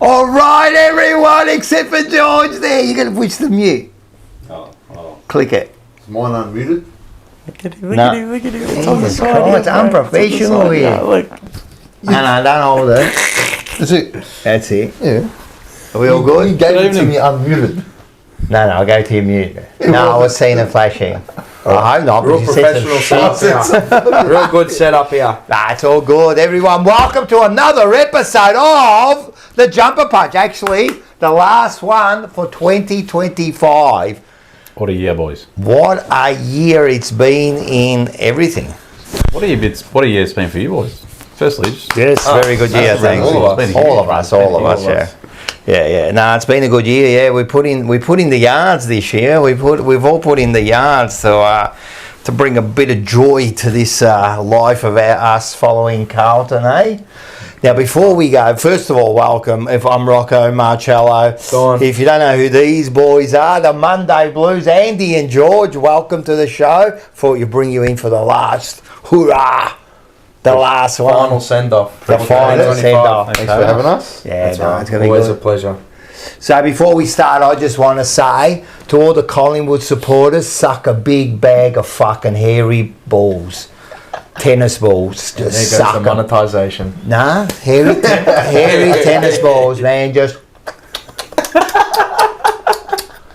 All right, everyone, except for George there. You're going to push the mute. Oh. Click it. Is mine unmuted? Look at it. It's on the Jesus side. Christ, it's unprofessional here. Look. And don't hold it. That's it. That's it. Yeah. Are we all good? You gave it to me unmuted. No, I'll go to your mute. No, I was seeing it flashing. I hope not. Real because you said professional some shit. setup here. Real good setup here. That's all good, everyone. Welcome to another episode of The Jumper Punch. Actually, the last one for 2025. What a year, boys. What a year it's been in everything. What a year it's been for you, boys. Firstly, just Yes, very good year, thanks. All of us, yeah. No, it's been a good year. Yeah, we put in the yards this year. We've all put in the yards to bring a bit of joy to this life of us following Carlton, eh? Now, before we go, first of all, welcome. If I'm Rocco Marcello. If you don't know who these boys are, the Monday Blues, Andy and George. Welcome to the show. Thought you'd bring you in for the last hoorah. The last one. Final send-off. The final send-off. Thanks for having us. Yeah, That's no, right. it's going to be Always good. a pleasure. So before we start, I just want to say to all the Collingwood supporters, suck a big bag of fucking hairy balls. Tennis balls. There Just goes suck the 'em. monetization. Nah, hairy tennis balls, man. Just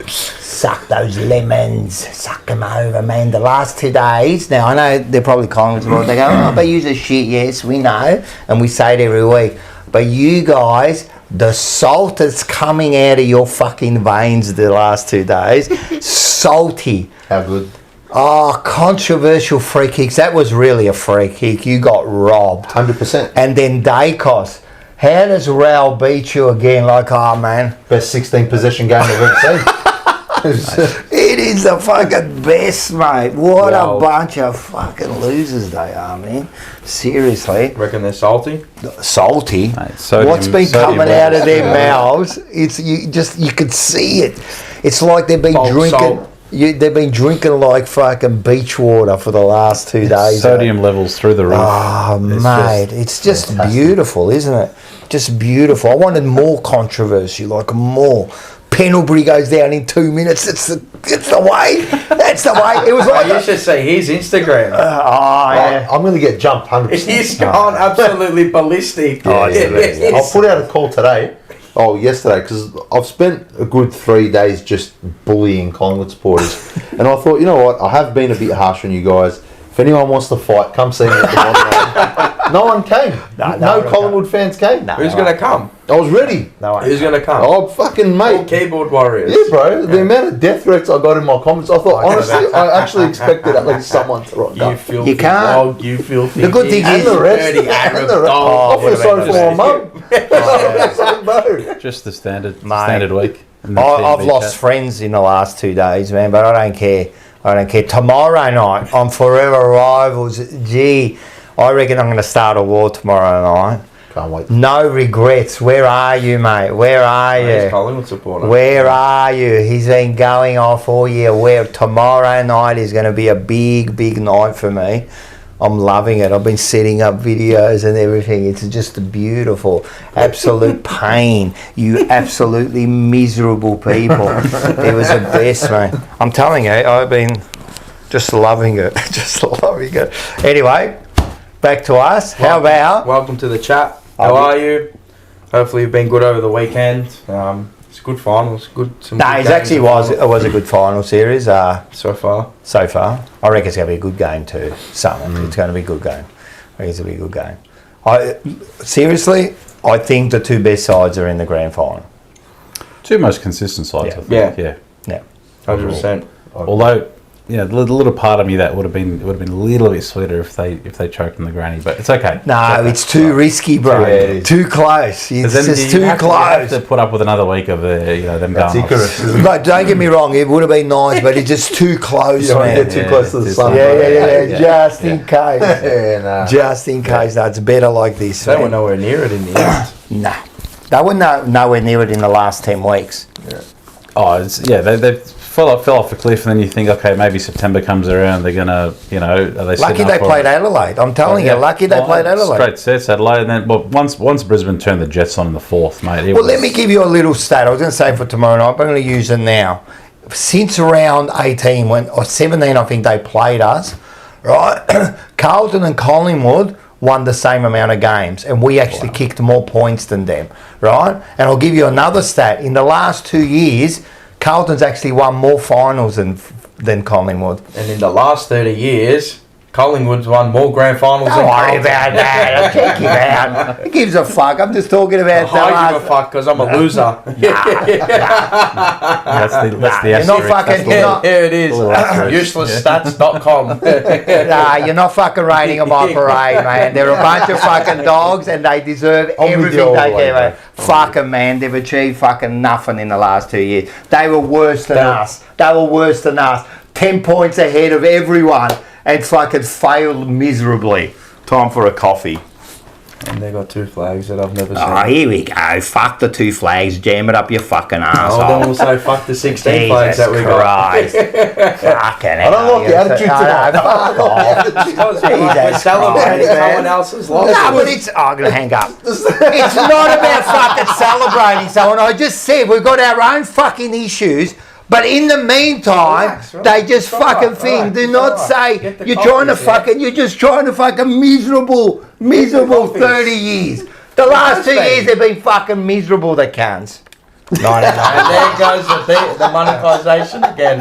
suck those lemons. Suck them over, man. The last 2 days. Now, I know they're probably Collingwood supporters. They go, oh, but you're shit. Yes, we know. And we say it every week. But you guys, the salt that's coming out of your fucking veins the last 2 days, salty. How good? Oh, controversial free kicks. That was really a free kick. You got robbed. 100%. And then Dacos. How does Raul beat you again? Like, oh, man. Best 16 possession game I've ever seen. It is the fucking best, mate. What Wow. a bunch of fucking losers they are, man. Seriously. Reckon they're salty? Salty. Mate, sodium- What's been sodium coming out of levels. their mouths? It's you could see it. It's like they've been Bulk drinking. salt. They've been drinking like fucking beach water for the last 2 days. sodium levels through the roof. Oh, mate, it's just beautiful, isn't it? Just beautiful. I wanted more controversy, like more. Pendlebury goes down in 2 minutes. It's the way. That's the way. It was like. You should see his Instagram. Yeah. I'm going to get jumped 100%. He's gone absolutely ballistic. Oh, yeah. I'll put out a call today. Oh, yesterday, because I've spent a good 3 days just bullying Collingwood supporters. And I thought, you know what? I have been a bit harsh on you guys. If anyone wants to fight, come see me at the bottom. No one came. No Collingwood fans came. Who's going to come? I was ready. Who's going to come? Oh, fucking All mate. keyboard warriors. Yeah, bro. The amount of death threats I got in my comments, I thought, honestly, I actually expected at least someone to rock You up. filthy You can't. dog, you filthy The good thing pig, is- you And the rest. dirty Arab And the rest. dog. I feel sorry for my mum. Bro. Just the standard Mate. week. And the I've TV lost chat. friends in the last 2 days, man, but I don't care. Tomorrow night, on Forever Rivals, gee, I reckon I'm going to start a war tomorrow night. Can't wait. No regrets. Where are you, mate? Where are He's you? Collingwood supporter. Where are you? He's been going off all year. Where tomorrow night is going to be a big, big night for me. I'm loving it. I've been setting up videos and everything. It's just beautiful. Absolute pain. You absolutely miserable people. It was the best, mate. I'm telling you, I've been just loving it. Just loving it. Anyway, back to us. How about... Welcome to the chat. How are you? Hopefully you've been good over the weekend. It's good finals. Good. Some No, good it games actually in was. finals It was a good final series so far. so far. I reckon it's going to be a good game too. It's going to be a good game. I reckon it's going to be a good game. Seriously, I think the two best sides are in the grand final. Two most consistent sides, Yeah. I think. Yeah. Yeah. 100%. Although, yeah, the little part of me that would have been a little bit sweeter if they choked on the granny, but it's okay. No, it's too risky, bro. Yeah, it is. Too close. It's Then just you too have to- you have close. to put up with another week of them That's going off. Icarus, isn't it? But don't get me wrong, it would have been nice, but it's just too close, You don't man. get too close to the just- sun. Yeah. Just in case. Yeah, nah. Just in case. No, it's better like this. They were man. nowhere near it in the end. Nah. They were nowhere near it in the last 10 weeks. Oh, they've fell off a cliff, and then you think, okay, maybe September comes around, they're gonna, you know, are they Lucky they played Adelaide. I'm telling you, lucky they played Adelaide. Straight sets, Adelaide, and then once Brisbane turned the Jets on in the fourth, mate. Let me give you a little stat. I was going to say for tomorrow night, but I'm going to use it now. Since around 18 or 17, I think they played us, right? Carlton and Collingwood won the same amount of games, and we actually kicked more points than them, right? And I'll give you another stat. In the last 2 years, Carlton's actually won more finals than Collingwood. And in the last 30 years, Collingwood's won more grand finals Don't than worry Carlton. about that. I'll check you out. Who gives a fuck? I'm just talking about I give a fuck because I'm a loser. That's the you're not asterisk. fucking. You're not, Here it is. Uselessstats.com. you're not fucking rating them on parade, man. They're a bunch of fucking dogs, and they deserve everything they get. Fuck them, man. They've achieved fucking nothing in the last 2 years. They were worse than us. 10 points ahead of everyone, and fucking failed miserably. Time for a coffee. And they got 2 flags that I've never seen. Oh, here we go. Fuck the 2 flags. Jam it up your fucking asshole. Oh, then we'll say fuck the 16 flags that we got. Fucking I don't like the attitude tonight. Fuck off. We're celebrating someone else's loss. No, but I'm going to hang up. It's not about fucking celebrating someone. I just said we've got our own fucking issues. But in the meantime, they just fucking think. Do not say you're trying to fucking. You're just trying to fucking miserable 30 years. The last 2 years they've been fucking miserable. The cans. And there goes the monetisation again.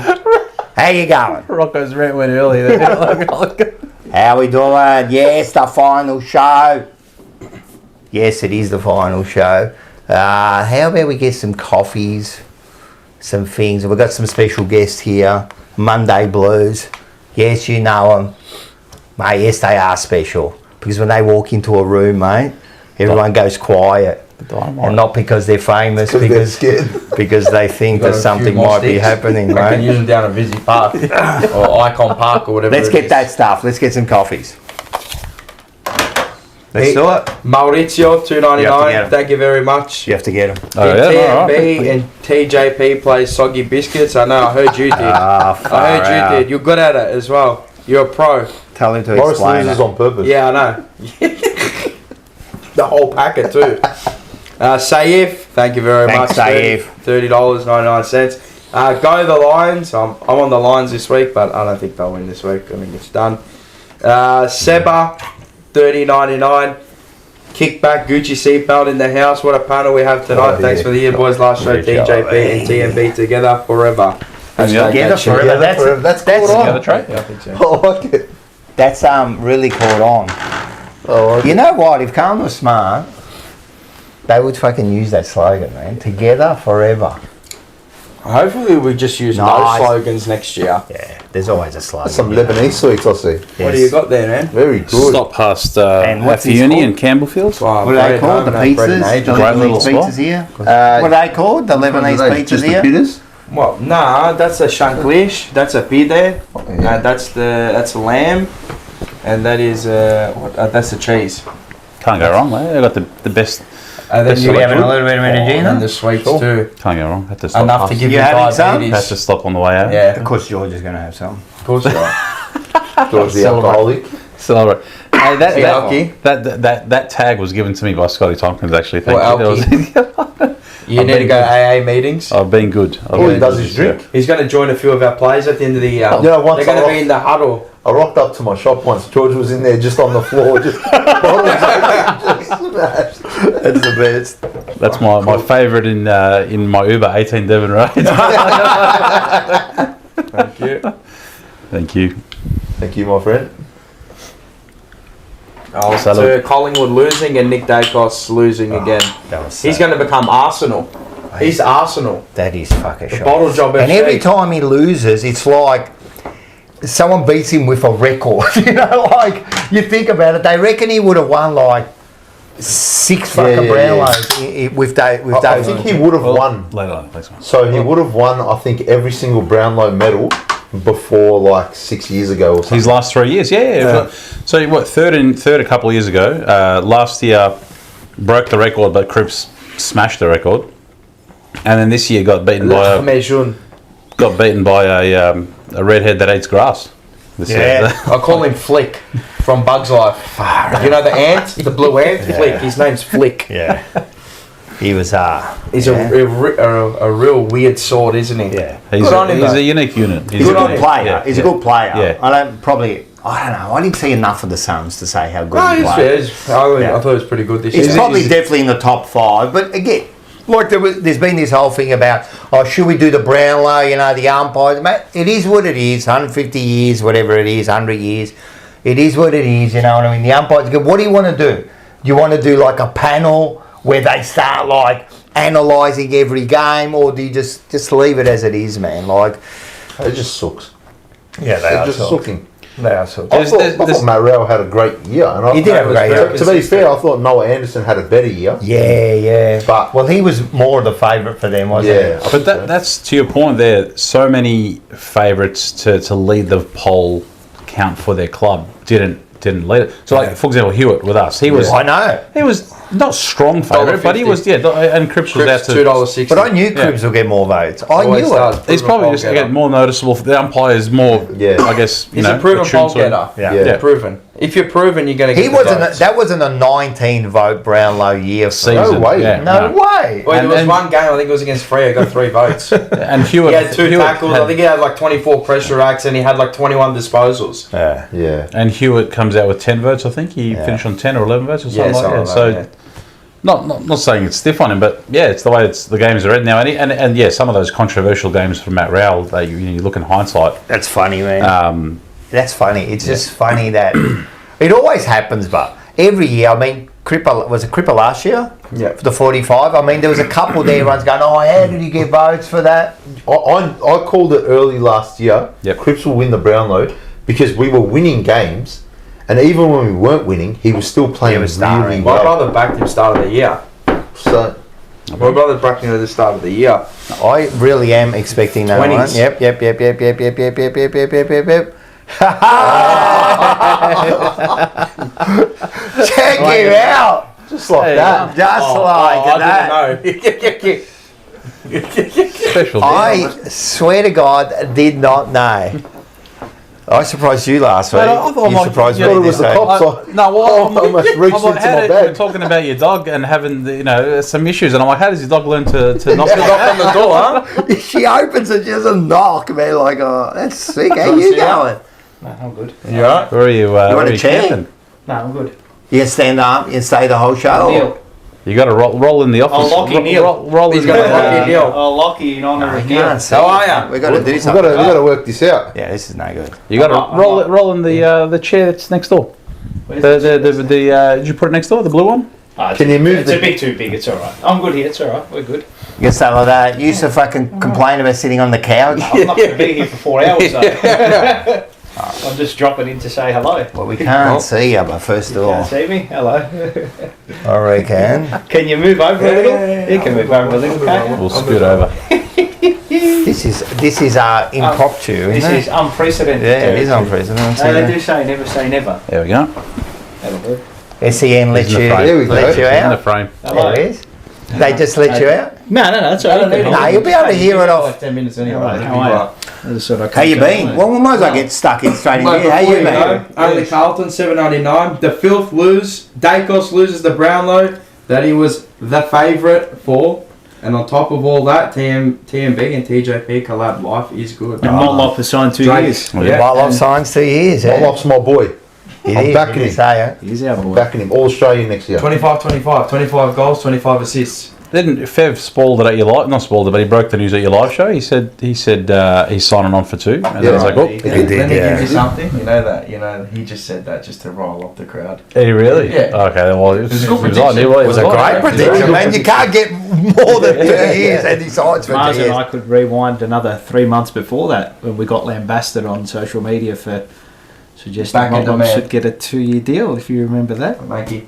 How you going? Rocco's rant went early there. How we doing? Yes, the final show. Yes, it is the final show. How about we get some coffees? Some things. We've got some special guests here. Monday Blues. Yes, you know them. Mate, yes, they are special. Because when they walk into a room, mate, everyone goes quiet. And not because they're famous, because they think that something might be happening, I can mate. use them down at Vizzy Park or Icon Park or whatever. Let's get that stuff. Let's get some coffees. Let's do it. Maurizio, You have to get 'em. $2.99. Thank you very much. You have to get them. TMB and TJP plays soggy biscuits. I know. I heard you did. I heard you did. You're good at it as well. You're a pro. Tell him to Morris explain loses it. on purpose. Yeah, I know. The whole packet too. Saif, thank you very Thanks, much. Saif. $30.99. Go the Lions. I'm on the Lions this week, but I don't think they'll win this week. I think it's done. Seba, $30.99. Kickback Gucci seatbelt in the house. What a panel we have tonight. Thanks for the year, boys. Last show, TJP and TMB together forever. Together forever. That's that's caught Together on. tray? Yeah, I think so. I like it. That's really caught on. I like You it. know what? If Carlton was smart, they would fucking use that slogan, man. Together forever. Hopefully we just use Nice. those slogans next year. Yeah, there's always a slogan. Some Lebanese sweets I see. Yes. What do you got there, man? Very good. Stop past And what's this Uni called? and Campbellfield. Wow, What are they bread called? The home, no bread in pizzas? ages. The Great little Lebanese spot. pizzas here? What are they called? The Lebanese pizzas Just the here? pitas? Well, nah, that's a shanklish, that's a pide, that's a lamb, and that is that's a cheese. Can't go wrong, mate. They got the best. And then You having a little bit of and Medina? the sweets Sure. too. Can't go wrong. Had to stop. Enough to give You you having some? diabetes. Had to stop on the way out. Yeah, Of course, George is going to have some. of course you are. George the alcoholic. Celebrate. Hey, Elkie. that tag was given to me by Scotty Tompkins. Actually, thank Well, you. You need to go to AA meetings. I've been good. All he does is drink. He's going to join a few of our players at the end of the year. Yeah, once They're going to I- be in the huddle. I rocked up to my shop once. George was in there just on the floor, just bottles open, just smashed. That's the best. That's my favourite in my Uber 18 Devon Road. Thank you. Thank you. Thank you, my friend. Oh, Salute. to Collingwood losing and Nick Dacos losing again. That was He's going to become Arsenal. He's Arsenal. That is fucking shocking. Bottle job And FC. every time he loses, it's like someone beats him with a record. You know, like you think about it, they reckon he would have won like 6 fucking Brownlows with I those. think he would have won. Later on, please. So he would have won, I think, every single Brownlow medal before like 6 years ago or something. His last 3 years, yeah. So what? Third a couple of years ago. Last year broke the record, but Cripps smashed the record. And then this year got beaten by Mejun. got beaten by a redhead that eats grass. I call him Flick from Bug's Life. You know the ant, the blue ant? Yeah. Flick. His name's Flick. Yeah. He was He's a real weird sort, isn't he? Yeah. He's a unique unit. He's a Good on good him. player. Yeah, He's yeah. a good player. Yeah. I don't know. I didn't see enough of the Suns to say how good No, he played. I thought it was pretty good this He's year. probably definitely in the top 5. But again, like there's been this whole thing about, should we do the Brownlow, the umpires? Mate, it is what it is, 150 years, whatever it is, 100 years. It is what it is, you know what I mean? The umpires go, what do you want to do? Do you want to do like a panel where they start like analysing every game, or do you just leave it as it is, man? Like, It just sucks. yeah, They're just sucking. They are sucks. I thought Matt Rowell had a great year. And He did have a great year. To be fair, I thought Noah Anderson had a better year. Yeah. But well, he was more the favourite for them, wasn't Yeah. he? But that's to your point there. So many favourites to lead the poll count for their club didn't lead it. So, like for example, Hewitt with us, he was I know. he was not strong favourite, but he was and Cripps was out to $2.60. But I knew Cribs will get more votes. I Always knew does. it. He's probably just get more noticeable. The umpire's more, I guess. He's a proven poll getter. Yeah. Proven. If you're proven, you're going to get That wasn't a 19 vote Brownlow year for Season. No way. Yeah, No way. Well, there was one game, I think it was against Freo, got 3 votes. And Hewitt, He had 2 tackles. I think he had like 24 pressure acts and he had like 21 disposals. Yeah. And Hewitt comes out with 10 votes. I think he finished on 10 or 11 votes or something like that. So, not saying it's stiff on him, but yeah, it's the way the games are read now. And yeah, some of those controversial games from Matt Rowell, you look in hindsight. That's funny, man. That's funny. It's just funny that it always happens, but every year, I mean, was it Cripper last year? Yeah. For the 45? I mean, there was a couple there, everyone's going, how did he get votes for that? I called it early last year. Yep. Cripps will win the Brownlow because we were winning games, and even when we weren't winning, he was still playing really My well. brother backed him start of the year. So, My brother backed him at the start of the year. I really am expecting that 20s. one. Yep. Check him out. just like that. Just like that. I didn't know. Special. I swear to God, did not know. I surprised you last week. I thought You surprised me thought it was this the week. cops. No, well, I almost reached into my You're bag. talking about your dog and having some issues, and I'm like, how does your dog learn to knock the Knock on the door, huh? She opens it, just a knock, man. Like, oh, that's sick. How you going? No, I'm good. Yeah. Where are you? want a chair? camping? No, I'm good. You stand up, you stay the whole show. Neil. You got to roll in the office. Oh, Lockie, Neil. Roll He's in got the a Lockie, Neil. Oh, Lockie in honour of Neil. Can't see. How are ya? We got to do We've something. got to work this out. Yeah, this is no good. You got I'm to not- roll in the chair that's next door. Where's Did you put it next door? The blue one? Can you move It's the- a bit too big. It's all right. I'm good here. It's all right. We're good. You can say like that. You used to fucking complain about sitting on the couch. I'm not going to be here for 4 hours though. I'm just dropping in to say hello. Well, we can't see you, but first of all, Can't see me? Hello. I reckon. Can you move over a little? You can move over a little, can't you? We'll scoot over. This is impromptu, isn't This it? is unprecedented. Yeah, it is unprecedented. No, they do say never say never. There we go. That'll do. SEN let He's in you, the frame. There we go. let you In the out. frame. Hello. There it is. They just let you out. No, that's all right. No, you'll be able to hear it off. Like 10 minutes anyway. How are you? How you been? Well, we might as well get stuck in straight in here. How you been? Only Carlton, $7.99. The Filth lose. Dacos loses the Brownlow that he was the favourite for. And on top of all that, TMB and TJP collab. Life is good. And Motlop has signed 2 years. Yeah. Wildlife Science 2 years. Yeah. Motlop's my boy. I'm backing him. Say it. He's our boy. Backing him. All Australian next year. 25-25. 25 goals, 25 assists. Then Fev spoiled it at your live, not spoiled it, but he broke the news at your live show. He said he's signing on for 2, and then I was like, oh, He Then did, he yeah. gives you something. You know that. He just said that just to rile up the crowd. hey, really? Yeah. Okay, well, it was a good on. prediction. It was It was a great prediction, man. You can't get more than 2 years and he signs for 2 Mars and I years. could rewind another 3 months before that when we got lambasted on social media for suggesting Back in Motlop demand. should get a 2-year deal, if you remember that. Makey.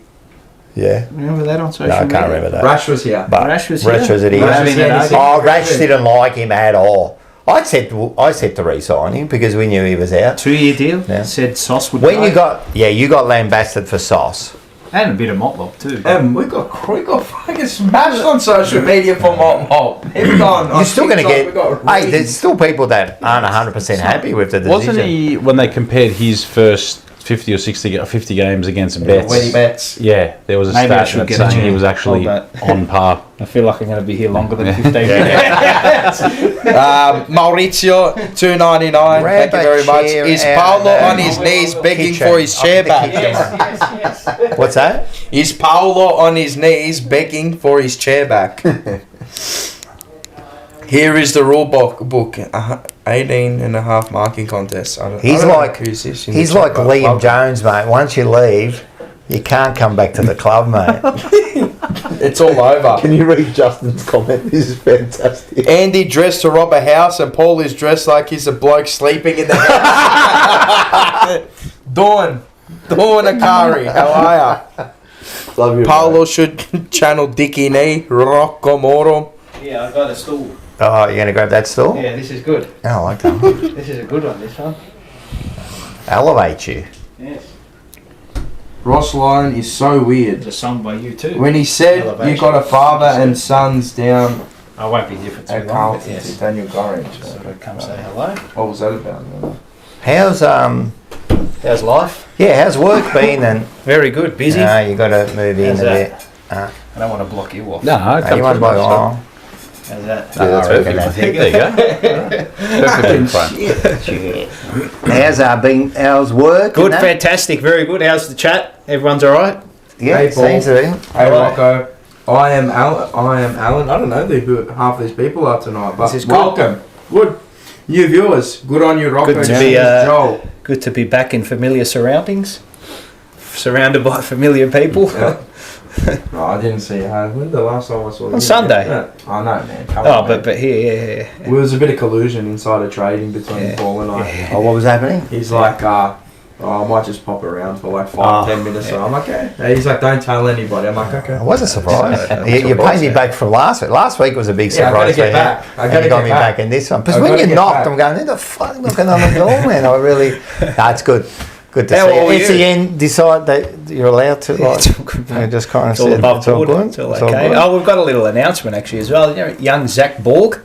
Yeah. Remember that on social No, I media? can't remember that. Rash was here. But Rash was Rash here. was it here? Rash was here. Oh, Rash didn't like him at all. I said to re-sign him because we knew he was out. 2-year deal. Yeah. Said Sauce would When go. you got lambasted for Sauce, And a bit of Motlop too. And we got fucking smashed on social media for Mop. You're still going to get... Hey, there's still people that aren't 100% happy with the decision. Wasn't he, when they compared his first 50 or 50 games against Betts? When he bets. Yeah, there was a Maybe I stat should that get saying a he was actually on par. I feel like I'm going to be here longer than 15 minutes. Mauricio, $2.99. Thank you very much. Is Paolo on his knees begging for his chair back? Yes. What's that? Is Paolo on his knees begging for his chair back? Here is the rule book. 18 and a half marking contest. He's like Liam Jones, mate. Once you leave, you can't come back to the club, mate. It's all over. Can you read Justin's comment? This is fantastic. Andy dressed to rob a house, and Paul is dressed like he's a bloke sleeping in the house. Dawn Akari, how are ya? Love you, Paolo should channel Dickie Knee, Rockomoro. Yeah, I got a stool. Oh, you're going to grab that stool? Yeah, this is good. Oh, I like that. This is a good one, this one. Elevate you. Yes. Ross Lyon is so weird. It's a song by you too. When he said you got a father and sons down I won't be different at too long, Carlton, but yes. Daniel Gorringe. So come say hello. What was that about? How's life? Yeah, how's work been? And Very good, busy. you got to move in How's a that? bit. I don't want to block you off. No, You want to buy? Oh, How's that? No, that's I reckon perfect. that's There you go. Perfect in front. How's work? Good, and that? fantastic, very good. How's the chat? Everyone's all right? Yeah, Hey, Paul. seems to be. Hey Rocco, I am Alan. I don't know who half these people are tonight, but This is good. welcome. Good. New viewers. Good on you, Rocco. Good to This be, is Joel. Good to be back in familiar surroundings, surrounded by familiar people. Yeah. No, I didn't see it. When the last time I saw On Sunday. Yeah. I know, man. Come Oh, on, man. but here, yeah. There was a bit of collusion inside of trading between Yeah. Paul and I. Oh, what was happening? He's like, I might just pop around for like 5-10 minutes. So I'm like, okay. He's like, don't tell anybody. I'm like, okay. I was a surprise. You paid me back from last week. Last week was a big Yeah, I gotta surprise. get for back. you. I And gotta you got get me back. back in this one. Because I when gotta you get knocked, back. I'm going, who the fuck knocking on the door, man? I really... That's good. Good to How see. are It's you? the end. Decide that you're allowed to, like... It's all good, mate. You just kind of It's all said, above it's all board. good. It's all It's okay. good. Oh, we've got a little announcement actually as well. You know, young Zach Borg.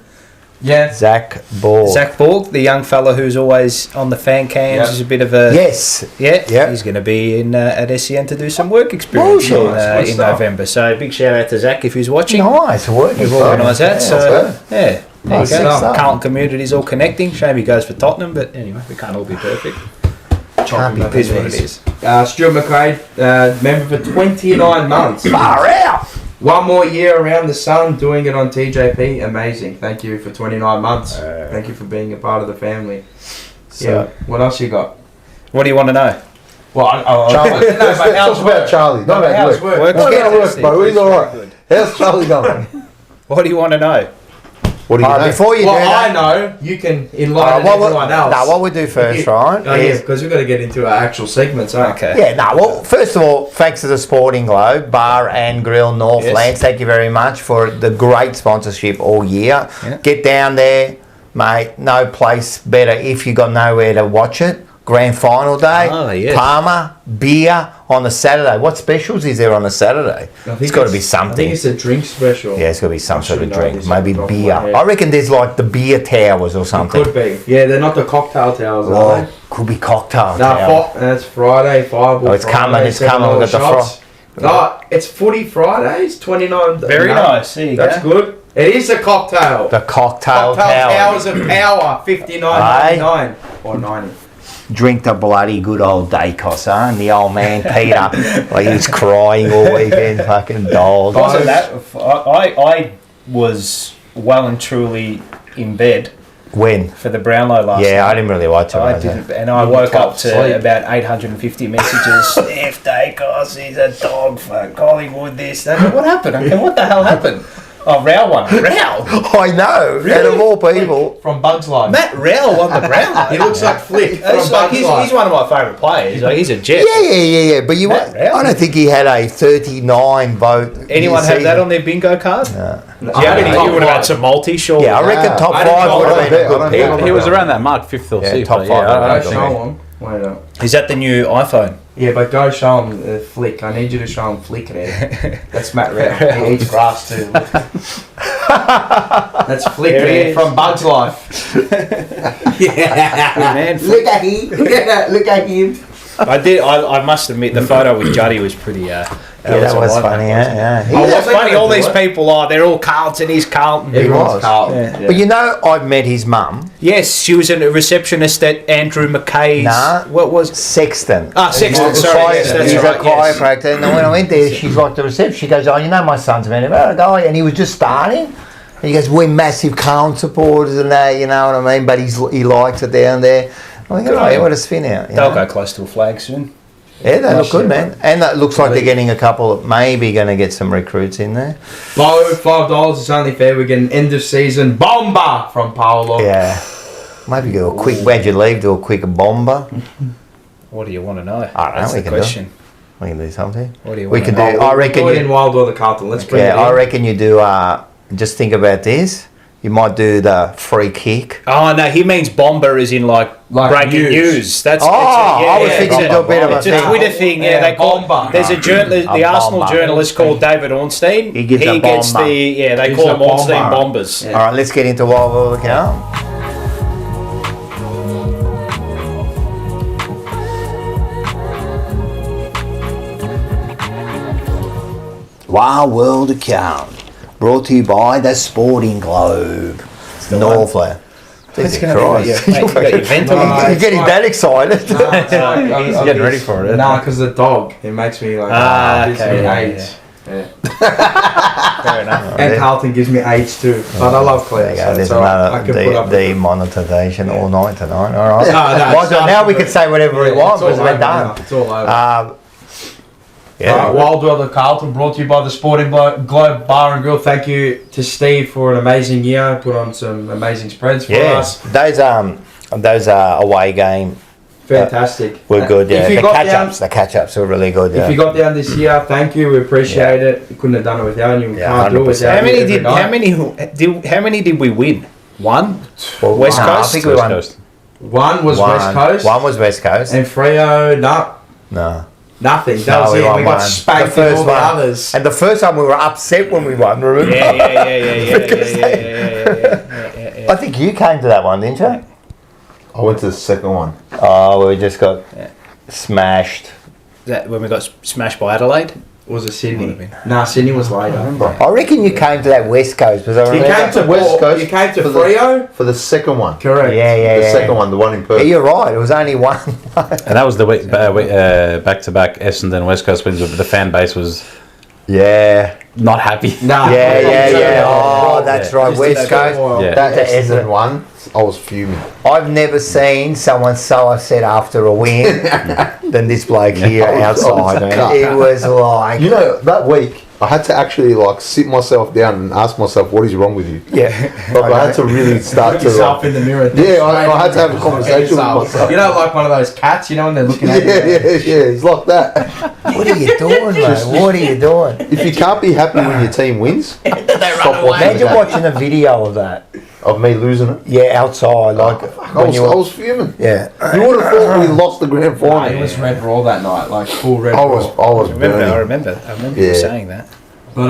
Yeah. Zach Ball. Zach Borg, the young fella who's always on the fan cams, Yeah. is a bit of a... Yes. Yeah, Yeah. he's going to be in at SEN to do some work experience Bullshit. Good in stuff. November. So big shout out to Zach if he's watching. Nice work. We've organised that. So that's yeah, there Nice you go. stuff. Carlton community's all connecting. Shame he goes for Tottenham, but anyway, we can't all be perfect. Can't be It is what it is. Stuart McQuaid, member for 29 months. Far out. One more year around the sun, doing it on TJP. Amazing. Thank you for 29 months. Thank you for being a part of the family. So- What else you got? What do you want to know? Well, Charlie. Let's talk about Charlie. Not about how's work. work? Not about work, fantastic. bro. He's It's very alright. good. How's Charlie going? What do you want to know? What do you know? Before you Well, do that... I know. You can enlighten everyone else. No, what we do first, right? Oh, yeah, is- because we've got to get into our actual segments, huh? Okay. Yeah, no, well, first of all, thanks to the Sporting Globe, Bar and Grill Northlands. Yes. Thank you very much for the great sponsorship all year. Yeah. Get down there, mate. No place better if you got nowhere to watch it. Grand final day, Oh, yes. Parma, beer on the Saturday. What specials is there on a Saturday? It's got to be I think something. it's a drink special. Yeah, it's got to be some I sort of should know drink. this Maybe off the top of beer. my head. I reckon there's like the beer towers or something. Could be. Yeah, they're not the cocktail towers, are Oh, they? could be cocktail No, tower. that's Friday, Fireball. Oh, it's coming, Friday, it's coming, $7 we've got the shots. No, it's footy Fridays, 29. Very no, nice. There you That's go. good. It is a cocktail. The cocktail Cocktail tower. Towers of Power, 59.99 or 90. Drink the bloody good old Dacos, huh? And the old man Peter, like he was crying all weekend, fucking dog. Wasn't that? I was well and truly in bed When? for the Brownlow last night. Yeah, I didn't really watch it. I was didn't, it? and I You woke were up to asleep. about 850 messages. If Dacos is a dog for Collingwood, this, that. What happened? Okay, what the hell happened? Oh, Rao won. Rao? I know. Out of all people. From Bugs Life. Matt Rao won the Brownlow. He looks like Flick from It's like Bugs he's Life. one of my favourite players. Like, he's a jet. Yeah. But you, Matt Rao? I don't think he had a 39 vote. Anyone have that on their bingo card? No. Yeah, you would have had some multi, surely. Yeah, I reckon top I didn't 5 know would have that. been a I good don't pick. bet. He was around that mark, 5th or Yeah, 6th. top but five, Yeah, I I don't don't think. Show him. Wait up. Is that the new iPhone? Yeah, but go show him Flick. I need you to show him Flick there. That's Matt Rao. He eats grass too. That's Flick there from Bug's Life. Yeah. Man, Look at him. Look at him. I must admit, the photo with Juddy was pretty. That was funny. Yeah. Oh, what's funny? All these people they're all Carlton. He's Carlton. Everyone's Carlton. Yeah. But you know, I've met his mum. Yes, she was a receptionist at Andrew McKay's. Nah, what was Sexton? Sexton. Sorry, yes, that's he's right. a chiropractor. And when I went there, she's like the reception. She goes, "Oh, you know, my son's met a guy, and he was just starting." And he goes, "We're massive Carlton supporters and that, you know what I mean?" But he likes it down there. I think, what a spin out. They'll go close to a flag soon. Yeah, they look good, man. And it looks like they're getting a couple, maybe going to get some recruits in there. Low, $5. It's only fair. We're getting end of season bomber from Paolo. Yeah. Maybe do a quick, where'd you leave? Do a quick bomber. What do you want to know? I don't know, That's we the can do. question. We can do something. What do you We want can to do, know? I reckon do it in Wild or the Carlton. Let's bring it in. I reckon you do, just think about this. You might do the free kick. Oh, no, he means bomber as in like breaking news. That's I was thinking it's do a bit of a it's a thing. Twitter thing. Yeah, they call bomber. There's a journalist, the Arsenal bomber. journalist called David Ornstein. He gives a gets bomber. they Gives call a them Ornstein bomber. bombers. All right, let's get into Wild World Account. Wild World Account, brought to you by the Sporting Globe, Northland. Jesus Christ. You're getting that excited. He's getting ready for it. Nah, because the dog. It makes me like. Gives me AIDS. Yeah. Fair enough. And Carlton gives me AIDS too. But I love Claire. There you go. So There's it's alright. I can put up another with it. demonetization all night tonight. All right. No, Well, now we can say whatever we want it's all because we're over done. now. It's all over. Yeah. Wild World of Carlton, brought to you by the Sporting Globe Bar and Grill. Thank you to Steve for an amazing year. Put on some amazing spreads for us. Those away game Fantastic. were good. Yeah, If you the got catch ups were really good. Yeah. If you got down this year, thank you. We appreciate it. We couldn't have done it without you. We Yeah, can't do it 100%. without you. How many did we win? One? Well, West no, Coast? I think we West won. Coast. One was West Coast. One was West Coast. And Freo, No. nothing. That was it. We got spanked with all the others. And the first time we were upset when we won. Remember? Yeah. I think you came to that one, didn't you? I went to the second one. Oh, we just got smashed. That when we got smashed by Adelaide? Was it Sydney? Would have been. Nah, Sydney was later. I reckon you came to that West Coast because I You remember. came to West Coast You came to for the- Freo? For the second one. Correct. Yeah. The second one, the one in Perth. Yeah, you're right. It was only one. And that was the back-to-back Essendon West Coast wins, but the fan base was Yeah. not happy. Nah. Yeah. Oh, that's right. Just West did that Coast. for a while. Yeah. That That is Essendon one, I was fuming. I've never seen someone so upset after a win than this bloke here I was outside, a man. cut. It was like, You know, that week, I had to actually like sit myself down and ask myself, what is wrong with you? yeah. Like, I had to really start Look to yourself like, in the mirror. Yeah, I had to have a conversation with yourself. myself. You know, like one of those cats, you know, when they're looking at you. yeah, it's like that. What are you doing, man? What are you doing? If you can't be happy when your team wins, stop watching Imagine that. watching a video of that. Of me losing it. Yeah, outside, like I was fuming. yeah. You would have thought we lost the grand It final. was Red Raw that night, like full Red I Raw. was I burning. remember Yeah. you saying that. But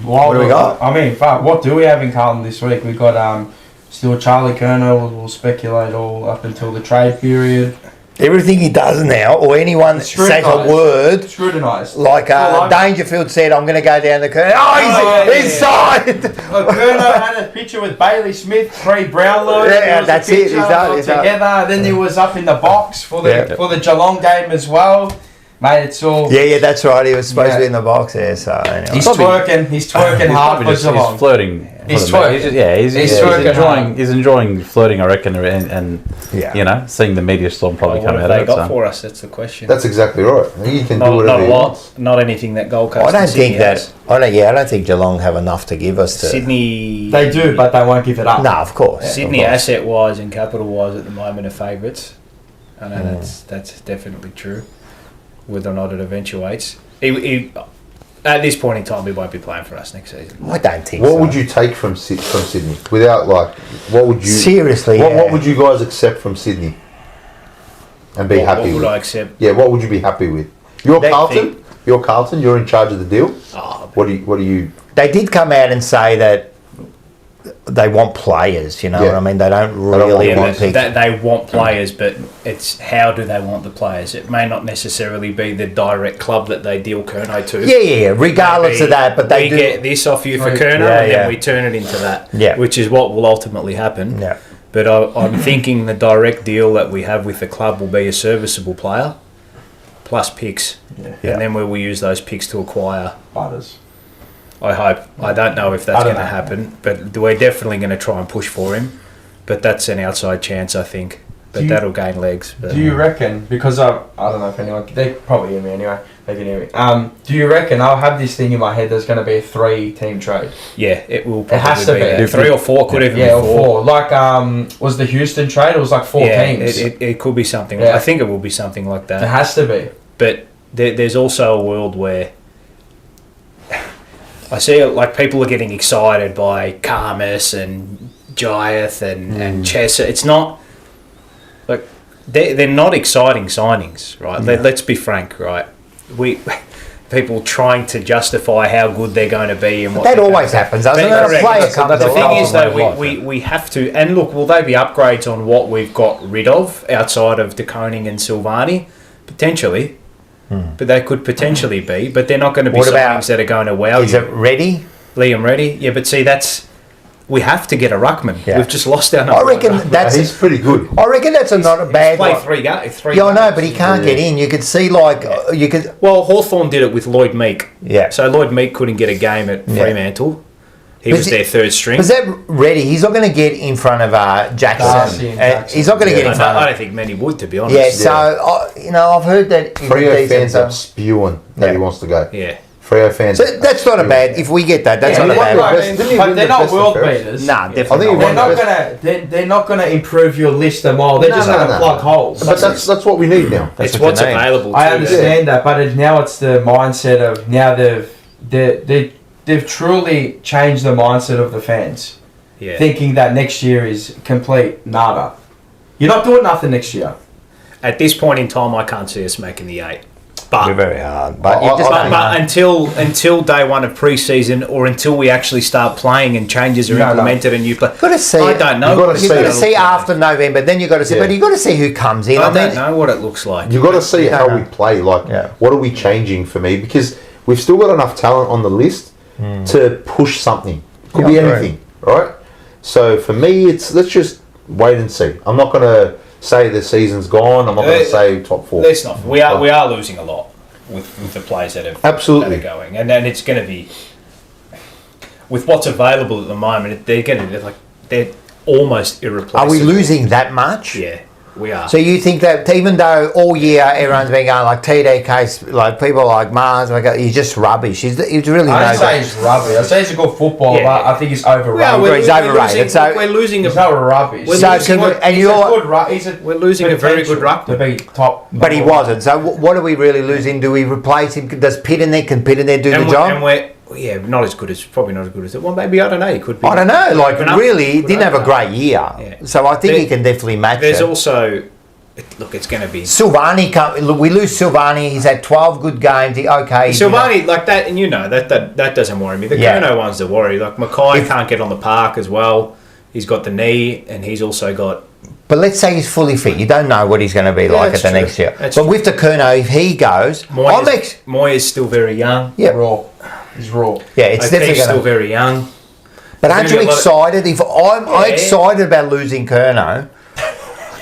What do we got? I mean, fuck, what do we have in Carlton this week? We got still Charlie Kerner. We'll speculate all up until the trade period. Everything he does now, or anyone says a Scrutinised. word, Scrutinised. like Well, Dangerfield said, I'm going to go down the curve. Oh, he's inside! Kerner had a picture with Bailey Smith, Brownlow. Yeah, There was a that's it, picture, he's done, got he's done. together. Then he was up in the box for the Yeah. for the Geelong game as well. Mate, it's all. Yeah, that's right. He was supposed to Yeah. be in the box there, so anyway. He's twerking. He's twerking hard for He's Geelong. flirting. He's for the- twerking. He's He's he's twerking enjoying. hard. He's enjoying flirting, I reckon, and Yeah. you know, seeing the media storm probably What come have out they of it. got So. for us? That's the question. That's exactly right. He can do Not whatever a he lot. wants. Not anything that Gold Coast. I don't and Sydney think that. has. I don't think Geelong have enough to give us to. Sydney. They do, but they won't give it up. No, of course. Sydney, of course. asset-wise and capital-wise, at the moment are favourites. I know that's definitely true. Whether or not it eventuates, at this point in time, he won't be playing for us next season. I don't think What so. would you take from Sydney? Without like, what would you Seriously, What yeah. would you guys accept from Sydney? and be happy What would with? I accept? Yeah, what would you be happy with? You're They Carlton. You're Carlton. You're in charge of the deal. Oh, What do you? They did come out and say that they want players, you know Yeah. what I mean? They don't don't really yeah, want but people. they want players, but it's how do they want the players? It may not necessarily be the direct club that they deal Kerno to. Yeah, regardless Maybe of that, but they we do. get this off you for Right. Kerno, Yeah, and yeah. then we turn it into that. Yeah. Which is what will ultimately happen. Yeah. But I'm thinking the direct deal that we have with the club will be a serviceable player plus picks, Yeah. and then we will use those picks to acquire. Butters. I hope. I don't know if that's I don't going to know. happen, but we're definitely going to try and push for him. But that's an outside chance, I think. But Do you- that'll gain legs. But Do you reckon? Because I don't know if anyone they probably hear me anyway. They can hear me. Do you reckon I'll have this thing in my head? There's going to be a 3-team trade. yeah, it will probably has to be. that. 3 or 4 could even Yeah, or be 4. Like was the Houston trade? It was like 4 Yeah, teams. it could be something. Yeah. I think it will be something like It that. has to be. But there's also a world where I see it, like people are getting excited by Karmas and Giath and Chessa. It's not like they're not exciting signings, right? Let's be frank, right? People trying to justify how good they're going to be and what That they're always going happens, doesn't it? Correct. A player That's comes the thing along. is, though, we have to, and look, will they be upgrades on what we've got rid of outside of De Koning and Silvani? Potentially. But they could potentially be, but they're not going to be What about- signings that are going to wow Is you. it ready? Liam Reddy, yeah, but see, we have to get a ruckman. Yeah. We've just lost our I number. reckon He's pretty good. I reckon that's not a bad Play one. 3 games. Yeah, I know, but he can't get in. You could see you could. Well, Hawthorn did it with Lloyd Meek. Yeah. So Lloyd Meek couldn't get a game at Yeah. Fremantle. He But was is their it- third string. Was that ready? He's not going to get in front of Jackson. Darcy and Jackson. He's not going to Yeah. get in front I of. don't think many would, to be honest. Yeah, so I've heard that. he's a Freo decent, fans are spewing that he Yeah. wants to go. Yeah. Freo fans. So that's not a bad. If we get that, that's Yeah, not a he bad. won one. the Didn't he but win they're the not best world and fairest? beaters. Nah, I think definitely he not. They're won not the gonna. They're not gonna improve your list a mile. They're just gonna plug holes. But that's what we need now. That's It's what what's you need. available. I too. understand that, but now it's the mindset of now they've truly changed the mindset of the fans, Yeah. thinking that next year is complete nada. You're not doing nothing next year. At this point in time, I can't see us making the 8. We're But very hard, but you I- just I don't think- know. until day one of pre-season, or until we actually start playing and changes are No, no. implemented and you play. Got to see. I don't know. You've gotta what see You've got to it's see gonna look after November. Then you've got to see. Yeah. But you've got to see who comes in. like. I I mean, don't know what it looks like. You've got to see Yeah. how we play. Like, Yeah. what are we changing for me? Because we've still got enough talent on the list to push something. Could Yeah, be I agree. anything, right? So for me, let's just wait and see. I'm not going to say the season's gone. I'm not going to say top 4. Let's not. We are losing a lot with the players that Absolutely. that are going, and then it's going to be with what's available at the moment. They're almost irreplaceable. are we losing that much? Yeah, we are. So you think that even though all year everyone's been going like TDK, like people like Mars, he's just rubbish. He's really I no don't say he's rubbish. I say he's a good footballer, Yeah. but I think he's overrated. we're- he's overrated, so- we're losing He's a not rubbish. We're So losing can we- and you're- We're losing a very good ruckman. to be top. But he number one. wasn't. So what are we really losing? Do we replace him? Does Pitt in there? Can Pitt in there do the job? And we're not as good as probably not as good as it. Well, maybe I don't know. He could be. I don't know. Like Open up. really, he didn't have a Open up. great year. Yeah. So I think There- he can definitely match There's it. also, look, it's going to be Silvani, look, we lose Silvani. He's had 12 good games. He's Silvani like that, and that doesn't worry me. The Yeah. Kerno one's the worry. Like Mackay If- can't get on the park as well. He's got the knee, and he's also got. But let's say he's fully fit. You don't know what he's going to be like at that's the true. next year. That's But true. with the Kerno, if he goes, Moyes still very young. Yeah. Raw. He's raw. yeah, it's definitely He's still going to. very young. But aren't gonna you be a lot excited? If I'm Yeah. excited about losing Kerno.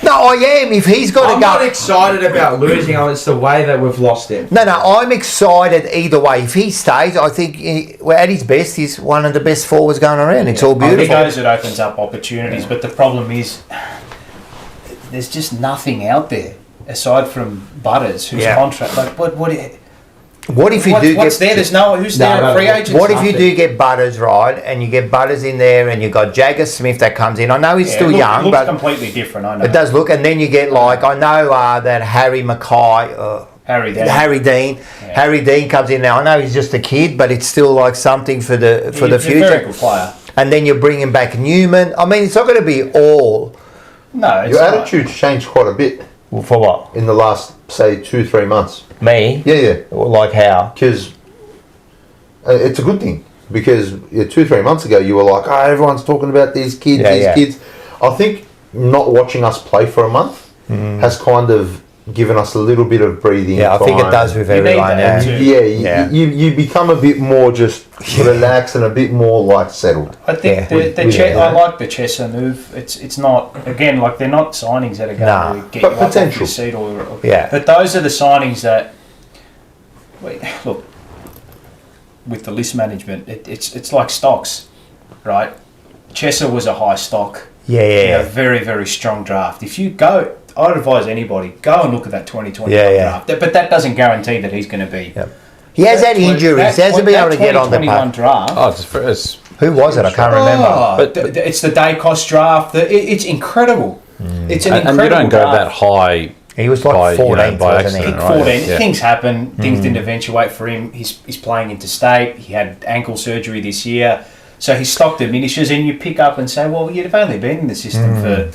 No, I am. If he's got to I'm go. not excited about losing him. It's the way that we've lost him. No, I'm excited either way. If he stays, I think at his best, he's one of the best forwards going around. It's all If he beautiful. goes, it opens up opportunities. But the problem is, there's just nothing out there aside from Butters, whose Yeah. contract. Like what? What if you do what's get? there? There's no who's No, there no, at free no. agents. What if you nothing. do get Butters right, and you get Butters in there, and you got Jagger Smith that comes in? I know he's still young, looks but completely different. I know. it does look. And then you get like I know that Harry Mackay, Harry Dean. Harry Dean. Yeah. Harry Dean comes in now. I know he's just a kid, but it's still like something for the He's a very future. good player. And then you're bringing back Newman. I mean, it's not going to be all. No, it's Your not. attitude's changed quite a bit. For what? in the last, say, 2-3 months. Me? Yeah. Like how? Because it's a good thing. Because 2-3 months ago, you were like, everyone's talking about these kids, kids. I think not watching us play for a month has kind of given us a little bit of breathing time. I think it does with everyone. You become a bit more just relaxed and a bit more like settled. I think I like the Chesser move. It's not, again, like they're not signings that are going to get you up off your seat but those are the signings that, look, with the list management, it's like stocks, right? Chesser was a high stock. Very, very strong draft. If you go, I'd advise anybody, go and look at that 2021 draft. But that doesn't guarantee that he's going to be. He has had injuries. He hasn't been able to get on the park. Draft. Who was it? I can't remember. But it's the Dacos draft. It's incredible. It's an incredible and you don't go draft. that high. He was like 14th, wasn't he? 14. Things happen. Things didn't eventuate for him. He's playing interstate. He had ankle surgery this year. So his stock diminishes, and you pick up and say, well, you've only been in the system for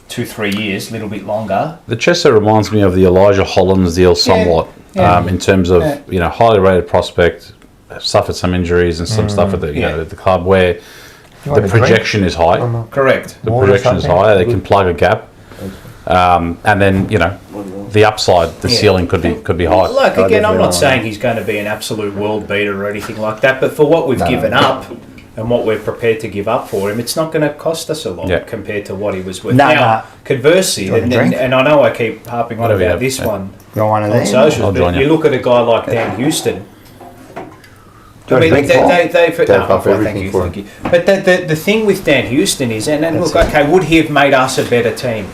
2-3 years, a little bit longer. The Chesser reminds me of the Elijah Hollins deal somewhat, in terms of highly rated prospect, suffered some injuries and some stuff at the at the club where the projection is high. Correct. The projection is high. They can plug a gap, and then the upside, the ceiling could be high. Look, again, I'm not saying he's going to be an absolute world beater or anything like that, but for what we've given up. And what we're prepared to give up for him, it's not going to cost us a lot compared to what he was worth. Now, conversely, and I know I keep harping on about this one on socials, but you look at a guy like Dan Houston. I mean, thank you. But the thing with Dan Houston is, and look, okay, would he have made us a better team?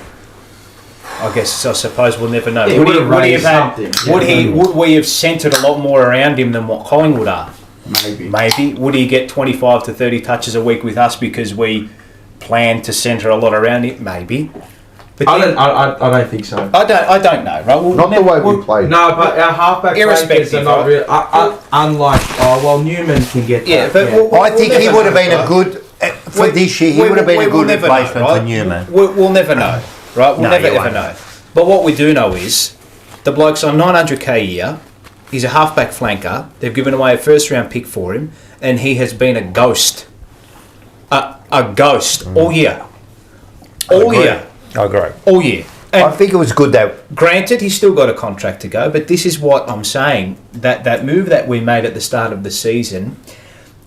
I suppose we'll never know. Would we have centred a lot more around him than what Collingwood are? Maybe. Would he get 25 to 30 touches a week with us because we plan to centre a lot around it? Maybe. But I don't think so. I don't know. Right? Not the way we played. No, but our halfback flankers are not really. Unlike Newman can get. Yeah, but I think he would have been a good for this year. He would have been a good replacement for Newman. We'll never know, right? We'll never ever know. But what we do know is the bloke's on $900K a year. He's a halfback flanker. They've given away a first-round pick for him, and he has been a ghost. A ghost all year. All year. I agree. All year. And I think it was good that... Granted, he's still got a contract to go, but this is what I'm saying. That move that we made at the start of the season,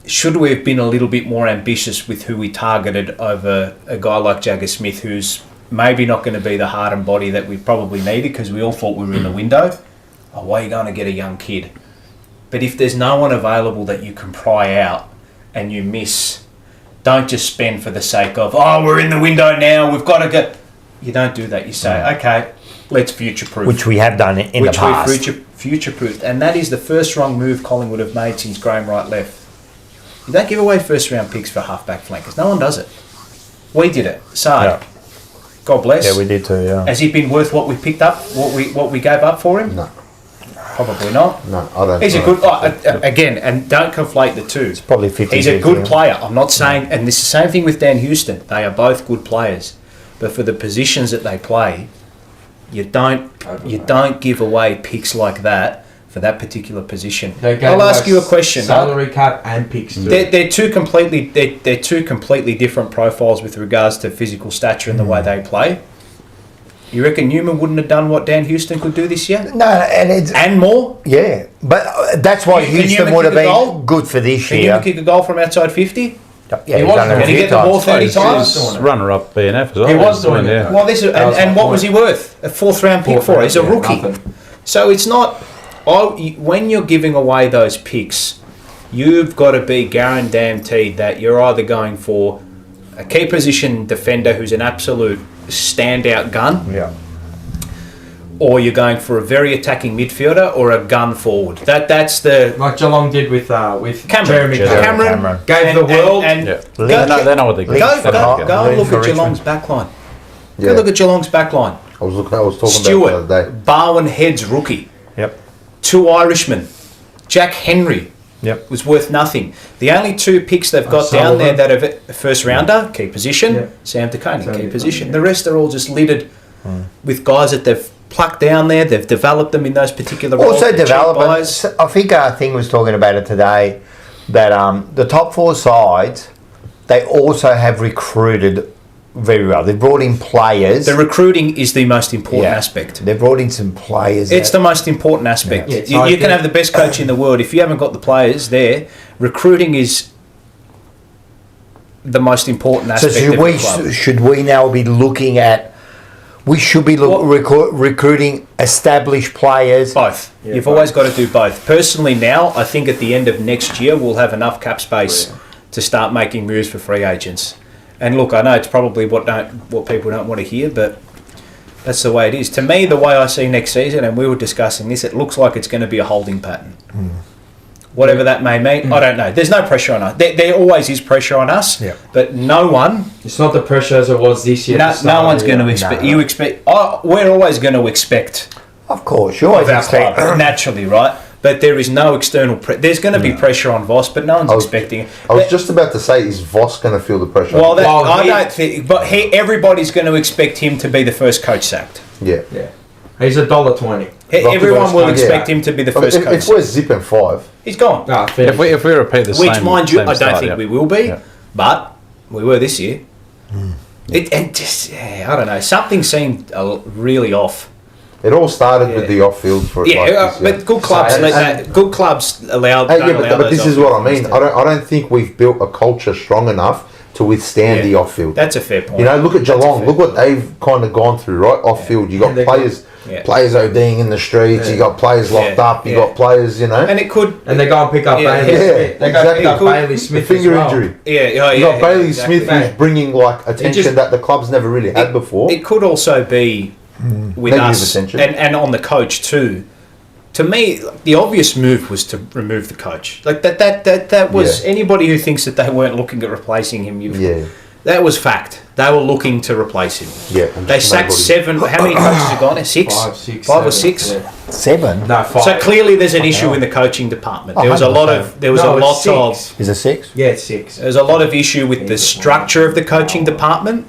should we have been a little bit more ambitious with who we targeted over a guy like Jagger Smith, who's maybe not going to be the heart and body that we probably needed because we all thought we were in the window. Why are you going to get a young kid? But if there's no one available that you can pry out and you miss, don't just spend for the sake of, we're in the window now, we've got to go. You don't do that. You say, okay, let's future-proof. Which we have done in the past. Which we future-proofed. And that is the first wrong move Collingwood have made since Graham Wright left. You don't give away first-round picks for halfback flankers. No one does it. We did it. So, God bless. Yeah, we did too, Has he been worth what we picked up, what we gave up for him? No. Probably not. No, I don't. He's a good again, and don't conflate the two. It's probably 50. He's a good player. I'm not saying, and this is the same thing with Dan Houston. They are both good players, but for the positions that they play, you don't give away picks like that for that particular position. I'll ask you a question. Salary cap and picks too. They're two completely different profiles with regards to physical stature and the way they play. You reckon Newman wouldn't have done what Dan Houston could do this year? No, and more? Yeah, but that's why Houston would have been good for this year. Can Newman kick a goal from outside 50? Yeah, he was. Can he get the ball 30 times? Runner-up BNF as well. He was doing it. Well, and what was he worth? A fourth-round pick for? He's a rookie. Nothing. So it's not... when you're giving away those picks, you've got to be guaranteed that you're either going for a key position defender who's an absolute standout gun, or you're going for a very attacking midfielder or a gun forward. That's the like Geelong did with Cameron. Cameron gave the world. They know what they're going to go and look at Geelong's backline. Go look at Geelong's backline. I was talking Stewart, about the other day. Barwon Heads rookie. Yep. 2 Irishmen. Jack Henry. Yep. Was worth nothing. The only 2 picks they've got down there that are first rounder, key position, Sam DeConey, key position. The rest are all just littered with guys that they've plucked down there. They've developed them in those particular roles. Also They're cheap development. buys. I think Thing was talking about it today, that the top 4 sides, they also have recruited very well. They've brought in players. The recruiting is the most important aspect. They've brought in some players. It's the most important aspect. Yeah. You can have the best coach in the world. If you haven't got the players there, recruiting is the most important aspect so of the club. should we now be looking at? We should be recruiting established players. Both. You've always got to do both. Personally, now I think at the end of next year we'll have enough cap space to start making moves for free agents. And look, I know it's probably what people don't want to hear, but that's the way it is. To me, the way I see next season, and we were discussing this, it looks like it's going to be a holding pattern. Whatever that may mean, I don't know. There's no pressure on us. There always is pressure on us, but no one... It's not the pressure as it was this year. No one's going to expect... No. You expect... we're always going to expect... Of course, you always of our expect... club, naturally, right? But there is no external... There's going to be pressure on Voss, but no one's expecting it. I was just about to say, is Voss going to feel the pressure? Well, I don't think... But everybody's going to expect him to be the first coach sacked. Yeah. He's $1.20. Everyone will expect him to be the first coach. If we're zipping 5, He's gone. If we repeat the same... Which, mind you, same I don't start, think we will be, but we were this year. I don't know. Something seemed really off. it all started with the off-field for But good clubs good clubs allow. but this is what I mean. I don't think we've built a culture strong enough to withstand the off-field. That's a fair point. You know, look at Geelong. Look what they've kind of gone through, right? Off-field, you got players ODing in the streets. You got players locked up. You got players, you know. And it could. And they go and pick up Bailey Smith. They go pick up Bailey Smith. Finger as well. injury. You got Bailey Smith who's bringing like attention that the club's never really had before. It could also be with Negative us attention. and on the coach too. To me, the obvious move was to remove the coach. Like that was anybody who thinks that they weren't looking at replacing him. That was fact. They were looking to replace him. Yeah, they sacked 7. How many coaches have gone there? 6? 5 or 6? Yeah. 7? No, 5. So clearly, there's an issue in the coaching department. There was a lot of. There was a lot of. Is it 6? Yeah, it's 6. There's a lot of issue with the structure of the coaching department.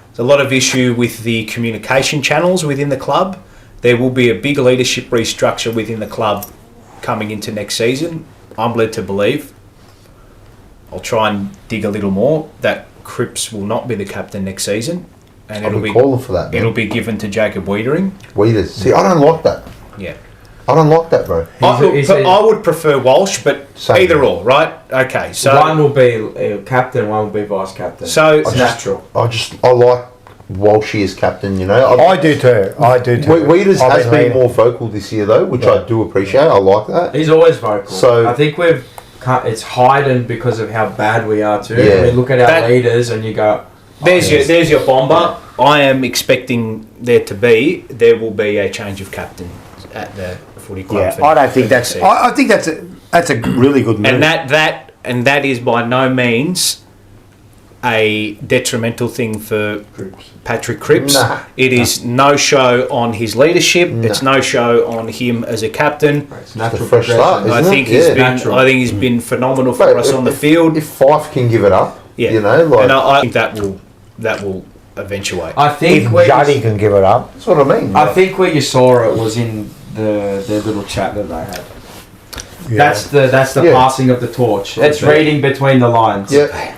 There's a lot of issue with the communication channels within the club. There will be a big leadership restructure within the club coming into next season. I'm led to believe. I'll try and dig a little more that Cripps will not be the captain next season, and I'll be calling for that. Man. It'll be given to Jacob Wiedering. See, I don't like that. Yeah, I don't like that, bro. I would prefer Walsh, but either or, right? Okay, so one will be captain, one will be vice captain. So it's natural. I like Walshy as captain. You know, I do too. Wieders has been more vocal this year though, which I do appreciate. I like that. He's always vocal. So I think it's heightened because of how bad we are too. Yeah. We look at our leaders and you go, there's your bomber. I am expecting there will be a change of captain at the footy club. Yeah, I don't think that's. I think that's a really good move. And that is by no means a detrimental thing for Patrick Cripps. Nah. It is no show on his leadership. It's no show on him as a captain. it's natural. a fresh start, I think he's been phenomenal for us on the field. If Fife can give it up, you know, and I think that will eventuate. I think if Juddy can give it up, that's what I mean. I think where you saw it was in the little chat that they had. Yeah. That's the passing of the torch. It's reading between the lines. Yeah.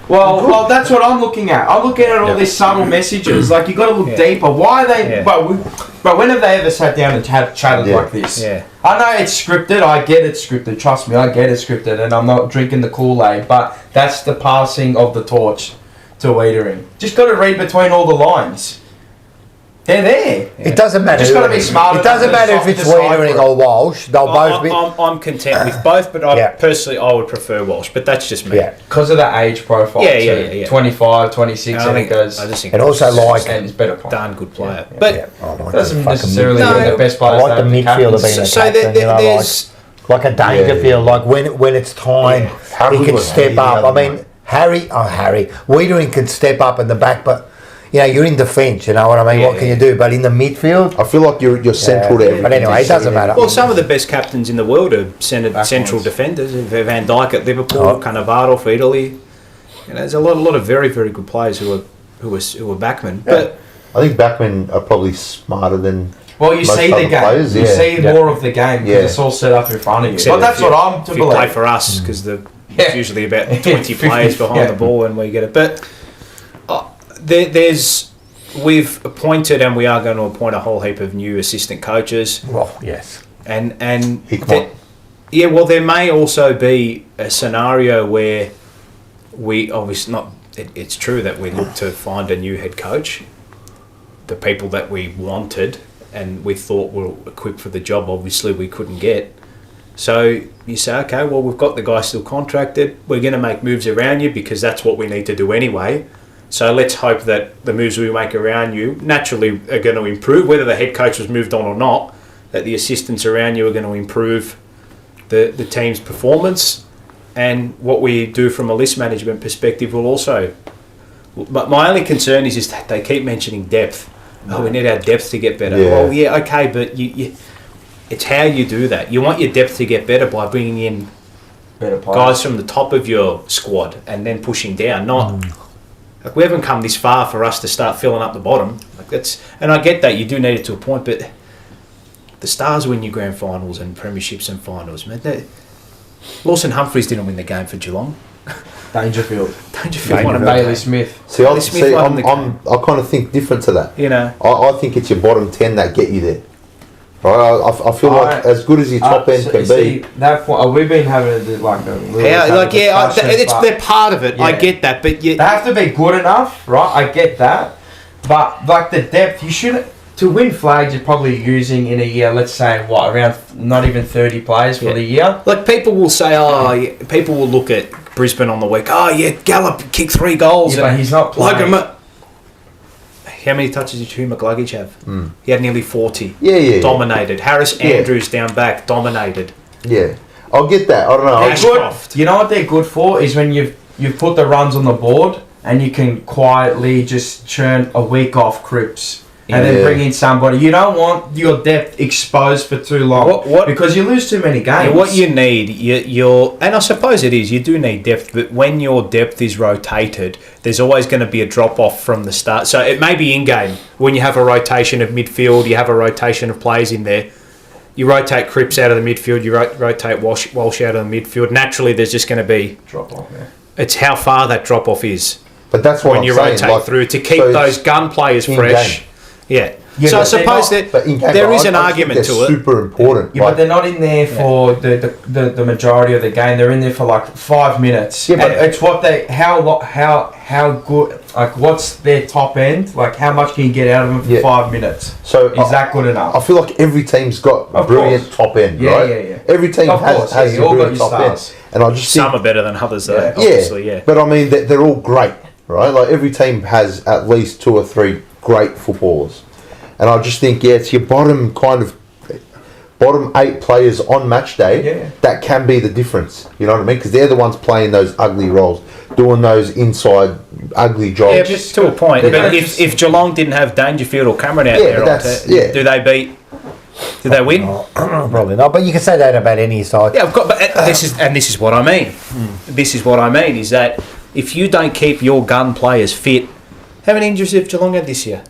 Well, that's what I'm looking at. I'm looking at all these subtle messages. Like, you got to look deeper. Why are they? But when have they ever sat down and chatted like this? Yeah. I know it's scripted. I get it's scripted. Trust me, I get it's scripted, and I'm not drinking the Kool-Aid. But that's the passing of the torch to Wiedering. Just got to read between all the lines. They're there. It doesn't matter. Just got to be smarter. It doesn't matter if it's Wiedering or Walsh. They'll both be. I'm content with both, but personally I would prefer Walsh. But that's just me. Yeah. Because of the age profile. Yeah. 25, 26, I think goes. I just think and also like and it's better. Darn good player, but doesn't necessarily mean the best I players. like the midfielder being a captain. There's like a Dangerfield. Like when it's time, he can step up. I mean, Harry, Wiedering can step up in the back, but. You know, you're in defence, you know what I mean? What can you do? But in the midfield... I feel like you're central to everything. But anyway, it doesn't matter. Well, some of the best captains in the world are central defenders. Van Dijk at Liverpool, Cannavaro for Italy. You know, there's a lot of very, very good players who are backmen. Yeah. But I think backmen are probably smarter than Well, you most see the other game. players, You see more of the game because it's all set up in front of you. Except But that's if what I'm to if you play believe. for us because it's usually about 20 players behind Yeah. the ball and we get it. But we've appointed and we are going to appoint a whole heap of new assistant coaches. Well, yes. And there may also be a scenario where we obviously not. It's true that we look to find a new head coach. The people that we wanted and we thought were equipped for the job, obviously we couldn't get. So you say, okay, well, we've got the guy still contracted. We're going to make moves around you because that's what we need to do anyway. So let's hope that the moves we make around you naturally are going to improve, whether the head coach was moved on or not, that the assistants around you are going to improve the team's performance. And what we do from a list management perspective will also... But my only concern is that they keep mentioning depth. Oh, we need our depth to get better. Yeah. Well, yeah, okay, but you it's how you do that. You want your depth to get better by bringing in Better players. guys from the top of your squad and then pushing down. Not like we haven't come this far for us to start filling up the bottom. Like that's, and I get that you do need it to a point, but the Stars win your grand finals and premierships and finals, man. Lawson Humphries didn't win the game for Geelong. Dangerfield. won a Bailey Smith. See, I Smith won the kind of think different to that. You know, I think it's your bottom 10 that get you there. Right? I feel like as good as your top end can see, be. that point, we've been having like a little they're part of it. I get that, but they have to be good enough, right? I get that, but like the depth, you shouldn't. To win flags, you're probably using in a year, let's say, around not even 30 players for the year. Like people will say, people will look at Brisbane on the week. Oh yeah, Gallup kicked 3 goals. Yeah, but he's not playing. How many touches did Hugh McCluggage have? He had nearly 40. Yeah. Dominated. Harris Andrews down back, dominated. Yeah. I'll get that. I don't know. Ashcroft. You know what they're good for is when you've put the runs on the board and you can quietly just churn a week off Cripps. And then bring in somebody. You don't want your depth exposed for too long because you lose too many games. Yeah, what you need, and I suppose it is, you do need depth, but when your depth is rotated, there's always going to be a drop-off from the start. So it may be in-game. When you have a rotation of midfield, you have a rotation of players in there. You rotate Cripps out of the midfield, you rotate Walsh out of the midfield. Naturally, there's just going to be... Drop-off, yeah. It's how far that drop-off is. But that's what when you rotate through to keep those gun players fresh. Game. Yeah. Yeah, so I suppose there is an argument to it. Super important. Yeah, but they're not in there for the majority of the game. They're in there for like 5 minutes. Yeah, but it's what they how good, like what's their top end? Like how much can you get out of them for 5 minutes? So is that good enough? I feel like every team's got a brilliant top end, right? Yeah. Every team has a brilliant top end, and I just some are better than others, though. Obviously, yeah. But I mean, they're all great, right? Like every team has at least 2 or 3 great footballers. And I just think, it's your bottom 8 players on match day that can be the difference. You know what I mean? Because they're the ones playing those ugly roles, doing those inside ugly jobs. Yeah, just to a point. But if Geelong didn't have Dangerfield or Cameron out there, do they beat? Do they win? Probably not. But you can say that about any side. Yeah, this is what I mean. This is what I mean is that if you don't keep your gun players fit, how many injuries have Geelong had this year?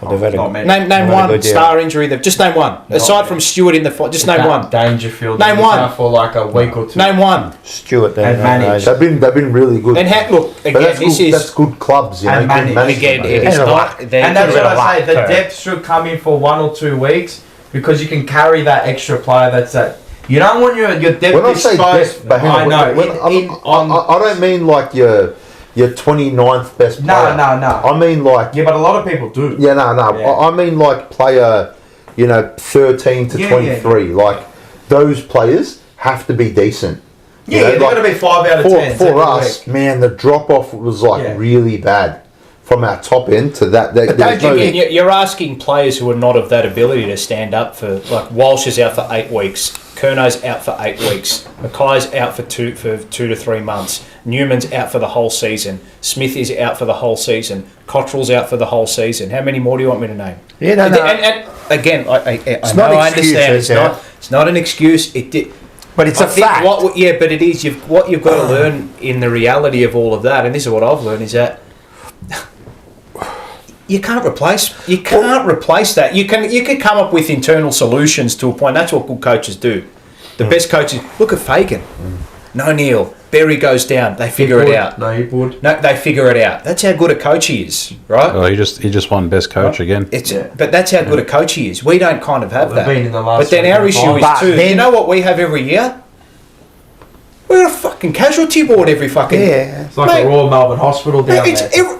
Name one star injury. Just name one. Aside from Stewart in the fight, just name one. Dangerfield. Name one for like a week or 2. Name one. Stewart. And managed. They've been really good. And look again, that's good clubs, you know. And again, it is not. And that's what I say. The depth should come in for 1 or 2 weeks because you can carry that extra player. That's that. You don't want your depth when exposed. I say depth, I know. I don't mean like your 29th best player. No. I mean like... Yeah, but a lot of people do. Yeah, no. Yeah. I mean like player, 13 to 23. Like, those players have to be decent. They're going to be 5 out of 10. For us, man, the drop-off was really bad. From our top end to that... You're asking players who are not of that ability to stand up for... Like, Walsh is out for 8 weeks. Curno's out for 8 weeks. Mackay's out for 2 to 3 months. Newman's out for the whole season. Smith is out for the whole season. Cottrell's out for the whole season. How many more do you want me to name? Yeah, no. And again, I understand. It's not an excuse. But it's a fact. But it is. What you've got to learn in the reality of all of that, and this is what I've learned, is that you can't replace that. You can come up with internal solutions to a point. That's what good coaches do. The best coaches look at Fagan. No Neil. Berry goes down. They figure it out. No, you would. No, they figure it out. That's how good a coach he is, right? Oh, he just won best coach again. But that's how good a coach he is. We don't kind of have that. Been in the last but then our issue is too. then- You know what we have every year? We got a fucking casualty ward every fucking. Yeah. It's like a Royal Melbourne Hospital down It's there.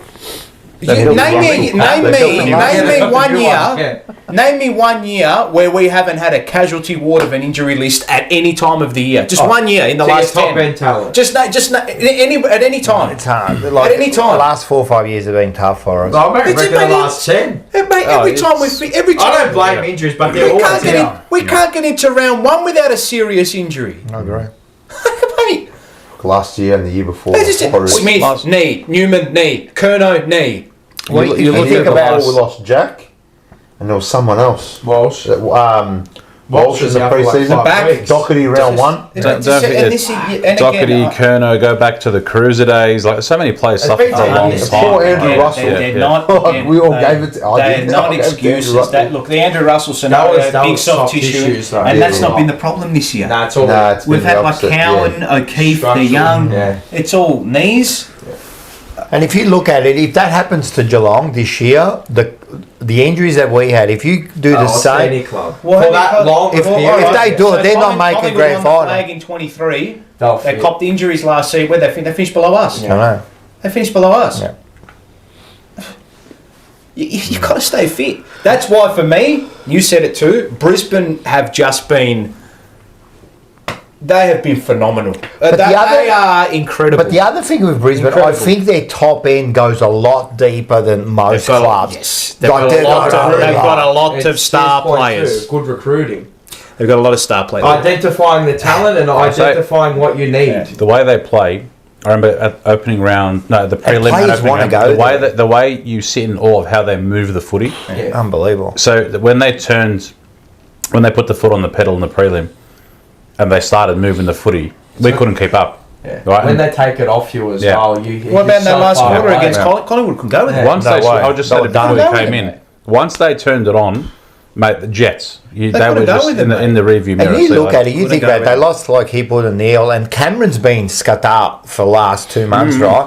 Name me one year where we haven't had a casualty ward of an injury list at any time of the year. Just 1 year in the last top 10. end talent. At any time. It's hard. Like, any time. The last 4 or 5 years have been tough for us. I reckon It's the been- last 10. Every time. I don't blame injuries, but they're always out. We can't get into round 1 without a serious injury. I agree. Mate, Last year and the year before. they just- Smith, knee. Newman, knee. Kerno, knee. You look think about we lost Jack, and there was someone else. Walsh. Walsh is a out for like pre-season 5 back. weeks. Doherty round 1. Don't forget Doherty, Kerno, go back to the Cruiser days. Like so many players It's suffered been for a long 10 years. time. Poor Andrew Russell. They're Yeah. not. We all gave it to- I They're did. not I gave it to excuses. Andrew Russell. Look, the Andrew Russell scenario, That big was soft soft tissue, tissues, though. and Yeah, that's yeah. not been the problem this year. Nah, it's all Nah, it's We've been had the like opposite, Cowan, O'Keefe, De Structural, Young. yeah. It's all knees. And if you look at it, if that happens to Geelong this year, the injuries that we had, if you do the same, any club. Well, For that long if period, they do it, they're not making Collingwood grand won the final. flag in 23. They'll They fit. copped injuries last season. Where they finished below us. I know. They finished below us. Yeah. You've got to stay fit. That's why, for me, you said it too. Brisbane have just been. They have been phenomenal. They are incredible. But the other thing with Brisbane, Incredible. I think their top end goes a lot deeper than most clubs. Yes, they've Like, got a lot It's of star 6.2, players. Good recruiting. They've got a lot of star players. Identifying the talent and identifying what you need. The way they play, I remember at opening round, no, the prelim and players opening wanna round, go the way there. the way you sit in awe of how they move the footy. Yeah. Unbelievable. So when they put the foot on the pedal in the prelim, and they started moving the footy, we couldn't keep up. Yeah. Right? When they take it off you as Yeah. well, What about that last quarter away. against Collingwood? Couldn't go with it. Once No they, way. I just They said were it before done. they came in. Once they turned it on, mate, the Jets, they couldn't were go just with it, in the rearview mirror. And you So, look like, at it, you Couldn't think go about it, with they it. lost like Hipwood and Neil, and Cameron's been scut up for the last 2 months, right?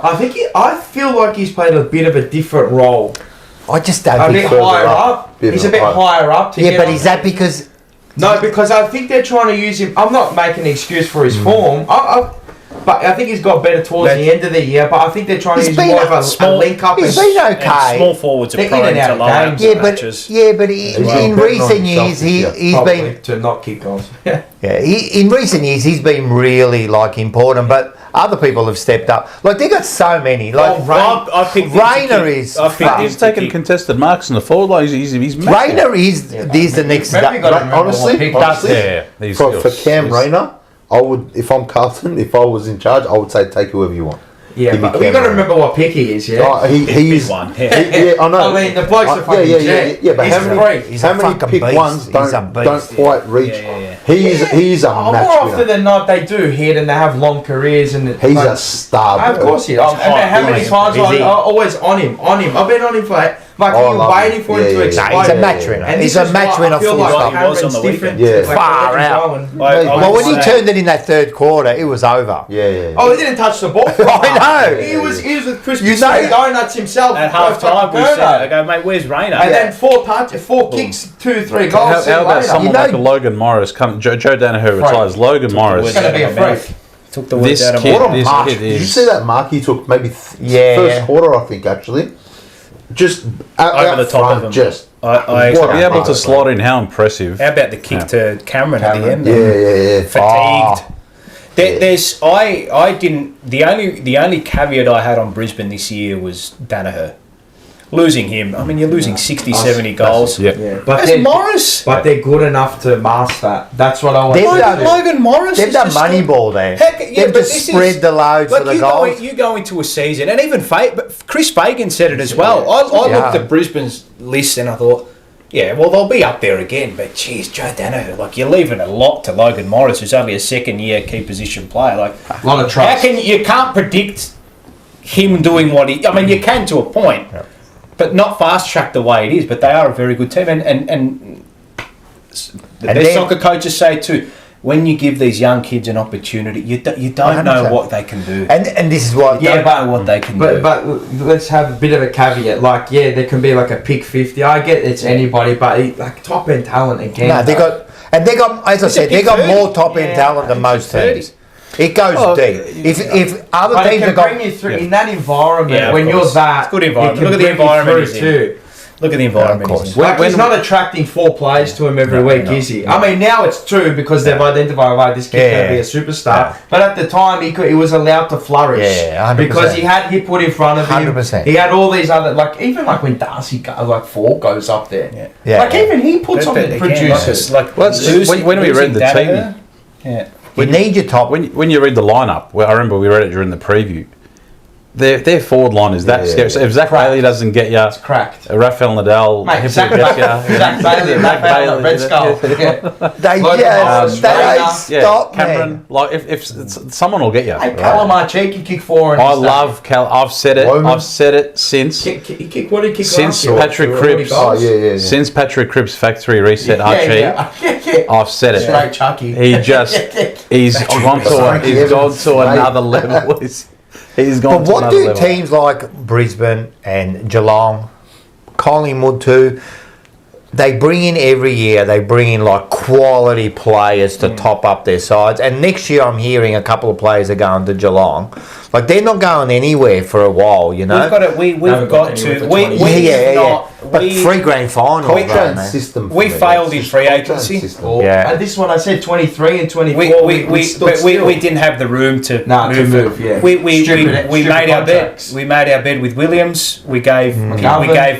I feel like he's played a bit of a different role. I just don't A think bit further higher up. up. Bit He's a of bit a- higher up. To Yeah, get but on. is that because No, because I think they're trying to use him. I'm not making an excuse for his form. But I think he's got better towards the end of the year. But I think they're trying to He's use been more of a small- link up. he's and- been And okay? small forwards are They're in prone and out to of low games. Yeah, matches. but in betting recent on years, himself this year. he's Probably been to not kick goals. Yeah. in recent years he's been really like important, but other people have stepped up. Like they got so many. Like I picked Rayner is fucked. he's taken contested marks in the forward line. He's massive. Rayner is the next. Maybe you gotta remember Honestly, what pick honestly, Yeah, he's for he's- Cam he's- Rayner, I would, if I'm Carlton, if I was in charge, I would say take whoever you want. Yeah, Give me but we Cam got to Rayner. remember what pick he is. Yeah. Oh, he is. one. Yeah, I know. I mean, the bloke's a fucking jet. Yeah, but He's how many, free. He's how a many fucking pick beast. ones He's don't, a beast, don't quite reach? Yeah. He's a More match often winner. than not, they do hit and they have long careers. And He's like, a star. Of bro. course he is. How many times Is I'm he? always on him. I've been on him for like Oh, I you're love waiting him. for him Yeah, to yeah, explode. He's a Yeah, match yeah, winner. And He's this a is match why winner I feel full like stop. He was on Cameron's the different. weekend. to, like, Far what out. Owen. Well, when he turned it in that third quarter, it was over. Yeah. Oh, he didn't touch the ball. I know. He was with crispy You know- donuts himself. At half time, we said, I go, mate, where's Rayner? And then four kicks, 2-3 goals. How about someone You know- like a Logan Morris? Joe Danaher retires. Logan Morris. It's going to be a freak. Took the words This out of kid, my What a this mark. kid Did you is. see that mark he took maybe Yeah. first quarter, I think, actually? Just Over the top of him. Just. I What To be a able mark. to slot in, how impressive. How about the kick to Cameron at the end? Yeah. Fatigued. There's I didn't the only caveat I had on Brisbane this year was Danaher. Losing him, I mean, you're losing 60, 70 goals. Yeah. But That's they're, Morris. but they're good enough to mask that. That's what I want They've to done- do. Logan Morris. They've is done just money a- ball there. Heck, yeah, They've but just this spread is- the loads Like for the you goals. go into a season, and even but Chris Fagan said it as well. I looked Yeah. at Brisbane's list and I thought, yeah, well they'll be up there again. But geez, Joe Danaher, like you're leaving a lot to Logan Morris, who's only a second-year key position player. Like, A lot of how trust. can you can't predict him doing what he? I mean, you can to a point. but not fast track the way it is. But they are a very good team, and their soccer coaches say too. When you give these young kids an opportunity, you don't know what they can do. And this is what... You don't know what they can do. But let's have a bit of a caveat. Like, yeah, there can be like a pick 50. I get it's anybody, but like top-end talent again. No, they got, as I said, they got more top-end talent than most teams. It goes deep. If other teams have got... bring you through in that environment, when you're that... It's good environment. Look at the environment too. Look at the environment. Like he's not attracting 4 players to him every week, is he? I mean, now it's 2 because they've identified, like, this kid's going to be a superstar. But at the time, he was allowed to flourish. Yeah, 100%. Because he had hit put in front of him. 100%. He had all these other, like, even like when Darcy, like, 4 goes up there. Yeah. Like, even he puts on the producers. Like, when we read the team, you need your top... When you read the lineup, well, I remember we read it during the preview. Their forward line is that scary. So if Zach Bailey doesn't get you, it's cracked. Rafael Nadal, Mate, Zach Bailey, Red Skull. They stop, Cameron. Like if someone will get you. Hey, Callum Archie kick 4. And I love Cal. I've said it. I've said it since. He kicked what did he kick since last Patrick Cripps. Since Patrick Cripps factory reset Archie. I've said it. Straight Chucky. He's gone to another level. He's gone. But what do teams like Brisbane and Geelong, Collingwood too? They bring in every year. They bring in like quality players to top up their sides. And next year, I'm hearing a couple of players are going to Geelong. Like they're not going anywhere for a while, you know. We've got to. But 3 grand final. We failed in free agency. And this is what I said: 23 and 24. We didn't have the room to move. Yeah. We made our bet. We made our bet with Williams. We gave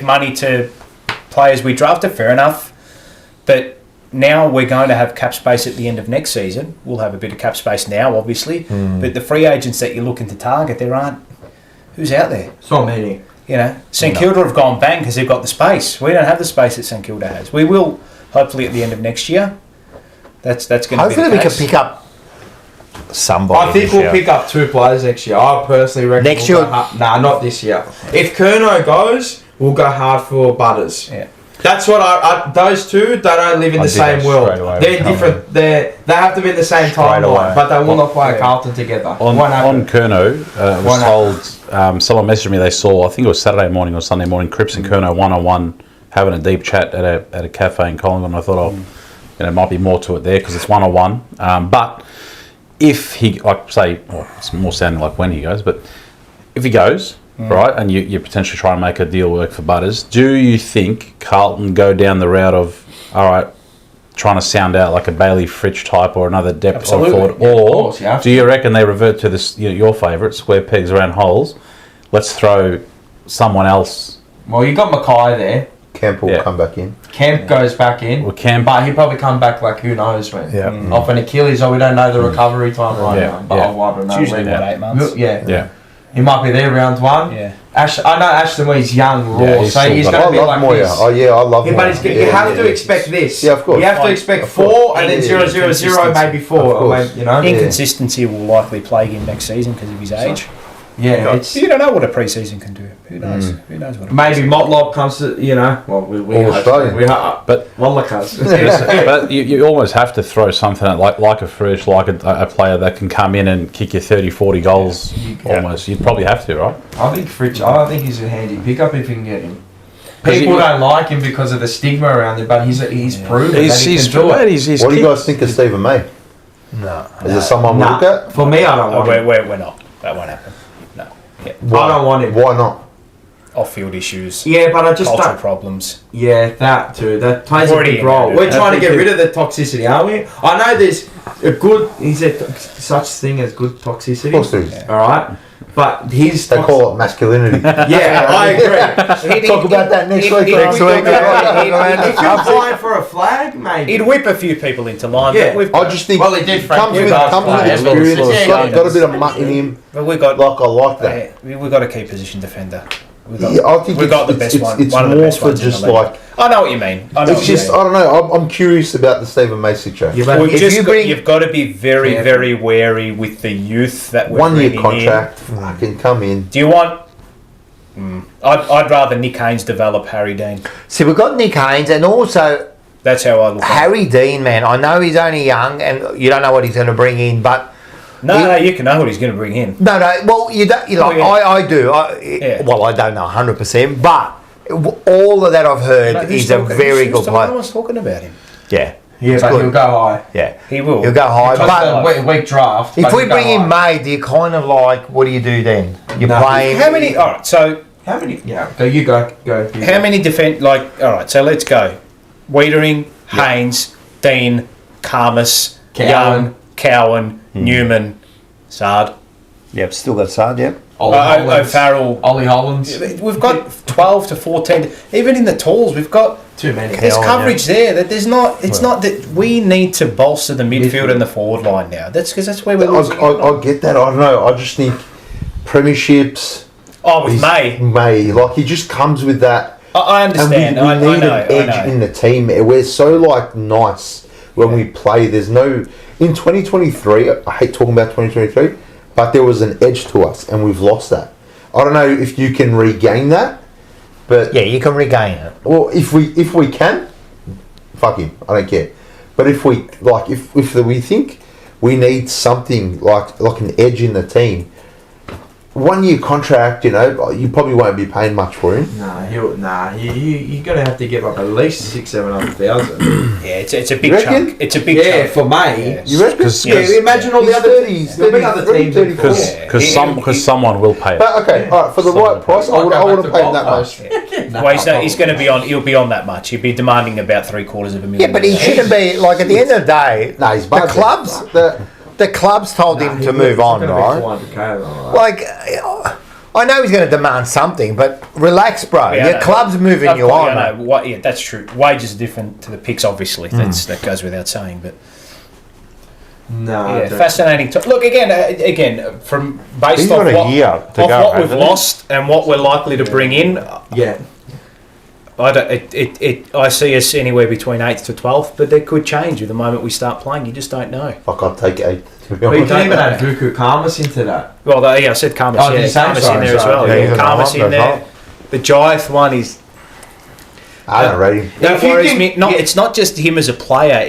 money to players we drafted. Fair enough, but now we're going to have cap space at the end of next season. We'll have a bit of cap space now, obviously, but the free agents that you're looking to target, there aren't. Who's out there? So many. You know, St Kilda have gone bang because they've got the space. We don't have the space that St Kilda has. We will, hopefully, at the end of next year. That's going to be the case. Hopefully we can pick up somebody. I think we'll pick up 2 players next year. I personally reckon. Next year? Not this year. If Curnow goes, we'll go hard for Butters. Yeah. That's what those 2, they don't live in the same world. They're different. They have to be in the same timeline, but they will not play Carlton together. On Curnow, was told, someone messaged me, they saw, I think it was Saturday morning or Sunday morning, Cripps and Curnow one-on-one having a deep chat at a cafe in Collingwood, and I thought, there might be more to it there because it's one-on-one. But if he, like say, it's more sounding like when he goes, but if he goes, right, and you potentially try and make a deal work for Butters, do you think Carlton go down the route of, all right, trying to sound out like a Bailey Fritsch type or another depth forward, or do you reckon they revert to this, your favourite, square pegs around holes, let's throw someone else? Well, you got Mackay there. Kemp will come back in. Kemp goes back in. Well, Kemp, but he'll probably come back like who knows when. Off an Achilles, or we don't know the recovery time right now. But I don't know. It's usually 8 months. Yeah. He might be there round 1. Yeah. I know Ashton when he's young, raw, so he's going to be like this. Oh yeah, I love. But you have to expect this. Yeah, of course. You have to expect 4 and then 0-0-0, maybe 4. You know, inconsistency will likely plague him next season because of his age. Yeah, you don't know what a pre-season can do. Who knows? Who knows what? Maybe Motlop comes to Well, we Australian. But but you almost have to throw something at like a Frisch, like a player that can come in and kick you 30-40 goals. Almost, you'd probably have to, right? I think Frisch. I think he's a handy pickup if you can get him. People don't like him because of the stigma around him, but he's proven that he can do it. What do you guys think of Stephen May? No. Is there someone we look at? For me, I don't want him. We're not. That won't happen. No. Yeah. I don't want him. Why not? Off-field issues. Yeah, but I just cultural problems. Yeah, that too. That plays a big role. We're trying to get rid of the toxicity, aren't we? I know there's a good. Is there such thing as good toxicity? Of course there is. All right, but they call it masculinity. Yeah, I agree. Talk about that next week. If you're flying for a flag, maybe he'd whip a few people into line. Yeah, I just think. Well, he did. Comes with experience. Got a bit of mutt in him. But we got. Like I like that. We've got a key position defender. I think we've got the best one. It's one of the more best for just like. I know what you mean. It's just I don't know. I'm curious about the Stephen May situation. You've got to be very, very wary with the youth that we're 1 year contract. Can come in. Do you want I'd rather Nick Haynes develop Harry Dean. See, we've got Nick Haynes, and also That's how I look at it. Harry Dean, man. I know he's only young, and you don't know what he's going to bring in, but No, you can know what he's going to bring in. no. Well, you don't. You like, yeah. I do. Yeah. Well, I don't know 100%, but all of that I've heard Mate, is a very good No player. one's talking about him. Yeah, Yeah, It's but good. he'll go high. Yeah, He will. He'll go high, Just but a weak draft. if but we he'll go bring in high. May, do you kind of like? What do you do then? You No. play him. How many? All right, so How many? Yeah, go. You go. Go. You how go. many defend? Like, all right, so let's go. Wiedering, Haynes, Dean, Karmas, Young, Cowan, Newman, Sard. Yep, still got Sard. Yep. O'Farrell. Ollie Hollands. We've got 12 to 14. Even in the talls, we've got. Too many. There's Cowan, coverage there. That there's not. It's not that we need to bolster the midfield and the forward line now. That's because that's where we're losing. I get that. I don't know. I just think premierships. Oh, with May. May, like he just comes with that. I understand. And we I need know. an edge I know. in the team. We're so like nice when we play. There's no in 2023. I hate talking about 2023, but there was an edge to us, and we've lost that. I don't know if you can regain that, but Yeah, you can regain it. well, if we can, fuck him. I don't care. But if we like, if we think we need something like an edge in the team. 1 year contract, you know, you probably won't be paying much for him. You're gonna have to give up at least 600,000-700,000. Yeah, it's a big You reckon? chunk. It's a big Yeah, chunk. for May. Yeah. You reckon? Because Imagine all the He's other 30s, there'll be other 33, teams. 34. Yeah. because someone will pay it. But okay, all right, for the right price, I would have paid him that much. Well, he's going to be on. He'll be on that much. He'll be demanding about $750,000. Yeah, but he shouldn't be like at the end of the day. No, he's the budget. clubs. The clubs told him to move on, right? Like, I know he's going to demand something, but relax, bro. Yeah, I Your know. club's moving you on. I mate. know. Yeah, that's true. Wages are different to the picks, obviously. That goes without saying. But No. yeah, fascinating. Look again from based He's off got a what, year to off go, what we've hasn't he? lost and what we're likely to bring in. Yeah. I see us anywhere between 8th to 12th, but that could change the moment we start playing. You just don't know. Fuck, I'll take 8. To be But you honest. can even add BUKU'S into that. Well, I said Karmas. Oh, did Yeah, you say? Karmas in Sorry, there as sorry. well. Yeah, Yeah, he's an Karmas option in as there. well. The Giath one is. I don't rate him. That If you worries can me. No, get- it's not just him as a player.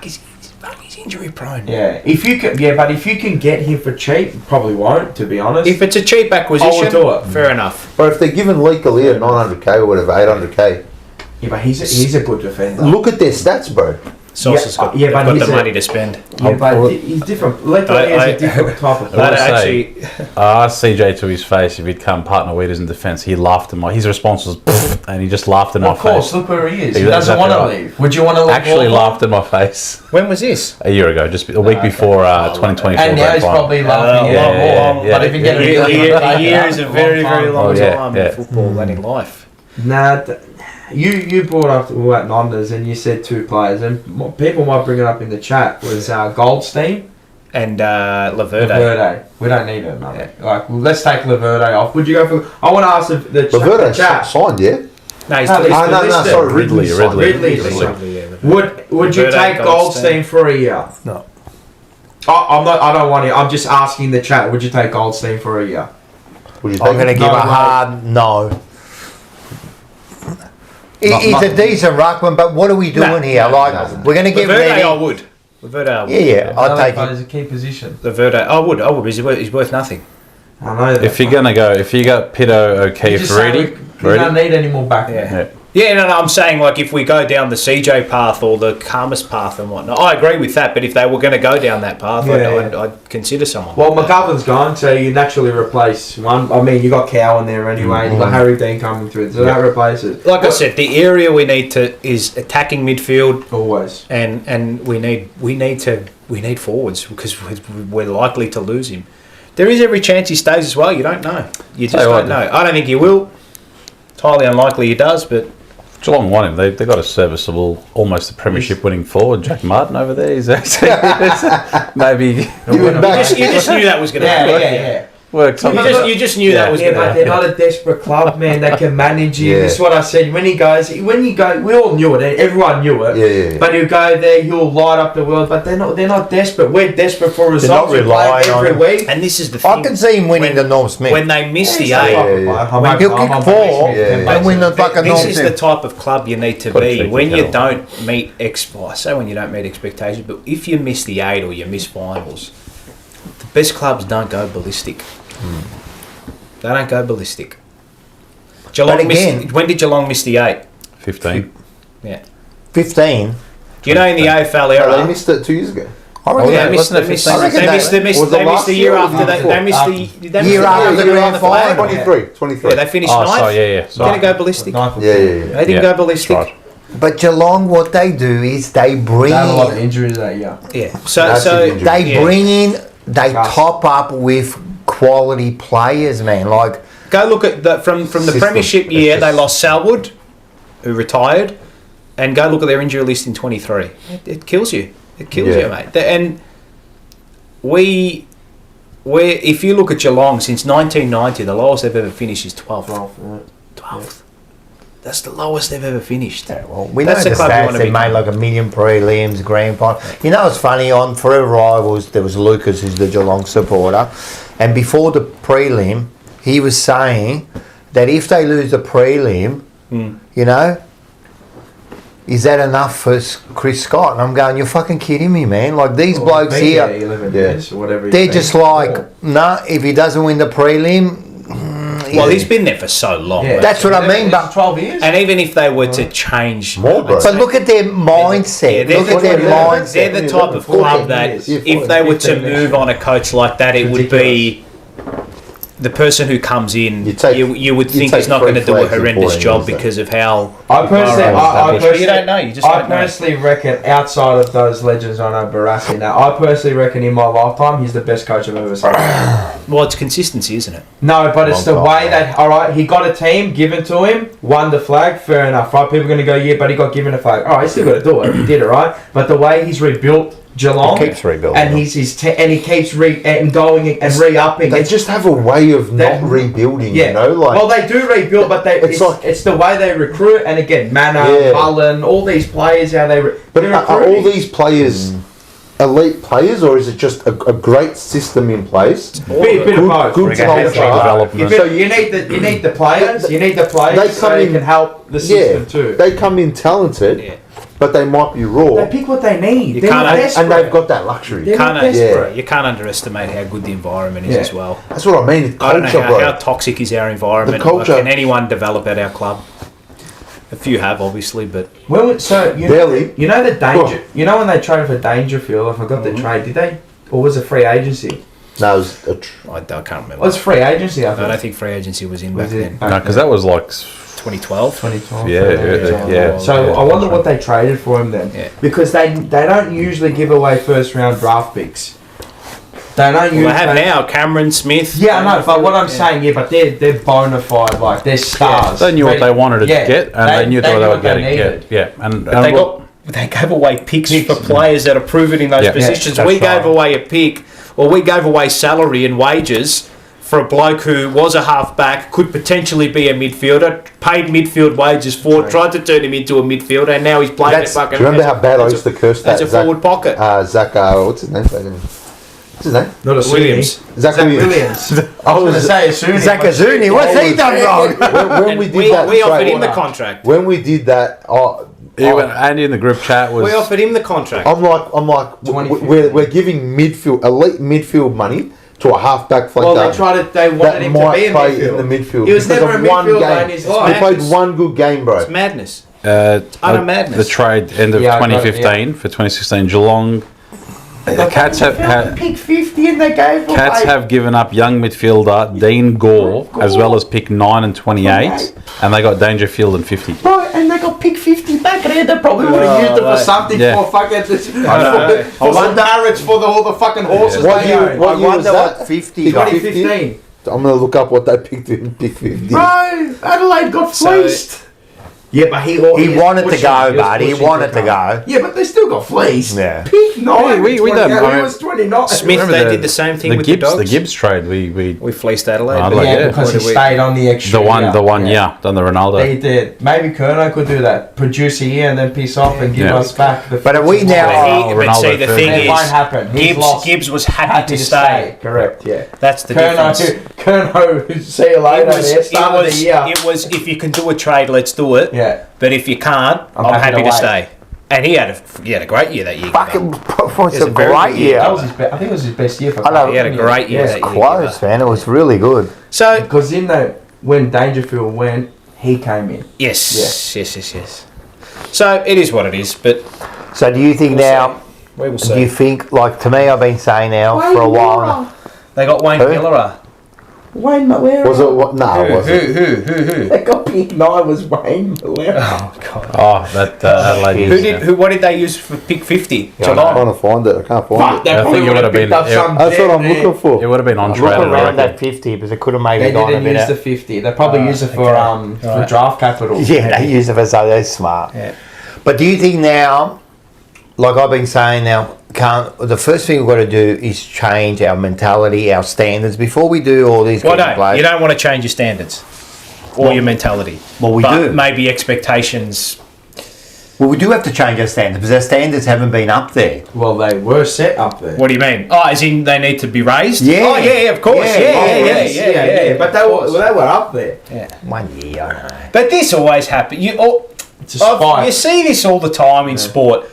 He's injury prone. Yeah. If you can, but if you can get him for cheap, probably won't. To be honest. If it's a cheap acquisition, I would do it. fair enough. But if they're giving Lee Kalia 900k or whatever, 800k, yeah, but he's a good defender. look at their stats, bro. Sauce Yeah, has got, yeah, they've but got he's the a- money to spend. Yeah, but he's different. Lee I- is a different type of I would That player. say- actually, I asked CJ to his face if he'd come partner Weeders in defence. He laughed at his response was, "Pfft," and he just laughed in my Of course, face. look where he is. He Exactly doesn't want to right. leave. Would you want to leave? Actually laughed in my face when was this? a year ago, just a week before 2024 And now grand he's final. probably laughing Yeah, even yeah, more. yeah. But if you get A year is a very, very long Oh, yeah, time yeah. in football and in life. Nah, you brought up about Nonders and you said 2 players, and people might bring it up in the chat. Was Goldstein And Laverde. Laverde? We don't need it, man. Like, let's take Laverde off. Would you go for? I want to ask the Laverde chat. signed, yeah? No, he's No, No, sorry, Ridley. Ridley. Would you Laverde, take Goldstein for a year? No. I don't want it. I'm just asking the chat. Would you take Goldstein for a year? Would you I'm take going to him? give No a way. hard no. He's Not- a decent ruckman, but what are we doing here? Like, we're going to get Laverde, ready. I would. Laverde, I would. Yeah, I'll take But it. it's a key position. Laverde, I would. He's worth nothing. I know that. If you're gonna go, if you got Pito, You O'Keefe, just say Reedy, we don't need any more back. Yeah. Yeah. Yeah, no, I'm saying like if we go down the CJ path or the Karmas path and whatnot, I agree with that. But if they were going to go down that path, Yeah. I'd consider someone. Well, like that. McGovern's gone, so you naturally replace one. I mean, you got Cowan there anyway. You got Harry Dean coming through, so that replaces. Like I said, the area we need to is attacking midfield, Always. and we need forwards because we're likely to lose him. There is every chance he stays as well. You don't know. You just Tell you don't what, know. I don't think he will. It's highly unlikely he does, but Geelong want him. They got a serviceable, almost a premiership winning forward, Jack Martin over there. He's actually maybe. Give him back. you just knew that was going to happen. Yeah. Worked You just knew that was Yeah, going to but they're happen. not a desperate club, man. They can manage you. Yeah. This is what I said. When you go, we all knew it. Everyone knew it. Yeah. But he'll go there, he'll light up the world. But they're not desperate. We're desperate for results. We play relying every on- week. And this is the thing. I can see him winning the Norm Smith. When they miss the Yeah, eight, yeah. He'll kick 4 and win the fucking this Norm is the Smith. type of club you need to Got to be check when the you kettle. don't meet I say when you don't meet expectations, but if you miss the eight or you miss finals, the best clubs don't go ballistic. They don't go ballistic. Geelong again- when did Geelong miss the eight? 15. Yeah. 15. Do you know in the AFL No, era? they missed it 2 years ago. I reckon They that missed wasn't it 15? I reckon was the last the year year or after the they year missed before? the Year after the grand on flag. final. 23. Yeah, they finished Oh, ninth. sorry, yeah. Sorry. Didn't go ballistic. Yeah. They didn't Yeah, go ballistic. that's right. But Geelong, what they do is they bring They had a lot of in, injuries that year. Yeah. So Massive injury. they yeah. bring in, they Trust. top up with quality players, man. Like, Go look at the from the System. premiership It's year. just- They lost Selwood, who retired, and go look at their injury list in 23. It kills you. It kills Yeah. you, mate. And if you look at Geelong since 1990, the lowest they've ever finished is 12th. 12th. That's the lowest they've ever finished. well, we That's know the the club you stats. wanna They be. made like 1 million prelims, grand final. You know, it's funny. On Forever Rivals, there was Lucas, who's the Geelong supporter, and before the prelim, he was saying that if they lose the prelim, you know, is that enough for Chris Scott? And I'm going, you're fucking kidding me, man. Like, these blokes here, 11 Yeah. years or whatever. they're just like, nah, if he doesn't win the prelim, Well, he's been there for so long. Yeah. mate. that's what I mean. But 12 years. And even if they were to change, More, bro. but look at their mindset. they're Look at their they're mindset. the type of 14 club that years. Yeah, if they were to 15 move on a coach like that, it would be the person who comes in. You take- You would you think take is not going to three do a flags in horrendous 14 job years, though. because of how. I personally, you don't know. You just I don't know. personally reckon, outside of those legends, I know Barassi now. I personally reckon in my lifetime, he's the best coach I've ever seen. Well, it's consistency, isn't it? No, but it's the Long way time, that, all right, he got a team given to him, won the flag, fair enough, right? People are going to go, yeah, but he got given a flag. All right, he's still got to do it. He did it, right? But the way he's rebuilt Geelong, He keeps rebuilding and them. and he keeps and going and re-upping. They It's just have a way of They- not rebuilding, yeah. you know? Like, well, they do rebuild, but It's like- it's the way they recruit, and again, Manor, Yeah. Cullen, all these players, how they. but they're are all recruiting. these players elite players, or is it just a great system in place? Bit of both. Good Development. culture. So you need the players. You need the players. They so come they in- can help the system too. They come in talented, Yeah. but they might be raw, They pick what they need. You They're can't- not and desperate. and they've got that luxury. They're not Can't- desperate. You can't underestimate how good the environment is Yeah. as well. That's what I mean. It's I don't know culture, how bro. toxic is our environment. The culture- Can anyone develop at our club? A few have, obviously, but So you Barely. know, you know the danger. You know when they traded for Dangerfield, I forgot the trade. Did they? Or was it free agency? No, it was I can't remember. It was free agency. I I think. don't think free agency was in Was back it then. back No, because then? that was like 2012. 2012. Yeah. So I wonder what they traded for him then, Yeah. because they don't usually give away first round draft picks. They don't Well, usually. they have now Cameron Smith. Yeah, I know, but what I'm Yeah. saying, yeah, but they're bona fide, like they're stars. They knew what they wanted to Yeah, get, and they knew what they were getting. needed. Yeah. And But they gave away picks for players that are proven in those Yeah. positions. Yeah, We that's gave right. away a pick, or we gave away salary and wages for a bloke who was a half-back, could potentially be a midfielder, paid midfield wages for, tried to turn him into a midfielder, and now he's playing at That's- fucking... Do you remember how bad I as used to curse As that? a forward pocket. Zach, what's his name? What's his name? Not a Williams. Zach Williams. I was going to say Suni. Zakazuni, what's he done wrong? When And we did that, we offered trade- him the contract. When we did that, Andy in the group chat was. We offered him the contract. I'm like, we're giving elite midfield money to a halfback like Well, that. they wanted that him to might be in play midfield. in the midfield. He was because never of a one midfielder game. in his He life. played one good game, bro. It's madness. the madness. trade end of Yeah, I got it, 2015 for 2016 Geelong. Cats have pick 50 and they gave Cats have given up young midfielder Dean Gore as well as pick 9 and 28, and they got Dangerfield and 50. Right, and they got pick 50 back there. They probably would have used it for something Yeah. for fucking for I some marriage for all the fucking horses What they year- own. what I year was wonder that? what 50 He got. got 2015. I'm gonna look up what they picked in pick 50. Bro, Adelaide got So- fleeced. Yeah, but he wanted to go, but he wanted to go. Yeah, but they still got fleeced. Yeah. Pick 9. We don't. He was 29. Smith, they did the same thing with the Dogs. The Gibbs trade. We fleeced Adelaide. Adelaide, because he stayed on the extra. The one, done the Ronaldo. He did. Maybe Kerno could do that. Produce a year and then piss off and give us back. But are we now? But see, the thing it is, won't happen. Gibbs was happy to stay. Correct. Yeah. That's the difference. Kerno, see you later. Start of the year. It was if you can do a trade, let's do it. Yeah. But if you can't, I'm happy to stay. And he had a great year that year. Fucking, it's a great year. That was I think it was his best year for Carlton. He had a great year that year. Close, man. It was really good. So because when Dangerfield went, he came in. Yes. So it is what it is. But so do you think now? We will see. Do you think, like to me, I've been saying now for a while. They got Wayne Miller. Wayne Malera. Was it what? No, it wasn't. Who? They got pick 9 was Wayne Malera. Oh god. Oh, that Adelaide. What did they use for pick 50? I'm trying to find it. I can't find it. I think it would have been. That's what I'm looking for. It would have been on Look trade. around that 50, because it could have maybe They gone a didn't bit. use the 50. They probably used it for draft capital. Yeah, they use it for so they're smart. Yeah. But do you think now, like I've been saying now, the first thing we've got to do is change our mentality, our standards before we do all these. You don't want to change your standards or your mentality. Well, we do. Maybe expectations. Well, we do have to change our standards because our standards haven't been up there. Well, they were set up there. What do you mean? Oh, as in they need to be raised? Yeah. Oh, yeah, of course. Yeah. But they were up there. Yeah. 1 year, I don't know. But this always happens. It's a spike. You see this all the time in sport.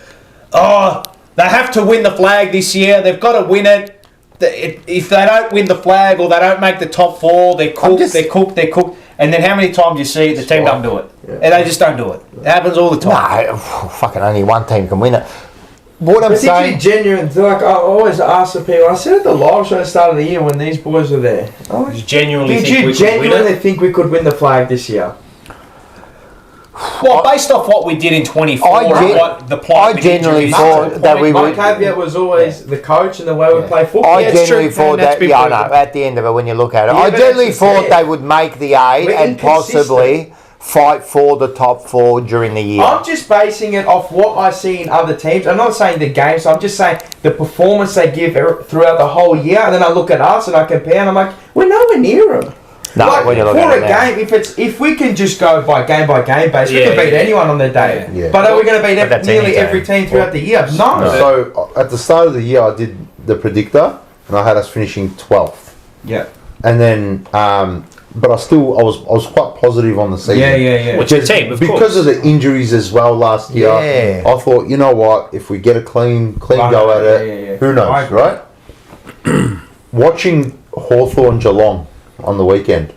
Oh, they have to win the flag this year. They've got to win it. If they don't win the flag or they don't make the top 4, they're cooked. They're cooked. And then how many times you see the team don't do it? Yeah. And they just don't do it. It happens all the time. No, fucking only one team can win it. What I'm But saying, genuine. Like I always ask the people. I said at the live show at the start of the year when these boys were there. You genuinely Did think you we could win genuinely it? think we could win the flag this year? Well, based off what we did in 24, I genuinely thought that we would. My caveat was always the coach and the way we play football. I genuinely thought that. Yeah, I know. At the end of it, when you look at it, I genuinely thought they would make the 8 and possibly fight for the top 4 during the year. I'm just basing it off what I see in other teams. I'm not saying the games. I'm just saying the performance they give throughout the whole year. And then I look at us and I compare, and I'm like, we're nowhere near them. No, like, when you look for at a it now. game, if we can just go by game basis, we can beat anyone on their day. Yeah. But are we going to beat that's nearly any every team throughout the year? No. So at the start of the year, I did the predictor, and I had us finishing 12th. Yeah. And then, but I was quite positive on the season. Yeah. Which is the team, of because course. of the injuries as well last year. Yeah. I thought, you know what? If we get a clean go at it, who knows, right? Watching Hawthorn Geelong on the weekend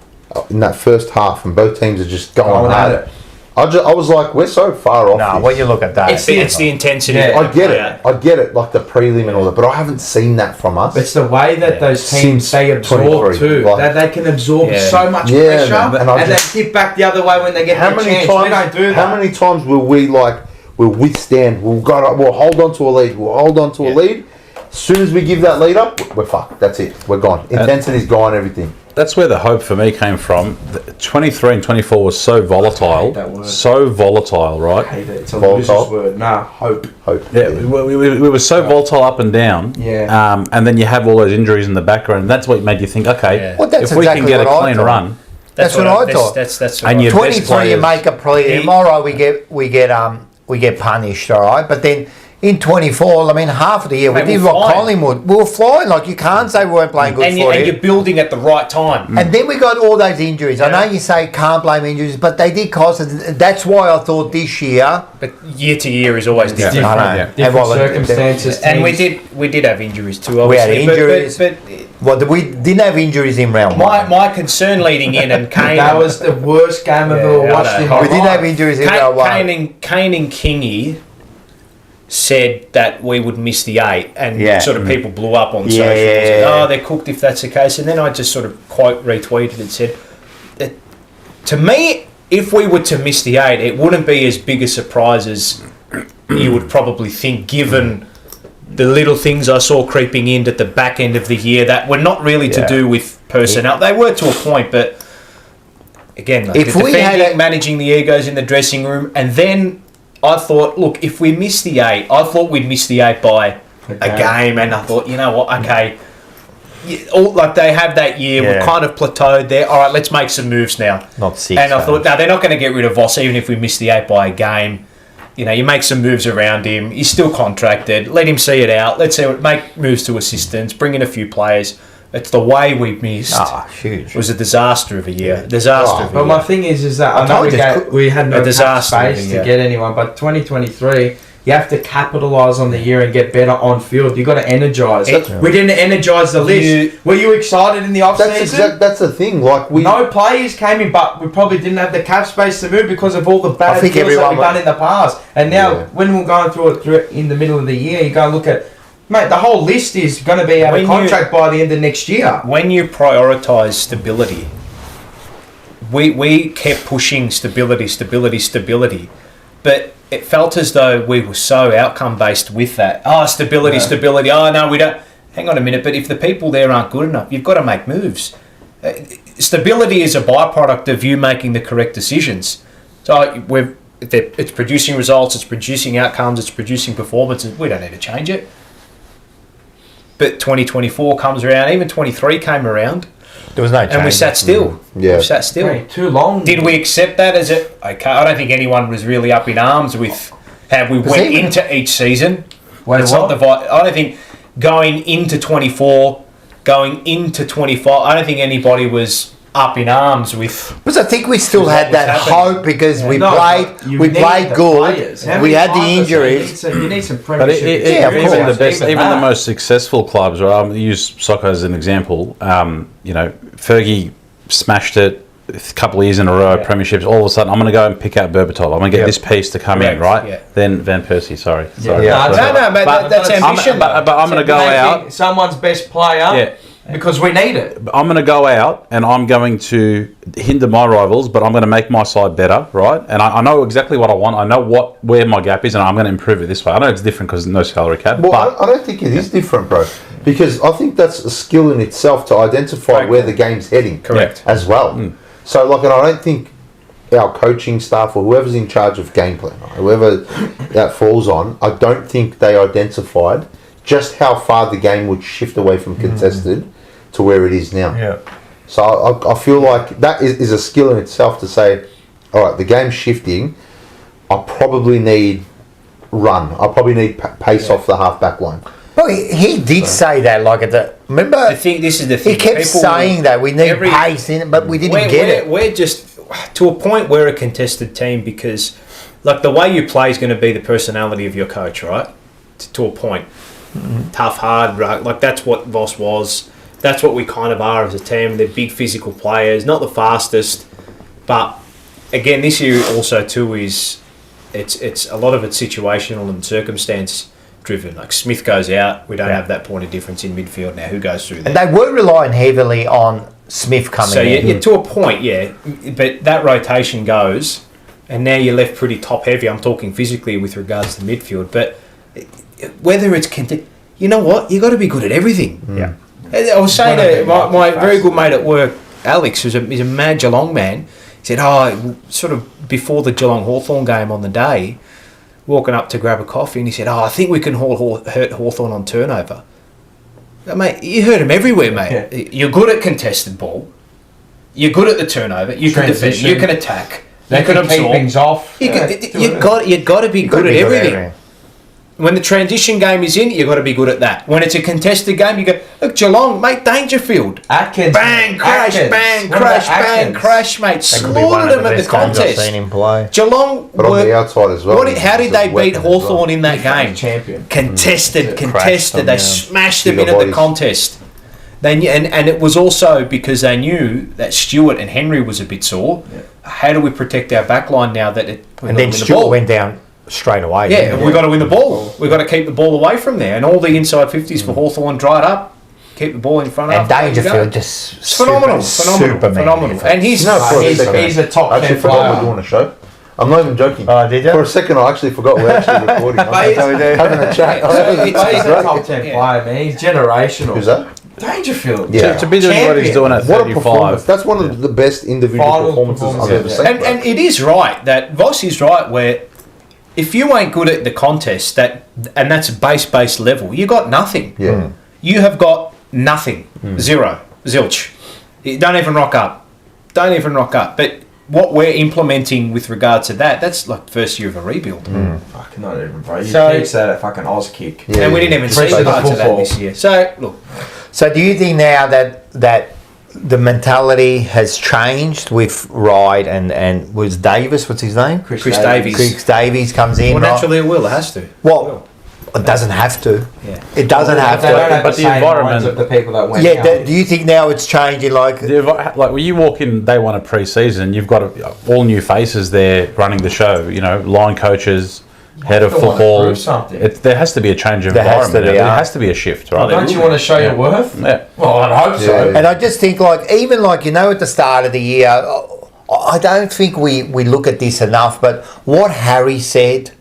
in that first half, and both teams are just going at it. I was like, we're so far off. No, when you look at that, It's the intensity. Yeah. I get it, like the prelim and all that, but I haven't seen that from us. It's the way that those teams Since they absorb 23, too. like- That they can absorb so much Yeah, pressure, man. And and they dip back the other way when they get how the many chance. times? We don't do that. How many times will we we'll withstand? We'll hold on to a lead. We'll hold on to a lead. As soon as we give that lead up, we're fucked. That's it. We're gone. Intensity's gone. Everything. That's where the hope for me came from. 23 and 24 was so volatile. that word. So volatile, right? I hate it. It's a Volatile. loser's word. Nah, hope. Yeah, we were so volatile up and down. Yeah. And then you have all those injuries in the background. And that's what made you think, okay, Yeah. Well, that's if we can exactly get what a I clean thought. run. That's what I thought. That's And what you- I- 23, you players- make a play. Tomorrow we get punished, all right. But then in 24, I mean, half of the year Mate, we did we're what flying. Collingwood. We were flying. Like you can't say we weren't playing good and footy. you're building at the right time. And then we got all those injuries. I know you say can't blame injuries, but they did cost us. That's why I thought this year. But year to year is always different. I know. Yeah. Different well, circumstances. And teams. we did have injuries too. We had Obviously. injuries. But Well, we didn't have injuries in round one. my concern leading in and Kane. That was the worst game I've ever Yeah, I watched know. in my We didn't life. have injuries in round one. Kane and Kingy said that we would miss the 8, and sort of people blew up on social. Said, oh, they're cooked if that's the case. And then I just sort of quote retweeted and said, to me, if we were to miss the 8, it wouldn't be as big a surprise as you would probably think, given the little things I saw creeping in at the back end of the year that were not really to do with personnel. They were to a point, but again, like If the we had defending, a- managing the egos in the dressing room, and then I thought, look, if we miss the 8, I thought we'd miss the 8 by a game, and I thought, you know what, okay, like they have that year, we're kind of plateaued there. All right, let's make some moves now. Not 6. And I thought, no, they're not going to get rid of Voss even if we miss the 8 by a game. You know, you make some moves around him. He's still contracted. Let him see it out. Let's see, make moves to assistants. Bring in a few players. It's the way we missed. Huge. It was a disaster of a year. Disaster of a But year. my thing is that I know we had no space to get anyone, but 2023, you have to capitalise on the year and get better on field. You got to energise. We didn't energise the list. Were you excited in the off season? That's the thing. Like no players came in, but we probably didn't have the cap space to move because of all the bad deals that we've done in the past. And now, when we're going through it in the middle of the year, you go look at. Mate, the whole list is going to be out of contract by the end of next year. When you prioritise stability, we kept pushing stability, but it felt as though we were so outcome-based with that. Stability. Oh, no, we don't. Hang on a minute, but if the people there aren't good enough, you've got to make moves. Stability is a byproduct of you making the correct decisions. So it's producing results, it's producing outcomes, it's producing performances. We don't need to change it. But 2024 comes around, even 23 came around. There was no change. And we sat still. Yeah. We sat still. Mate, too long. Did we accept that as it? Okay, I don't think anyone was really up in arms with how we went into each season. I don't think going into 24, going into 25, I don't think anybody was up in arms with. Because I think we still had that hope because we played good. We had the injuries. You need some But even the best, even the most successful clubs, right? I'll use soccer as an example. You know, Fergie smashed it a couple of years in a row, premierships. All of a sudden, I'm going to go and pick out Berbatov. I'm going to get this piece to come in, right? Yeah. Then Van Persie. Sorry. No, that's ambition. But I'm going to go out. Someone's best player. Yeah. Because we need it. I'm going to go out and I'm going to hinder my rivals, but I'm going to make my side better, right? And I know exactly what I want. I know where my gap is, and I'm going to improve it this way. I know it's different because no salary cap. Well, but I don't think it is different, bro. Because I think that's a skill in itself to identify where the game's heading. Correct. As well. So, and I don't think our coaching staff or whoever's in charge of game plan, whoever that falls on, I don't think they identified just how far the game would shift away from contested to where it is now. Yeah. So I feel like that is a skill in itself to say, all right, the game's shifting. I probably need run. I probably need pace off the half back line. Well, he did say that, like at the. Remember, I think this is the thing. he kept saying that we need pace in it, but we didn't get it. We're just to a point. We're a contested team because, like, the way you play is going to be the personality of your coach, right? To a point, tough, hard, right? Like that's what Voss was. That's what we kind of are as a team. They're big physical players, not the fastest, but again, this year also too is it's a lot of it's situational and circumstance driven. Like Smith goes out, we don't have that point of difference in midfield now. Who goes through there? And they were relying heavily on Smith coming in. So to a point, but that rotation goes, and now you're left pretty top heavy. I'm talking physically with regards to midfield, but whether it's you know what, you got to be good at everything. Yeah. I was saying to my very good mate at work, Alex, he's a mad Geelong man. He said, sort of before the Geelong Hawthorn game on the day, walking up to grab a coffee, and he said, I think we can hurt Hawthorn on turnover. Mate, you heard him everywhere, mate. Yeah. You're good at contested ball. You're good at the turnover. You can defend. You can attack. You can absorb. Keep things off. You've got to be good at everything. When the transition game is in, you've got to be good at that. When it's a contested game, you go, look, Geelong, mate, Dangerfield. Atkins. Bang, crash, bang, crash, mate. Slaughtered them at the contest. I've seen him play. Geelong but on the outside as well. How did they beat Hawthorn in that game? Champion. Contested. They smashed them into the contest. And it was also because they knew that Stewart and Henry was a bit sore. Yeah. How do we protect our back line now that and then Stewart went down straight away. Yeah, and we've got to win the ball. We've got to keep the ball away from there. And all the inside 50s for Hawthorn dried up. Keep the ball in front of. And Dangerfield just phenomenal. And he's a top 10 player. We're doing a show. I'm not even joking. Did you? For a second, I actually forgot we're actually recording. Having a chat. He's a top 10 player, man. He's generational. Who's that? Dangerfield. Yeah. To be doing what he's doing at What a performance. 35. That's one of the best individual Final performances I've performance, ever seen. And it is right that Voss is right where if you ain't good at the contest and that's base level, you got nothing. Yeah. You have got nothing. Zero. Zilch. You don't even rock up. But what we're implementing with regard to that's like first year of a rebuild. Fucking not even, bro. You So- keep saying that fucking Oz kick. Yeah. And we didn't even see Appreciate parts the of that football. this year. So, look, So do you think now that the mentality has changed with Ride and was Davis, what's his name? Chris Davies. Chris Davies comes in. Well, right? naturally it will. It has to. Well, it doesn't have to. Yeah. It doesn't have They don't to. have But the the same environment- minds of the people that went Yeah, out. do you think now it's changing? Like, Like when you walk in day one of pre-season, you've got all new faces there running the show. You know, line coaches, head of They wanna football. prove something. There has to be a change of There has environment. to be, There yeah. has to be a shift, right? Don't you want to show your worth? Yeah. Well, I hope so. Yeah. and I just think like even like at the start of the year, I don't think we look at this enough. But what Harry said,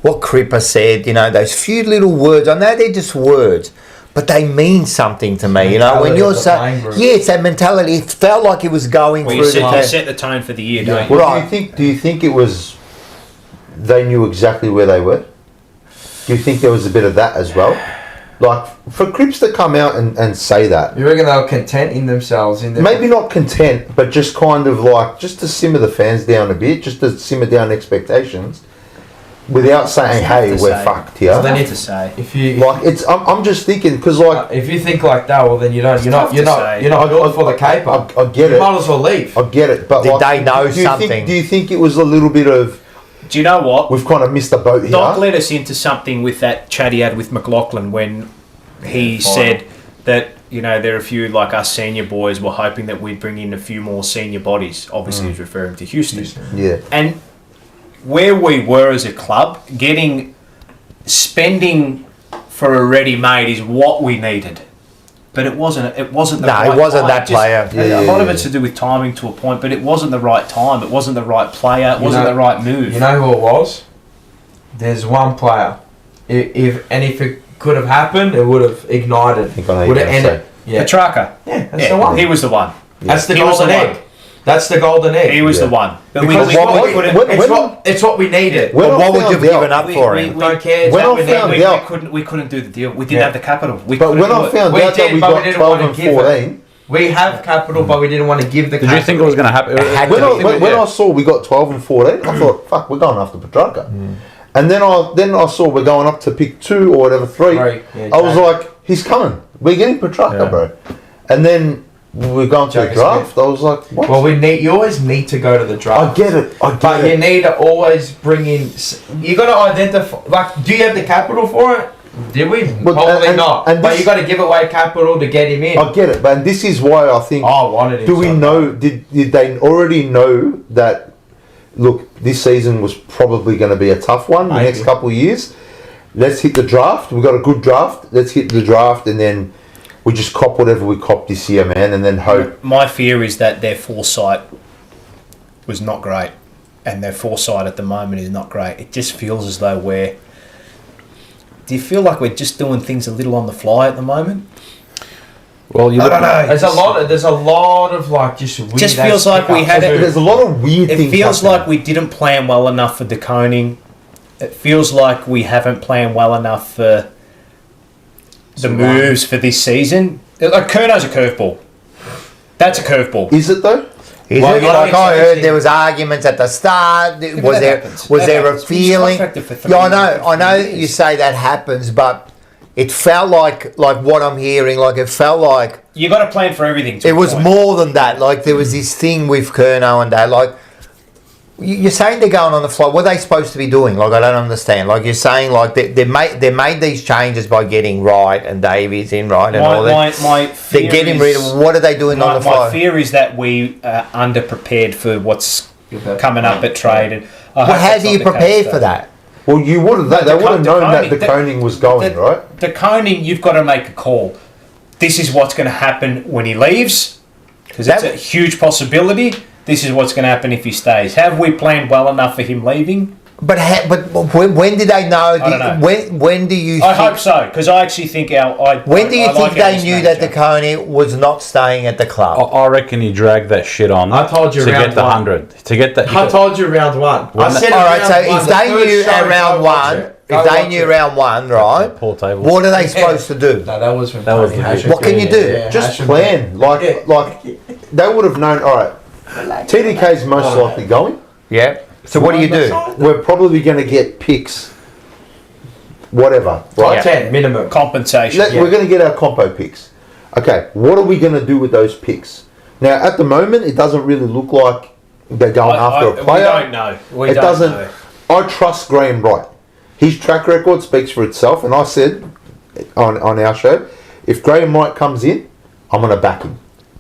what Cripper said, those few little words. I know they're just words, but they mean something to me. When Mentality you're of the saying, playing group. yeah, it's that mentality. It felt like it was going Well, you through the set the tone for the year, don't you? Well, Right. do you think it was they knew exactly where they were? Do you think there was a bit of that as well? Like for Cripps to come out and say that, You reckon they were content in themselves? In their maybe not content, but just kind of like just to simmer the fans down a bit, just to simmer down expectations, without saying, have "Hey, to we're say. fucked here." So they need to say. If you Like it's, I'm just thinking because like if you think like that, well then you're not tough to say. built for the caper. I get You it. might as well leave. I get it, but Did like, they know do you something? Think, do you think it was a little bit of Do you know what? we've kind of missed the boat here? Doc led us into something with that chat he had with McLaughlin when he Final. said that there are a few like us senior boys were hoping that we'd bring in a few more senior bodies. Obviously, he's referring to Houston. Yeah, And where we were as a club, spending for a ready-made is what we needed. But it wasn't. It wasn't the No, right it wasn't time. that player. A lot of it's to do with timing to a point, but it wasn't the right time. It wasn't the right player. It wasn't the right move. You know who it was? There's one player. If it could have happened, it would have ignited. I think I know Would you're have gonna ended. Yeah, Petrarca. yeah, that's the one. He was the one. That's the He was golden the egg. one. That's the golden egg. He was Yeah. the one. But Because we it's what couldn't. it's what we needed. When But I what would you found have given out- up for him? Don't care. It's When what I we found needed. out- We couldn't do the deal. We didn't Yeah. have the capital. We but couldn't when do I it. found We out that did, we but we got didn't 12 wanna and give it. 14, We have capital, but we didn't want to give the Did capital. you think it was going to happen? had when to. when I saw we got 12 and 14, I thought, fuck, we're going after Petrarca. And then I saw we're going up to pick 2 or whatever, 3. Right, yeah, I was Jack. like, he's coming. We're getting Petrarca, Yeah. bro. And then we're going to the Jack draft. I was like, what? Well, you always need to go to the I draft. get it. I get But you it. need to always bring in. You got to identify. Like, do you have the capital for it? Did we? But- Probably and- not. and But this- you got to give away capital to get him in. I get it. But this is why I think. I wanted him. Do we so know? bad. Did they already know that? Look, this season was probably going to be a tough one. The Maybe. next couple of years. Let's hit the draft. We've got a good draft. Let's hit the draft, and then we just cop whatever we cop this year, man, and then hope. My fear is that their foresight was not great, and their foresight at the moment is not great. It just feels as though we're. Do you feel like we're just doing things a little on the fly at the moment? Well, you I don't know. There's a lot of like just weird. Just feels like we had it- There's a lot of weird It things. feels happening. like we didn't plan well enough for the coning. It feels like we haven't planned well enough for the moves for this season. Like Curno's a curveball. That's a curveball. Is it though? Is Well, it? you know, Like I heard it's- there was arguments at the start. Was that there happens. was That there a happens. We just feeling? contracted for 3 Yeah, years. I know you say that happens, but it felt like what I'm hearing. Like it felt like You got to plan for everything. to it a was point. more than that. Like there was this thing with Curnow and that. Like you're saying they're going on the fly. What are they supposed to be doing? Like I don't understand. Like you're saying like they made these changes by getting Wright and Davies in right and all that. My fear They're getting is- rid of. What are they doing on the My fly? fear is that we are underprepared for what's coming up at trade. And I Well, hope how that's do not you the prepare case, for though. that? Well, you would have. They the would have known that the coning- coning was going, right? The coning, you've got to make a call. This is what's going to happen when he leaves, because that's a huge possibility. This is what's going to happen if he stays. Have we planned well enough for him leaving? But when did they know? I don't know. When do you? I hope so, because I actually think When do you think they knew that the Coney was not staying at the club? I reckon he dragged that shit on. I told you to round get the one. 100. To get that. I told you round one. I said All right, round so one, if the they first knew show, at round go watch one, it. if Go they watch knew it. round one, right? Poor table. What are they supposed to do? No, that was when That was Tony the Hashem What can you came do? in. Yeah, Just Hashem- plan. Like they would have known. All right, TDK's most likely going. Yeah. So what do you do? We're probably going to get picks. Whatever. Right. Top 10 minimum. compensation. We're going to get our compo picks. Okay, what are we going to do with those picks? Now, at the moment, it doesn't really look like they're going after a player. We don't know. It doesn't. I trust Graham Wright. His track record speaks for itself, and I said on our show, if Graham Wright comes in, I'm going to back him.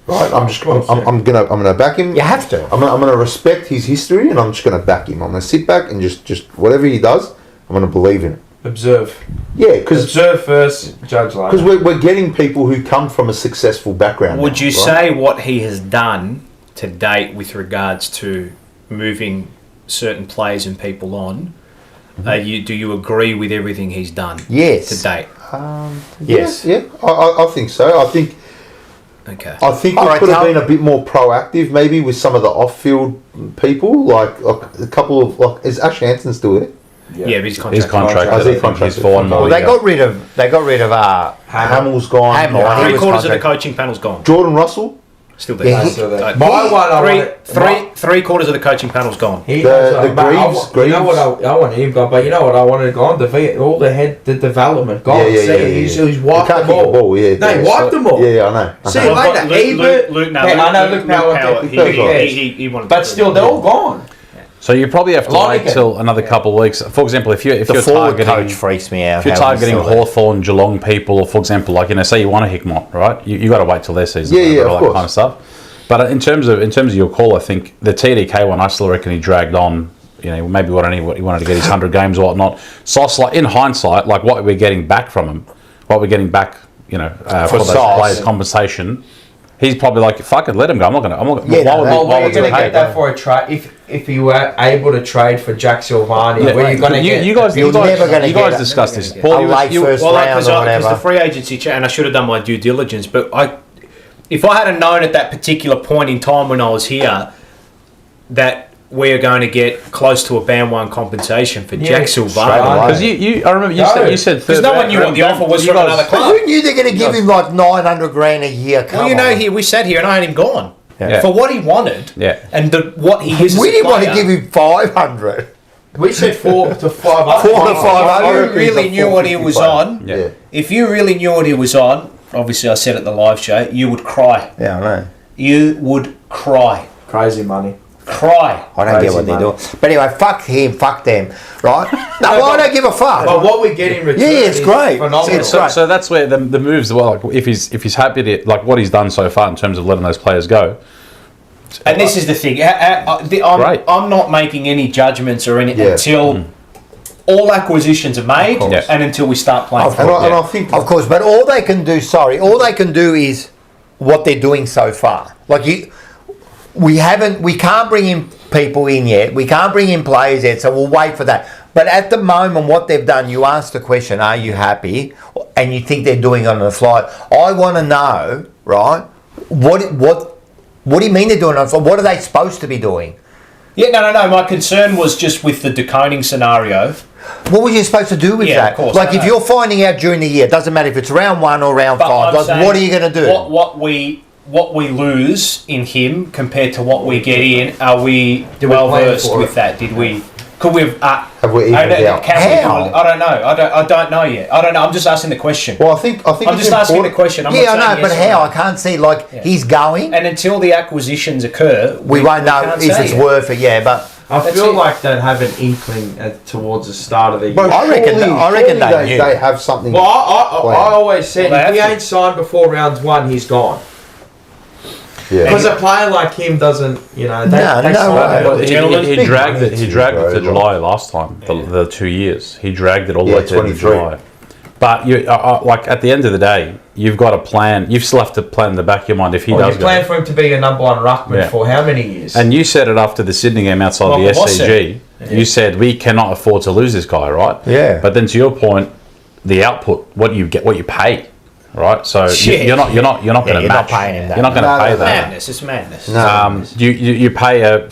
Right? I'm gonna back him. You have to. I'm gonna respect his history, and I'm just gonna back him. I'm gonna sit back and just whatever he does, I'm gonna believe in it. Observe. Yeah, because Observe first, judge later. we're getting people who come from a successful background. Would now, you right? say what he has done to date with regards to moving certain players and people on? Do you agree with everything he's done? Yes. To date. Yes. Yeah, I think so. I think Okay. we All right, could have tell- been a bit more proactive, maybe with some of the off-field people, like a couple of is Ash Hansen still there? Yeah, but his contract. His contract. Oh, is he I think contracted? he's for one more Well, they year. got rid of Hamill's gone. Hamill, he Three was quarters of the contract- coaching panel's gone. Jordan Russell. Still there. Yeah, So that- Uh, my one, I wanted, three quarters of the coaching panel's gone. He The knows, but Greaves- you know what I wanted him gone, but you know what I wanted gone? All the development gone. He's wiped Can't them kick all. the ball, yeah. No, he wiped them all. Yeah, I know. See, Uh-huh. like that. I know Luke Power. He wanted But to- still, they're all gone. So you probably have to Like wait it. till another couple of weeks. For example, if you're The forward targeting, coach freaks me out. if you're how he's targeting still there. Hawthorn, Geelong people, or for example, like say you want a Hickmont, right? You got to wait till their season, Yeah, yeah, all of that course. kind of stuff. But in terms of your call, I think the TDK one, I still reckon he dragged on. You know, maybe he wanted to get his 100 games or whatnot. So it's like in hindsight, like what we're getting back from him, what we're getting back, for those Sauce. players' compensation. He's probably like, fuck it, let him go. I'm not going to. Yeah, why would no, we- Where why are you would we going to pay? get that for a trade? If you were able to trade for Jack Silvani, where are you going to get? You guys, You're never gonna you get guys it. discussed this. A Paul, late first round or because whatever. the free agency chat, and I should have done my due diligence, but if I had known at that particular point in time when I was here that we are going to get close to a band one compensation for Jack straight Silvani. away. Because I remember you said Because no one knew what the offer was from another But club. who knew they're going to give him like 900 grand a year? Well, we sat here and I had him gone. Yeah. For what he wanted and what he is as We a didn't want to player. give him 500. We said 4 to 5. 4 to 500. If you really knew what he was on, Yeah. if you really knew what he was on, obviously I said at the live show, you would cry. Yeah, I know. You would cry. Crazy money. Cry. I don't get Crazy what they're money. doing. But anyway, fuck him, fuck them, right? No, well, I don't give a fuck. But what we get in return it's is great. phenomenal. It's great. So that's where the moves as well. Like if he's happy to like what he's done so far in terms of letting those players go. And this is the thing. Great. I'm not making any judgments or any Yeah. until all acquisitions are made course. and until we start playing. Of And course. I think Of course, but all they can do is what they're doing so far. Like we can't bring in people in yet. We can't bring in players yet, so we'll wait for that. But at the moment, what they've done, you ask the question, are you happy? And you think they're doing it on the fly. I want to know, right, what do you mean they're doing it on the fly? What are they supposed to be doing? Yeah, no. My concern was just with the deconing scenario. What were you supposed to do with Yeah, that? of course, like, I if know. you're finding out during the year, it doesn't matter if it's round 1 or round But 5. I'm Like, saying what are you going to do? What we lose in him compared to what we get in, are we Did we well plan versed for with it? that? Did we? Could we have? Have we evened out? How? I don't know. I don't know yet. I don't know. I'm just asking the question. Well, I think I'm it's just asking the important. question. I'm Yeah, not I know, saying but yes or how? no. I can't see, like, he's going. And until the acquisitions occur, We won't know can't if say it's it. worth it, yeah, but I That's feel it. like they'd have an inkling towards the start of the year. But I reckon surely they knew. they have something. Well, I always said Well, they if he have to. ain't signed before round 1, he's gone. Yeah. Because a player like him doesn't, they No sign way. it. But Gentlemen, he big dragged money it. He too, dragged bro, it to as well. July last time. The 2 years. He dragged it all the Yeah, way to 23. July. But you like at the end of the day, you've got a plan. You've still have to plan in the back of your mind if he Well, does you go. plan for him to be a number 1 ruckman Yeah. for how many years? And you said it after the Sydney game outside Well, the the boss SCG. You said we cannot afford to lose this guy, right? Yeah. But then to your point, the output, what you get, what you pay, right? So you're not going to you're match. not paying him that. You're not going to pay that. Madness. It's madness. No. You pay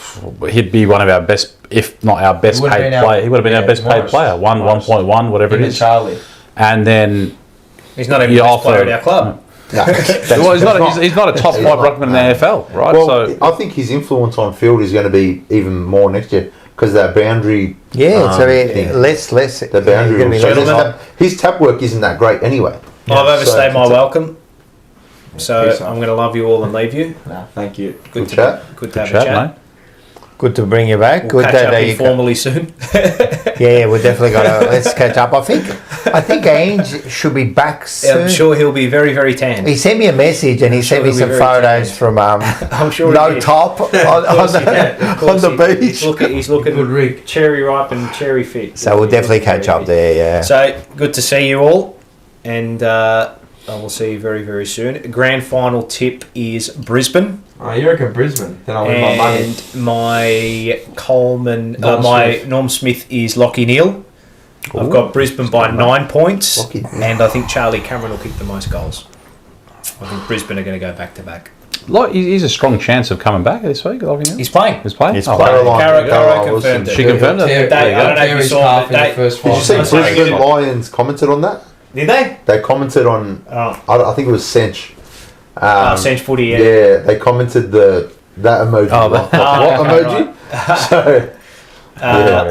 he'd be one of our best, if not our best paid player. He would have been our best paid player. 1.1, whatever it is. Charlie. And then He's not even the best player at our club. No. he's not a top 5 ruckman in the AFL, right? Well, So I think his influence on field is going to be even more next year because that boundary. Yeah, thing. less. The boundary. Gentlemen, his tap work isn't that great anyway. I've overstayed my welcome. So Peace I'm going to love you all and leave you. No, thank you. Good chat. Good to have a chat. mate. good to bring you back. We'll Good catch up that you informally soon. Yeah, we're definitely gonna let's catch up. I think Ange should be back soon. I'm sure he'll be very, very tan. He sent me a message and he sent me he'll be some very photos tan. from I'm sure no he did. top on the beach. He's looking Good rig. cherry ripe and cherry fit. So we'll definitely catch up there. Yeah. So good to see you all, and I will see you very, very soon. Grand final tip is Brisbane, Oh, you reckon Brisbane? Then I'll win my money. and my Coleman, Norm my Smith. Norm Smith is Lockie Neal. I've got Brisbane by 9 points, Lockie. and I think Charlie Cameron will kick the most goals. I think Brisbane are going to go back to back. Like, he's a strong chance of coming back this week. He's playing. He's playing. He's Oh, playing. Caro Caroline confirmed Wilson. it. She confirmed it. Terry- They- I don't know if you Terry's saw half that. in the They- first Did you five. see I'm sorry, Brisbane good. Lions commented on that? Did they? They commented on. Oh, I think it was Sench. Sench footy, yeah. Yeah, they commented that emoji. Oh, what okay, emoji? So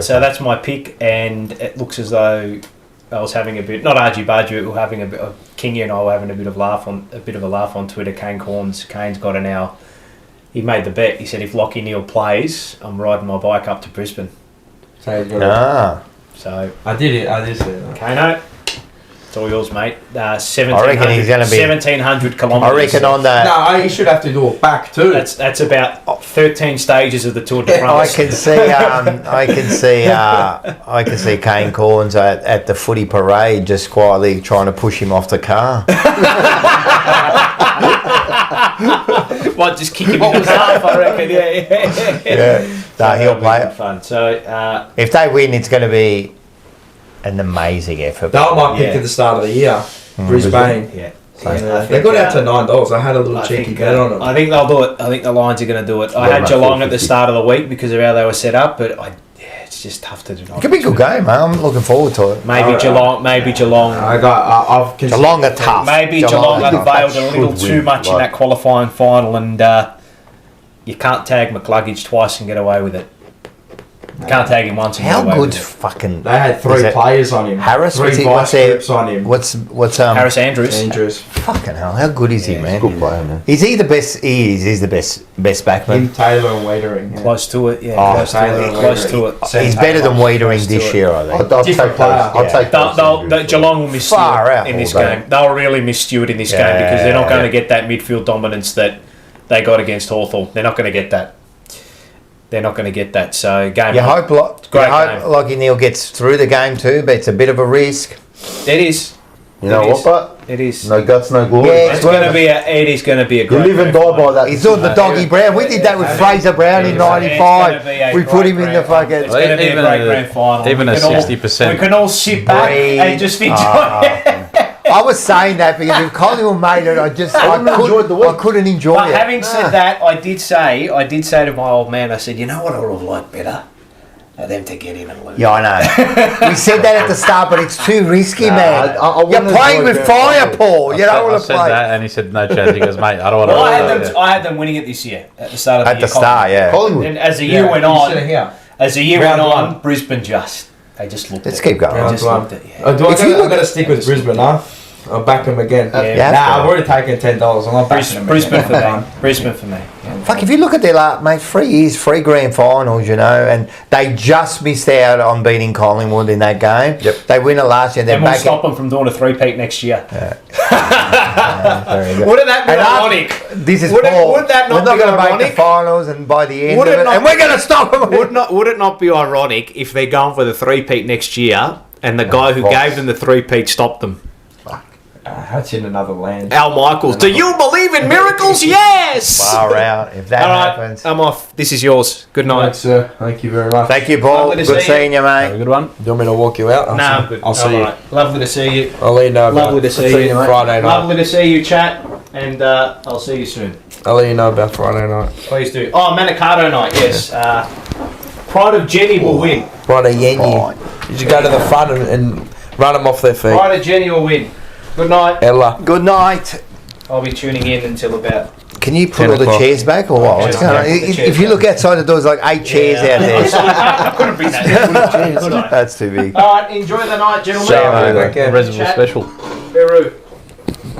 So that's my pick, and it looks as though I was having a bit, not argy-bargy, we were having a bit of, Kingy and I were having a bit of a laugh on Twitter. Kane's got an hour. He made the bet. He said if Lockie Neal plays, I'm riding my bike up to Brisbane. So he's got Ah, So I did say that. Kano, it's all yours, mate. I reckon he's going to be. 1,700 kilometres. I reckon on that. No, he should have to do it back too. That's about 13 stages of the Tour de I France. can see Kane Corns at the footy parade, just quietly trying to push him off the car. Might just kick him in the half, I reckon. Yeah. No, he'll play it. Fun. So If they win, it's going to be an amazing effort. That was my pick Yeah. at the start of the year. Brisbane. yeah. Yeah, they got out to $9. I had a little cheeky bet on it. I think they'll do it. I think the Lions are going to do it. I Got had about Geelong at the 450. start of the week because of how they were set up, but it's just tough to do. It could be a good game, man. I'm looking forward to it. Maybe Geelong. I've considered Geelong are tough. Maybe Geelong are tough. unveiled a little should too win, much in like- that qualifying final, and you can't tag McCluggage twice and get away with it. Can't tag him once and How get away good with it. fucking They had Is 3 it players on him. Harris? 3 What's he- vice what's their- groups on him. what's Harris Andrews. Andrews. fucking hell? How good is he, man? good player, man. Is he the best? He's the best backman. Him, Taylor and Waitering. Yeah. Close to it, yeah. Oh, close to Taylor it. and Close Waitering. to it. He's better than Wadering to this it. year, I think. I'll take Different those. player. I'll take those. Andrews. Geelong will miss Far Stewart out in this all day. game. They'll really miss Stewart in this game because they're not going to Yeah. get that midfield dominance that they got against Hawthorn. They're not going to get that. So game. You hope, Great game. Lockie Neal gets through the game too, but it's a bit of a risk. It is. You know It what, is. but It is. no guts, no glory. Yeah, mate. It's going to be It is going to be a You great. live and grand die by final. that. He's doing the doggy Brown. We did that with Fraser Brown in It's gonna '95. be a We put great him in the grand final. fucking. It's going to be Even a great a- grand final. even We a can all- 60%. We can all sit back Breathe. and just enjoy. I was saying that because if Collingwood made it, I enjoyed the week. couldn't enjoy But it. having said that, I did say to my old man, I said, you know what I would have liked better? For them to get in and lose. Yeah, I know. We said that at the start, but it's too risky, man. I You're wouldn't playing enjoy with going fire, forward. Paul. You don't I want to said play. that, and he said no chance. He goes, mate, I don't want to. Well, I had them winning it this year at the start of the At year. the start, yeah. Collingwood. And as the year went You on, should have here. as the year Round went on, one. Brisbane just looked Let's at keep it. going. They Round just one. looked at it, yeah. Oh, If you I've got to stick with Brisbane, huh? I'll back him again. Yeah. Nah, I've already taken $10. I'm not backing him Brisbane again. for me. Brisbane for me. Fuck, if you look at their last, mate, 3 years, 3 grand finals, you know, and they just missed out on beating Collingwood in that game. Yep. They win it last year, and they're And we'll back. stop them from doing a three-peat next year. Very good. Wouldn't that be And ironic? This is Would it- Paul. would that not We're not be going to make ironic? the finals, and by the end Would of it it, not- and we're going to stop them. Would it not be ironic if they're going for the three-peat next year and the guy who Fox. gave them the three-peat stopped them? That's in another land. Al Michaels. Do you believe in miracles? Yes! Far out. If that All right, happens. I'm off. This is yours. Good night. Thanks, sir. Thank you very much. Thank you, Paul. Lovely to Good see seeing you, Have a mate. good one. Do you want me to walk you out? No, I'm good. I'll see you. Alright. Lovely to see you. I'll let you know. Lovely to see you. Friday night. Lovely to see you, chat. And I'll see you soon. I'll let you know about Friday night. Please do. Oh, Manicato night, yes. Pride of Jenny will win. Friday, Yenny. You should go to the front and run them off their feet. Pride of Jenny will win. Good night. Ella. Good night. I'll be tuning in until about... Can you put 10 all the o'clock. chairs back or what? What's Yeah, going on? put the chairs If you look back. outside the door, there's like 8 chairs out there. I couldn't bring that. Good night. That's too big. Alright, enjoy the night, gentlemen. See you, mate. Take care. Reservoir Chat. special. Peru.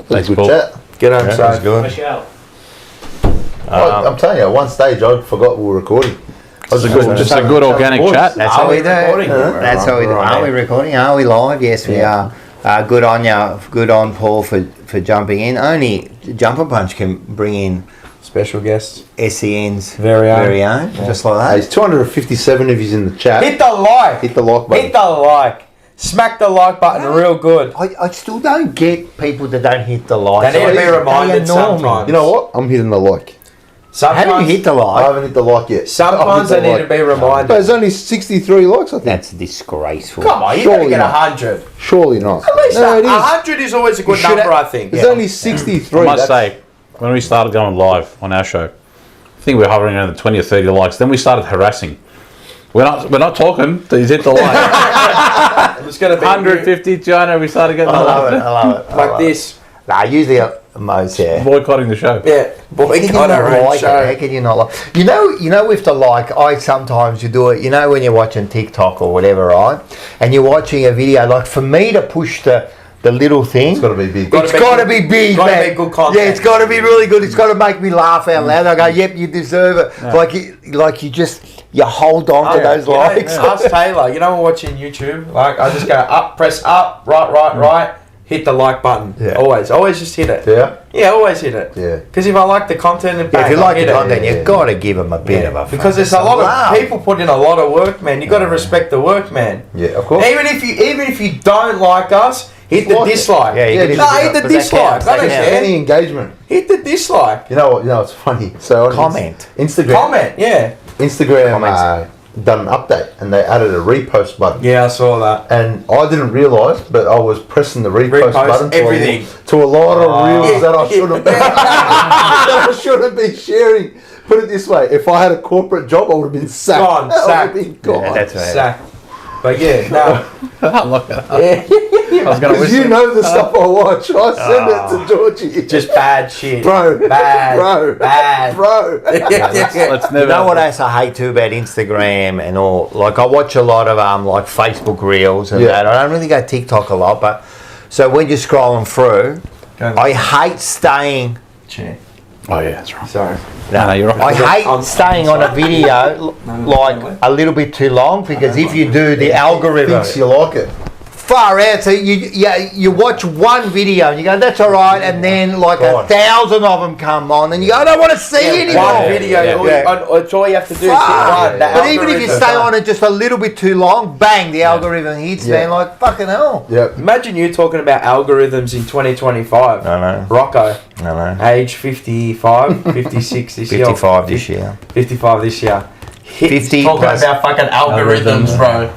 Thanks, Good Paul. chat. Get home That safe. was good. Michelle. I'm telling you, at one stage I forgot we were recording. I was Just a good organic chat. That's Are how we we do. recording? That's how we do. Are we recording? Are we live? Yes, we are. Good on you. Good on Paul for jumping in. Only Jumper Punch can bring in Special guests. SEN's Very own. just like There's that. 257 of you in the chat. Hit the like. Hit the like button. Hit the like. Smack the like button real good. I still don't get people that don't hit the like. They need to be reminded They annoy me. sometimes. You know what? I'm hitting the like. How do you hit the I like? haven't hit the like yet. Sometimes I've they hit need the to be reminded. There's only 63 likes, I think. That's disgraceful. Come on, you Surely gotta get not. 100. Surely not. At least no, it is. 100 is always a good should number, have- I think. There's only 63. I must That's- say, when we started going live on our show, I think we were hovering around the 20 or 30 likes. Then we started harassing. We're not talking. Please hit the like. It's gonna be 150, Jono. We started getting I love it. the I love it. I like love this. it. Nah, usually most, yeah. boycotting the show. Yeah, boy, How can you got not our own like it? How show. can you not like? You know, with the like, I sometimes you do it. You know, when you're watching TikTok or whatever, right? And you're watching a video. Like for me to push the little thing, It's got to be big. it's got to be big, Gotta man. be good content. Yeah, it's got to be really good. It's got to make me laugh out loud. I go, yep, you deserve it. Like you just hold on to those likes. Ask Taylor. You know, we're watching YouTube. Like, I just go up, press up, right. Hit the like button. Yeah. Always just hit it. Yeah? Always hit it. Yeah. Because if I like the content and Yeah, if you like hit the it. content, you've got to give them a bit of a Because there's a fucking lot love. of people put in a lot of work, man. You got to respect the work, man. Yeah, of course. Even if you don't like us, hit the Like it. dislike. Yeah, you Yeah, can just- hit the but that dislike. counts, I that don't counts. care. Any engagement. Hit the dislike. You know what? It's funny. So on Comment. Instagram. Comment. Yeah. Instagram Comments. done an update and they added a repost button. Yeah, I saw that. And I didn't realise, but I was pressing the repost button everything. to a lot of reels Yeah. that I shouldn't that I shouldn't be sharing. Put it this way: if I had a corporate job, I would have been sacked. Gone, I would sacked. have been gone. Yeah, that's right. Sack. But yeah, no. Look at that. Yeah. I was going to Because you whistle. know the stuff I watch. I send it to Georgie. Just bad shit. Bro. Bad. Bro. Bad. Bro. Let's never. You know what else I hate too about Instagram and all? Like I watch a lot of like Facebook reels and Yeah. that. I don't really go TikTok a lot, but so when you're scrolling through, I hate staying. Chair. Oh yeah, that's right. Sorry. No, you're right. I hate I'm staying on a video like a little bit too long because if you do the algorithm Thinks you like it. far out, so you watch one video and you go that's all right, and then like 1,000 of them come on and you go I don't want to see anymore. One video. It's all you have to do is hit Fuck. one. But even if you stay on it just a little bit too long, bang, the algorithm hits, Yeah. man, like fucking hell. Yep. Imagine you talking about algorithms in 2025. I know. Rocco, I know. age 55, 56 this year. 55 this year. 55 this year. 50 talking plus about fucking algorithms, bro.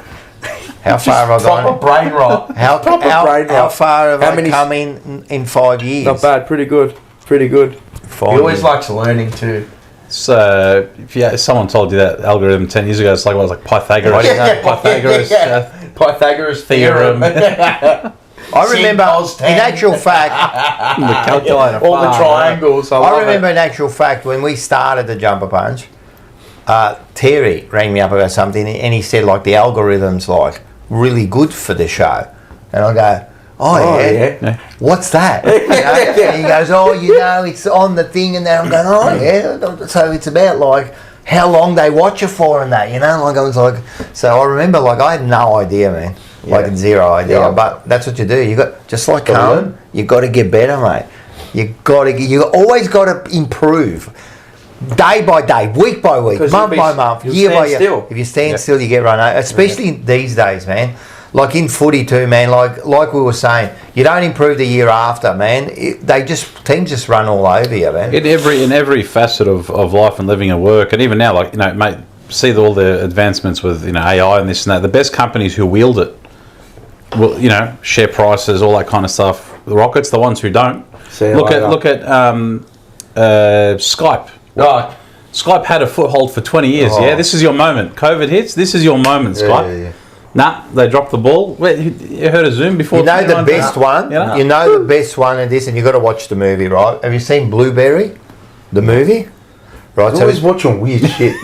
How far have I Proper gone? brain rot. How proper brain how rot. far have How I many- come in 5 years? Not bad. Pretty good. Pretty good. 5 He always years. likes learning too. So, if someone told you that algorithm 10 years ago, it's like, what was it, like Pythagoras? Why do you know? Pythagoras Pythagoras theorem. theorem. I remember, cos in 10. actual fact, the calculator. All the triangles. I I love remember it. in actual fact when we started the Jumper Punch, Terry rang me up about something and he said like the algorithm's like really good for the show, and I go, oh yeah. What's that? You know? And he goes, oh, you know, it's on the thing, and then I'm going, oh yeah. So it's about like how long they watch you for and that, you know. Like I was like, so I remember like I had no idea, man. Like zero idea. Yeah. But that's what you do. You got just like Gotta Carlton, learn. you got to get better, mate. You always got to improve. Day by day, week by week, 'Cause month you'll by be- month, you'll year by stand year. still. If you stand still, you get run over. Especially these days, man. Like in footy too, man. Like we were saying, You don't improve the year after, man. Teams just run all over you, man. In every facet of life and living and work, and even now, like, you know, mate, see all the advancements with, you know, AI and this and that. The best companies who wield it will, you know, share prices, all that kind of stuff. The rockets, the ones who don't. Look at Skype. Right. Skype had a foothold for 20 years. Yeah, this is your moment. COVID hits. This is your moment, Skype. Yeah. Nah, they dropped the ball. Wait, you heard of Zoom before? You know the best one? You know the best one in this, and you've got to watch the movie, right? Have you seen Blueberry? The movie? Right, So he's watching weird shit.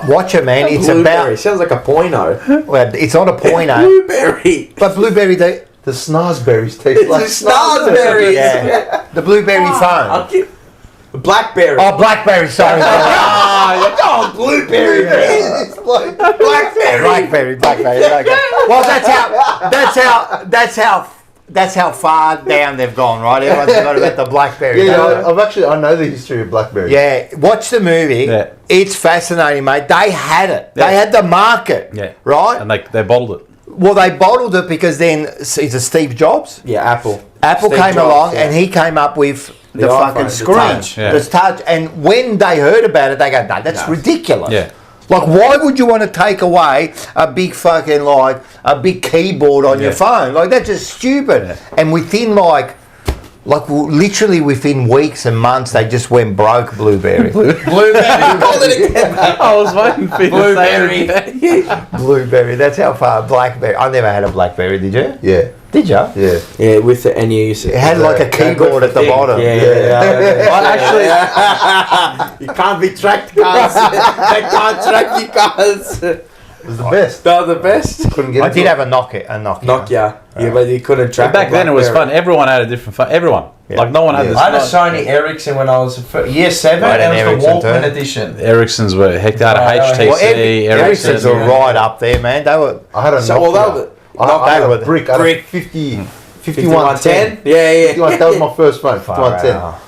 watch it, man. It's Blueberry. Sounds like a poino. well, it's not a pointer. Blueberry. But Blueberry, the snozberries taste like Snozberries. yeah, the Blueberry phone. Blackberry. Oh, Blackberry, sorry. Oh, Blueberry, man. It's like Blackberry. Blackberry. Well, that's how far down they've gone, right? Everyone's got about the Blackberry. Yeah, I know the history of Blackberry. Yeah, watch the movie. Yeah. It's fascinating, mate. They had it. Yeah. They had the market. Yeah. Right? And they bottled it. Well, they bottled it because then it's a Steve Jobs. Yeah, Apple. Apple Steve came Jobs, along yeah. and he came up with the iPhone, fucking the screen, touch, yeah. the touch. And when they heard about it, they go, "No, that's ridiculous." Yeah. Like, why would you want to take away a big fucking a big keyboard on your phone? Like, that's just stupid. Yeah. And within literally within weeks and months, they just went broke. Blueberry. Blueberry. Call it again. I was waiting for you to say it. Blueberry. That's how far. Blackberry. I never had a Blackberry. Did you? Yeah. Did you? Yeah. Yeah, with the NUs. It had like a keyboard at the bottom. Actually, you can't be tracked, guys. They can't track you, guys. It was the best. They're the best. Couldn't get I it. did have a Nokia. Nokia. Yeah, but you couldn't track. Back then it was fun. Everyone had a different phone. Everyone. Yeah. Like no one had Yeah. this. I had a Sony Ericsson when I was year 7. I had an It was the Ericsson Walkman too. edition. Ericssons were hecked out of HTC. Well, Ericssons were Ericsson. right up there, man. They were. I had a So, Nokia. well, that I had a was- brick. I had a brick. 5110. Yeah. 51, that was my first phone. 5110. Wow.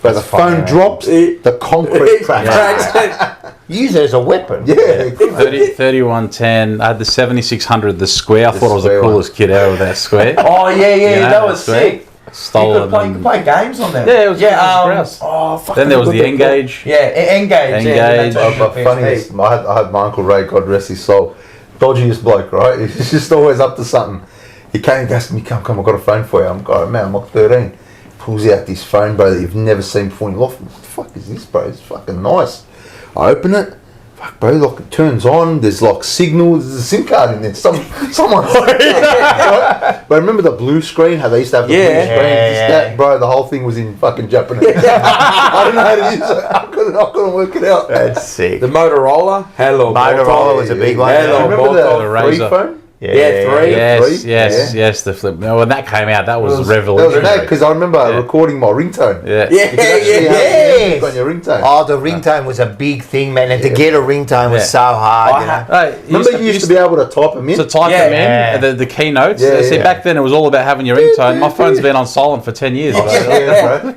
But the That's funny, phone man. drops, the concrete cracks. Use it as a weapon. Yeah. 3110. I had the 7600, the square. I thought I was the square coolest kid ever with that square. Oh, yeah, You know, that was square. sick. You Stolen. could play games on them. Yeah, it was grouse. Oh, fuck. Then there was the Engage. Yeah, Engage. Engage. Yeah, But funniest, I had my Uncle Ray, God rest his soul, dodgiest bloke, right? He's just always up to something. He came and asked me, come, I've got a phone for you. I'm going, man, I'm like 13. Pulls out this phone, bro, that you've never seen before in your life. What the fuck is this, bro? It's fucking nice. I open it. Fuck, bro, like it turns on. There's like signals. There's a SIM card in there. Someone. Right? But remember the blue screen? How they used to have the blue screen? That, bro, the whole thing was in fucking Japanese. I don't know how to use it. I couldn't work it out. That's sick. The Motorola. Hello. Motorola was a big one. Hello, Remember the the Razor. free phone? Yeah, 3. Yes, the flip. No, when that came out, that was That was revolutionary. because I remember recording my ringtone. Yeah. You could actually have music on your ringtone. Oh, the ringtone was a big thing, man. And to get a ringtone was so hard. You know? Hey, Remember you used to be able to type them in? to type Yeah. them in, the keynotes. Yeah, See, yeah. back then it was all about having your ringtone. My phone's been on silent for 10 years. Yeah, bro.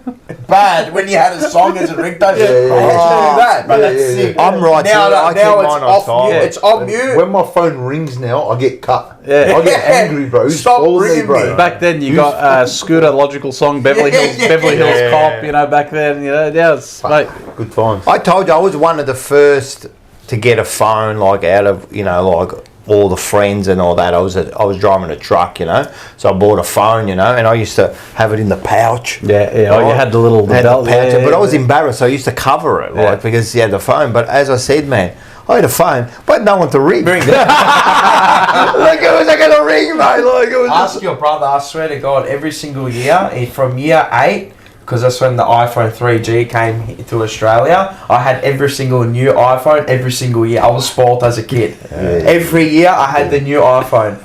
Bad when you had a song as a ringtone. Yeah, yeah, I had to yeah. do that, but Yeah, that's yeah, sick. I'm right. Now, too. I keep now it's mine on off silent. mute. It's on mute. When my phone rings now, I get cut. Yeah. I get angry, bro. Stop All of ringing me. Back then you got Scooter Logical Song, Beverly Hills Yeah. Cop. You know, back then, you know, now it's mate. Good times. I told you I was one of the first to get a phone, like out of like all the friends and all that. I was driving a truck, so I bought a phone, and I used to have it in the pouch. Yeah. Oh, you had the little Had the belt, pouch, yeah, but I was embarrassed. So I used to cover it, Yeah. because you had the phone. But as I said, man, I had a phone, but no one to ring. Like, it was like a ring, mate. Like, it was Ask your brother. I swear to God, every single year, from year 8, because that's when the iPhone 3G came to Australia, I had every single new iPhone every single year. I was spoiled as a kid. Every year I had the new iPhone.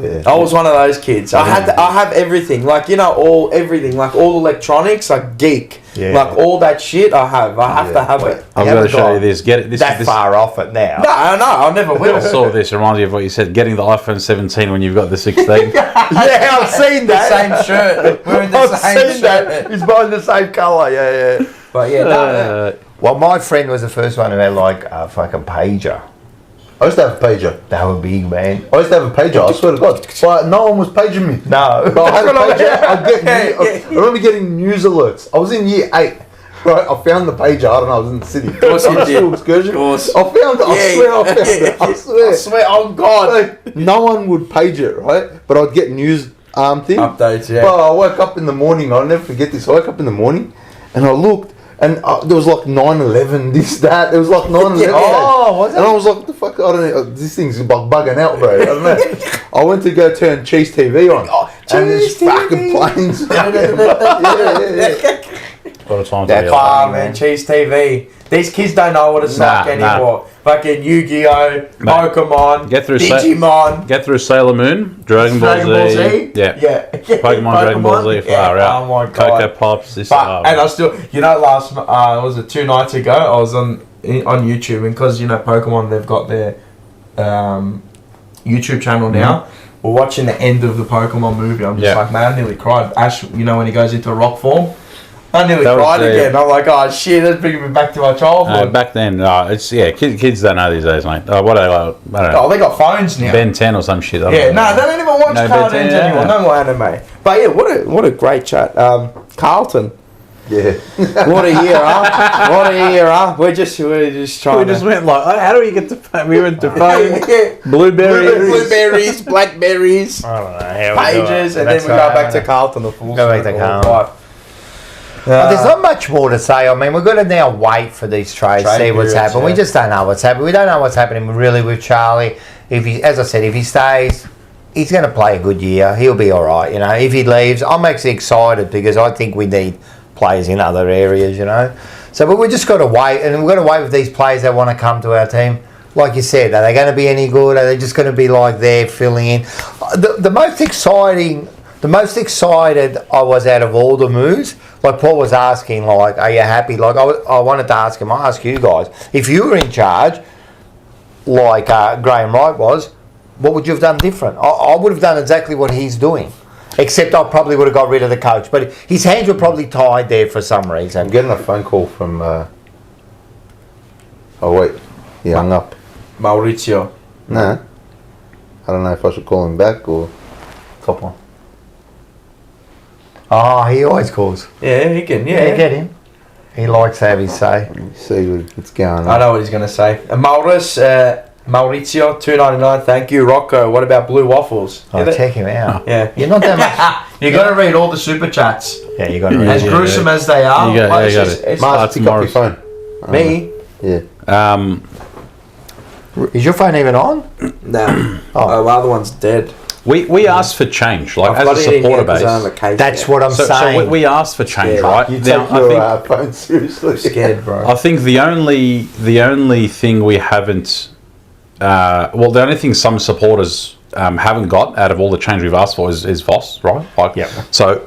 Yeah. I was one of those kids. I have everything, everything, like all electronics, like geek. Yeah. Like all that shit I have to have it. I'm going to show you this. Get it. This that is far off it now. No, I never I will. saw this. Reminds me of what you said. Getting the iPhone 17 when you've got the 16. Yeah, I've seen that. Same shirt. We're in the I've same seen that. shirt. He's buying the same colour. Yeah. But yeah, Uh, Well, my friend was the first one who had like a fucking pager. I used to have a pager. They were big, man. I used to have a pager, I swear to God. But no one was paging me. No. But I had a pager. I remember getting news alerts. I was in year 8. Right, I found the pager. I don't know, I was in the city. Of course you did. Excursion. Of course. I found it. I swear I found it. I swear. I swear, oh God. Like, no one would page it, right? But I'd get news thing. Updates, yeah. But I woke up in the morning. I'll never forget this. I woke up in the morning and I looked and there was like 9/11, this, that. There was like 9/11. Oh, was it? And I was like, what the fuck? I don't know. This thing's bugging out, bro. I don't know. I went to go turn Cheese TV on. And there's fucking planes. yeah. Got a time to That's be fine, Oh man, Cheese TV. These kids don't know what it's like anymore. Fucking Yu-Gi-Oh, Pokemon, Get through Digimon, Get through Sailor Moon, Dragon Ball Z. Yeah. Pokemon, Dragon Ball Z, far out. Oh my God. Cocoa Pops, this But, and I still, last was it 2 nights ago? I was on YouTube, and because Pokemon, they've got their YouTube channel now. We're watching the end of the Pokemon movie. I'm just like, man, I nearly cried. Ash, when he goes into rock form, I nearly cried again. I'm like, oh shit, that's bringing me back to my childhood. Back then, kids don't know these days, mate. What I don't know. Oh, they got phones now. Ben 10 or some shit. No, they don't even watch cartoons anymore. No more anime. But yeah, what a great chat. Carlton. Yeah. What a year, huh? What a year, huh? We're just trying. We just went like, how do we get to? We went to phone, blueberries, blackberries, I don't know how pages, and then we go back to Carlton. The full Go back to circle. Carlton. Right. There's not much more to say. I mean, we've got to now wait for these trades, see what's periods, happening. We just don't know what's happening. We don't know what's happening really with Charlie. As I said, if he stays, he's going to play a good year. He'll be all right. If he leaves, I'm actually excited because I think we need players in other areas. So, but we just got to wait, and we've got to wait with these players that want to come to our team. Like you said, are they going to be any good? Are they just going to be like there filling in? The most excited I was out of all the moves. Like Paul was asking, like, are you happy? Like I wanted to ask him. I ask you guys, if you were in charge, like Graham Wright was, what would you have done different? I would have done exactly what he's doing, except I probably would have got rid of the coach. But his hands were probably tied there for some reason. I'm getting a phone call from. Oh wait, he hung up. Mauricio. Nah, I don't know if I should call him back or top one. Oh, he always calls. Yeah, he can. Yeah, get him. He likes to have his say. See what's going on. I know what he's going to say. Mauricio, $2.99. Thank you, Rocco. What about blue waffles? Oh, check him out. Yeah, You're not that much. You got to read all the super chats. Yeah, you got to read. As gruesome as they are. You got it. It's Mars, pick up your phone. me. Yeah. Is your phone even on? No. Oh, the other one's dead. We asked for change, like I've as a got it in here supporter 'cause I have base. a case That's here. what I'm So saying. we asked for change, Yeah. right? You Now, take your phone seriously. Scared, bro. I think the only thing we haven't, the only thing some supporters haven't got out of all the change we've asked for is Voss, right? Like, Yeah. So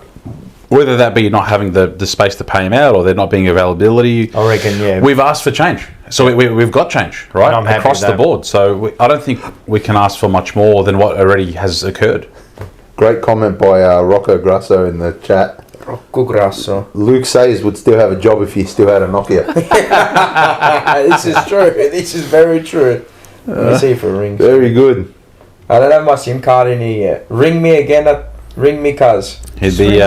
whether that be not having the space to pay him out or there not being availability, I reckon, yeah. we've asked for change. So we've got change, right? And I'm happy across with the that. board. So I don't think we can ask for much more than what already has occurred. Great comment by Rocco Grasso in the chat. Rocco Grasso. Luke Sayers would still have a job if he still had a Nokia. This is true. This is very true. Let me see if it rings. Very good. I don't have my SIM card in here yet. Ring me again. Ring me, cuz. He'd be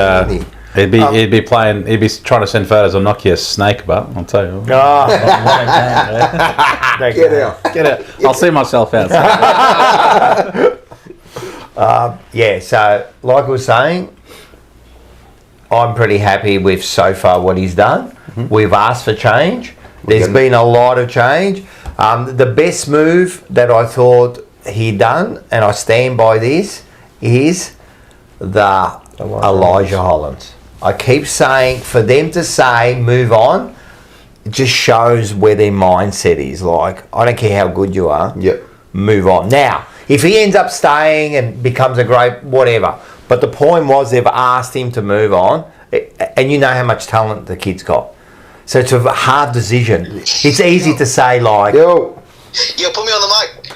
trying to send photos of Nokia's snake, but I'll tell you. Get out. Get it. I'll see myself outside. Yeah, so like I was saying, I'm pretty happy with so far what he's done. Mm-hmm. We've asked for change. There's been a lot of change. The best move that I thought he'd done, and I stand by this, is the Elijah Hollands. I keep saying, for them to say move on, it just shows where their mindset is. Like, I don't care how good you are, move on. Now, if he ends up staying and becomes a great whatever, but the point was they've asked him to move on, and you know how much talent the kid's got. So it's a hard decision. It's easy to say like, Yo, put me on the mic.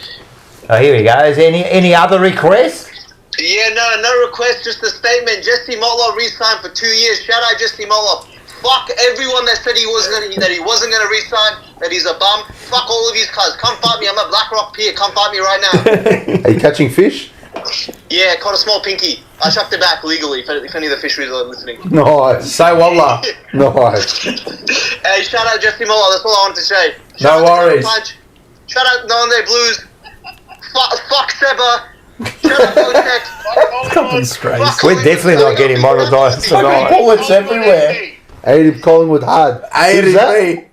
oh, here we go. Is there any other requests? Yeah, no request, just a statement. Jesse Molo re-signed for 2 years. Shout out Jesse Molo. Fuck everyone that said he wasn't gonna resign, that he's a bum. Fuck all of you cuz. Come fight me. I'm at Black Rock Pier. Come fight me right now. Are you catching fish? Yeah, caught a small pinky. I chucked it back legally if any of the fisheries are listening. Nice. Say wallah. Nice. Hey, shout out Jesse Mola. That's all I wanted to say. No worries. Shout out Nonde Blues. Fuck Seba. Shout out Botex. We're definitely not getting monetised Fucking tonight. bullets everywhere. Aided Collingwood hard. Who's that? ADB.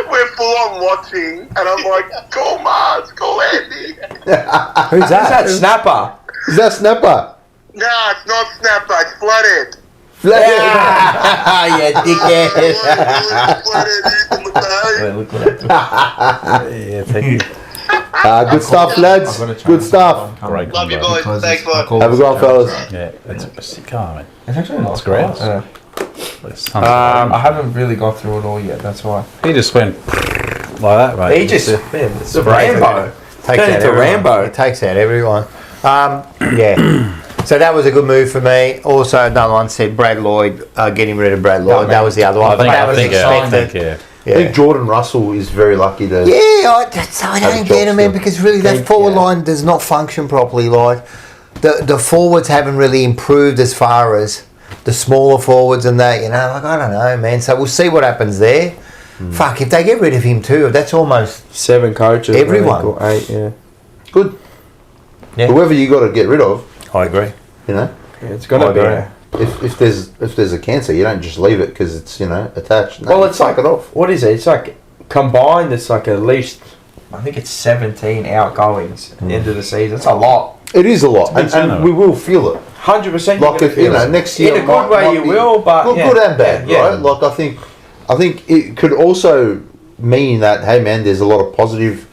We're full on watching, and I'm like, go Mars, go Andy. Who's that? Snapper. Is that Snapper? Nah, it's not Snapper, it's Flooded. Yeah, dickhead. Yeah, thank you. Good stuff, lads. Good stuff. Great Love you combo. boys, thanks for Have a good one, fellas. Yeah, it's a sick car, man. It's actually It's grouse. I haven't really got through it all yet. That's why. He just went like that, mate. He just, man, it's a Rambo. Takes Turn out into everyone. Rambo. It takes out everyone. Yeah. So that was a good move for me. Also, another one said Brad Lloyd, getting rid of Brad Lloyd. That was the other one. That was expected. I think Jordan Russell is very lucky to. Yeah, I don't get him, man, because really that forward line does not function properly. Like the forwards haven't really improved as far as the smaller forwards and that. You know, like I don't know, man. So we'll see what happens there. Fuck, if they get rid of him too, that's almost 7 coaches. Everyone. Or 8, yeah. Good. Yeah. Whoever you got to get rid of, I agree. you know. Yeah, it's gonna be. If there's a cancer, you don't just leave it because it's attached. No, Well, you it's suck like it off. What is it? It's like combined. It's like at least I think it's 17 outgoings at the end of the season. It's a lot. It is a lot, It's a big and we will feel it. 100%. Like next year, in a good way you will, but good and bad, yeah. right? Like I think it could also mean that hey man, there's a lot of positive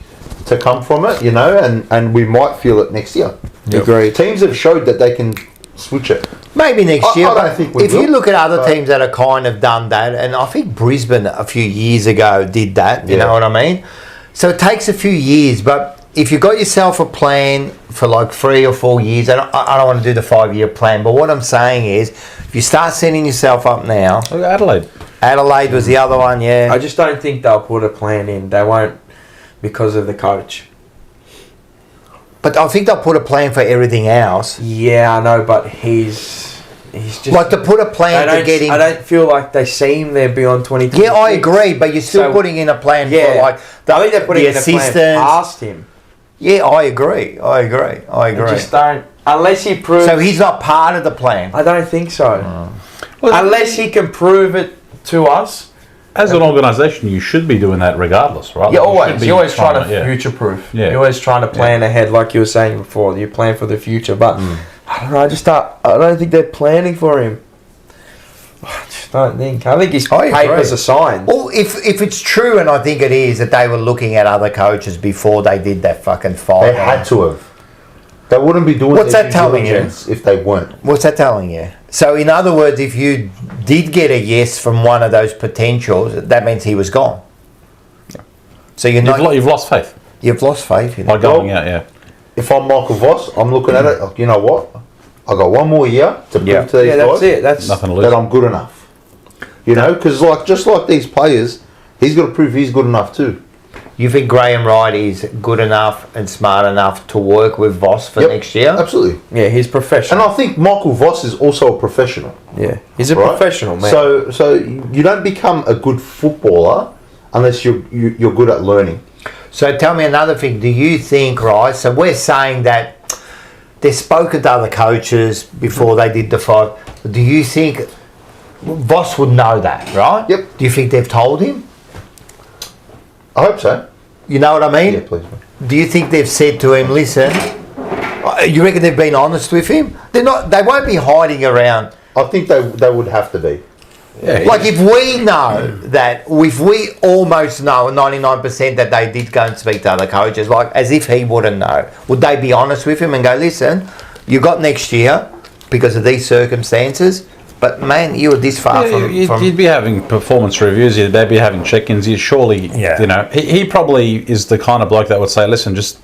to come from it, and we might feel it next year. Agreed. Teams have showed that they can switch it. Maybe next year. I don't but think we if you will, look at other but- teams that have kind of done that, and I think Brisbane a few years ago did that, you know what I mean? So it takes a few years, but if you got yourself a plan for like 3 or 4 years, and I don't want to do the 5-year plan, but what I'm saying is, if you start setting yourself up now, Look at Adelaide. Adelaide was the other one, yeah. I just don't think they'll put a plan in. They won't because of the coach. But I think they'll put a plan for everything else. Yeah, I know, but he's just Like to put a plan to get him. I don't feel like they see him there beyond 20. Yeah, I agree, but you're still So- putting in a plan for Yeah, like I think they're putting the in a plan assistants. past him. Yeah, I agree. I just don't unless he proves. So he's not part of the plan. I don't think so. Unless he can prove it to us. As an organisation, you should be doing that regardless, right? Yeah, Like, you always. should be You're always trying to yeah. future-proof. Yeah. You're always trying to plan ahead, like you were saying before. You plan for the future, but I don't know. I don't think they're planning for him. I just don't think. I think his I agree. papers are signed. Well, if it's true, and I think it is, that they were looking at other coaches before they did that fucking fight. They had to have. They wouldn't be doing What's their that due telling you? diligence if they weren't. What's that telling you? So, in other words, if you did get a yes from one of those potentials, that means he was gone. So you've Lost faith lost faith in by it. going out, yeah. If I'm Michael Voss, I'm looking at it. You know what? I got one more year to prove to these Yeah, guys that's it. That's Nothing to lose. that I'm good enough. You know, because just like these players, he's got to prove he's good enough too. You think Graham Wright is good enough and smart enough to work with Voss for Yep, next year? Absolutely. yeah. He's And professional. I think Michael Voss is also a professional. Yeah, he's a right? professional man. So you don't become a good footballer unless you're good at learning. So tell me another thing. Do you think, right, so we're saying that they've spoken to other coaches before they did the fight. Do you think Voss would know that, right? Yep. Do you think they've told him? I hope so. You know what I mean? Yeah, please. Do you think they've said to him, listen, you reckon they've been honest with him? They won't be hiding around. I think they would have to be. yeah, Like if we know that, if we almost know 99% that they did go and speak to other coaches, like as if he wouldn't know, would they be honest with him and go, listen, you got next year because of these circumstances, but man, you were this far from... You'd be having performance reviews, they'd be having check-ins, you'd surely, Yeah. he probably is the kind of bloke that would say, listen, just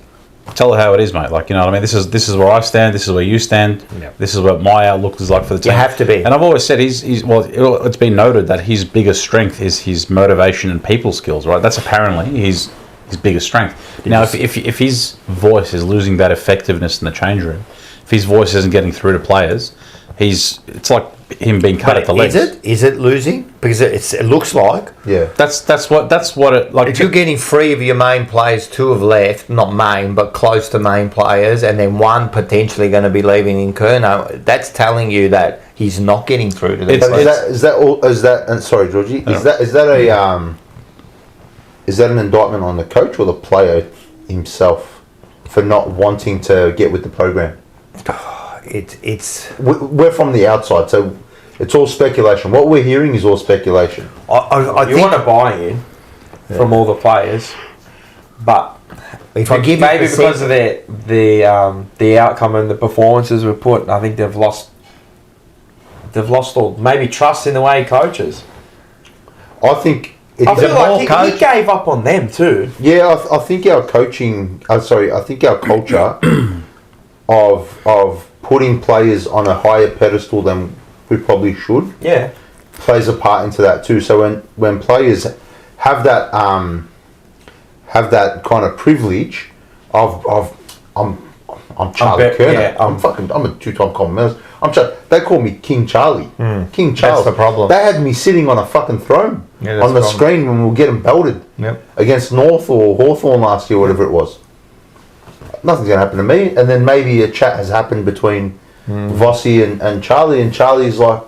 tell her how it is, mate. Like, you know what I mean? This is where I stand. This is where you stand. Yeah. This is what my outlook is like for the team. You have to be. And I've always said it's been noted that his biggest strength is his motivation and people skills, right? That's apparently his biggest strength. Now, if his voice is losing that effectiveness in the change room, if his voice isn't getting through to players, it's like him being cut at the legs. Is it losing? Because it looks like. Yeah. That's what it like. If you're getting 3 of your main players, 2 have left, not main, but close to main players, and then 1 potentially going to be leaving in Kerno, that's telling you that he's not getting through to the players. Sorry, Georgie. Is that an indictment on the coach or the player himself for not wanting to get with the program? We're from the outside, so it's all speculation. What we're hearing is all speculation. I think want to buy in from all the players, but if I give maybe because of the outcome and the performances we put, I think they've lost all maybe trust in the way he coaches. I think I feel like he gave up on them too. Yeah, I think our coaching. I think our culture of putting players on a higher pedestal than we probably should. Yeah, plays a part into that too. So when players have that kind of privilege of I'm Charlie Kerner. Yeah, I'm a 2-time common medalist. They call me King Charlie. King Charles. That's the problem. They had me sitting on a fucking throne on the screen when we were getting belted against North or Hawthorn last year, whatever it was. Nothing's going to happen to me. And then maybe a chat has happened between Vossi and Charlie, and Charlie's like,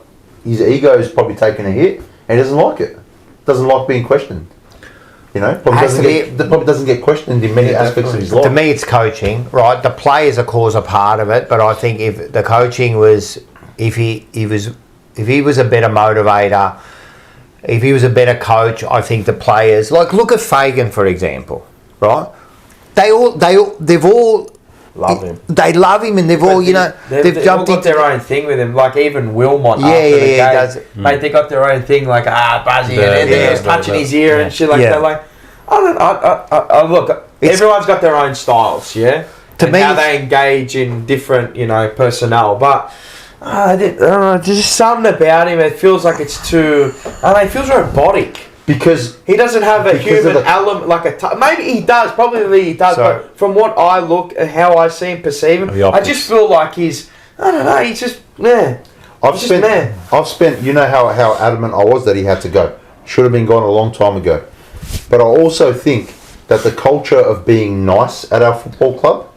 his ego is probably taking a hit, and he doesn't like it. Doesn't like being questioned. You know, probably doesn't get questioned in many aspects of his life. To me, it's coaching, right? The players, of course, are part of it, but I think if the coaching was, if he was a better motivator, if he was a better coach, I think the players, like look at Fagan for example, right? They've all love him. They love him, and they've all, you know, they've jumped all got their own thing with him. Like even Wilmot after the game, mate, they got their own thing. Like Buzzy, and then he was touching his ear and shit like that. Like I look. Everyone's got their own styles, yeah. To me, how they engage in different, personnel, but. I don't know. There's just something about him. It feels like it's too. It feels robotic. Because he doesn't have a human element, maybe he does, probably he does, but from what I look at how I see him, perceive him, I just feel like he's, I don't know, he's just, I've spent, you know how adamant I was that he had to go. Should have been gone a long time ago. But I also think that the culture of being nice at our football club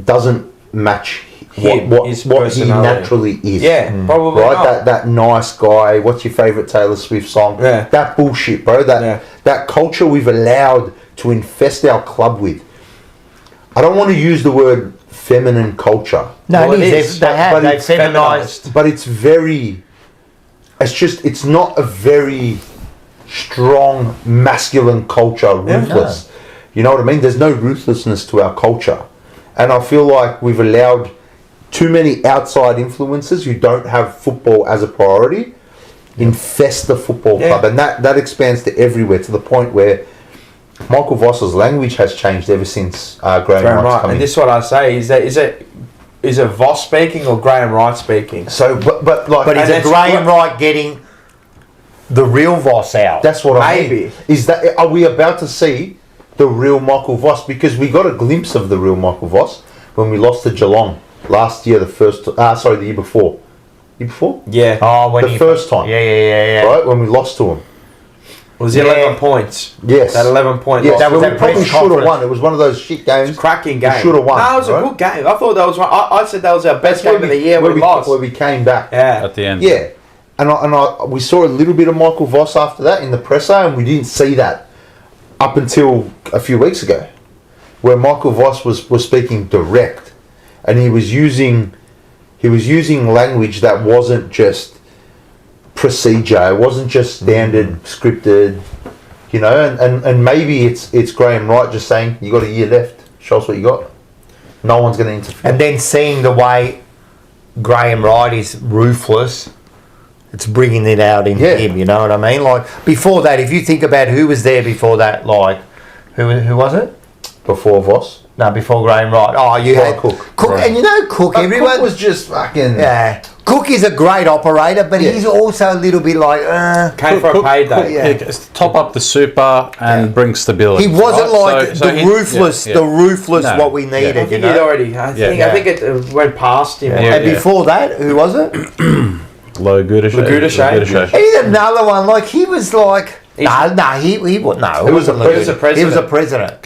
doesn't match what he naturally is. Yeah, probably right. Not. That nice guy. What's your favourite Taylor Swift song? Yeah. That bullshit, bro. That culture we've allowed to infest our club with. I don't want to use the word feminine culture. No, it is. They've feminized. But it's very. It's not a very strong masculine culture. Ruthless. No. You know what I mean? There's no ruthlessness to our culture, and I feel like we've allowed too many outside influences who don't have football as a priority infest the football club, and that expands to everywhere, to the point where Michael Voss's language has changed ever since Graham Wright's come in. And this is what I say: is it Voss speaking or Graham Wright speaking? So, but is it Graham Wright getting the real Voss out? That's what I mean. Is that, are we about to see the real Michael Voss? Because we got a glimpse of the real Michael Voss when we lost to Geelong. Last year, the year before. Year before? Yeah. Oh, the first time. Yeah. Right, when we lost to him. Was it 11 points? Yes. That 11 point loss. That was we probably should have won. It was one of those shit games. It was a cracking game. Should have won. No, it was a good game. I thought that was one. I said that was our best game of the year. We lost. Where we came back. Yeah. At the end. Yeah. And we saw a little bit of Michael Voss after that in the presser, and we didn't see that up until a few weeks ago, where Michael Voss was speaking direct, and he was using language that wasn't just procedure, it wasn't just standard scripted, and maybe it's Graham Wright just saying, you got a year left, show us what you got. No one's going to interfere. And then seeing the way Graham Wright is ruthless, it's bringing it out in him, you know what I mean? Like, before that, if you think about who was there before that, like, who was it? before Voss. No, before Graham Wright. Oh, you had Cook. Right. And you know Cook. But Everyone Cook was just fucking. Yeah. Cook is a great operator, but he's also a little bit like. Came for a payday. Top up the super and bring stability. He wasn't right? like So the he- ruthless, yeah, the ruthless No. what we needed. I think You he'd know. already. I think it went past him. Yeah. And before that, who was it? Low Gudashay. He's another one. Like he was like. He was no. He was a president. He was a president.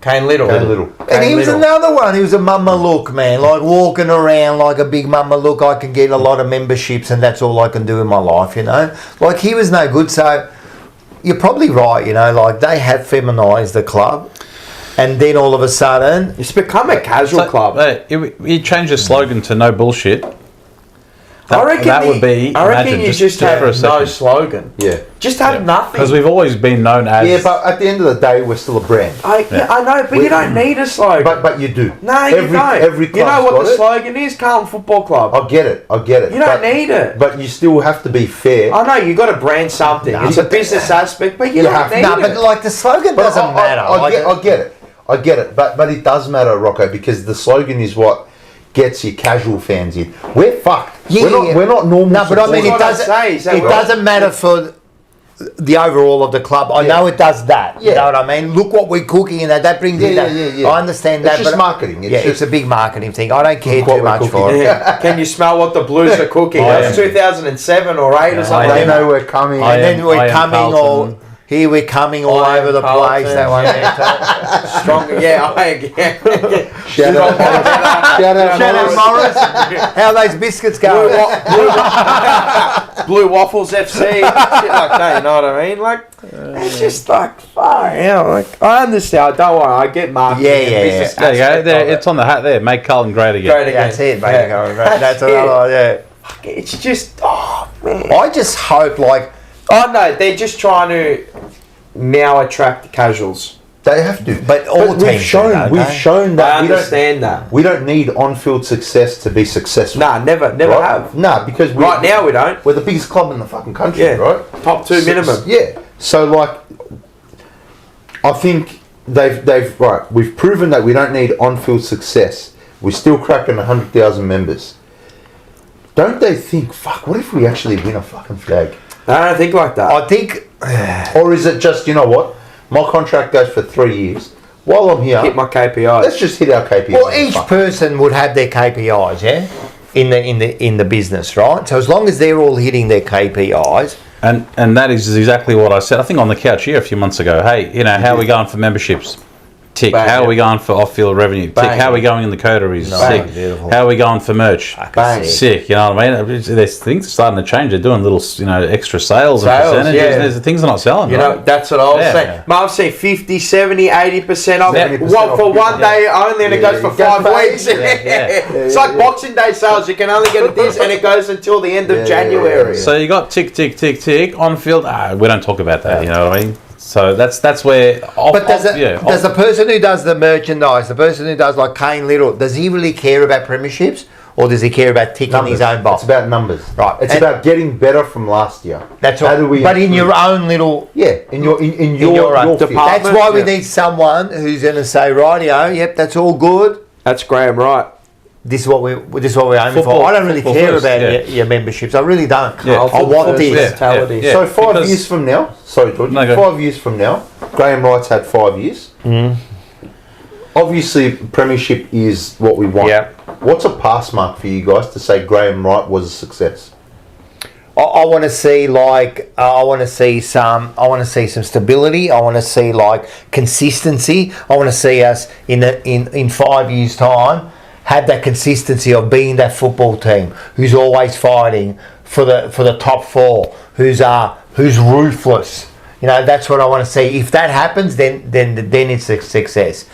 Kane Little. And he was another one. He was a mama look, man. Like walking around like a big mama look. I can get a lot of memberships and that's all I can do in my life, you know. Like he was no good. So you're probably right, you know. Like they have feminised the club, and then all of a sudden It's become a casual club. He changed the slogan to no bullshit. I reckon you just have for a no second. slogan. Yeah. Just have nothing. Because we've always been known as. Yeah, but at the end of the day, we're still a brand. I know, but you don't need a slogan. But you do. No, you don't. Every You know club's what got the it. slogan is? Carlton Football Club. I get it. You don't need it. But you still have to be fair. I know, you got to brand something. It's a business aspect, but you don't need but it. like the slogan But doesn't matter. I get it. But it does matter, Rocco, because the slogan is what gets your casual fans in. We're fucked. We're not normal. No, but I mean it That's what I doesn't. say, is that It right? doesn't matter for the overall of the club. I know it does that. You Yeah. know what I mean? Look what we're cooking and that brings in that. Yeah. I understand It's that. just but marketing. It's a big marketing thing. I don't care Look what too we're much cooking. for it. Yeah. Can you smell what the Blues are cooking? That was 2007 or 8 or something. They know we're coming. And then I we're am coming Carlton. all. Here we're coming all I am over the Carlton. place. That one. Stronger. Yeah. Shout out Morris. How those biscuits going? Blue Waffles FC, shit like that. You know what I mean? Like, it's just like far out. Like, I understand. Don't worry. I get marketing. and business There you go. aspect There, of it. it's on the hat there. Make Carlton great again. Great again. That's it, mate. Yeah. That's it. another. It's just, oh man. Yeah. I just hope like. Oh no, they're just trying to now attract the casuals. They have to. But all teams we've shown I that understand that. we don't need on-field success to be successful. Nah, never right? have. Nah, because Right now we don't. we're the biggest club in the fucking country, Yeah. right? Top 2 minimum. Yeah. So like, I think they've right. We've proven that we don't need on-field success. We're still cracking 100,000 members. Don't they think, fuck? What if we actually win a fucking flag? I don't think like that. I think. Or is it just, you know what? My contract goes for 3 years. While I'm here, Hit my KPIs. let's just hit our KPIs. Well, each person would have their KPIs, yeah, in the business, right? So as long as they're all hitting their KPIs, And that is exactly what I said. I think on the couch here a few months ago. Hey, you know, how are we going for memberships? Tick. Bang. How are we going for off-field revenue? Tick. Bang. How are we going in the coteries? Bang. Sick. Beautiful. How are we going for merch? Bang. Sick. You know what I mean? There's things starting to change. They're doing little, extra sales and percentages. yeah. There's the things they're not selling. You right? know, that's what I was Yeah. saying. Mum, I've seen 50, 70, 80% off. 70% What, off. for one day only, and it Yeah, goes for it goes 5 for weeks. ages. It's like Boxing Day sales. You can only get it this, and it goes until the end of January. So you got tick, tick, tick, tick on field. We don't talk about that. You know what I mean? So that's where. but does the person who does the merchandise, the person who does like Kane Little, does he really care about premierships, or does he care about ticking his own box? It's about numbers, Right. It's And- about getting better from last year. That's How right. do we But in improve? your own little. in your own field. department. That's why we Yeah. need someone who's going to say, rightio, yep, that's all good. That's Graham Wright. This is what we're aiming Football- for. I don't really football care first, about yeah. your memberships. I really don't. Yeah. I want this. Mentality. Yeah. So 5 because- years from now, sorry George, No, go. 5 years from now, Graham Wright's had 5 years. Obviously, premiership is what we want. Yeah. What's a pass mark for you guys to say Graham Wright was a success? I want to see I want to see some stability. I want to see like consistency. I want to see us in 5 years' time have that consistency of being that football team who's always fighting for the top 4, who's ruthless. You know, that's what I want to see. If that happens, then it's a success.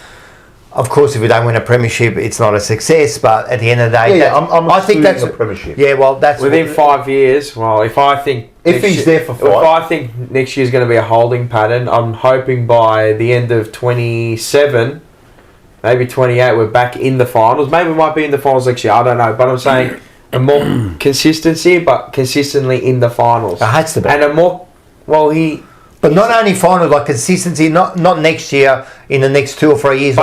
Of course, if we don't win a premiership, it's not a success. But at the end of the day, I think that's a premiership. Yeah, well, that's Within 5 years, well, if I think If he's there for if 5. I think next year's going to be a holding pattern, I'm hoping by the end of 27, maybe 28, we're back in the finals. Maybe we might be in the finals next year. I don't know, but I'm saying a more consistency, but consistently in the finals. It has to be. And a more, well, he. But not only finals, like consistency. Not next year, in the next 2 or 3 years.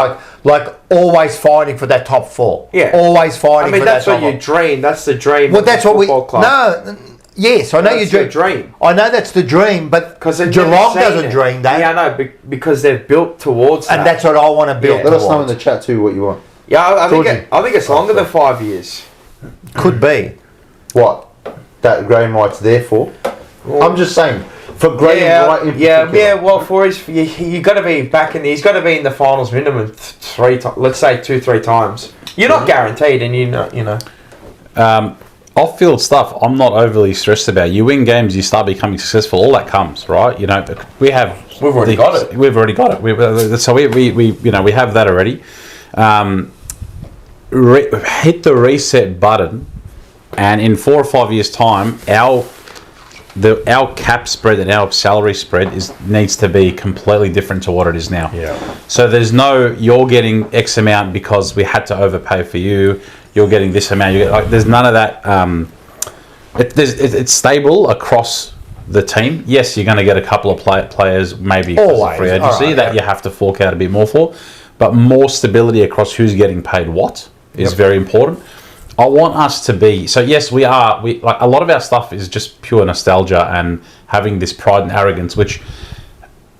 Like always fighting for that top 4. Yeah, always fighting. For that's that what you dream. That's the dream. Well, that's what we. Club. No. Yes, I know you dream. I know that's the dream, but Geelong doesn't dream that. Yeah, I know, because they're built towards that. And that's what I want to build. Let us know in the chat too what you want. Yeah, I think it's longer than 5 years. Could be. What that Graham Wright's there for? Well, I'm just saying for Graham Wright in particular. Well, for you got to be back in. He's got to be in the finals minimum 3 times. Let's say 2-3 times. You're not guaranteed, and you know. Off-field stuff, I'm not overly stressed about. You win games, you start becoming successful. All that comes, right? You know, we've already got it. We've already got it. So we have that already. Hit the reset button, and in 4 or 5 years' time, our cap spread and our salary spread needs to be completely different to what it is now. Yeah. So there's no you're getting X amount because we had to overpay for you. You're getting this amount. There's none of that. It's stable across the team. Yes, you're going to get a couple of players maybe because of free agency that you have to fork out a bit more for, but more stability across who's getting paid what is very important. I want us to be so. Yes, we are. Like a lot of our stuff is just pure nostalgia and having this pride and arrogance, which.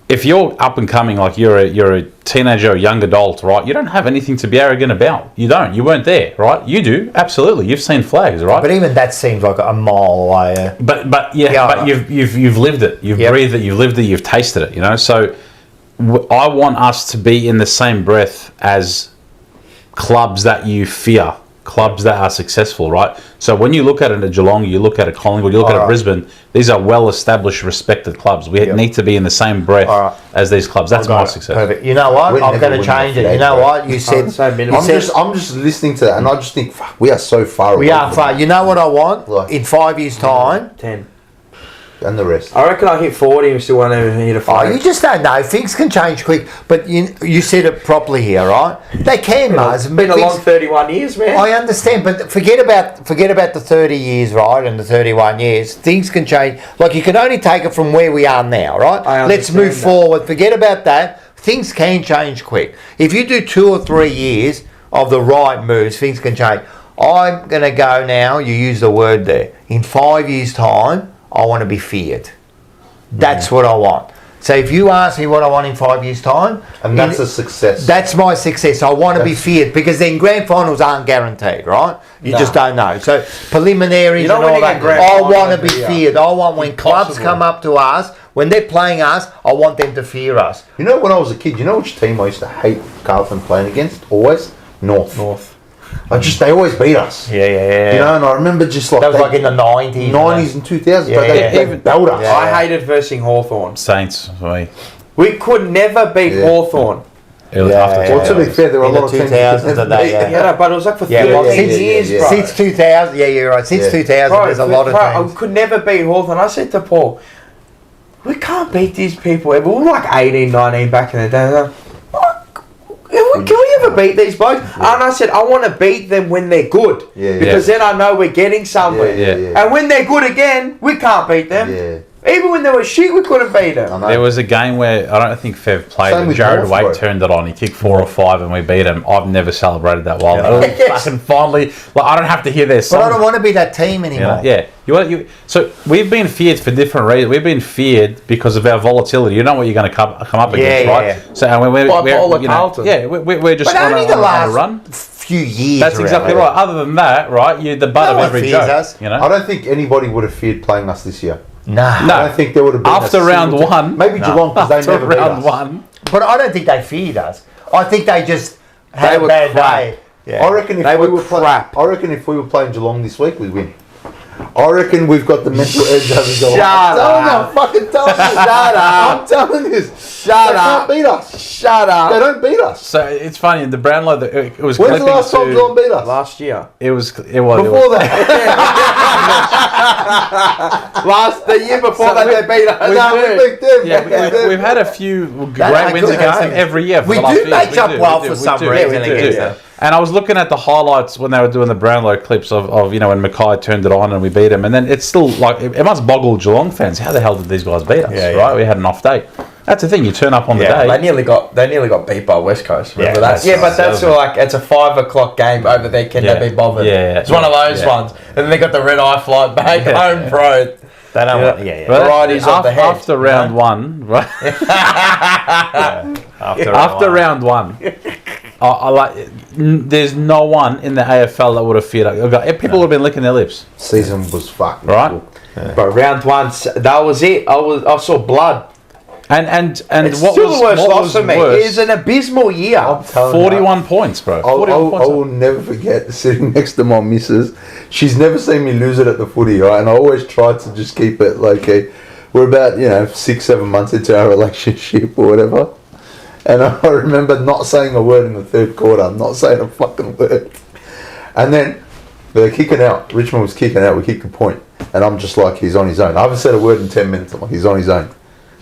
If you're up and coming, like you're a teenager, a young adult, right? You don't have anything to be arrogant about. You don't. You weren't there, right? You do, absolutely. You've seen flags, right? But even that seems like a mile away. But you've lived it. You've breathed it. You've lived it. You've tasted it. You know. So I want us to be in the same breath as clubs that you fear, clubs that are successful, right? So when you look at it at Geelong, you look at a Collingwood, you look at a Brisbane, these are well-established, respected clubs. We need to be in the same breath as these clubs. That's my success. Perfect. You know what? I'm going to change it. You know what? You said... I'm just listening to that, and I just think, fuck, we are so far away. We are far. You know what I want? In 5 years' time... 10. And the rest. I reckon I hit 40 and still won't even hit a 5. You just don't know. Things can change quick. But you said it properly here, right? They can, Mars. It's been a long 31 years, man. I understand, but forget about the 30 years, right, and the 31 years. Things can change. Like, you can only take it from where we are now, right? Let's move forward. Forget about that. Things can change quick. If you do 2 or 3 years of the right moves, things can change. I'm going to go now. You use the word there. In 5 years' time, I want to be feared. That's what I want. So if you ask me what I want in 5 years' time... And that's a success. That's my success. I want to be feared because then grand finals aren't guaranteed, right? You just don't know. So preliminaries and all that, I want to be feared. I want when clubs come up to us, when they're playing us, I want them to fear us. You know, when I was a kid, you know which team I used to hate Carlton playing against? Always? North. They always beat us. Yeah. You know, and I remember just like... That was like in the 90s. 90s and 2000s, but they belt us. I hated versing Hawthorn. Saints, we could never beat Hawthorn. Well, to be fair, there were a lot of teams that Yeah, but it was like for 13 years, bro. Since 2000, you're right. Since 2000, there's a lot of teams. I could never beat Hawthorn. I said to Paul, we can't beat these people. We were like 18, 19 back in the day. Can we ever beat these blokes? Yeah. And I said, I want to beat them when they're good. Because then I know we're getting somewhere. And when they're good again, we can't beat them. Even when they were shit, we couldn't beat them. There was a game where I don't think Fev played, but Jared Waite turned it on. He kicked 4 or 5 and we beat him. I've never celebrated that well. Fucking finally, I don't have to hear their song. But I don't want to be that team anymore. So we've been feared for different reasons. We've been feared because of our volatility. You know what you're going to come up against, right? Yeah. So we're Carlton. We're just on a run. Few years. That's exactly right. Other than that, right, you're the butt of every joke. You know? I don't think anybody would have feared playing us this year. No. I don't think there would have been after round one. Maybe Geelong because they never beat us. Round one. But I don't think they feared us. I think they just had a bad day. Yeah. I reckon if we were playing Geelong this week, we'd win. I reckon we've got the mental edge over Geelong. I'm fucking telling you. Shut up. I'm telling you. Shut up. They can't beat us. Shut up. They don't beat us. So it's funny in the Brownlow. It was. When's the last time Geelong beat us? Last year. It was. Before that. The year before that they beat us. We've had a few great wins against them every year. We do match up well for some reason against them. And I was looking at the highlights when they were doing the Brownlow clips of when Mackay turned it on and we beat them. And then it's still like, it must boggle Geelong fans. How the hell did these guys beat us, right? We had an off day. That's the thing, you turn up on the day. They nearly got beat by West Coast. Remember that? Yeah, but that's like, it's a 5 o'clock game over there. Can they be bothered? Yeah. It's one of those ones. And then they got the red eye flight back home, bro. They don't want, Varieties of the head. After round one, right? After round one, I like. There's no one in the AFL that would have feared up. People would have been licking their lips. Season was fucked. Right? Yeah. But round one, that was it. I saw blood. And it's what still was the worst loss for me. Worse, It is an abysmal year. 41 points, bro. I will never forget sitting next to my missus. She's never seen me lose it at the footy, right? And I always try to just keep it like we're about 6-7 months into our relationship or whatever. And I remember not saying a word in the third quarter. I'm not saying a fucking word. And then they're kicking out. Richmond was kicking out. We kicked a point. And I'm just like, he's on his own. I haven't said a word in 10 minutes. I'm like, he's on his own.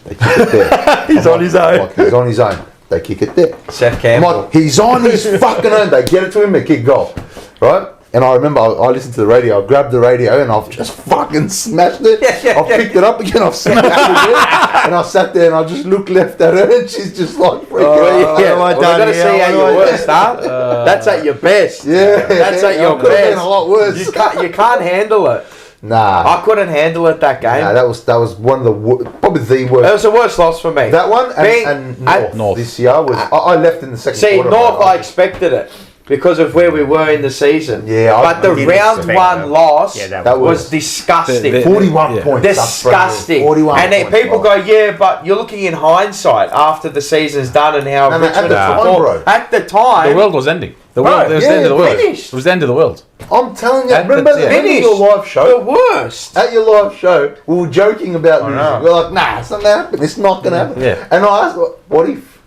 They kick it there. He's on his own. Like, he's on his own. They kick it there. Seth Campbell. I'm like, he's on his fucking own. They get it to him, they kick goal. Right? And I remember I listened to the radio. I grabbed the radio and I've just fucking smashed it. I've picked it up again. I've smashed it again. And I sat there and I just looked left at her and she's just like freaking out. We're going to see at your worst, huh? That's at your best. Yeah. That's at your could have been best. a lot worse. You can't handle it. Nah. I couldn't handle it that game. Nah, that was one of the probably the worst. It was the worst loss for me. That one and North this year was. I left in the second quarter. See, North, I expected it because of where we were in the season. Yeah, but the round one loss that was disgusting. 41 points. Disgusting. 41 and then people go, yeah, but you're looking in hindsight after the season's done and how Richmond performed. At the time, the world was ending. It was the end of the world. It was the end of the world. I'm telling you, remember your live show? The worst. At your live show, we were joking about losing. We were like, nah, it's not going to happen. It's not going to happen. Yeah. And I asked, what if?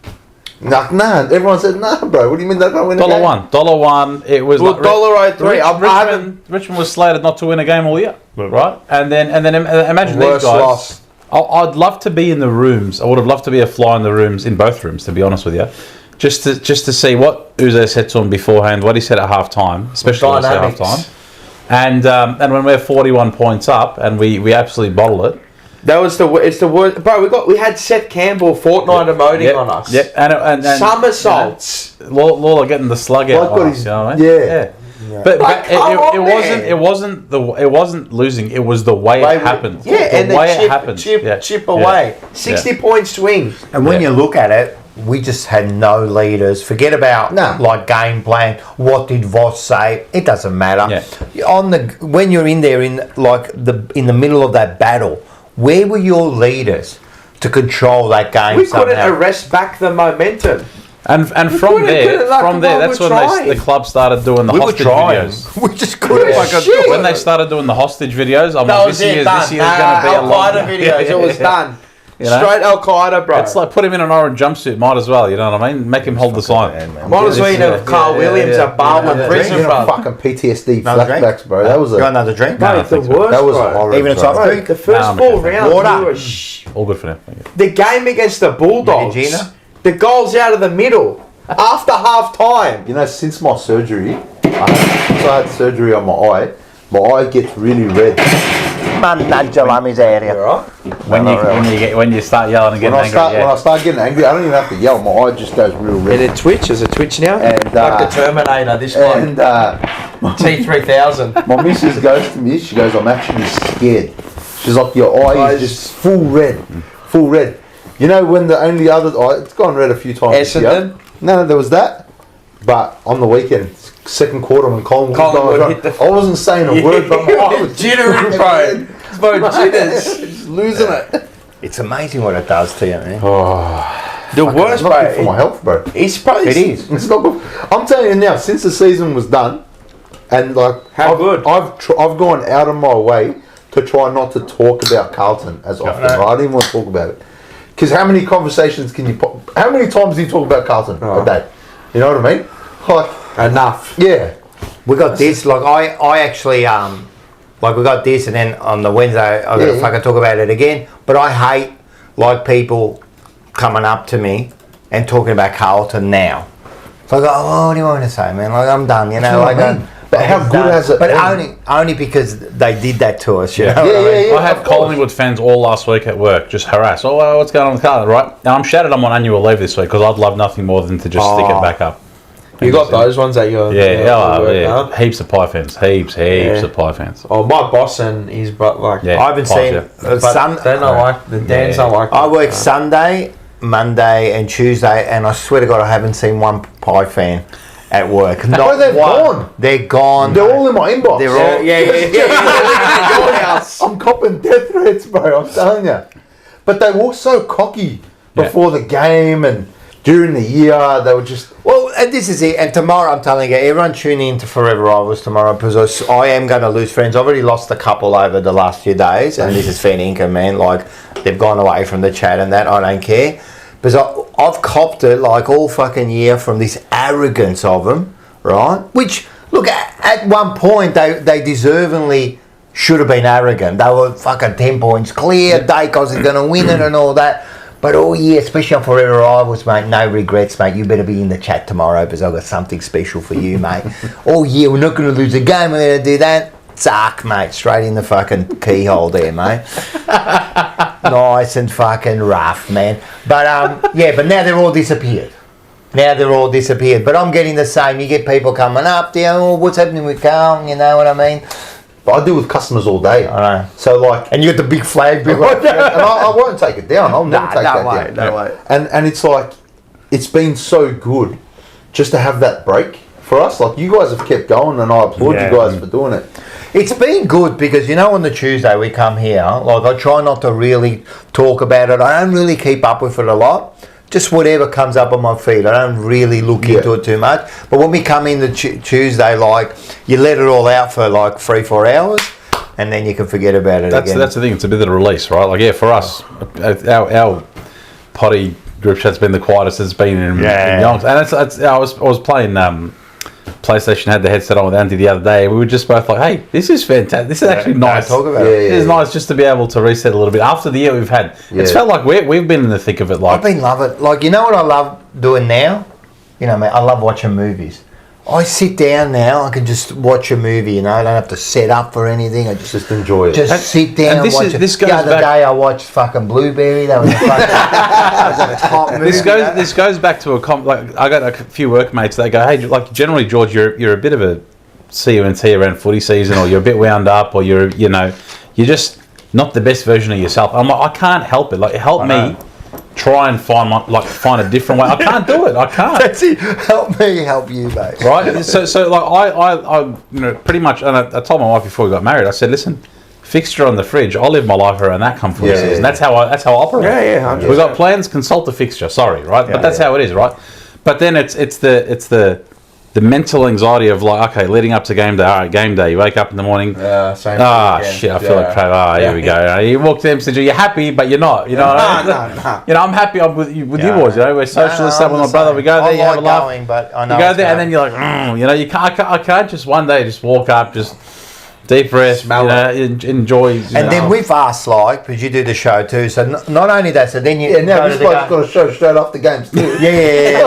Nah. Everyone said, nah, bro. What do you mean they're going to win $1. It was like $1.03. Richmond was slated not to win a game all year, right? And then imagine these guys. Loss. I'd love to be in the rooms. I would have loved to be a fly in the rooms, in both rooms, to be honest with you. Just to see what Uze said to him beforehand, what he said at half time, especially at half time. And when we're 41 points up and we absolutely bottle it. That was it's the worst, bro. We had Seth Campbell fortnight emoting on us. Yep, and somersaults. Lawler getting the slug out on us. You know what I mean? Yeah. But it wasn't losing. It was the way it happened. Yeah, the way it happened. Chip away. 60 point swing. And when you look at it, we just had no leaders. Forget about like game plan. What did Voss say? It doesn't matter. Yeah. When you're in there in the middle of that battle, where were your leaders to control that game? We couldn't arrest back the momentum. And from there, that's when the club started doing the hostage videos. We just couldn't. When they started doing the hostage videos, I'm like, this year's going to be a lot of videos. It was done. Straight Al Qaeda, bro. It's like put him in an orange jumpsuit. Might as well, you know what I mean? Make him hold the sign. Might as well have Carl Williams a bar with prison, bro. Fucking PTSD flashbacks, bro. That was got another drink? No, the worst. That was horrible. Even a soft drink. The first 4 rounds, all good for now. The game against the Bulldogs, the goals out of the middle after half time. You know, since my surgery, I had surgery on my eye gets really red. Area. When you start yelling and getting angry. When I start getting angry, I don't even have to yell. My eye just goes real red. And it twitch. Is it twitch now? And, like the Terminator. This one. And T3000. My missus goes to me. She goes, "I'm actually scared." She's like, "Your eye is just full red." You know when the only other eye, it's gone red a few times. Essendon? No, there was that. But on the weekend, second quarter when Collingwood hit I wasn't saying a word, but my eye was jittering, bro. It's both jitters. Just losing it. It's amazing what it does to you, man. The worst, it's not good for my health, bro. It is. It's not good. I'm telling you now, since the season was done, and like I've gone out of my way to try not to talk about Carlton as often. Right? I didn't want to talk about it because how many conversations can you? How many times do you talk about Carlton a day? You know what I mean? Like enough. Yeah. We got this. Like I actually like we got this, and then on the Wednesday I got to fucking talk about it again. But I hate like people coming up to me and talking about Carlton now. It's So I go, oh, what do you want me to say, man? Like, I'm done, you know. Like, but how good has it But been? only because they did that to us, you know. I had Collingwood fans all last week at work just harass. Oh, well, what's going on with Carlton, right? Now I'm shattered. I'm on annual leave this week because I'd love nothing more than to just stick it back up. You got those ones that you're Heaps of Pie fans, heaps of Pie fans. Oh, my boss and his I haven't seen they don't like the Dan's don't like. I work Sunday, Monday, and Tuesday, and I swear to God, I haven't seen one Pie fan at work. No, they're gone. They're gone. They're all in my inbox. They're all I'm copping death threats, bro. I'm telling you. But they were so cocky before the game and during the year. They were just. Well, and this is it. And tomorrow, I'm telling you, everyone tune in to Forever Rivals tomorrow because I am going to lose friends. I've already lost a couple over the last few days, and this is fair income, man. Like, they've gone away from the chat and that. I don't care. Because I've copped it like all fucking year from this arrogance of them, right? Which, look, at one point, they deservingly should have been arrogant. They were fucking 10 points clear. Dacos is going to win it and all that. But all year, especially on Forever Rivals, mate, no regrets, mate. You better be in the chat tomorrow because I've got something special for you, mate. All year, we're not going to lose a game. We're going to do that. Zack, mate, straight in the fucking keyhole there, mate. Nice and fucking rough, man. But but now they're all disappeared. But I'm getting the same. You get people coming up there. Oh, what's happening with Carl? You know what I mean? But I deal with customers all day. I know. So like, and you got the big flag. And I won't take it down. I'll never take that down. No way. And it's like, it's been so good just to have that break for us. Like, you guys have kept going, and I applaud you guys for doing it. It's been good because, you know, on the Tuesday we come here, like, I try not to really talk about it. I don't really keep up with it a lot. Just whatever comes up on my feed. I don't really look into it too much. But when we come in the Tuesday, like, you let it all out for like 3-4 hours and then you can forget about it again. That's the thing. It's a bit of a release, right? Like, for us, our potty group chat's been the quietest it's been in Youngs. And I was playing... PlayStation had the headset on with Andy the other day. We were just both like, hey, this is fantastic. This is actually nice. Talk about it. It is nice just to be able to reset a little bit. After the year we've had, it's felt like we've been in the thick of it. Like, I've been loving it. Like, you know what I love doing now? You know, mate, I love watching movies. I sit down now, I can just watch a movie, you know, I don't have to set up for anything. I just enjoy it. Just sit down and watch it. The other day I watched fucking Blueberry. That was a top movie. This goes back to I got a few workmates, they go, hey, like, generally, George, you're a bit of a CUNT around footy season, or you're a bit wound up, or you're just not the best version of yourself. I'm like, I can't help it. Like, help me try and find a different way. I can't do it. I can't. That's it. Help me help you, mate. Right? So like I pretty much, and I told my wife before we got married, I said, listen, fixture on the fridge, I'll live my life around that come footy season. That's how I operate. Yeah. We've got plans, consult the fixture. Sorry, right? But that's how it is, right? But then it's the mental anxiety of, like, okay, leading up to game day. All right, game day. You wake up in the morning. Same shit, I feel like crap. Here we go. You walk to the MCG, you're happy, but you're not. You know, No. You know, I'm happy. I'm with you boys. You know, we're socialists. With my brother, we go there. You have a laugh. But I know you go there, and then you're like, you know, you can't. I can't just one day just walk up, just deep breath, enjoy. And then with us, like, because you do the show too, so not only that, so then you now this guy's got a show straight off the games too. Yeah.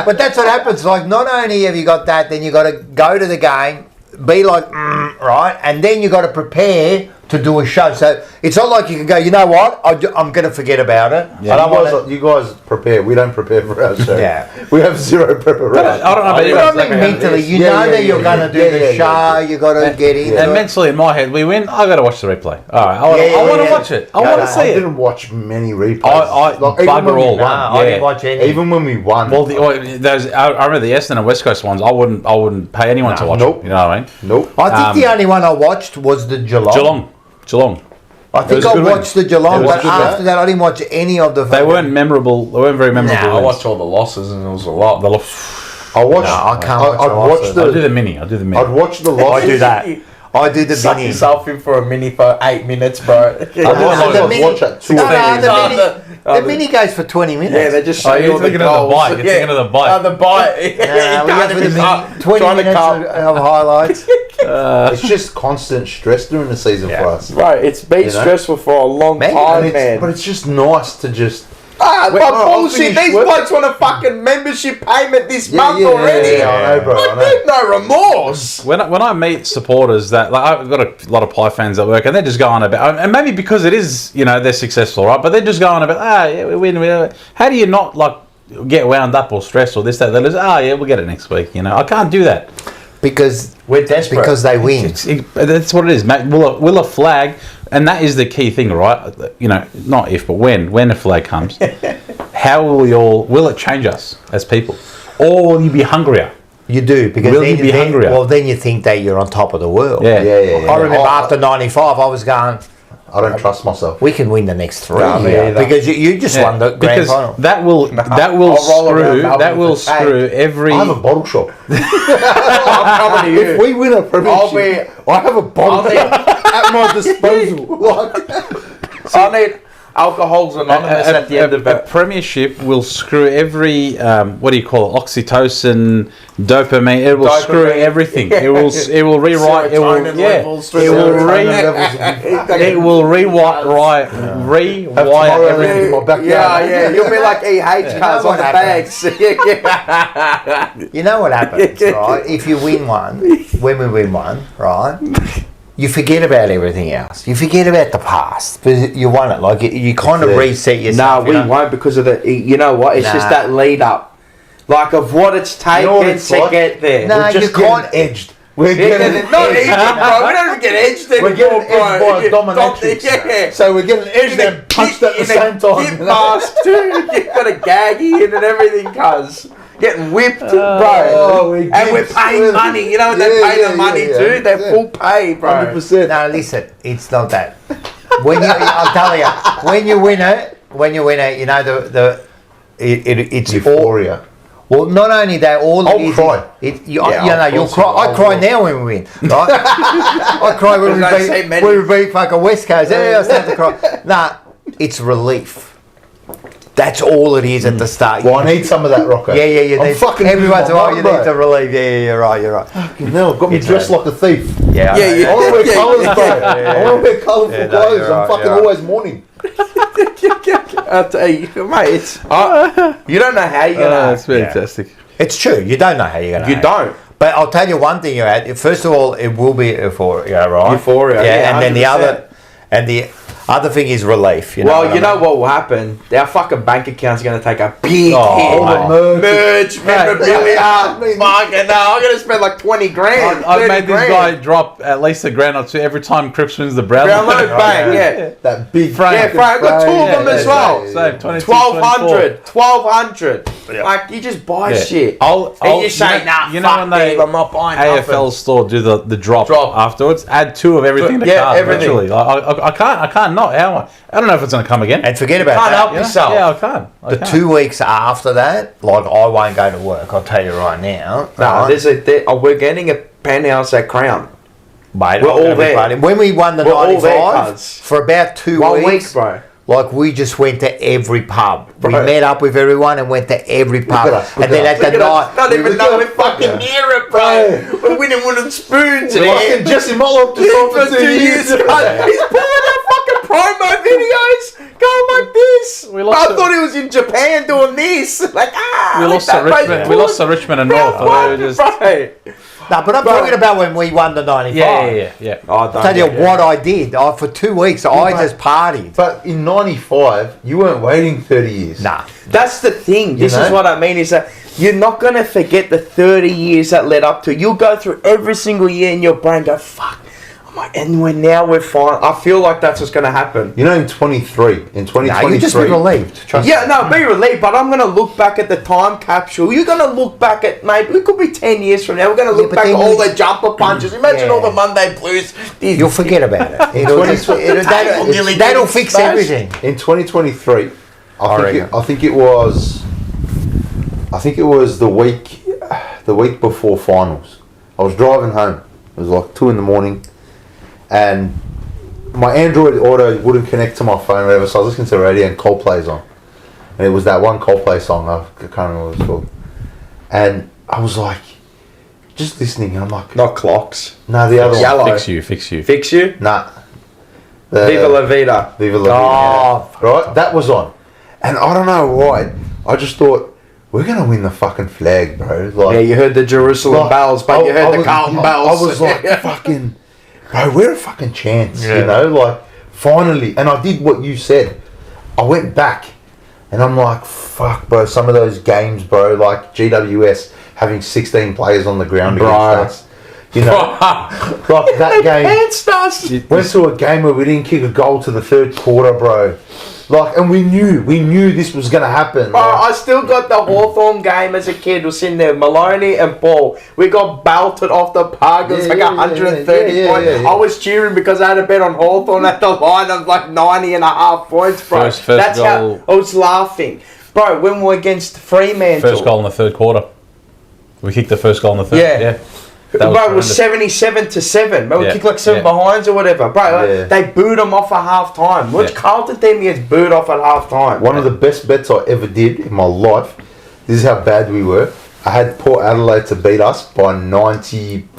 But that's what happens. Like, not only have you got that, then you got to go to the game, be like, right, and then you got to prepare to do a show. So it's not like you can go, you know what, I'm going to forget about it. Yeah, you guys prepare. We don't prepare for our show. Yeah. We have zero preparation. I don't know about you. Mentally, you know that you're going to do the show, you got to get in. And mentally, in my head, we win, I got to watch the replay. All right, I want to watch it. I want to see it. I didn't watch many replays. Bugger all. I didn't watch any. Even when we won. Well, I remember the Essendon and West Coast ones, I wouldn't pay anyone to watch it. You know what I mean? Nope. I think the only one I watched was the Geelong. I think I watched the Geelong, but after that I didn't watch any of the... They weren't memorable. They weren't very memorable. I watched all the losses and it was a lot. I can't watch I'll do the mini. I'd watch the losses. I do that. I do the Suck mini. yourself in for a mini for 8 minutes, bro. Watch that too. The mini goes for 20 minutes. Yeah, they just show you're you thinking of the bite. You're thinking of the bite. The bite. We go for the mini. 20 minutes of highlights. It's just constant stress during the season for us. Right, it's been stressful for a long time, man. But it's just nice to just Bullshit. These blokes want a fucking membership payment this month already. Yeah, I know, bro. I know. There's no remorse. When I meet supporters that, like, I've got a lot of Pie fans at work, and they're just going about, and maybe because it is, they're successful, right? But they're just going about, yeah, we win. How do you not, like, get wound up or stressed or this, that? They're just, yeah, we'll get it next week. I can't do that. Because we're desperate. Because they win. That's what it is, mate. Will a flag, and that is the key thing, right? Not if, but when a flag comes, how will it change us as people? Or will you be hungrier? You do, because will you be hungrier? Well, then you think that you're on top of the world. Yeah. I remember after 95, I was going, I don't trust myself. we can win the next 3. No, because you just won the grand final. That will screw every. I have a bottle shop. I'm coming to you. If we win a premiership, I have a bottle shop at my disposal. I need Alcohol's Anonymous at the end of a it. premiership will screw every what do you call it? Oxytocin, dopamine. It will screw everything. It will rewrite. It will rewire everything. Yeah. You'll be like cars on the bags. You know what happens, right? If you win one, when we win one, right? You forget about everything else. You forget about the past because you won it. Like you kind of reset yourself. No, we won't because of the. You know what? It's just that lead up, like of what it's taken to get there. No, We're just getting edged. We're getting not edged, bro. We don't even get edged anymore, We're getting edged by bro. dominatrix. Yeah. So we're getting edged and punched at the same time. Get mask too. You've got a gaggy in and everything, cuz. Getting whipped, bro. And we're paying money. You know what they pay the money to? They're full pay, bro. 100%. No, listen, it's not that. I'll tell you, when you win it, it's Euphoria. Well, not only that, I'll cry. You'll cry. I cry now when we win, right? I cry when we beat fucking West Coast. Yeah, I start to cry. Nah, it's relief. That's all it is at the start. Well, I need some of that, Rocco. Yeah. You I'm need, fucking everyone's losing my you mind, need to relieve. Yeah, you're right. No, got me dressed like a thief. Yeah. I want to wear colours, bro. I want to wear colourful clothes. you're I'm right, fucking always mourning. I'll tell you, mate. You don't know how you're gonna. That's fantastic. It's true. You don't know how you're gonna. You don't. But I'll tell you one thing. First of all, it will be euphoria, right? Euphoria. Yeah, and then 100%. the other thing is relief. You know what will happen? Our fucking bank account's going to take a big hit. All the Merge, memorabilia. Fucking no, I'm going to spend like 20 grand. I've made this guy drop at least $1 or $2 every time Cripps wins the Brownlow. Bang, yeah. That big frame. Yeah, frame. I've got 2 of them as well. Same, 1200. Like, you just buy shit. And you say, nah, fuck them, I'm not buying AFL nothing. store do the drop afterwards. Add 2 of everything to cart. Everything. Literally. I can't not. How am I don't know if it's going to come again. And forget about Can't that. help yourself. Yeah, I can't. The 2 weeks after that, like I won't go to work. I'll tell you right now. No, we're getting a penthouse at Crown. Mate, we're all there. When we won the 95, for about 2 1 weeks, week, bro. Like we just went to every pub. We met up with everyone and went to every pub. And then at the night, not even know we're fucking near it, bro. We're winning wooden spoons. We're fucking Jesse Mollop to for 2 years. He's pulling out fucking promo videos, going like this. I thought he was in Japan doing this. Like we lost to Richmond. We lost to Richmond and North. No, but I'm talking about when we won the 95. Yeah. I'll tell you what I did. For 2 weeks, I just partied. But in 95, you weren't waiting 30 years. Nah. That's the thing. This is what I mean is that you're not going to forget the 30 years that led up to it. You'll go through every single year in your brain go, fuck. And we're fine. I feel like that's what's going to happen. You know, in 2023... Nah, you just be relieved. Trust me. Be relieved, but I'm going to look back at the time capsule. You're going to look back at, maybe it could be 10 years from now. We're going to look back at all the jumper punches. Imagine all the Monday Blues. You'll forget about it. That'll fix everything. In 2023, I think it was the week before finals. I was driving home. It was like 2 a.m. and my Android Auto wouldn't connect to my phone or whatever, so I was listening to the radio and Coldplay's on. And it was that one Coldplay song, I can't remember what it's called. And I was like, just listening, and I'm like... Not Clocks. No, the other Yellow. one. Fix you. Fix You? Nah. Viva La Vida. Viva La Vida. Right? That was on. And I don't know why. I just thought, we're going to win the fucking flag, bro. Like, Yeah, you heard the Jerusalem bells, but you heard the Carlton bells. I was like, fucking, bro, we're a fucking chance, you know? Like, finally. And I did what you said. I went back. And I'm like, fuck, bro, some of those games, bro, like GWS having 16 players on the ground against us. You know, like that game. Went to a game where we didn't kick a goal to the third quarter, bro. Like, and we knew this was going to happen. Bro, I still got the Hawthorn game as a kid. Was in there, Maloney and Paul. We got belted off the park. It was like 130 points. I was cheering because I had a bet on Hawthorn at the line of like 90.5 points, bro. First That's goal. how I was laughing. Bro, when we were against Fremantle. First goal in the third quarter. We kicked the first goal in the third. Yeah. Bro, it was 77-7. Bro, we kicked like 7 behinds or whatever. Bro, they booed them off at half time. Which Carlton team gets booed off at half time? One of the best bets I ever did in my life. This is how bad we were. I had Port Adelaide to beat us by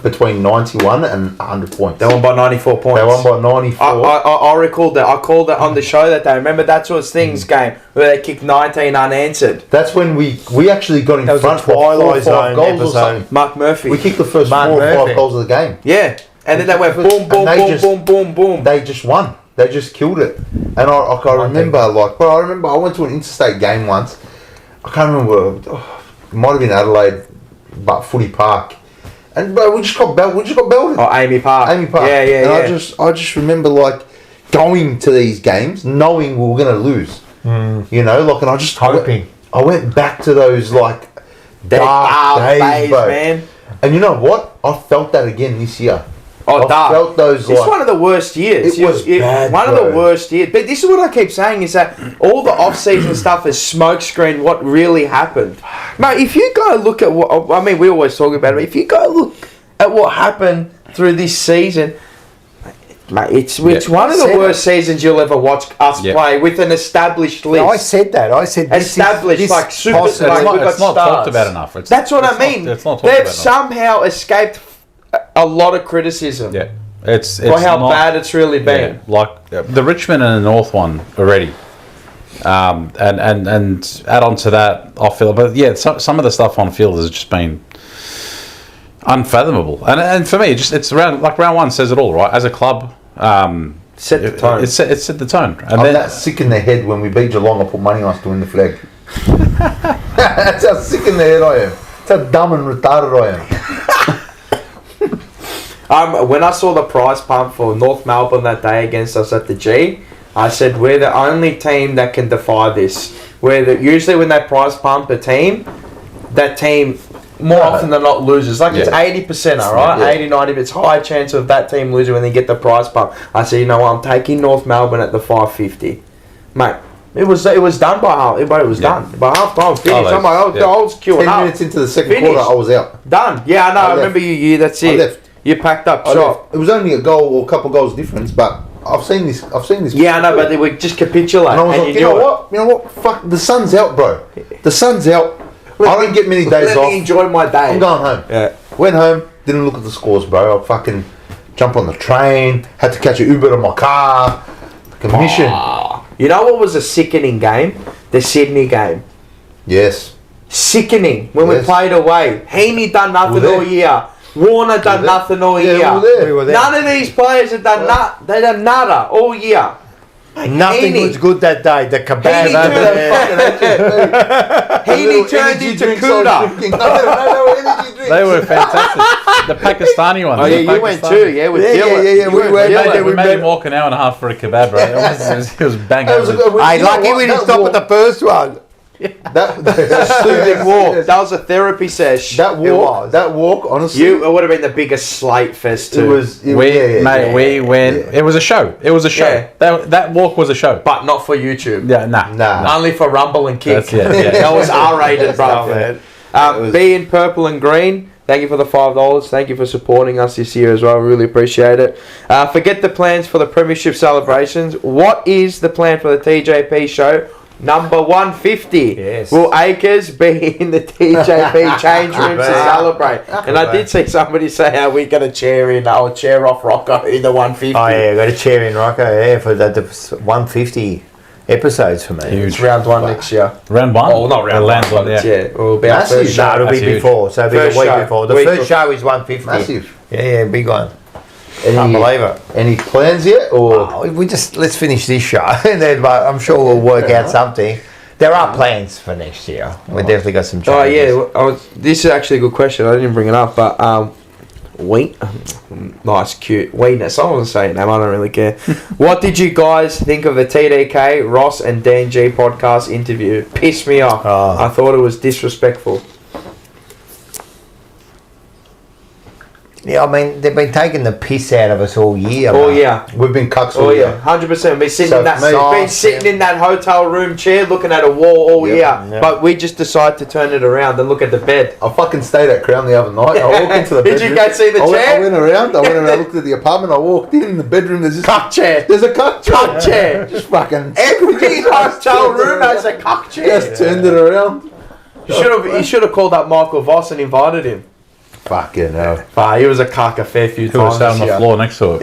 between 91 and 100 points. They won by 94 points. They won by 94. I recalled that. I called it on the show that day. Remember that sort of things game where they kicked 19 unanswered. That's when we actually got in front by 4 or 5 goals or something. Mark Murphy. We kicked the first 4 or 5 goals of the game. Yeah. And then they went boom, boom, boom, boom, boom, boom. They just won. They just killed it. And I remember, like, bro, I went to an interstate game once. I can't remember. It might have been Adelaide, but Footy Park. And bro, we just got belted. Oh, Amy Park. Yeah. I just remember like going to these games knowing we were gonna lose. You know, like, and I just hoping. I went back to those like dark days, bro. Man. And you know what? I felt that again this year. Oh, I felt those. It's one of the worst years. It was bad, one of the worst years. But this is what I keep saying is that all the off-season stuff is smokescreen. What really happened, mate? If you go look at what we always talk about it. If you go look at what happened through this season, mate, it's one of the worst seasons you'll ever watch us play with an established list. No, I said that. I said established, like super. It's not talked about enough. That's what I mean. They've somehow escaped a lot of criticism. Yeah, it's for how bad it's really been. Yeah, like the Richmond and the North one already, and add on to that off field. But yeah, some of the stuff on field has just been unfathomable. And for me, it's round one says it all, right? As a club, set the tone. It set the tone. And I'm that sick in the head when we beat Geelong. I put money on us to win the flag. That's how sick in the head I am. That's how dumb and retarded I am. When I saw the prize pump for North Melbourne that day against us at the G, I said we're the only team that can defy this. Usually when they prize pump a team, that team more often than not loses. Like it's 80%, alright? 80, 90, it's high chance of that team losing when they get the prize pump. I said, you know what, I'm taking North Melbourne at the 550. Mate, it was done by half. It was done by half time. Finished. I'm like, I was queuing 10 minutes into the second quarter, I was out. Done. Yeah, I know. I remember you. That's it. I left. You packed up shop. It was only a goal or a couple of goals difference, but I've seen this. Yeah, I know, but they would just capitulate. And I was like, you know what? Fuck, the sun's out, bro. The sun's out. I don't get many days off. Let me enjoy my day. I'm going home. Yeah. Went home. Didn't look at the scores, bro. I fucking jumped on the train. Had to catch an Uber to my car. Commission. You know what was a sickening game? The Sydney game. Yes. Sickening when we played away. Heaney done nothing all year. Warner done nothing all year. We were there. None of these players have done they done nada all year. Nothing was good that day. The kebab Heaney turned into Kuda. They were fantastic. The Pakistani one. Oh yeah, you went too. Yeah, with Dylan. We made him walk an hour and a half for a kebab, bro. It was bang. Hey, lucky we didn't stop at the first one. That soothing walk. That was a therapy sesh. That walk, honestly, it would have been the biggest slate fest too. We went. It was a show. Yeah. That walk was a show, but not for YouTube. Yeah, nah. Only for Rumble and Kick. That's it. Yeah. That was R-rated, bro. Be in purple and green. Thank you for the $5. Thank you for supporting us this year as well. Really appreciate it. Forget the plans for the premiership celebrations. What is the plan for the TJP show? Number 150. Yes. Will Akers be in the TJP change rooms to celebrate? And I did see somebody say, "Are we going to cheer off Rocco in the 150?" Oh yeah, got a chair in Rocco. Yeah, for the 150. episodes for me. It's round 1 next year. Round 1? Oh, not round 1, but yeah. it'll be our Massive. first show. No, it'll be That's huge. before. So it'll be First the week show. before. The Week first before. show is 150. Massive. Yeah, big one. Any, Can't believe it. Any plans yet? Or Let's finish this show, and then I'm sure we'll work out something. There are plans for next year. We definitely got some changes. Oh yeah, this is actually a good question. I didn't bring it up, but nice, cute. Weenus. I wasn't saying name. I don't really care. What did you guys think of the TDK, Ross and DNG podcast interview? Pissed me off. Oh. I thought it was disrespectful. Yeah, I mean they've been taking the piss out of us all year. Oh mate. yeah. we've been cucks Oh all yeah, year. 100%. Been sitting So in that. for me- Been sitting in that hotel room chair, looking at a wall all year. Yep. But we just decided to turn it around and look at the bed. I fucking stayed at Crown the other night. I walked into the Did bedroom. you go see the I chair? went around. I looked at the apartment. I walked in the bedroom. There's just Cuck chair. There's a cuck chair. Cuck chair. Just fucking. Every hotel room has a cuck chair. Just turned it around. He should have called up Michael Voss and invited him. Fucking hell. He was a cuck a fair few Who was times sat on this the year. floor next to it?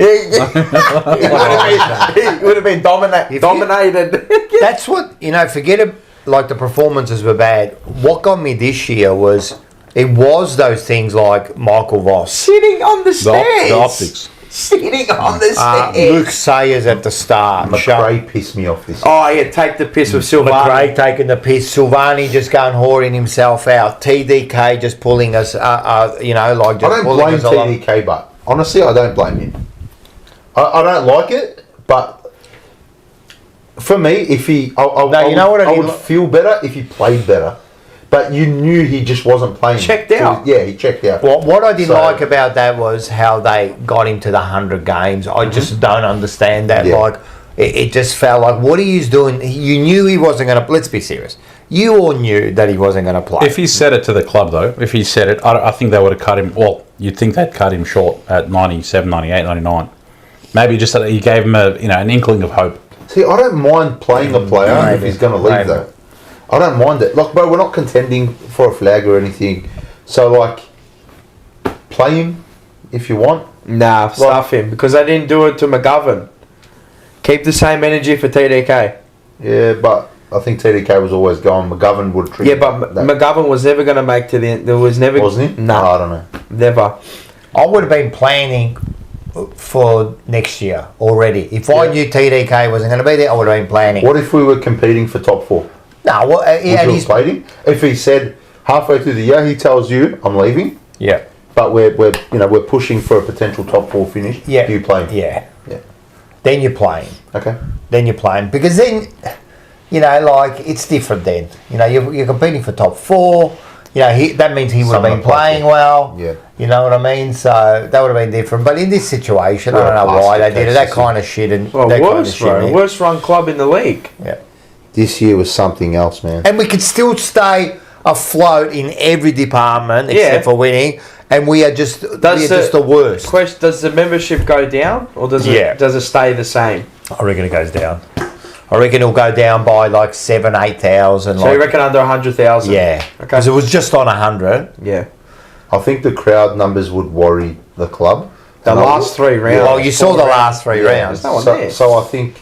He would have been dominated. That's what forget it. Like the performances were bad. What got me this year was those things like Michael Voss, Sitting on the stairs. The optics. Sitting on the stairs. Luke Sayers at the start, McRae pissed me off this. Oh, yeah, take the piss with Silvani. McRae taking the piss, Silvani just going whoring himself out, TDK just pulling us, just I don't pulling blame us along. TDK, but honestly, I don't blame him. I don't like it, but for me, if he, I would feel better if he played better. But you knew he just wasn't playing. Checked out. Yeah, he checked out. What I didn't like about that was how they got him to the 100 games. I just don't understand that. Yeah. Like, it just felt like, what are you doing? You knew he wasn't going to. Let's be serious. You all knew that he wasn't going to play. If he said it to the club, though, I think they would have cut him. Well, you'd think they'd cut him short at 97, 98, 99. Maybe just that he gave him an inkling of hope. See, I don't mind playing a player if he's going to leave, though. I don't mind it. Like, bro, we're not contending for a flag or anything. So, like, play him if you want. Nah, stuff him. Because they didn't do it to McGovern. Keep the same energy for TDK. Yeah, but I think TDK was always going. McGovern would treat. Yeah, but McGovern was never going to make to the end. There was never... Wasn't he? Nah. I don't know. Never. I would have been planning for next year already. If I knew TDK wasn't going to be there, I would have been planning. What if we were competing for top 4? No, Would you have played him? If he said halfway through the year, he tells you, I'm leaving, yeah. but we're pushing for a potential top 4 finish. Yeah. Do you play him? Yeah. Yeah. Then you're playing. Okay. Then you're playing. Because then, it's different then. You're competing for top 4. That means he would have been playing well. Yeah. You know what I mean? So that would have been different. But in this situation, I don't know why they did it. That kind of shit. And Well, that worst, kind of bro. shit. Worst run club in the league. Yeah. This year was something else, man. And we could still stay afloat in every department except for winning. And we are just the worst. Question: does the membership go down, or does it stay the same? I reckon it goes down. I reckon it'll go down by like 7,000-8,000. So you reckon under 100,000? Yeah. Okay. Because it was just on 100. Yeah. I think the crowd numbers would worry the club. The last 3 rounds. Oh, you saw the last 3 rounds. There's no one there. So I think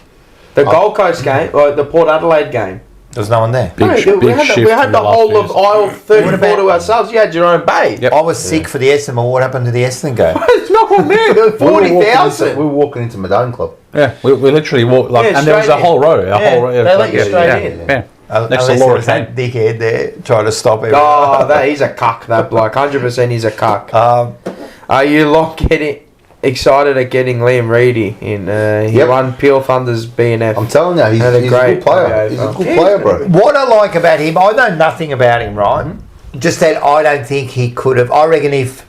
The Gold Coast game, or the Port Adelaide game. There's no one there. We had the whole of aisle 34 to ourselves. You had your own bay. Yep. I was sick for the Essendon. What happened to the Essendon game? There's no one there. There was 40,000. we were walking into Madone Club. Yeah, we literally walked and there was a whole row. They let you straight in. Yeah. Next to Laura Kane. That dickhead there trying to stop him. Oh, he's a cuck, that bloke. 100% he's a cuck. Are you lot getting excited at getting Liam Reedy in? He won Peel Thunder's BNF. I'm telling you, he's a good player. He's a good player, bro. What I like about him, I know nothing about him, right? Just that I don't think he could have. I reckon if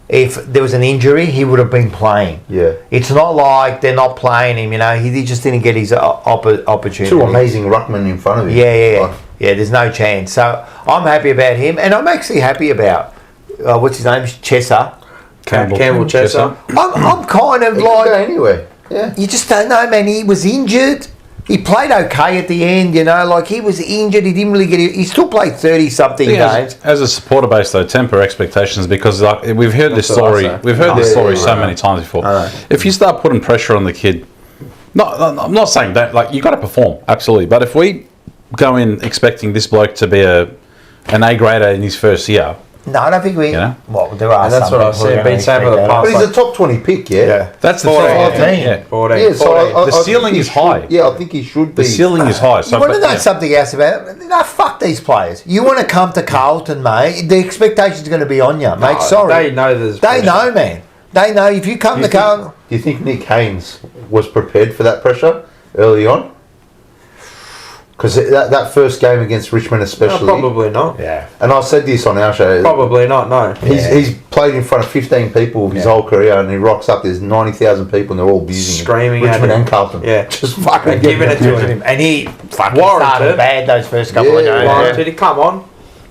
there was an injury, he would have been playing. Yeah. It's not like they're not playing him, He just didn't get his opportunity. 2 amazing ruckmen in front of him. Yeah. There's no chance. So I'm happy about him, and I'm actually happy about what's his name, Chesser. Campbell Chesser. I'm kind of He could go like, anyway. Yeah. you just don't know, man. He was injured. He played okay at the end, he was injured. He didn't really get it. He still played 30-something games. As a supporter base, though, temper expectations because we've heard this story. We've heard this story so many times before. If you start putting pressure on the kid, No, I'm not saying that. Like, you got to perform, absolutely. But if we go in expecting this bloke to be an A grader in his first year, no, I don't think we. You know? Well, there are. And that's some what I've people who said, are been gonna saying for the expect past. But he's a top 20 pick, yeah. that's the 14, thing. yeah. 14. Yeah, so The ceiling is high. Yeah, I think he should be. The ceiling is high. So You want to but, know yeah. something else about it? No, fuck these players. You want to come to Carlton, mate? The expectation's going to be on you, mate. No, Sorry, They know there's. they know, man. They know if you come to Carlton. Do you think Nick Haynes was prepared for that pressure early on? Because that first game against Richmond No, especially, probably not. Yeah. and I said this on our show, Probably not. No. he's played in front of 15 people his whole career, and he rocks up, there's 90,000 people and they're all abusing Screaming him. at Richmond him. and Carlton. Yeah. Just fucking And giving it to him. And he fucking Warranted. started bad those first couple of Yeah, games. warranted. Did he come on?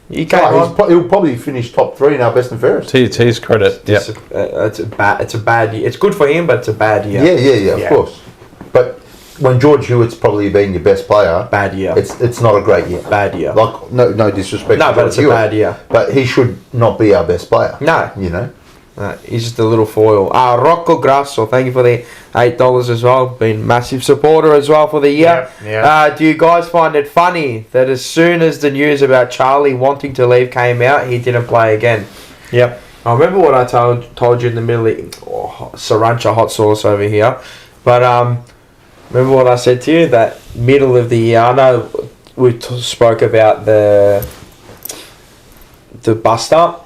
He came Oh, on. he'll probably finish top 3 in our best and fairest. T's credit. Yeah. It's a bad year. It's good for him, but it's a bad year. Yeah, of course. But when George Hewitt's probably been your best player, Bad year. it's not a great year. Bad year. Like no disrespect. No, to but George it's a Hewitt, bad year. But he should not be our best player. No. You know. He's just a little foil. Rocco Grasso, thank you for the $8 as well. Been massive supporter as well for the year. Yeah. Do you guys find it funny that as soon as the news about Charlie wanting to leave came out, he didn't play again? Yep. I remember what I told you in the middle of Sriracha hot sauce over here. But remember what I said to you, that middle of the year, I know we spoke about the bust up,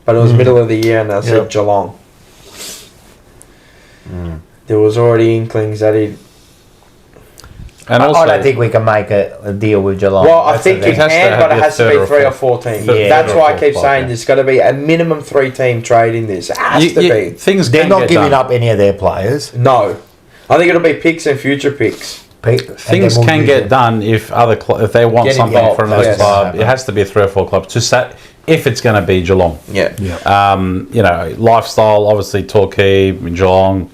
but it was middle of the year and I said Geelong. There was already inklings that he... And I also, don't think we can make a deal with Geelong. Well, I That's think the you thing. has to can, have but it your has to third be or 3 or fourth. 4 teams. Yeah, That's third or why I fourth keep club, saying yeah. there's got to be a minimum 3-team trade in this. It has to be. things They're can not get giving done. up any of their players. No. I think it'll be picks and future picks. Things can get done if if they want Get something involved, from another yes. club. It has to be 3 or 4 clubs to set if it's going to be Geelong. Yeah. You know, lifestyle obviously Torquay in Geelong.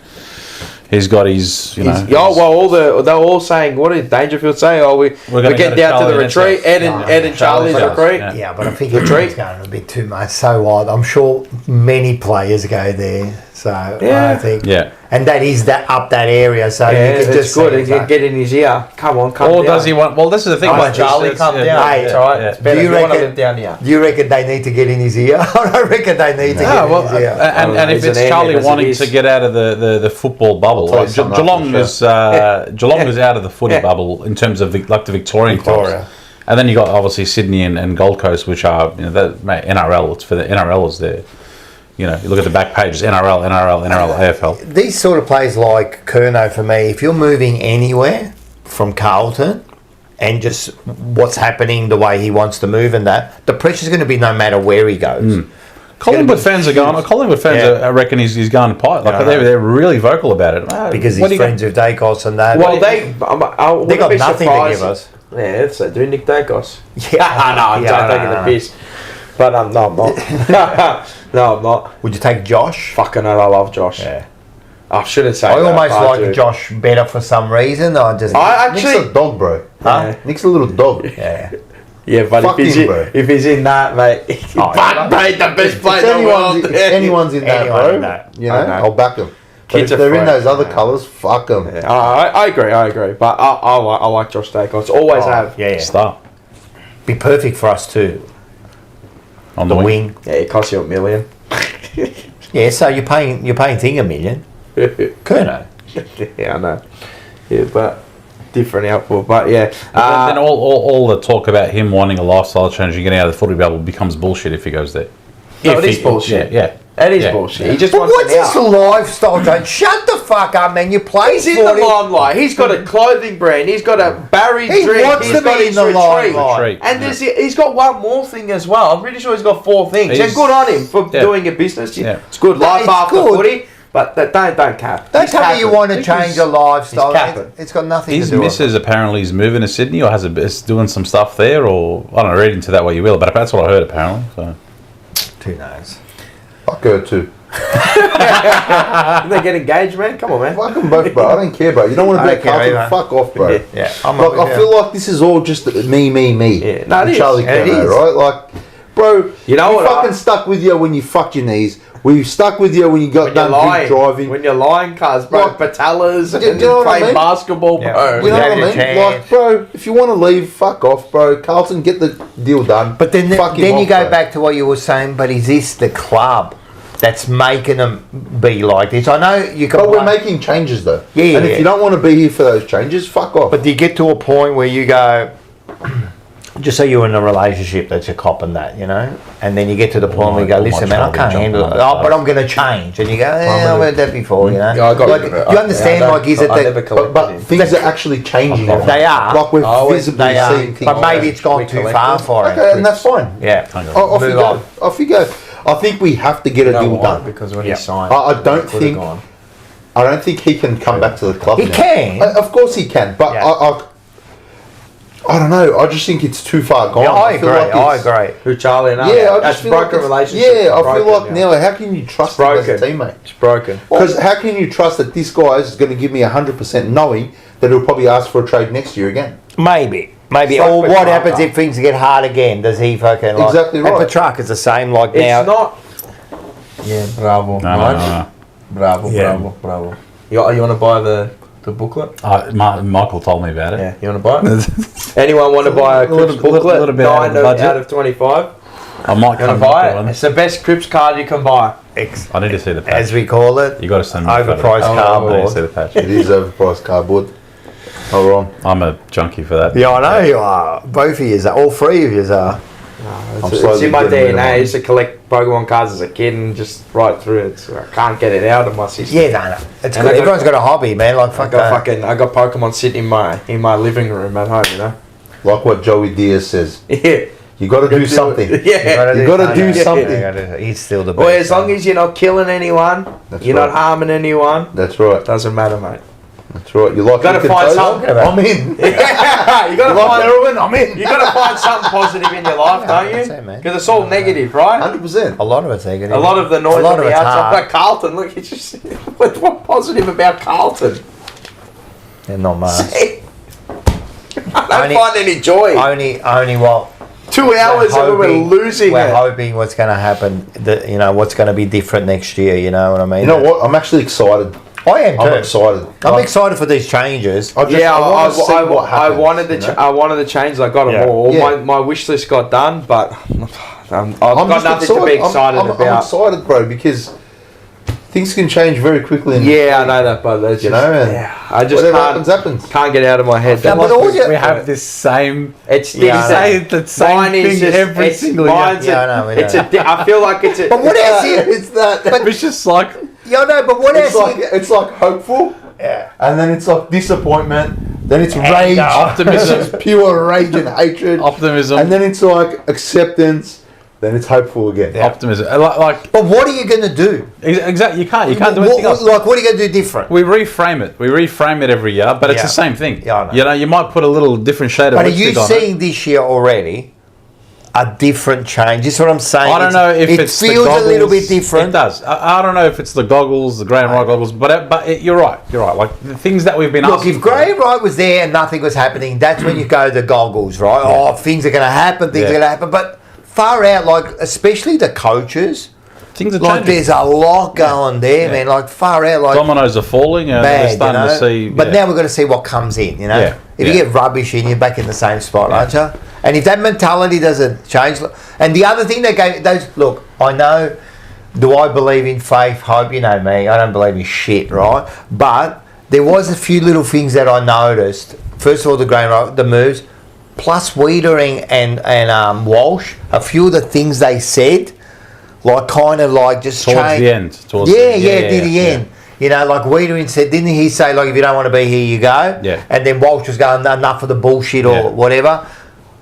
He's got his, you know. They're all saying, what did Dangerfield say? Oh, we're gonna getting go to down to the Charlie retreat. Ed and Charlie's Charlie's retreat. house, Yeah, but I think Retreat. it's going a bit too much. So wide. I'm sure many players go there. So I think. Yeah. And that is up that area. So Yeah, you can it's just good. see He can get in his ear. Come on, come Or down. does he want? Well, this is the thing. I about want Charlie come down. Hey, it's alright. It's better. Do you You want to reckon- live down here. Do you reckon they need to get in his ear? I don't reckon they need to Yeah, get well, in his ear. and if He's it's an Charlie alien as it wanting is. to get out of the football bubble, I'll tell you like, something Geelong after is Geelong is out of the footy bubble in terms of the Victorian clubs, and then you got obviously Sydney and Gold Coast, which are NRL. It's for the NRL is there. You know, you look at the back pages: NRL, AFL. These sort of players like Curnow, for me, if you're moving anywhere from Carlton and just what's happening, the way he wants to move and that, the pressure's going to be no matter where he goes. Collingwood fans are going. Collingwood fans, I reckon, he's going to pipe. Like they're really vocal about it Because What do he's you friends with Dacos and that. Well, they they got nothing to give us. Yeah, that's it. Do Nick Dacos. Yeah, I'm taking the piss. But no, I'm not. No, I'm not. Would you take Josh? Fucking hell, I love Josh. Yeah. I shouldn't say I that. almost but I like do. Josh better for some reason. I Nick's actually... a dog, bro. Huh? Nick's a little dog. Yeah. Yeah, but Fuck if him, bro. he's in that, mate... Fuck, mate, the best player in the world. If anyone's in that, Anyone bro, in that. you know, I know. I'll back them. But Kids if are they're in freak. those other colours, fuck them. I agree. But I like Josh Dacos. Always have. Yeah. Star Be perfect for us too. on The wing. Yeah, it costs you $1 million. Yeah, so you're paying Thing $1 million. Curnow. Yeah, I know. Yeah, but different output. But yeah. Then all the talk about him wanting a lifestyle change and getting out of the footy bubble becomes bullshit if he goes there. No, If it is he- bullshit. Yeah. It is Yeah. bullshit. He just But wants what's an this out. lifestyle change? Shut the fuck up, man. You play He's in the footy. limelight. He's got a clothing brand. He's got a Barry's He drink. wants He's to got be in his the retreat. limelight. Retreat. And he's got one more thing as well. I'm pretty sure he's got 4 things. He's- And good on him for Yeah. doing a business. Yeah. It's good. No, Life it's after good. footy. But don't cap. Don't He's tell me you capping. want to change your lifestyle. He's capping. It's got nothing His to do with missus apparently is moving to Sydney or is doing some stuff there, or I don't know, read into that what you will, but that's what I heard apparently. So. it. Who knows? Fuck her too. Didn't they get engaged, man? Come on, man. Fuck them both, bro. I don't care, bro. You don't want I to be don't a care Carlton? either. Fuck off, bro. Yeah, I'm Like, up with I you. feel like this is all just me. Yeah, no, it and is. Charlie It Curnow, is. right? Like, bro, You know we what fucking stuck with you when you fucked your knees. We stuck with you when you got When you're done lying, drink driving. when you're lying, cuz, bro, Like, patellas, do you and know what I playing mean? basketball, Yeah. bro. You know Have what I your mean? chance. Like, bro, if you want to leave, fuck off, bro. Carlton, get the deal done. But then, Fuck him then you off, go bro. back to what you were saying. But is this the club that's making them be like this? I know you can. But we're making changes though. Yeah, and yeah. if you don't want to be here for those changes, fuck off. But do you get to a point where you go, just say you're in a relationship that you're copping that, you know, and then you get to the point where you go, all my listen, man, I trouble can't jumping handle it. on the Oh, but bus. I'm going to change, and you go, yeah, I've heard that before, you know. Yeah, I got like, it. you understand, I like, is it I never that collected but him. things are actually changing. they are? Like we're Always visibly They are, seeing things. but maybe it's gone We too collect far them. for Okay, him. and that's fine. Yeah. Off you Move go. on. Off you go. I think we have to get a You know deal why? done. Because when Yeah. he signed, I don't he could've think- gone. I don't think he can come back to the club. He now. can. Of course he can, but Yeah. I don't know. I just think it's too far gone. Yeah, I feel agree. like I it's- agree. Who Charlie and I? Yeah, I That's just feel like broken it's- relationship. Yeah, I Broken, feel like yeah. now, how can you trust him as a teammate? It's broken. Because how can you trust that this guy is going to give me 100% knowing that he'll probably ask for a trade next year again? Maybe. It's like Or what Petrarca. happens if things get hard again? Does he fucking like... Exactly right. And Petrarca's the same, like It's now... not. Yeah, bravo. No. Bravo, Yeah. bravo. You want to buy the booklet? Michael told me about it. Yeah, you want to buy it? Anyone want to buy a Crips booklet? little bit out of 9 budget. out of 25. I might You want to come buy up with it? It's the best Crips card you can buy. I need to see the patch. As we call it, You got to send me a photo. overpriced Oh, I need to cardboard. see the patch. It is overpriced cardboard. Hold on. I'm a junkie for that. Yeah, I know you are. Both of you are. All three of you are. It's slowly in my getting rid of DNA. I mine. used to collect Pokemon cards as a kid and just right through it. So I can't get it out of my system. Yeah, no. It's And good. I got- Everyone's got a hobby, man. Like, I fuck got that. I got Pokemon sitting in my living room at home. You know. Like what Joey Diaz says. Yeah. You got to do something. Yeah. You gotta do Yeah, something. you gotta do- He's still the best. Well, as long as you're not killing anyone, That's you're right. not harming anyone, That's right. doesn't matter, mate. That's right. You like Gotta licking find toes? something I'm in. you You gotta like find heroin? I'm in. you gotta find something positive in your life, don't that's you? it, man. Because it's all negative, right? 100%. a lot of it's negative. A lot of the noise A lot on of the it's outside. hard. Like Carlton, look, it's just what's positive about Carlton? Yeah, not much. I don't Only- find any joy. Only what 2 hours and we were losing We're it. hoping what's going to happen. That, you know, what's going to be different next year. You know what I mean? You know what? I'm actually excited. I am too. I'm excited. I'm excited for these changes. I just, Yeah, I want to see what I happens. wanted the you know? I wanted the changes. I got them Yeah. all. Yeah. My wish list got done, but I've I'm got just nothing to be excited I'm about. excited, bro, because things can change very quickly. And, Yeah, I know that, but it's You just, know, and yeah, I just whatever can't, happens. can't get out of my head. No, but all you- we have this same. It's Yeah, this- I know. Say the same mine is thing just every it's, single year. mine's Yeah, a- I know, we It's know. I feel like it's a. But what else is It's that. It's just like Yeah, no, but what It's else? like it's like hopeful, Yeah. and then it's like disappointment. Then it's rage, optimism. It's pure rage and hatred, optimism. and then it's like acceptance. Then it's hopeful again. optimism. Like But what are you going to do? exactly. You can't do anything else. Like, what are you going to do different? We reframe it. We reframe it every year, but it's Yeah. the same thing. Yeah, I know. You know, you might put a little different shade of But are you lipstick on seeing this year already a different change? This is what I'm saying. I don't know if it it's the feels goggles. a little bit different. It does. I don't know if it's the goggles, the grey and white goggles, but you're right. You're right. Like the things that we've been Look, asking if Grey and White was there and nothing was happening, that's when you go the goggles, right? Oh, things are going to happen. Things Yeah. are going to happen. But far out, like especially the coaches, things are like changing. there's a lot going there, Yeah. man. Like far out, like Dominoes are falling, and we're bad, starting to see. But yeah. now we're going to see what comes in, you know. Yeah, If yeah. you get rubbish in, you're back in the same spot, aren't you? And if that mentality doesn't change, and the other thing they gave those, look, I know. Do I believe in faith, hope? You know me. I don't believe in shit, right? But there was a few little things that I noticed. First of all, the moves, plus Wiedering and Walsh. A few of the things they said, like kind of like just towards change. the end. Near the end. You know, like Wiedering said, didn't he say, like, if you don't want to be here, you go? Yeah. And then Walsh was going, enough of the bullshit or Yeah. whatever.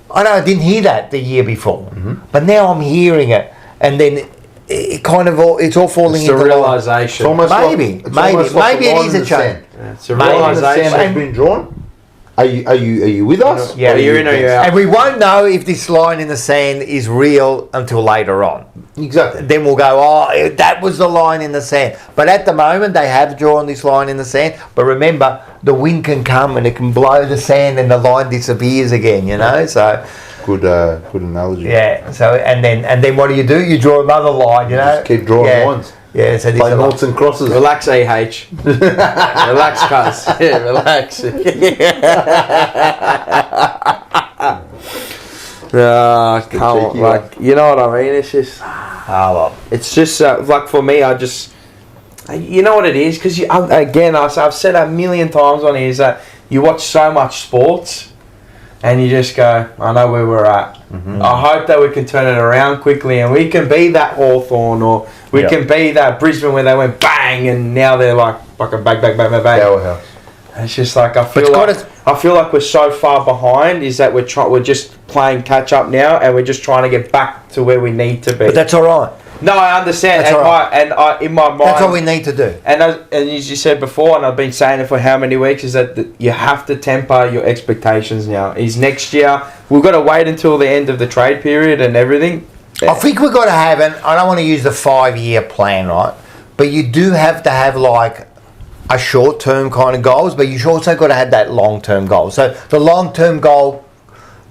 I know I didn't hear that the year before. Mm-hmm. But now I'm hearing it. And then it kind of all, it's all falling It's a into line. It's realization. almost Maybe, like, it's maybe, almost like maybe a it line is in a the change. sand. It's a Maybe The line in the sand realization. has been drawn. Are you with us? Yeah, Are you in or you're out? And we won't know if this line in the sand is real until later on. Exactly. Then we'll go, oh, that was the line in the sand. But at the moment, they have drawn this line in the sand. But remember, the wind can come and it can blow the sand and the line disappears again, you know? So Good analogy. Yeah. So and then what do? You draw another line. You know. Just keep drawing lines. Yeah. So Play noughts and crosses. Relax, AH. Relax, cuz. Yeah, relax. Come on, like, you know what I mean? It's just, it's just like for me, you know what it is? Because again, I've said a million times on here is that you watch so much sports, and you just go, I know where we're at. Mm-hmm. I hope that we can turn it around quickly, and we can be that Hawthorn, or we can be that Brisbane where they went bang, and now they're like fucking bang. Powerhouse. It's just like I feel like we're so far behind. Is that we're just playing catch up now, and we're just trying to get back to where we need to be. But that's all right. No, I understand. That's in my mind, that's all we need to do. And as you said before, and I've been saying it for how many weeks, is that you have to temper your expectations now. Is next year we've got to wait until the end of the trade period and everything. I think we've got to have, and I don't want to use the 5-year plan, right? But you do have to have like a short-term kind of goals, but you also got to have that long-term goal. So the long-term goal,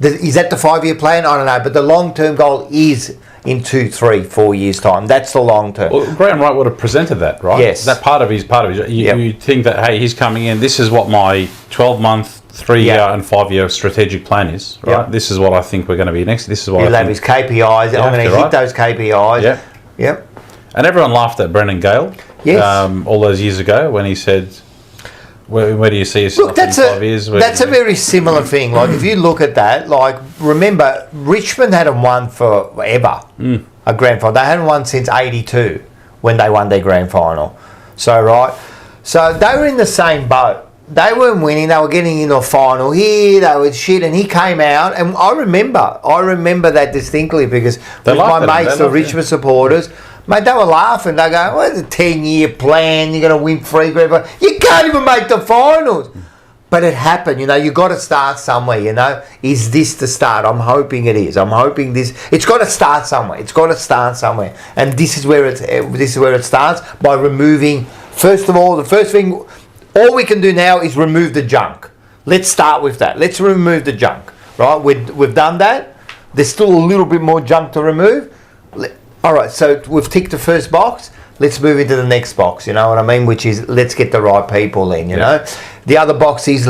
is that the 5-year plan? I don't know, but the long-term goal is in 2, 3, 4 years' time. That's the long-term. Well, Graham Wright would have presented that, right? Yes. That part of his. You think that, hey, he's coming in, this is what my 12-month, 3-year and 5-year strategic plan is, right? Yep. This is what I think we're going to be next. This is what He'll have his KPIs. I'm going to hit those KPIs. Yeah. Yep. And everyone laughed at Brendan Gale all those years ago when he said, where do you see yourself in 5 years? That's a very similar thing. Like, if you look at that, like, remember, Richmond hadn't won forever, a grand final. They hadn't won since 82 when they won their grand final. So, right? So, they were in the same boat. They weren't winning. They were getting into a final here. They were shit. And he came out. And I remember that distinctly because with my mates, the Richmond supporters, mate, they were laughing. They go, "What's a 10-year plan? You're going to win 3 grand finals. You can't even make the finals." But it happened, you know. You got to start somewhere, you know. Is this the start? I'm hoping it is. I'm hoping this. It's got to start somewhere. It's got to start somewhere. And this is where it starts by removing. First of all, the first thing, all we can do now is remove the junk. Let's start with that. Let's remove the junk, right? We've done that. There's still a little bit more junk to remove. All right, so we've ticked the first box. Let's move into the next box, you know what I mean? Which is, let's get the right people in, you know? The other box is,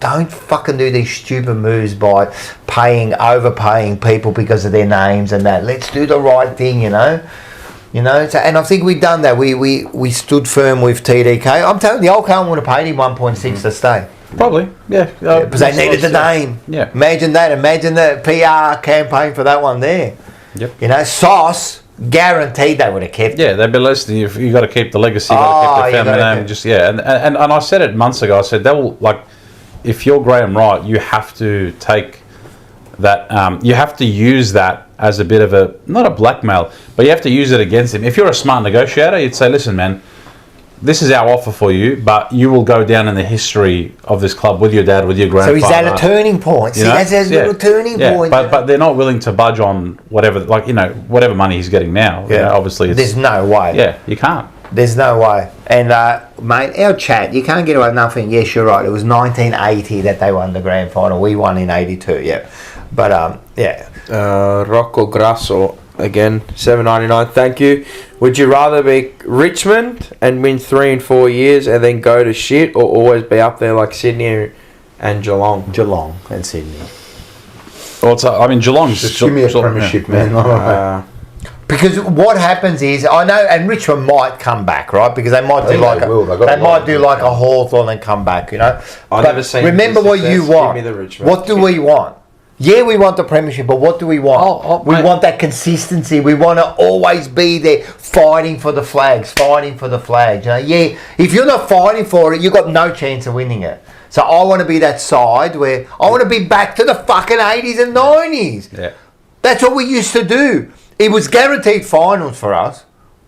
don't fucking do these stupid moves by overpaying people because of their names and that. Let's do the right thing, you know? So, and I think we've done that. We stood firm with TDK. I'm telling you, the old Carlton would have paid him 1.6 to stay. Probably, because they needed the name. Yeah. Imagine that. Imagine the PR campaign for that one there. Yep. You know, Sauce, guaranteed they would have kept it. Yeah, they'd be listening. You got to keep the legacy, you got to keep the family name. And I said it months ago. I said, they will, like, if you're Graham Wright, you have to take that, you have to use that as a bit of a, not a blackmail, but you have to use it against him. If you're a smart negotiator, you'd say, listen, man, this is our offer for you, but you will go down in the history of this club with your dad, with your grandfather. So is that a turning point? See, that's a little turning point. But they're not willing to budge on whatever, like, you know, whatever money he's getting now. Yeah. You know, obviously, there's no way. Yeah, you can't. There's no way. And, mate, our chat, you can't get away with nothing. Yes, you're right. It was 1980 that they won the grand final. We won in 82, yeah. But, Rocco Grasso, again, $7.99. Thank you. Would you rather be Richmond and win 3 and 4 years and then go to shit, or always be up there like Sydney and Geelong? Geelong and Sydney. Well, Geelong's just give me a premiership, man. Because what happens is, I know, and Richmond might come back, right? Because they might do like a Hawthorn and come back, you know. Remember what you want. What do we want? Yeah, we want the premiership, but what do we want? We want that consistency. We want to always be there fighting for the flags. You know? Yeah, if you're not fighting for it, you've got no chance of winning it. So I want to be that side where I want to be back to the fucking 80s and 90s. Yeah. That's what we used to do. It was guaranteed finals for us.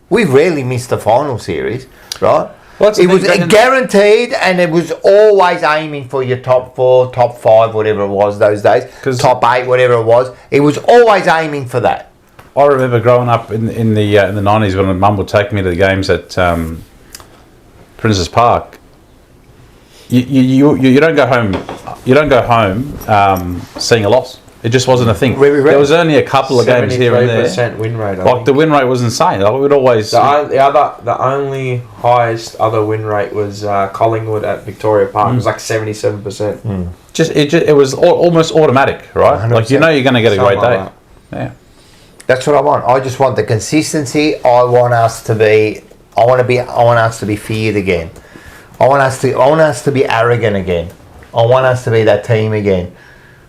We rarely missed the final series, right? It was guaranteed, and it was always aiming for your top 4, top 5, whatever it was those days, top 8, whatever it was. It was always aiming for that. I remember growing up in the 90s when Mum would take me to the games at Princes Park. You don't go home. You don't go home seeing a loss. It just wasn't a thing. Very rare. There was only a couple of games here and there. 73% win rate. I Like think. the win rate was insane. Like, we'd always The only highest other win rate was Collingwood at Victoria Park. It was like 77%. it was almost automatic, right? 100%. Like, you know, you're going to get a great Something day. like Yeah. That's what I want. I just want the consistency. I want us to be feared again. I want us to be arrogant again. I want us to be that team again.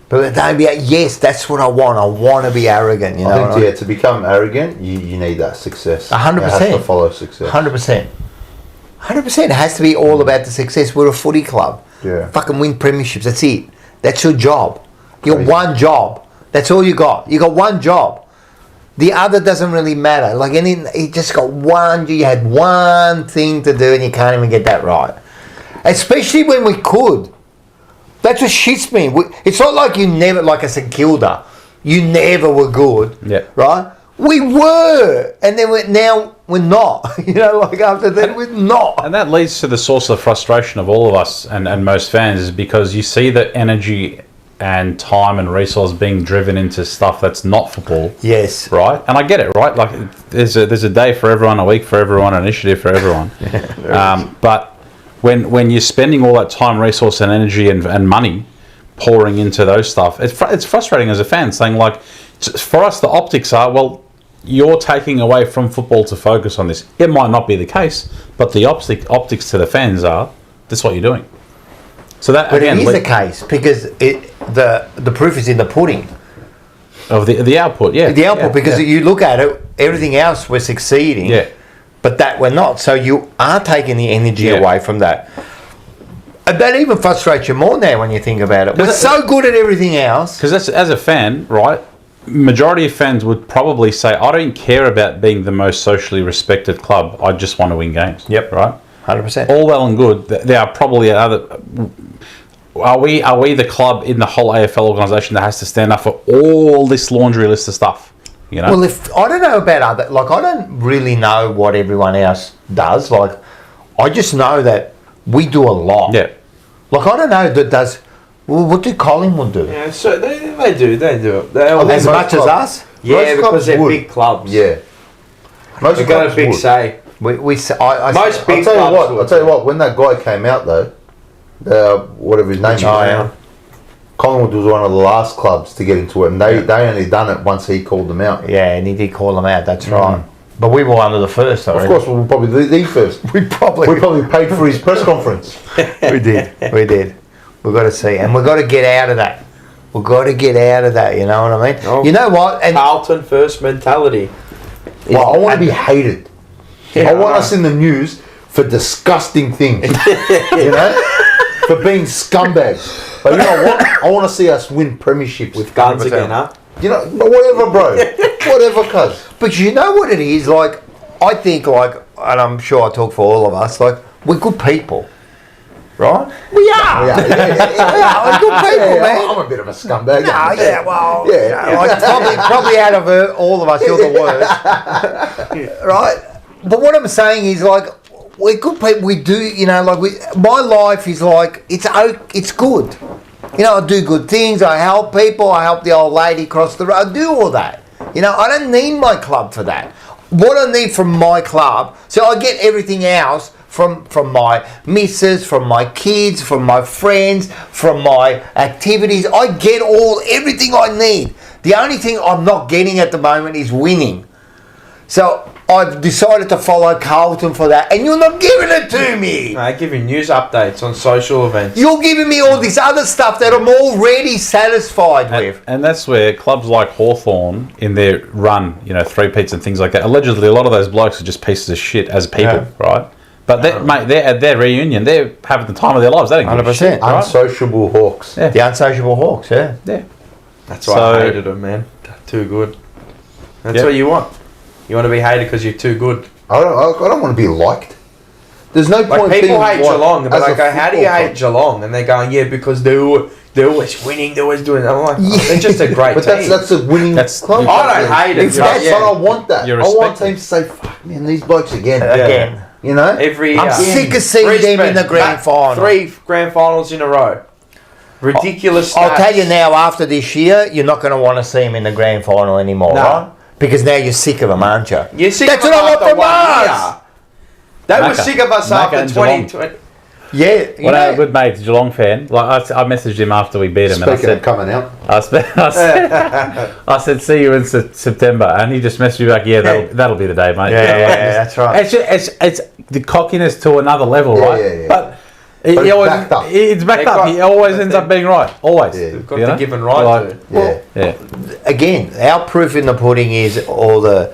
But don't be. Yes, that's what I want. I want to be arrogant. You know. I think to become arrogant, you need that success. 100%. It has to follow success. 100%. 100%. It has to be all about the success. We're a footy club. Yeah. Fucking win premierships. That's it. That's your job. Your Crazy. one job. That's all you got. You got one job. The other doesn't really matter. Like, you just got one. You had one thing to do, and you can't even get that right. Especially when we could. That's what shits me. It's not like you never, like I said, Kilda. You never were good. Yeah. Right? We were. And then now we're not. You know, like after that, we're not. And that leads to the source of frustration of all of us and most fans, is because you see the energy and time and resource being driven into stuff that's not football. Yes. Right? And I get it, right? Like, there's a day for everyone, a week for everyone, an initiative for everyone. But when you're spending all that time, resource and energy and money pouring into those stuff, it's frustrating as a fan, saying, like, for us, the optics are, well, you're taking away from football to focus on this. It might not be the case, but the optics to the fans are, that's what you're doing. So that, But again, it is the case, because the proof is in the pudding. of the output, yeah. The output, Yeah, because yeah. you look at it, everything else we're succeeding. Yeah. But that we're not. So you are taking the energy Yeah. away from that. And that even frustrates you more now when you think about it. We're Because so good at everything else. Because as a fan, right, majority of fans would probably say, I don't care about being the most socially respected club. I just want to win games. Yep. Right? 100%. All well and good. There are probably other... Are we the club in the whole AFL organisation that has to stand up for all this laundry list of stuff? You know? Well, if I don't know about other, like, I don't really know what everyone else does. Like, I just know that we do a lot. Yeah. Like, I don't know that does. Well, what do Collingwood do? Yeah, so they do it. As much as us? Yeah, Most because clubs they're would. big clubs. Yeah. Most They've got a clubs big would. say. Most Most big I'll tell you clubs what. would. I'll tell you what. When that guy came out though, whatever his name is, Giant. Collingwood was one of the last clubs to get into it, and they only done it once he called them out. Yeah, and he did call them out. That's right. But we were one of the first. Of course, we were probably the first. we We paid for his press conference. we did. We've got to see, and we've got to get out of that. We've got to get out of that. You know what I mean? Oh. You know what? And Carlton first mentality. Well, I want to be hated. Yeah, I want I us in the news for disgusting things. You know, for being scumbags. But you know what? I want to see us win premierships With guns again, huh? You know, whatever, bro. Whatever, cuz. but you know what it is? Like, I think, like, and I'm sure I talk for all of us. Like, we're good people, right? We are. Yeah, We're good people, man. I'm a bit of a scumbag. No, yeah, well, Yeah. like, probably out of all of us, you're the worst, right? But what I'm saying is, like, we're good people. We do, you know, like, my life is like, it's good. You know, I do good things. I help people. I help the old lady cross the road. I do all that. You know, I don't need my club for that. What I need from my club, so I get everything else from my missus, from my kids, from my friends, from my activities. I get everything I need. The only thing I'm not getting at the moment is winning. So I've decided to follow Carlton for that, and you're not giving it to me. I give you news updates on social events. You're giving me all this other stuff that I'm already satisfied with. And that's where clubs like Hawthorn, in their run, you know, three-peats and things like that, allegedly a lot of those blokes are just pieces of shit as people, Yeah. right? But mate, they're at their reunion. They're having the time of their lives. They don't give a 100%. shit, right? Unsociable hawks. Yeah. The unsociable hawks, yeah. Yeah. That's why So- I hated them, man. Too good. That's Yep. what you want. You want to be hated because you're too good. I don't want to be liked. There's no Like, point people being hate liked Geelong, but as I a go, how do you football hate Geelong? And they're going, yeah, because they're always winning, they're always doing that. I'm like, oh, they're just a great But team. that's a winning That's- club. I don't hate it. It's but that's yeah. what I want. That You I want respect it. teams to say, "Fuck, man, these blokes again." Again. You know, Every I'm year. sick of seeing them in the grand final. 3 grand finals in a row. Ridiculous stats. I'll tell you now, after this year, you're not going to want to see him in the grand final anymore, No. right? Because now you're sick of him, aren't you? You're sick That's of what them I want after from 1 us. year. They were sick of us Macca after and Geelong. 2020. Yeah. Well, our good mate, Geelong fan, like I messaged him after we beat him, and I Speaking of said, coming out, I said, see you in September, and he just messaged me back, yeah, that'll be the day, mate. Yeah, that's right. It's the cockiness to another level, right? yeah. But But he it's always, backed up. it's backed They've up. got- He always ends up being right. Always. Yeah. You've got You to know? give them right Like- to. yeah. Again, our proof in the pudding is all the,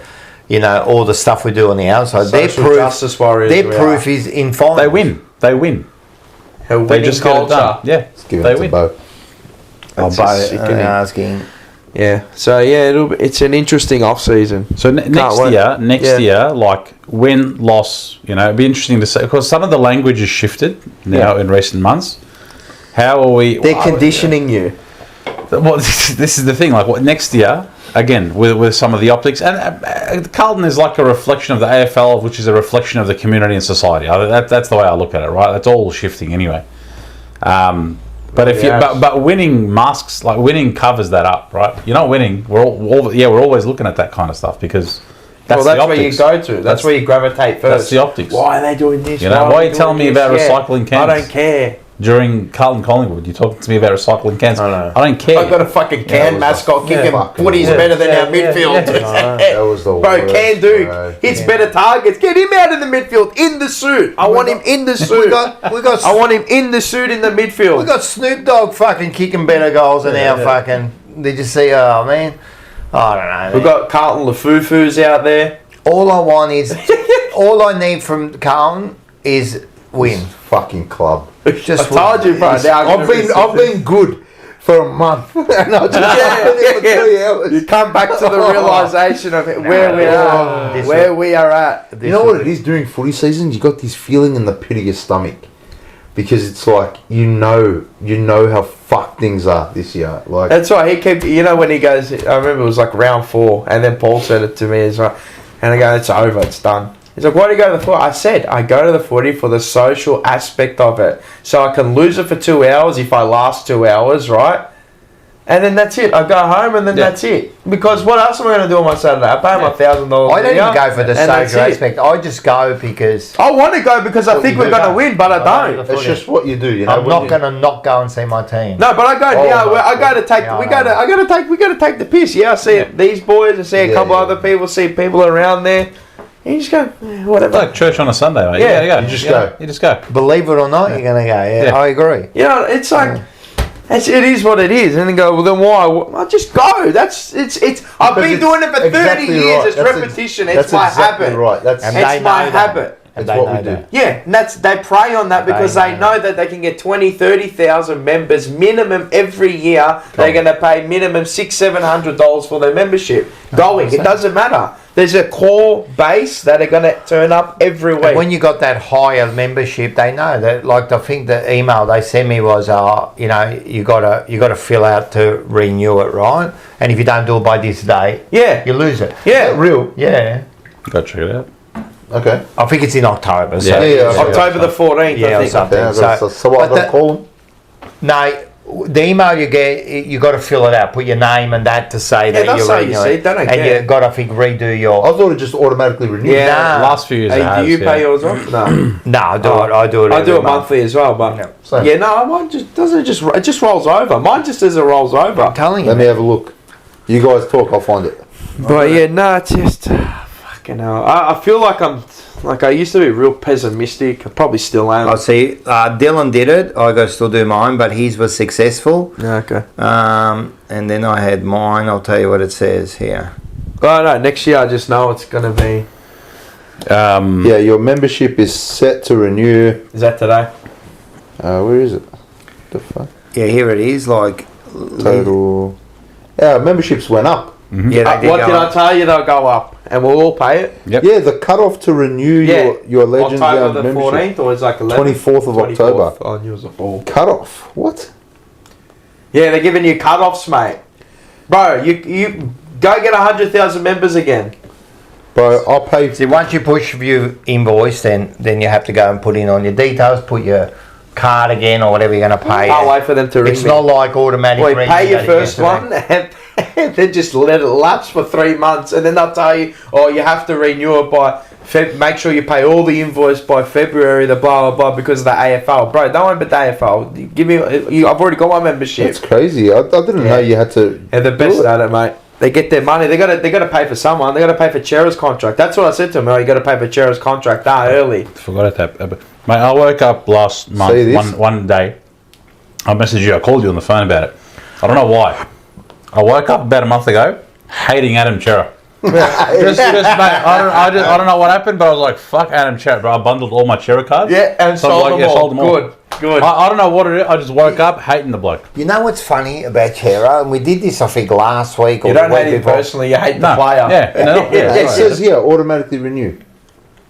all the stuff we do on the outside. Social justice warriors Their we proof are. is in finals. They win. They win. Her They winning just get it done. culture. Yeah. Let's give They it to win. Bo. That's By sickening. asking. Yeah. So yeah, it's an interesting off season. So next wait. year, like win, loss, it'd be interesting to see because some of the language has shifted now in recent months. How are we? They're conditioning you. Well, this is the thing. Like, what next year? Again, with some of the optics, and Carlton is like a reflection of the AFL, which is a reflection of the community and society. That's the way I look at it. Right? That's all shifting anyway. But if but winning masks, like winning covers that up, right? You're not winning. We're always looking at that kind of stuff because that's the where you optics. go to. That's where you gravitate first. That's the optics. Why are they doing this? Why are you telling me about recycling cans? I don't care. During Carlton Collingwood, you're talking to me about recycling cans. I know. I don't care. I've got a fucking can mascot kicking fucking footy's worst. better than our midfield. That was the Bro, worst, can do. bro. Hits better targets. Get him out of the midfield in the suit. I want him in the We suit. got I want him in the suit in the midfield. we got Snoop Dogg fucking kicking better goals than our fucking. Did you see? Oh man, I don't know. We've got Carlton Lafufus out there. All I want is, all I need from Carlton is win. Fucking club. Just I told you, bro. Now I'm I've been good for a month, and I just for 3 hours. You come back to the realisation of where we are, where we are at. You know what it is during footy season? You got this feeling in the pit of your stomach because it's like you know how fucked things are this year. Like That's why he kept. When he goes, I remember it was like round 4, and then Paul said it to me as well, and I go, "It's over, it's done." He's like, "Why do you go to the footy?" I said, "I go to the footy for the social aspect of it, so I can lose it for 2 hours if I last 2 hours, right? And then that's it. I go home and then that's it. Because what else am I going to do on my Saturday? I pay my $1,000. I don't even go for the and that's social it. aspect. I just go because I want to go because I think you we're do. going to win, but I don't. it's just what you do. I'm not going to not go and see my team. No, but I go. I go to take. Yeah, we I go to. We got to take the piss. Yeah, I see these boys. I see a couple other people. See people around there. You just go, whatever. Like church on a Sunday, mate. Yeah, you gotta go. you just go. You just go. Believe it or not, you're going to go. Yeah, Yeah. I agree. It's like it is what it is, and then go. Well, then why? Well, just go. That's it's. I've been doing it for 30 exactly years. right. It's That's repetition. that's It's my exactly habit. right. That's And It's they my know that. habit. And That's they what know we do. that. Yeah, and they prey on that because They they know that they can get 30,000 members minimum every year. They're going to pay minimum $600-700 for their membership. Going, it doesn't matter. There's a core base that are going to turn up every week. And when you got that higher membership, they know that. Like I think the email they sent me was, you got to fill out to renew it, right? And if you don't do it by this date, you lose it. Yeah. real. Yeah, Go check it out. Okay. I think it's in October. So Yeah. October the 14th, Yeah, I or think. something. Yeah, so what but I got to call them? No, the email you get, you got to fill it out. Put your name and that to say that that's you're how you renewing see it. it, don't I And care. you got to, I think, redo your. I thought it just automatically renewed. Yeah. Last few years, Hey, do you pay yours off? No. No, I do it. I do it. I every do it month. monthly as well, but Same. yeah, no, mine just doesn't just it just rolls over. Mine just as it rolls over. I'm telling you. Let me have a look. You guys talk. I'll find it. But yeah, no, it's just fucking hell. I feel like I used to be real pessimistic. I probably still am. I see. Dylan did it. I got to still do mine, but his was successful. Yeah, okay. And then I had mine. I'll tell you what it says here. Oh no, next year I just know it's gonna be. Yeah, your membership is set to renew. Is that today? Where is it? The fuck? Yeah, here it is. Like Total. Yeah, memberships went up. Yeah, they What go did I up. tell you? They'll go up, and we'll all pay it. Yep. Yeah, the cutoff to renew your Legends October Lounge the membership. 14th, or it's like 11th? 24th of October. Oh, I knew it was a ball. Cutoff? What? Yeah, they're giving you cut-offs, mate. Bro, you go get 100,000 members again. Bro, I'll pay. See, once you push view invoice, then you have to go and put in on your details. Put your card again or whatever you're going to pay. I'll wait for them to ring It's me. not like automatic. Wait, ring pay your that first you one and then just let it lapse for 3 months, and then they'll tell you, oh, you have to renew it by make sure you pay all the invoice by February, the blah blah blah, because of the AFL. Bro, don't worry about the AFL. Give me, I've already got my membership. It's crazy. I didn't know you had to. They're the best at it, mate. They get their money. They got to pay for someone. They got to pay for Chera's contract. That's what I said to him. Oh, you got to pay for Chera's contract early. Forgot that. Mate, I woke up last month, one day. I messaged you. I called you on the phone about it. I don't know why. I woke up about a month ago hating Adam Chera. Mate, I don't know what happened, but I was like, fuck Adam Chera, bro. I bundled all my Chera cards. Yeah, and sold them all. Good. I don't know what it is. I just woke up hating the bloke. You know what's funny about Chera? And we did this, I think, last week. You don't hate him personally, you hate the player. It says here, automatically renew.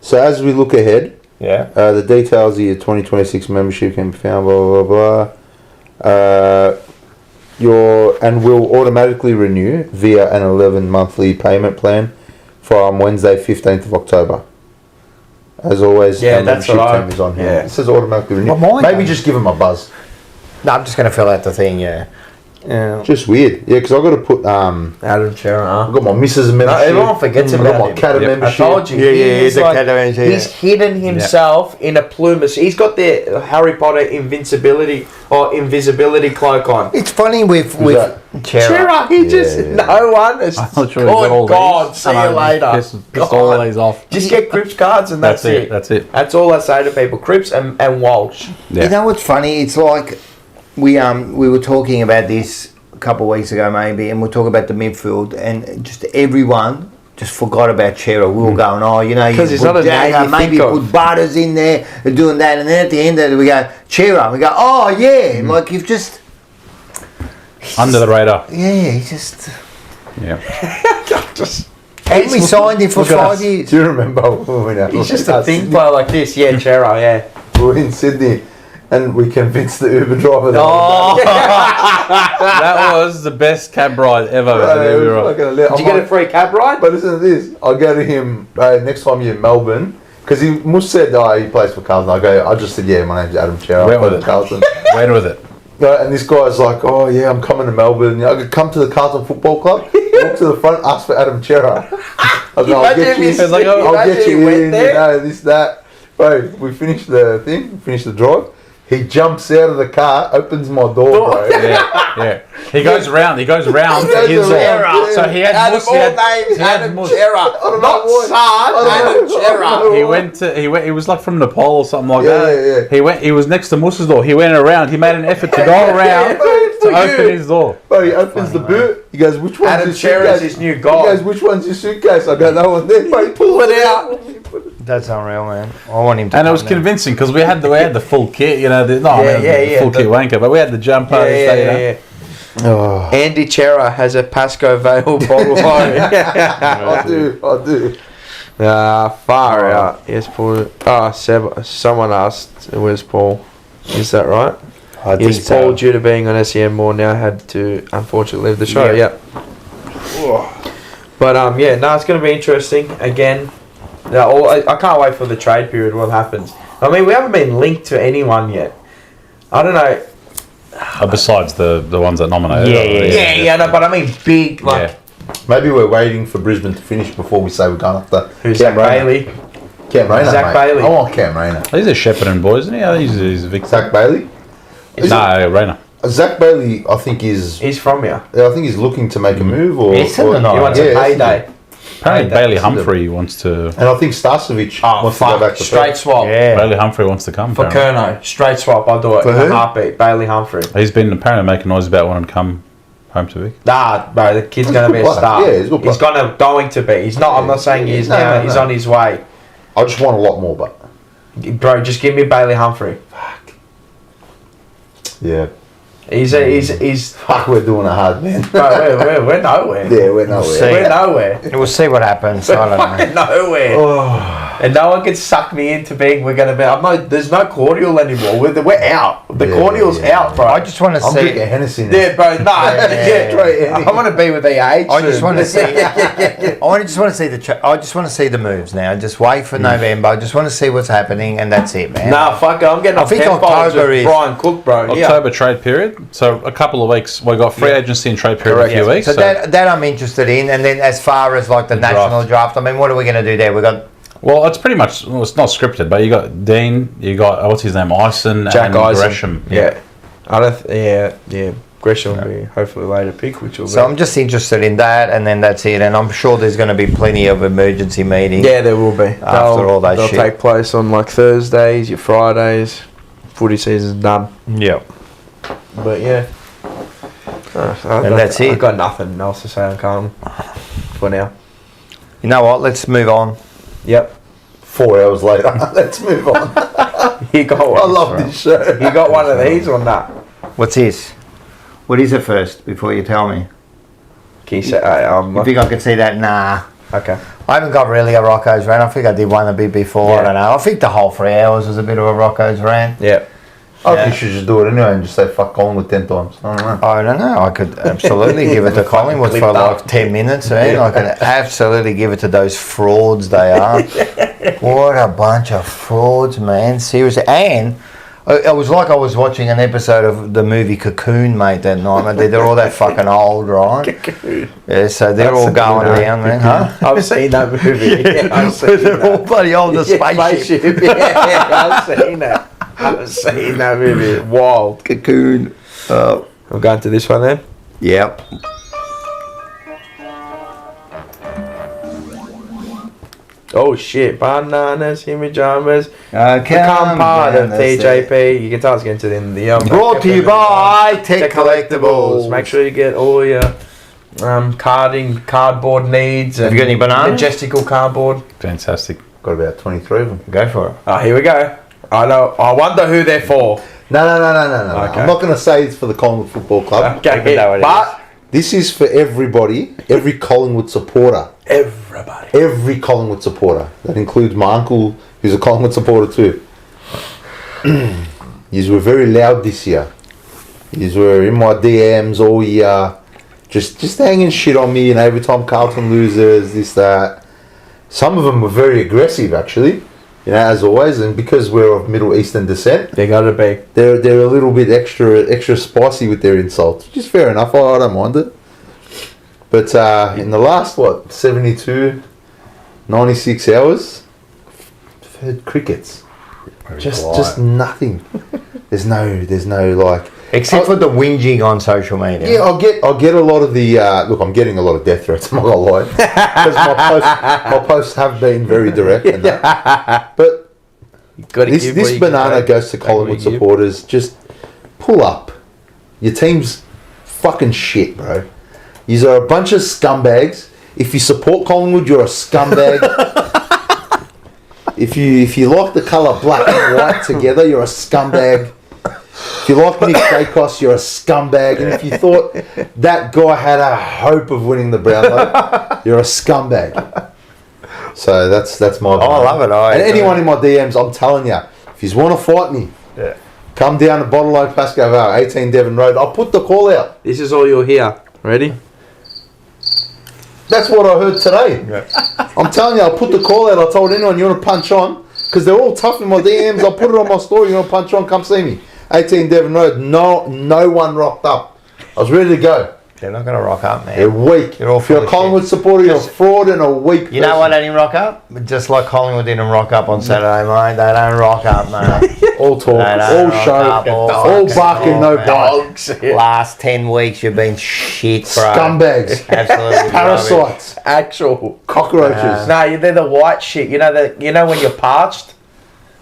So as we look ahead, the details of your 2026 membership can be found, blah, blah, blah. And will automatically renew via an 11 monthly payment plan from Wednesday 15th of October. As always, that's what term is on here. Yeah. It says automatically renew. Well, Maybe just give them a buzz. No, I'm just going to fill out the thing, yeah. Just weird. Yeah, because I've got to put... Adam Chera. I've got my missus membership. No, everyone forgets I've about got my Cata membership. I told you. He's hidden himself in a plumas. He's got the Harry Potter invincibility or invisibility cloak on. It's funny with Chera, he just... No one is... I'm not sure all God, these. see you later. Pissed all of these off. Just get Cripps cards and that's it. That's it. That's all I say to people. Cripps and Walsh. You know what's funny? It's like we were talking about this a couple of weeks ago maybe, and we'll talk about the midfield, and just everyone just forgot about Chera. We were going, oh, you know, because he's not a name you maybe think put Butters in there and doing that, and then at the end of it we go Chera. We go, oh yeah, like you've just under the radar. Yeah, he just just. And we signed him for 5 years. Do you remember when he's just a thin player like this? Yeah, Chera. Yeah, we were in Sydney. And we convinced the Uber driver that was the best cab ride ever. Did you get a free cab ride? But listen to this. I'll go to him next time you're in Melbourne. Because he must said, he plays for Carlton. I just said, yeah, my name's Adam Chera. I play for Carlton. Went with it. And this guy's like, oh yeah, I'm coming to Melbourne. I could come to the Carlton Football Club, walk to the front, ask for Adam Chera. I was like, I'll get you in, this, that. Bro, we finished the thing, finished the drive. He jumps out of the car, opens my door, bro. Yeah. He goes round to his door. So he had Out of all names, Adam Chera. Not Sard, Adam Chera. He was like from Nepal or something like that. Yeah. He was next to Musa's door. He went around. He made an effort to go around to open his door. Bro, he opens the boot. He goes, which one's Adam your suitcase? Chera's his new guy. He goes, which one's your suitcase? I go, no one there. Bro, he pulls it out. That's unreal, man. I want him to. And it was convincing because we had the full kit, you know. The full kit wanker, but we had the jumper. Andy Chera has a Pasco Vale bottle. I do. Far out. Yes, Paul. Seb. Someone asked, where's Paul? Is that right? I think Is Paul, due to being on SEN more now, had to unfortunately leave the show? Yeah. But it's going to be interesting again. I can't wait for the trade period. What happens? I mean, we haven't been linked to anyone yet. I don't know. Besides the ones that nominated. No, but I mean big. Like maybe we're waiting for Brisbane to finish before we say we're going after. Who's Zach Bailey? Cam Rayner. Zach Bailey. I want Cam Rayner. He's a Shepparton boy, isn't he? He's a Victor. Zach Bailey. No, Rayner. Zach Bailey, I think he's from here. I think he's looking to make a move, or he wants a payday. Apparently Bailey Humphrey wants to... And I think Starcevic wants to go back to straight swap. Yeah. Bailey Humphrey wants to come. For Kerno. Straight swap, I'll do it. In a heartbeat. Bailey Humphrey. He's been apparently making noise about wanting to come home to Vic. Nah, bro, the kid's going to be a star. Yeah, he's going to be. He's not, I'm not saying he is now. He's on his way. I just want a lot more, but... Bro, just give me Bailey Humphrey. Fuck. Yeah. He's fuck, we're doing it hard, man. Bro, we're nowhere. Yeah, we're nowhere. We're nowhere. We'll see what happens. I don't know. Nowhere. Oh. And no one can suck me into being. We're gonna be. There's no cordial anymore. We're out. The cordial's out, bro. I just want to I'm see. drinking Hennessy now. Yeah, bro. No. I want to be with EH. I just want to see. I just want to see I just want to see the moves now. Just wait for November. I just want to see what's happening, and that's it, man. Nah, fuck it. I'm getting. I think October is Brian Cook, bro. October trade period. So a couple of weeks. We got free agency and trade period in a few weeks. So that I'm interested in, and then as far as like the national draft, I mean, what are we going to do there? We got. Well, it's pretty much. Well, it's not scripted, but you got Dean. You got what's his name, Ison, Jack and Ison. Gresham. Yeah. I don't. Yeah. Gresham will be hopefully later pick, which will. So I'm just interested in that, and then that's it. And I'm sure there's going to be plenty of emergency meetings. Yeah, there will be. After all that they'll shit. take place on like Thursdays, your Fridays. Footy season's done. Yep. But yeah. That's it. I've got nothing else to say on Carlton for now. You know what? Let's move on. Yep. 4 hours later, let's move on. You got one. I love this show. You got one of these or not? What's this? What is it first? Before you tell me. Can you say? You think I could see that? Nah. Okay. I haven't got really a Rocco's rant. I think I did one a bit before. Yeah. I don't know. I think the whole 3 hours was a bit of a Rocco's rant. Yeah. I think you should just do it anyway and just say fuck Collingwood 10 times. I don't know. I don't know. I could absolutely give it to Collingwood for like 10 minutes. Eh? I could absolutely give it to those frauds they are. What a bunch of frauds, man. Seriously. And it was like I was watching an episode of the movie Cocoon, mate, that night. They're all that fucking old, right? Yeah, so they're all going down, man. Huh? I've seen that movie. Yeah, I've seen They're all bloody old, the spaceship. Yeah, I've seen that. I've seen that movie. Wild. Cocoon. I'm going to this one then. Yep. Oh shit! Bananas in pajamas. Come Become part of down, that's TJP. You can tell it's getting to the Brought to you by Tech Collectibles. Make sure you get all your cardboard needs. Have you got any bananas? Majestical cardboard. Fantastic. Got about 23 of them. Go for it. Oh, here we go. I know. I wonder who they're for. No. Okay. I'm not going to say it's for the Collingwood Football Club. Okay, but This is for everybody, every Collingwood supporter. everybody. Every Collingwood supporter. That includes my uncle, who's a Collingwood supporter too. Yous were very loud this year. Yous were in my DMs all year, just hanging shit on me, and every time Carlton loses, this, that. Some of them were very aggressive, actually, as always, and because we're of Middle Eastern descent, They gotta be. they're a little bit extra spicy with their insults, which is fair enough. I don't mind it. But in the last 72, 96 hours, I've heard crickets. Just nothing. There's no like. Except for the whinging on social media. Yeah, I'll get a lot of the look. I'm getting a lot of death threats. I'm not gonna lie, because my posts have been very direct. And that. But this banana goes to Collingwood supporters. Just pull up. Your team's fucking shit, bro. Yous are a bunch of scumbags. If you support Collingwood, you're a scumbag. If you like the colour black and white together, you're a scumbag. If you like Nick Dacos, you're a scumbag. And if you thought that guy had a hope of winning the Brownlow, you're a scumbag. So that's my opinion. I love it. And anyone in my DMs, I'm telling you, if you want to fight me, come down to Bottle Oak, Pascoe Vale, 18 Devon Road. I'll put the call out. This is all you'll hear. Ready? That's what I heard today. Yeah. I'm telling you, I'll put the call out. I told anyone you want to punch on, because they're all tough in my DMs. I'll put it on my story. You want to punch on? Come see me. 18 Devon Road. No one rocked up. I was ready to go. They're not going to rock up, man. They're weak. You're all if you're a Collingwood supporter, you're a fraud and a weak You know why they didn't rock up? Just like Collingwood didn't rock up on Saturday, mate. They don't rock up, mate. All talk, all show, all barking, no bite. Last 10 weeks you've been shit, bro. Scumbags. Absolutely. Parasites. Actual Cockroaches. No, they're the white shit. You know when you're parched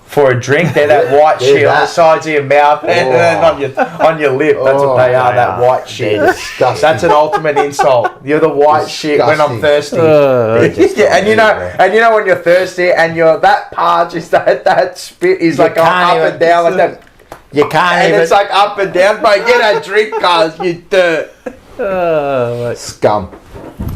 for a drink, they're that white shit on the sides of your mouth and then on your lip. That's what they are. That white shit. That's an ultimate insult. You're the white shit when I'm thirsty. Yeah, and you know when you're thirsty and you're that parched, is that spit is like up and down like that. You can't And even. it's like up and down, bro. Get a drink, cuz you dirt. Scum.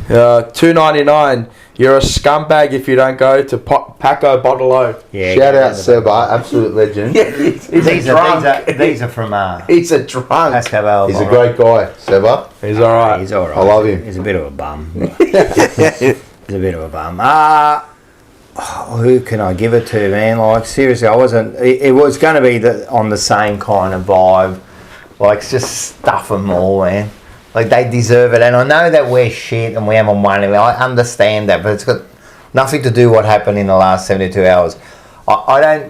$2.99. You're a scumbag if you don't go to Paco Bottle-O. Yeah, Shout out Seba, absolute legend. Yeah, he's a drunk. These are from He's a drunk. Pascal. He's a great guy, Seba. He's all right. He's all right. I love him. He's a bit of a bum. He's a bit of a bum. Who can I give it to, man? Like, seriously, I wasn't... It was going to be on the same kind of vibe. Like, just stuff them all, man. Like, they deserve it. And I know that we're shit and we haven't won anything. I understand that, but it's got nothing to do with what happened in the last 72 hours. I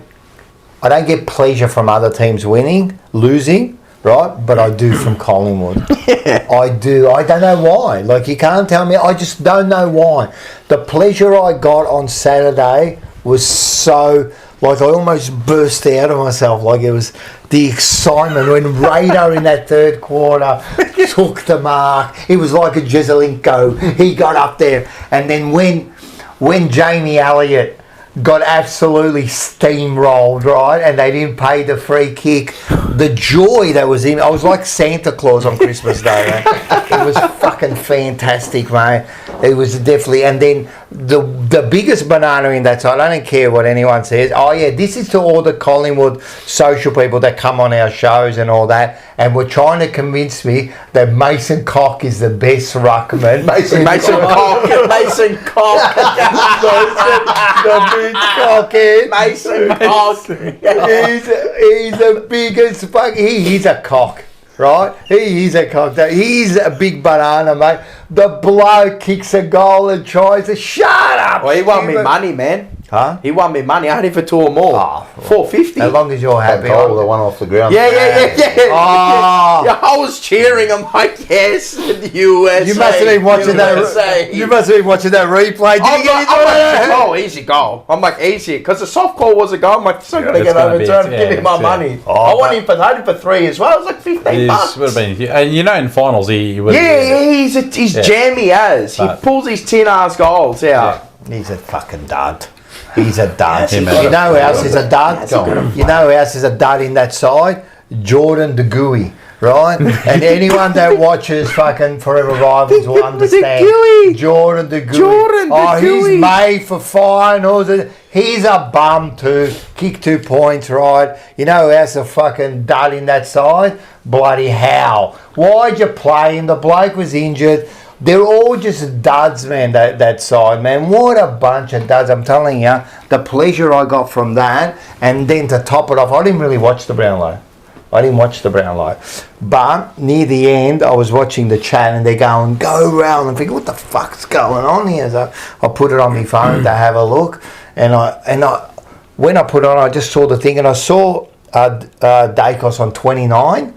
don't get pleasure from other teams losing, right? But I do from Collingwood. I do. I don't know why. Like, you can't tell me. I just don't know why. The pleasure I got on Saturday was so... Like, I almost burst out of myself. Like, it was the excitement when Raider in that third quarter took the mark. It was like a Jezelenko. He got up there. And then when Jamie Elliott got absolutely steamrolled, right, and they didn't pay the free kick, the joy that was in... I was like Santa Claus on Christmas Day, man. It was fucking fantastic, mate. It was definitely... And then the biggest banana in that side, I don't care what anyone says. Oh, yeah, this is to all the Collingwood social people that come on our shows and all that, and were trying to convince me that Mason Cock is the best ruckman. Mason Cock. Mason Cock. The big cockhead. Mason Cock. He's the biggest fuck. He is a cock, right? He is a cock. He's a big banana, mate. The bloke kicks a goal and tries to shut up. Well, he won me money, man. Huh? He won me money. I had him for 2 or more. Oh, $4.50. As long as you're happy. Goal, the one off the ground. Yeah. Oh. Yeah, I was cheering. I'm like, yes, the USA. You must have been watching USA. that. You must have been watching that replay. Did you get it? Oh, easy goal. I'm like, easy. Because the soft call was a goal. I'm like, it's not going to get overturned. Give me my money. I want him for 3 as well. It was like $15. Would have been, and you know, in finals, he would. He's jammy as. He pulls his tin ass goals out. He's a fucking dud. He's a dud. You know who else is a dud? You know who else is a dud in that side? Jordan De Gooey, right? And anyone that watches fucking Forever Rivals will understand. Jordan De Gooey. He's made for finals. He's a bum too. Kick 2 points, right? You know who else a fucking dud in that side? Bloody hell. Why'd you play him? The bloke was injured. They're all just duds, man, that side, man. What a bunch of duds. I'm telling you, the pleasure I got from that, and then to top it off, I didn't really watch the Brownlow. But near the end, I was watching the chat, and they're going, go round. I'm thinking, what the fuck's going on here? So I put it on my phone to have a look, and when I put it on, I just saw the thing, and I saw Dacos on 29.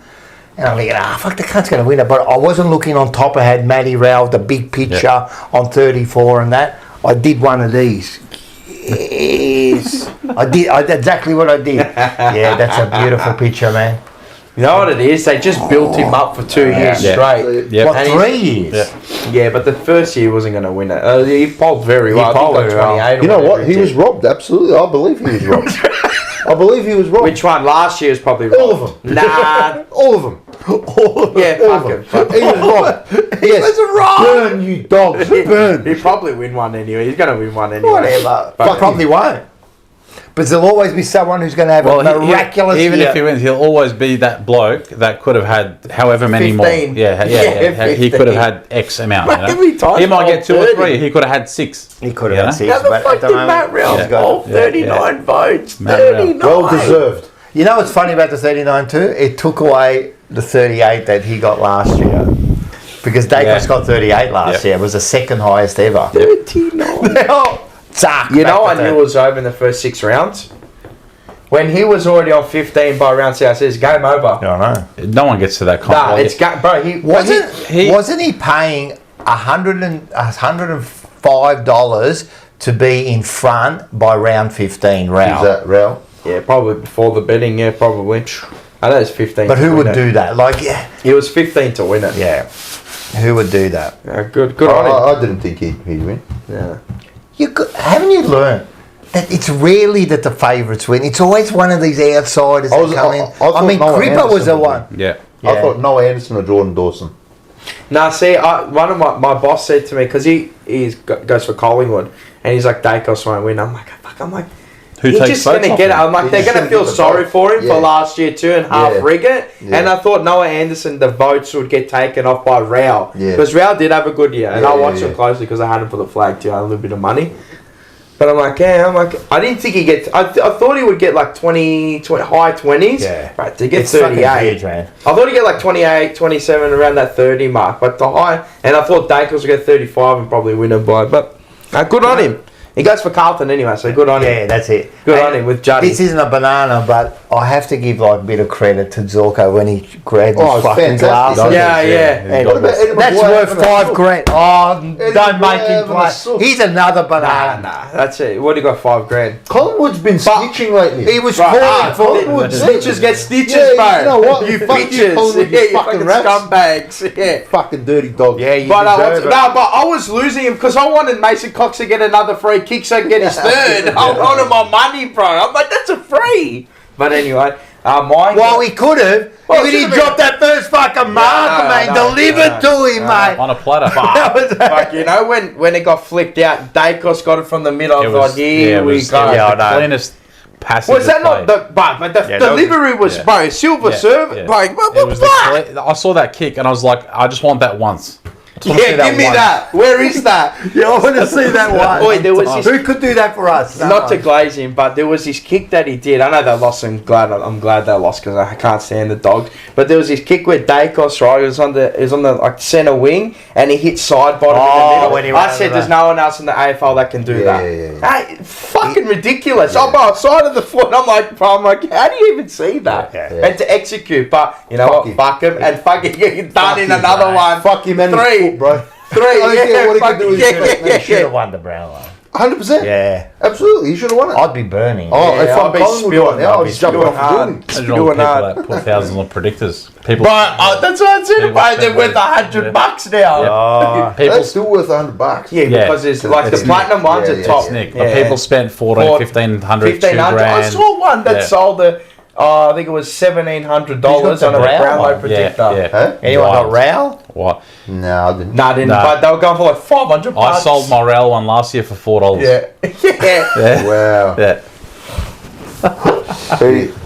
And I'm thinking, fuck, the cunt's going to win it. But I wasn't looking on top. I had Matty Rowell, the big picture on 34 and that. I did one of these. Yes. I did exactly what I did. Yeah, that's a beautiful picture, man. You know what it is? They just built him up for 2 years straight. Yep. What, 3 years? Yeah, but the first year he wasn't going to win it. He polled very well. He polled I think very well. 28 You know what? He was robbed. Absolutely. I believe he was robbed. I believe he was robbed. Which one? Last year was probably robbed. All of them. Nah. All of them. Yeah, all fuck of him. them. He was robbed. He was robbed. Burn, you dogs. Burn. He'll probably win one anyway. He's going to win one anyway. Whatever. But probably won't. But there'll always be someone who's going to have a miraculous even year. if he wins, he'll always be that bloke that could have had however many 15. more. Yeah. He could have had X amount. Every time he might get 2 or 3. He could have had 6. He could have had 6. How the fuck did Matt Rowell poll 39 votes? 39. Well deserved. You know what's funny about the 39 too? It took away the 38 that he got last year. Because Dacos got 38 last year. It was the second highest ever. 39. You know, I knew it was over in the first 6 rounds. When he was already on 15 by round 6, I said, it's game over. Yeah, I know. No one gets to that kind Nah, of it's bro. Wasn't he paying $105 to be in front by round 15? Is that Rowell? Yeah, probably before the betting. Yeah, probably. I know it's 15. But who would do that? Like, it was 15 to win it. Yeah, who would do that? Good on him. I didn't think he'd win. Yeah. Haven't you learned that it's rarely that the favourites win? It's always one of these outsiders that come in. I mean, Cripper was the one. Yeah. I thought Noah Anderson or Jordan Dawson. Nah, see, one of my boss said to me, because he goes for Collingwood, and he's like, Dacos won't win. I'm like, Who he's takes just going to get it. I'm like, they're going to feel sorry for him for last year too and half rig it. Yeah. And I thought Noah Anderson, the votes would get taken off by Rao. Because Rao did have a good year. And I watched him closely because I had him for the flag too. I had a little bit of money. But I'm like, I didn't think he'd get... I thought he would get like 20 high 20s. Yeah. Right, to get It's 38. huge, man. I thought he'd get like 28, 27, around that 30 mark. But the high... And I thought Dacos would get 35 and probably win it by... But good on him. He goes for Carlton anyway, so good on him. Yeah, that's it. Good on him with Juddy. This isn't a banana, but I have to give like a bit of credit to Zorko when he grabbed his fucking glasses. That's worth $5,000. Oh, don't make him play. He's another banana. Nah, that's it. What do you got? $5,000. Collingwood's been snitching lately. He was calling Collingwood. Snitches get stitches, Yeah, bro. you know what? You Fuck you, bitches. Collingwood, you fucking rats. scumbags. Yeah. Fucking dirty dog. Yeah, you But deserve it. I was losing him because I wanted Mason Cox to get another free kick so I can get his third. I wanted my money, bro. I'm like, that's a free. But anyway, mine. Well, he could have. Well, If he dropped that first fucking marker, mate, delivered to him, mate. On a platter. Like, you know, when it got flicked out, Dacos got it from the middle. I thought, here we go. Yeah, the cleanest passage. Was that not the... But the delivery was, bro, silver serve. Like, I saw that kick and I was like, I just want that once. Yeah, give me that. Where is that? Yeah, I want to see that one. Boy, there was this, who could do that for us? not to glaze him, but there was this kick that he did. I know they lost. I'm glad they lost because I can't stand the Dogs. But there was this kick where Dacos, right, it was on the like centre wing, and he hit side bottom in the middle. I said, there's no one else in the AFL that can do that. Hey, fucking ridiculous. I'm by the side of the foot. I'm like, how do you even see that? And to execute, but you know what? Fuck him and fucking get done in another one. Fuck him and 3. Bro. 3, He should have won the Brownlow. 100%. Yeah. Absolutely. He should have won it. I'd be burning. Oh, if I'd I'm be Collingwood spewing, right now, I'd I'd be just jump spewing off the hard. building. Imagine all the people that put thousands on predictors. People, But that's what I said about they're worth $100 now. people, That's still worth $100. Yeah, because it's like the platinum ones are top. Nick, but people spent 1,400, 1,500, $2,000. I saw one that sold I think it was $1,700 on a Brownlow predictor. Huh? Anyone got Rao? What? No, I didn't. No, I didn't. But they were going for like $500. I sold my Rail one last year for $4. Yeah. Wow. Yeah.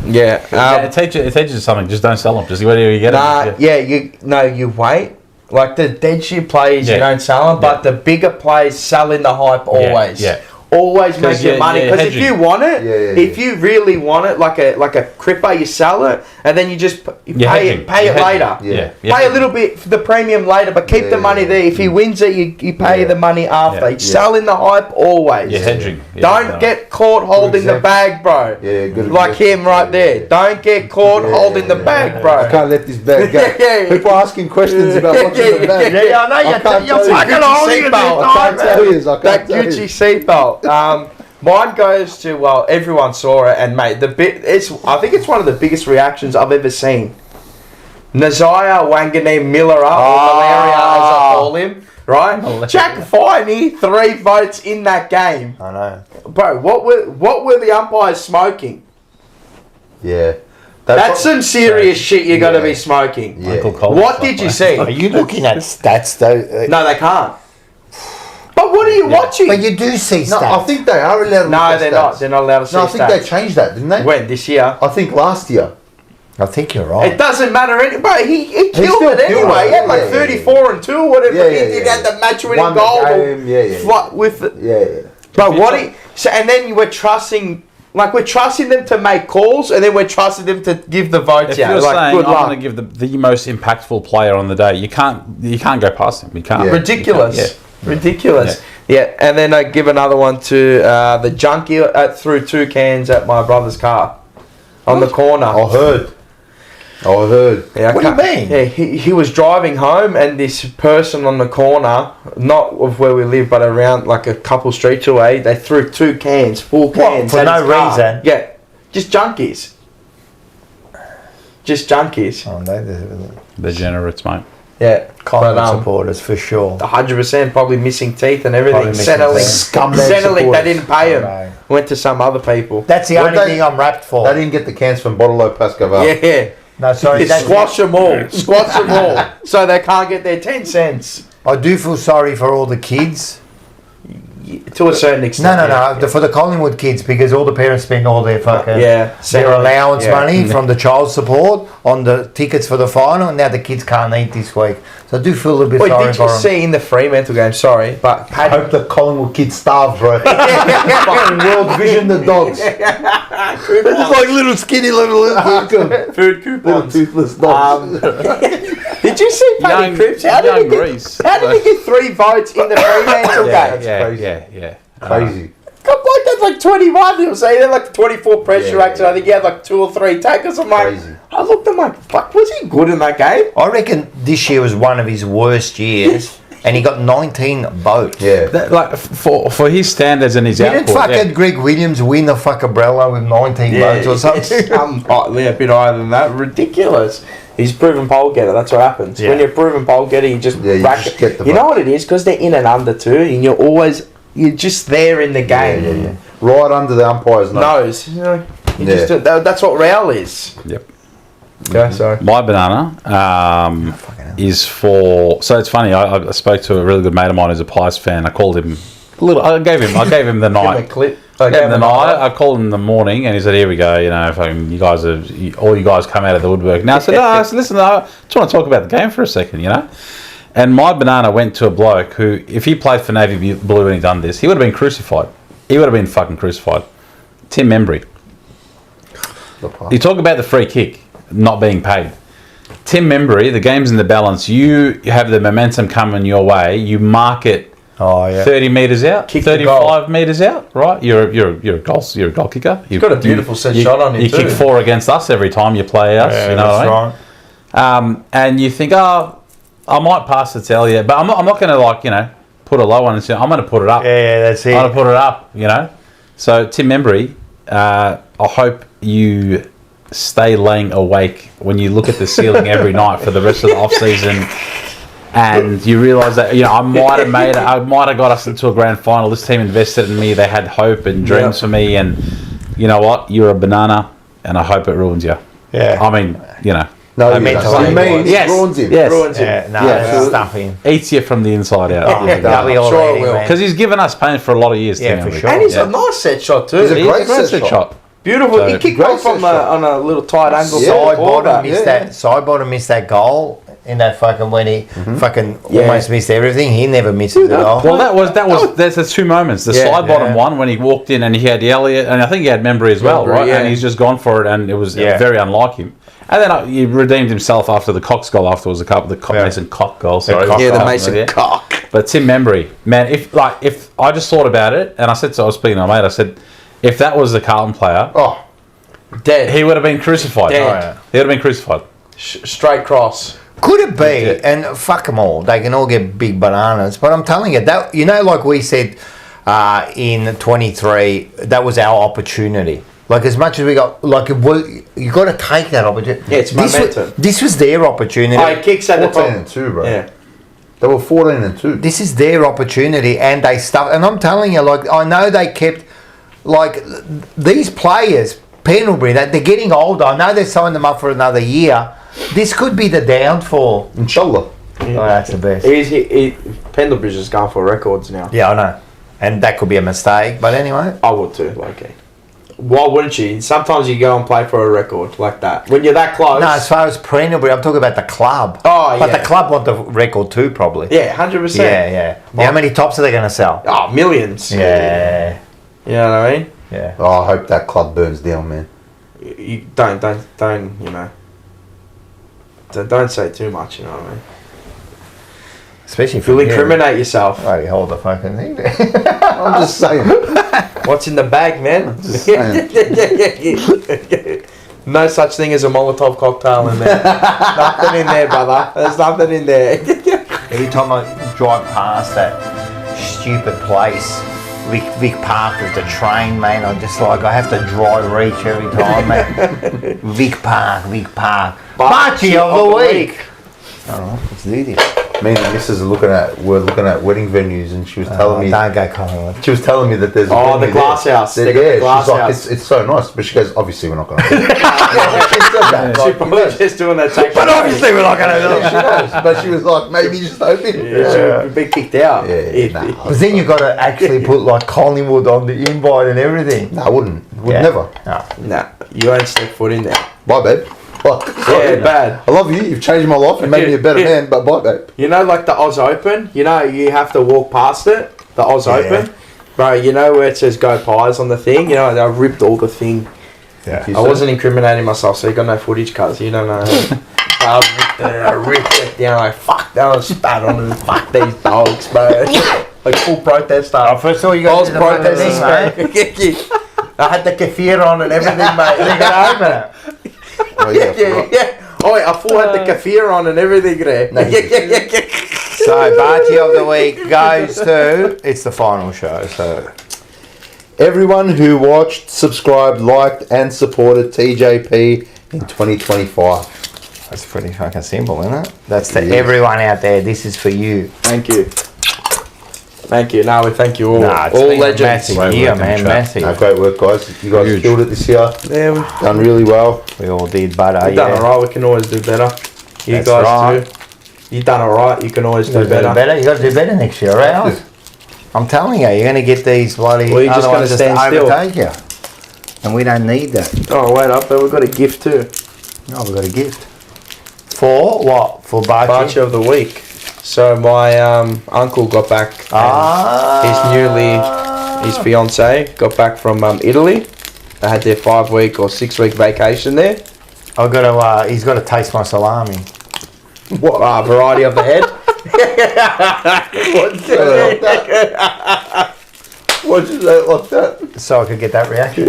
Yeah. It teaches you something. Just don't sell them. Just whatever you get. You wait. Like the dead shit players, you don't sell them, but the bigger players sell in the hype always. Yeah. Always make your money because if you want it, if you really want it, like a cripper, you sell it and then you just pay it later. Pay a little bit for the premium later, but keep the money there. If he wins it, you pay the money after. You sell in the hype always. You're hedging. Don't get caught holding the bag, bro. Yeah, good. Like him right there. Don't get caught holding the bag, bro. I can't let this bag go. People are asking questions about what's in the bag. Yeah, I know you're fucking holding it. I can't tell you. That Gucci seatbelt. Mine goes to everyone saw it, and mate, I think it's one of the biggest reactions I've ever seen. Nazaya Wangane Miller, or Malaria as I call him, right? Jack Viney, 3 votes in that game. I know, bro. What were the umpires smoking? Yeah. That's some serious shit you got to be smoking. Yeah. What did you see? Are you looking at stats though? No, they can't. But what are you watching? But you do see stats. No, I think they are allowed to look at they're stats. not. They're not allowed to see No, I stats. think they changed that, didn't they? When? This year? I think last year. I think you're right. It doesn't matter anyway. He killed still it anyway. killed it. He had like Yeah, 34 and 2 or whatever. Yeah, he had the match-winning Won the goal. game, With it. Yeah. But and then we're trusting them to make calls, and then we're trusting them to give the votes If you're out. saying Good I'm luck. going to give the most impactful player on the day, you can't go past him. You can't. Yeah. Ridiculous. Ridiculous. Yeah, and then I give another one to the junkie threw 2 cans at my brother's car on the corner. I heard. Yeah, What do you mean? Yeah, he was driving home, and this person on the corner, not of where we live, but around like a couple streets away, they threw 2 cans, full cans. For at no his car. reason? Yeah, just junkies. Just junkies. Oh, no, Degenerates, mate. Yeah, Collingwood supporters for sure. 100% probably missing teeth and everything. Probably missing Centrelink, teeth. Centrelink, they didn't pay him. Right. Went to some other people. That's the only thing I'm wrapped for. They didn't get the cans from Bottle Pascoval. Yeah. No, sorry. Squash them all. Squash them all. So they can't get their 10 cents. I do feel sorry for all the kids. To a certain extent. No. For the Collingwood kids, because all the parents spend all their fucking their allowance money from the child support on the tickets for the final, and now the kids can't eat this week. So I do feel a little bit sorry did for you them. see in the Fremantle game? Sorry, but I hope the Collingwood kids starve, bro. Fucking World Vision the dogs. They're just like little skinny little food coupons. Little toothless dogs. Did you see Paddy Cripps? How did he get 3 votes in the Fremantle game? Yeah. Crazy. Like that's like 21. He was saying they had like 24 pressure action. I think he had like 2 or 3 tackles. I'm like, Crazy. I looked at my fuck. Was he good in that game? I reckon this year was one of his worst years, and he got 19 votes. Yeah. Like for his standards and his Didn't output. fucking Greg Williams win the fucking Brownlow with 19 votes or something? A bit higher than that. Ridiculous. He's proven pole getter. That's what happens. Yeah. When you're a proven pole getter, you just rack just it. get the You know vote. what it is? Because they're in and under too, and you're just there in the game. Yeah. Right under the umpire's nose. You know, you just do, that's what Real is. Yep. Okay, sorry. My banana is for. So it's funny. I spoke to a really good mate of mine who's a Pies fan. I called him. I gave him the Give him a night. clip. I called him in the morning and he said, "Here we go. You know, you guys all you guys come out of the woodwork." Now I said, "No, listen. I just want to talk about the game for a second. You know." And my banana went to a bloke who, if he played for Navy Blue and he'd done this, he would have been crucified. He would have been fucking crucified. Tim Membry. You talk about the free kick not being paid. Tim Membry, the game's in the balance. You have the momentum coming your way. You mark it 30 metres out, Kick 35 metres out, right? You're a goal kicker. You've got a beautiful set shot on you You too. kick 4 against us every time you play us. Yeah, you know that's what I mean? And you think, I might pass the tell you, but I'm not going to put a low one and say I'm going to put it up. Yeah, that's it. I'm going to put it up. You know. So Tim Membry, I hope you stay laying awake when you look at the ceiling every night for the rest of the off season, and you realise that I might have got us into a grand final. This team invested in me. They had hope and dreams for me, and you know what? You're a banana, and I hope it ruins you. Yeah. I mean, No, I you meant to don't. say You mean yes. ruins him. Yes. Ruins him. Yeah, stuffing. Eats you from the inside out. Yeah, we all sure eat it him, will. man. Because he's given us pain for a lot of years. Yeah, Tim for Membry. sure. And he's a nice set shot too. He's a great Great set shot. Beautiful. So- He kicked Great one from set shot. on a little tight angle. Side forward. bottom missed that goal in that fucking when he fucking Yeah. almost missed everything. He never misses the goal. Well, that's the 2 moments. The side bottom one when he walked in and he had Elliott, and I think he had Membry as well, Membry, right? yeah. And he's just gone for it, and it was very unlike him. And then he redeemed himself after the Cox goal. Afterwards, Mason Cock goal. Sorry, The Mason cock. But Tim Membry, man, if I just thought about it, and I was speaking to my mate, I said, if that was the Carlton player, Dead. he would have been crucified. Dead. He would have been crucified. Straight cross. Could it be? And fuck them all. They can all get big bananas. But I'm telling you, that like we said in 23, that was our opportunity. Like as much as we got, you got to take that opportunity. Yeah, it's momentum. This was their opportunity. He kicks at the 14 top. and 2, bro. Yeah. They were 14 and 2. This is their opportunity, and they stuff. And I'm telling you, I know they kept these players, Pendlebury, that they're getting older. I know they signed them up for another year. This could be the downfall. Inshallah. Oh, that's the best. Pendlebury's just going for records now. Yeah, I know, and that could be a mistake. But anyway, I would too. Okay. Why wouldn't you? Sometimes you go and play for a record like that when you're that close. no. As far as Pendlebury, I'm talking about the club. Oh, but yeah. the club want the record too, probably. Yeah, 100%. Yeah. How many tops are they going to sell? Oh, millions. Yeah. You know what I mean? Yeah. Oh, I hope that club burns down, man. You don't don't say too much. You know what I mean? Especially if You'll you're incriminate yourself. Right, hold the fucking thing there. I'm just saying. What's in the bag, man? Just saying. No such thing as a Molotov cocktail in there. Nothing in there, brother. There's nothing in there. Every time I drive past that stupid place, Vic Park with the train, man, I have to dry reach every time, man. Vic Park. Party of the week. Alright, let's do this. me and the missus were looking at wedding venues, and she was telling me. Don't go Collingwood. She was telling me that there's a Oh, venue the glass there. house. Yeah, They got the she's glass like, house. it's so nice, but she goes, obviously we're not going to. She said that. She Like, probably just doing that take. But obviously we're not going to do yeah, she knows, but she was like, maybe just open. She would be kicked out. Nah. Because then you've got to actually put like Collingwood on the invite and everything. No, I wouldn't. Would Yeah. never. Nah, you won't step foot in there. Bye, babe. Bye. Yeah, bad. I love you. You've changed my life and made me a better man. But bye, babe. You know, like the Oz Open. You know, you have to walk past it. The Oz Open, bro. You know where it says "Go Pies" on the thing. You know, I ripped all the thing. Yeah. I wasn't incriminating myself, so you got no footage, cuz you don't know. I ripped it down like fuck. That was spat on it. Fuck these dogs, bro. Like full protester. First of all, you I got was to do the fucking protesting, thing, mate. I had the kefir on and everything, mate. You got to open it. Oh, yeah, Yeah. Oh, I full had the kefir on and everything there. So, Barty of the Week goes to... It's the final show, so... Everyone who watched, subscribed, liked, and supported TJP in 2025. That's pretty fucking simple, isn't it? That's to It is. everyone out there. This is for you. Thank you. Thank you. No, we thank you all. Nah, it's all been a legends. massive Great year, work in the man. chat. Massive. No, great work, guys. You guys Huge. killed it this year. Yeah, we've Done really well. We all did, but done alright. We can always do better. You That's guys right. too. You done alright. You can always You do got better. You got to do better next year, right? I'm telling you, you're going to get these bloody... Well, you're just other gonna ones stand still. overtake you. And we don't need that. Oh, wait up. We've got a gift too. No, we've got a gift. For what? For Barty? Barch of the week. So my uncle got back. And his fiance got back from Italy. They had their 5-week or 6-week vacation there. I've got to... he's got to taste my salami. What variety of the head? What'd you say like that? What'd you say like that? So I could get that reaction.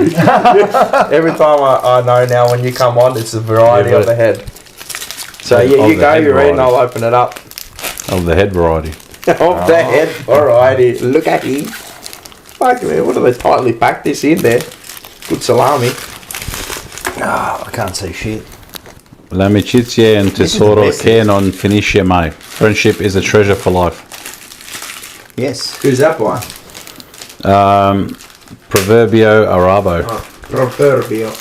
Every time I know now when you come on, it's a variety Yeah, of the head. So Of yeah, you the go, head you're in, variety. I'll open it up. Of the head variety. Of the head variety. Look at him. Fuck man, what are they tightly packed this in there? Good salami. I can't see shit. L'amicizia and This is tesoro the best. che non finisce mai. Friendship is a treasure for life. Yes. Who's that by? Proverbio Arabo. Proverbio.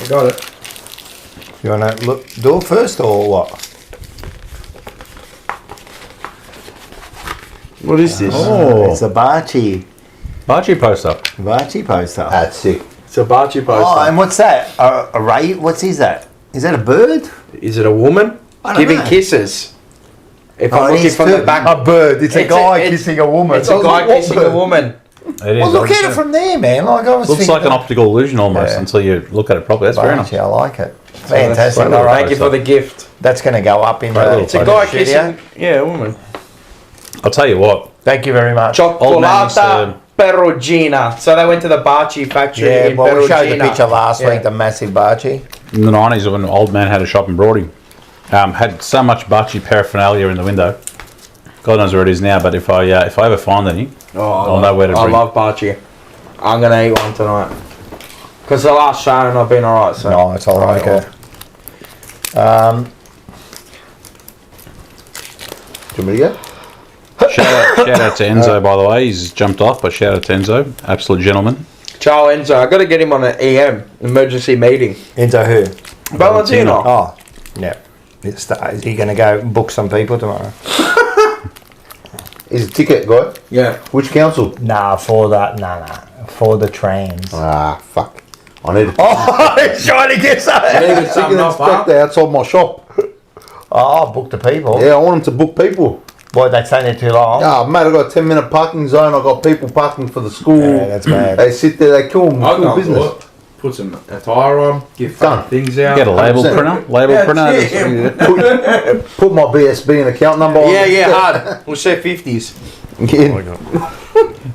I got it. You want to look? Do it first or what? What is this? Oh. It's a Barchi. Barchi poster. Barchi poster. That's sick. It's a Barchi poster. Oh, and what's that? A ray? What's is that? Is that a bird? Is it a woman? I don't Giving know. kisses. If Oh, I'm it looking is from too. the back. A bird. It's a It's guy it's- kissing a woman. It's a guy what kissing bird? a woman. It is. Well, look at obviously. it from there, man. Like I was Looks thinking like an optical illusion almost Yeah. until you look at it properly. That's very nice. Barchi, I like it. Fantastic. quite All right. Thank you for the gift. That's going to go up in Great the. little It's a photo. guy studio. kissing. Yeah, a woman. I'll tell you what. Thank you very much. Old man used Chocolata Perugina. So they went to the Barchi factory Yeah, in well, we showed the Perugina. picture last Yeah. week, the massive Barchi. In the 90s when an old man had a shop in Broadie. Had so much Barchi paraphernalia in the window. God knows where it is now, but if I ever find any, I'll know where to I bring. love Barchi. I'm going to eat one tonight. Because the last show and I've been alright. So. No, it's all right. Alright. Okay. Do you want me to go? Shout out to Enzo, by the way. He's jumped off, but shout out to Enzo. Absolute gentleman. Ciao Enzo. I got to get him on an EM, emergency meeting. Into who? Valentino. Oh, yeah. Is he going to go book some people tomorrow? He's a ticket guy. Yeah. Which council? Nah, for that. Nah. For the trams. Ah, fuck. I need a Oh, he's trying to get something. David ticket something off, huh? inspector outside my shop. Oh, book the people. Yeah, I want him to book people. Boy, they stay there too long. Ah, mate, I got a 10-minute parking zone. I got people parking for the school. Yeah, that's bad. They sit there. They kill I'll kill go business. for it. Put some attire on, give Done. things out. Get a label 100%. printer. Label Yeah, printer. yeah. Put my BSB and account number on. Yeah, hard. We'll say 50s.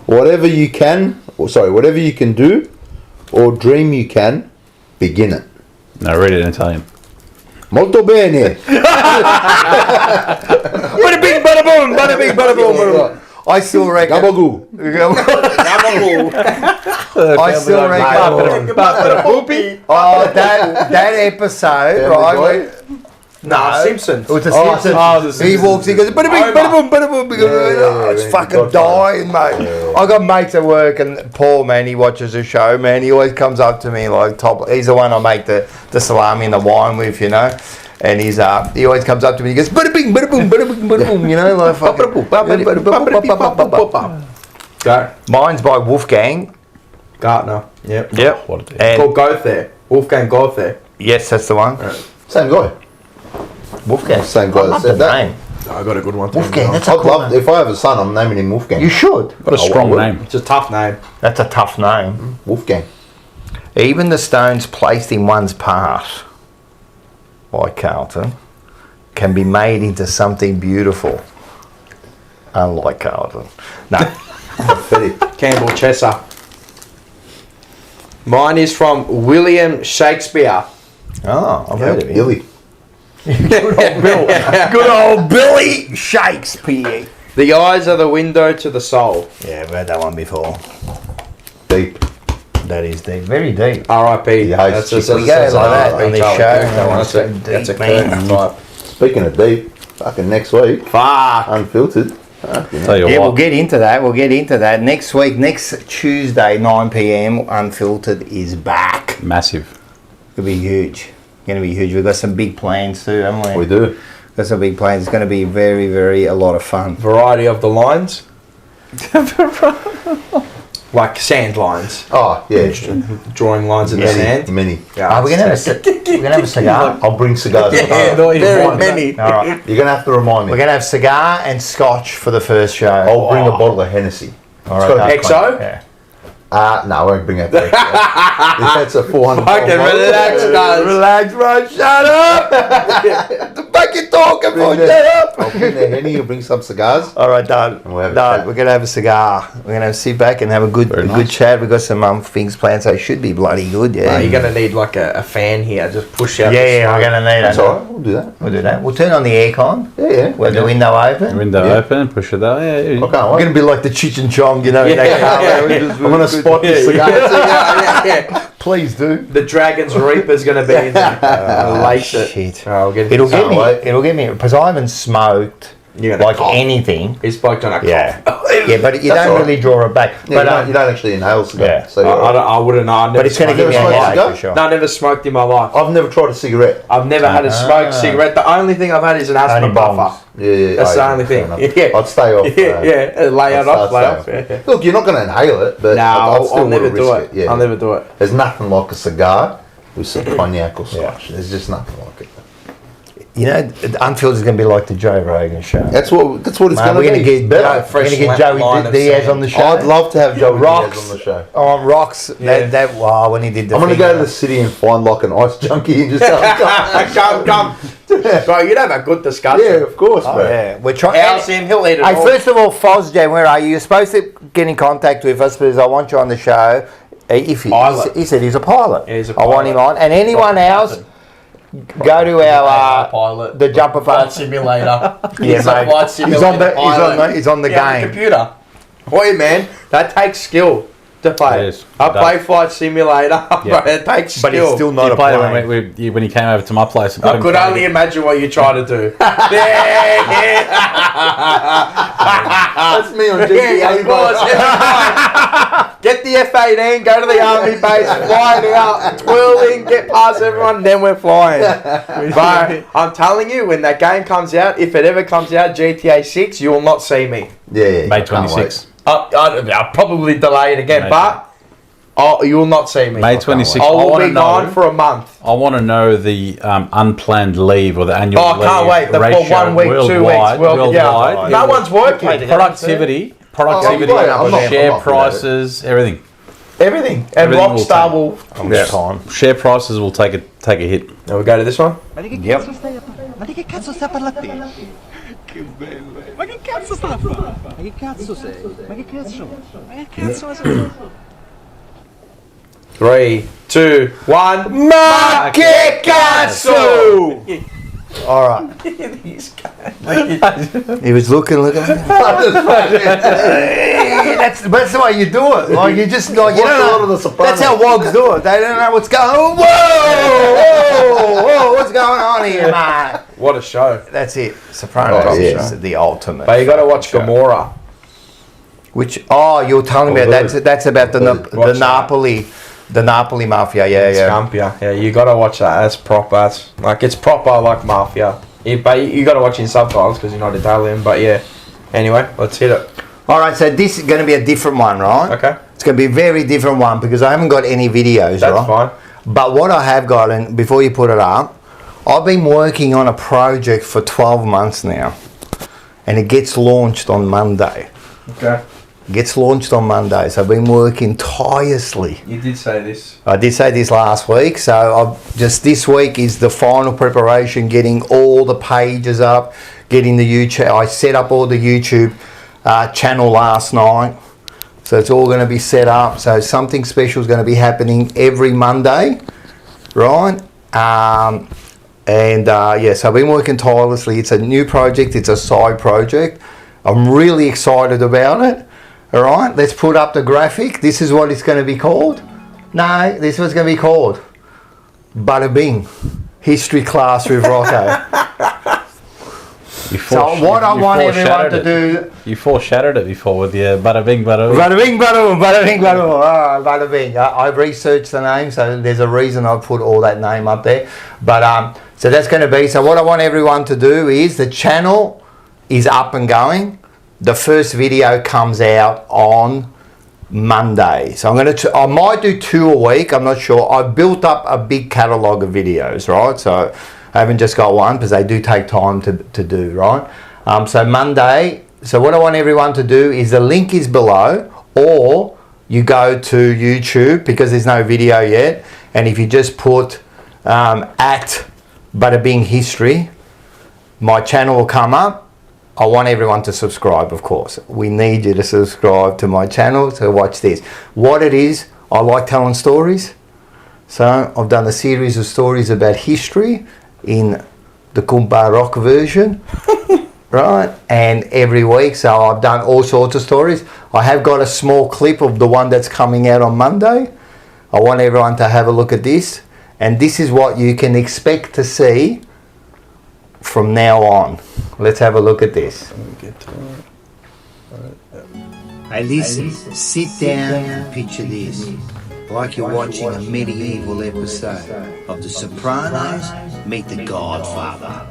Whatever you can, whatever you can do or dream you can, begin it. No, read it in Italian. Molto bene. Bada bing, bada boom, bada bing, bada boom, bada boom. I still reckon. Gabagoo. I still reckon. Oh, that episode, Yeah, right? No, Simpsons. It was the Oh, Simpsons. He walks, he goes, bada bing, bada boom, bada boom. It's fucking dying, mate. I got mates at work, and Paul, man, he watches the show, man. He always comes up to me like top. He's the one I make the salami and the wine with, you know. And he always comes up to me. He goes, bada bing, bada boom, bada boom, bada boom. You know, like fucking. Go. Mine's by Wolfgang. Gardner. Yep. Yep. What a dude. And Called Gothair. Wolfgang Gothair. yes, that's the one. Same guy. Wolfgang. Same guy I that love said the that. name. I got a good one. Wolfgang. That's a I'd cool love, name. if I have a son, I'm naming him Wolfgang. You should. Got a strong name. It's a tough name. That's a tough name. Wolfgang. Even the stones placed in one's path by Carlton can be made into something beautiful. Unlike Carlton. No. Campbell Chesser. Mine is from William Shakespeare. Oh, I've heard of it. Illy. Good old Billy Shakespeare. The eyes are the window to the soul. Yeah, I've heard that one before. Deep. That is deep. Very deep. R.I.P. Yeah, That's it's- we go like that on this show. That's a Deep, curtain man. type. Speaking of deep, fucking next week, Fuck. unfiltered. Tell you Yeah, what. we'll get into that. We'll get into that next week. Next Tuesday, 9 p.m. Unfiltered is back. Massive. It'll be huge. Going to be huge. We've got some big plans too, haven't we? We do. Got some big plans. It's going to be very, very a lot of fun. Variety of the lines. Like sand lines. Oh, yeah. Drawing lines in the sand. Many. Yeah, We're going to have a cigar. I'll bring cigars. very many. All right. You're going to have to remind me. We're going to have cigar and scotch for the first show. I'll bring a bottle of Hennessy. All It's right. XO? Yeah. No, I won't bring it back. If that's a 400. Fucking relax, guys. Relax, bro. Shut up. The fuck you talking for? Shut up. I'll bring the Henny. You'll bring some cigars. All right, done. And we'll have a Done. chat. We're gonna have a cigar. We're gonna sit back and have a good, Very good nice. chat. We've got some things planned, so it should be bloody good. Yeah. You're going to need like a fan here. Just push out yeah, the yeah. smoke. I'm gonna need That's it. all right. We'll do that. We'll do that. We'll turn on the aircon. Yeah. With the window open. Window Yeah. open, push it out. Yeah, I yeah. can't We're wait. gonna be like the Cheech and Chong, you know. in that car. I'm going to spot this cigar. Yeah. Please do. The Dragon's Reaper's going to be in there. Lace it. Shit. Oh, we'll get It'll get Can't me. wait. It'll get me because I haven't smoked You're gonna like cough. anything. He's spoke on a Yeah. cough. Yeah, but you That's don't all right. really draw it back. Yeah, But you don't actually inhale cigar. yeah. So I wouldn't know. I've never but it's gonna smoked give me in a my smoked life. headache for sure. No, I never smoked in my life. I've never tried a cigarette. I've never had a smoked cigarette. The only thing I've had is an asthma Only buffer. bongs. Yeah, That's the only fair thing. enough. Yeah. I'd stay off. Yeah, lay I'd it off, start lay off. staying Yeah. Look, you're not going to inhale it, but No, I'd still I'll never wouldn't do risk it. Yeah. I'll never do it. There's nothing like a cigar with some cognac or slush. There's just nothing like it. You know, Unfiltered is going to be like the Joe Rogan show. That's what it's Man, going we're to going be. to get better. we're going to get Joey line of Diaz sand. on the show. I'd love to have Joey Rocks. Diaz on the show. Oh, Rocks. Yeah. That wow, when he did the I'm going to thing, go to the city and find like an ice junkie and just Come. Bro, you'd have a good discussion. yeah, of course, Oh, bro. yeah. We're trying. How's him? He'll eat it Hey, all. first of all, Fozjay, where are you? You're supposed to get in contact with us because I want you on the show. If Pilot. he said he's a pilot. Yeah, he's a I want him pilot. on. And anyone else, go to our pilot. the jumper Flight punch. simulator. Yeah, He's a mate. flight He's simulator on the pilot. he's on the Yeah, on game. the computer. Boy, man, that takes skill to play. Yes, I it does. play Flight Simulator, Yeah. but it takes skill. But it's still not You a played it plane. when he came over to my place. I could only imagine what you try to do. Yeah. That's me on Yeah, GTA. of course. Get the F-18, go to the army base, fly it out, twirling, get past everyone, then we're flying. But I'm telling you, when that game comes out, if it ever comes out, GTA 6, you will not see me. Yeah, May I can't 26th. I'll probably delay it again, May but you will not see me. May 26th. I will wanna be gone for a month. I want to know the unplanned leave or the annual Oh, I leave can't wait. For ratio 1 week, 2 weeks. worldwide. Yeah. No one's working. Productivity, I'm not- share I'm not prices, everything. Everything. And Everything will Rockstar take- will... Yeah. Time. Share prices will take a hit. Now we go to this one. Yep. Ma di che cazzo sta a parlare a te? Che bello! Ma che cazzo sta a fare? Ma che cazzo sei? Ma che cazzo? Ma che cazzo sei? 3, 2, 1. Ma che cazzo! All right. He was looking. That's the way you do it. Like you just like you Watch don't a lot know. of The Sopranos. That's how wogs do it. They don't know what's going on. Whoa, whoa, whoa! What's going on here, man? What a show. That's it. Sopranos is the ultimate. But you got to watch Gomorrah. Which you're telling me that's about the Napoli, the Napoli mafia. Yeah, you got to watch that. That's proper. It's proper like mafia. But you got to watch in subtitles because you're not Italian. But yeah. Anyway, let's hit it. All right, so this is going to be a different one, right? Okay. It's going to be a very different one because I haven't got any videos, That's right? fine. But what I have got, and before you put it up, I've been working on a project for 12 months now, and it gets launched on Monday. Okay. It gets launched on Monday, so I've been working tirelessly. You did say this. I did say this last week, so this week is the final preparation, getting all the pages up, getting the YouTube. I set up all the YouTube channel last night, so it's all going to be set up. So something special is going to be happening every Monday, right? So I've been working tirelessly. It's a new project. It's a side project. I'm really excited about it. All right, let's put up the graphic. This is what it's going to be called. No, this is what it's going to be called. Bada Bing, history class with Rocco. So what I want everyone to do... You foreshadowed it before with your bada bing, bada boom. Bada bing, bada boom, bada bing, bada boom. Oh, bada bing. I've researched the name, so there's a reason I put all that name up there. But so that's going to be... So what I want everyone to do is the channel is up and going. The first video comes out on Monday. So I might do 2 a week. I'm not sure. I've built up a big catalogue of videos, right? So I haven't just got one because they do take time to do, right? So Monday, so what I want everyone to do is the link is below, or you go to YouTube because there's no video yet. And if you just put at Bada Bing History, my channel will come up. I want everyone to subscribe, of course. We need you to subscribe to my channel to watch this. What it is, I like telling stories. So I've done a series of stories about history in the Kumpa Rock version, right? And every week, so I've done all sorts of stories. I have got a small clip of the one that's coming out on Monday. I want everyone to have a look at this. And this is what you can expect to see from now on. Let's have a look at this. Hey, listen, sit down and picture this. Like you're watching a medieval episode of The Sopranos meet The Godfather.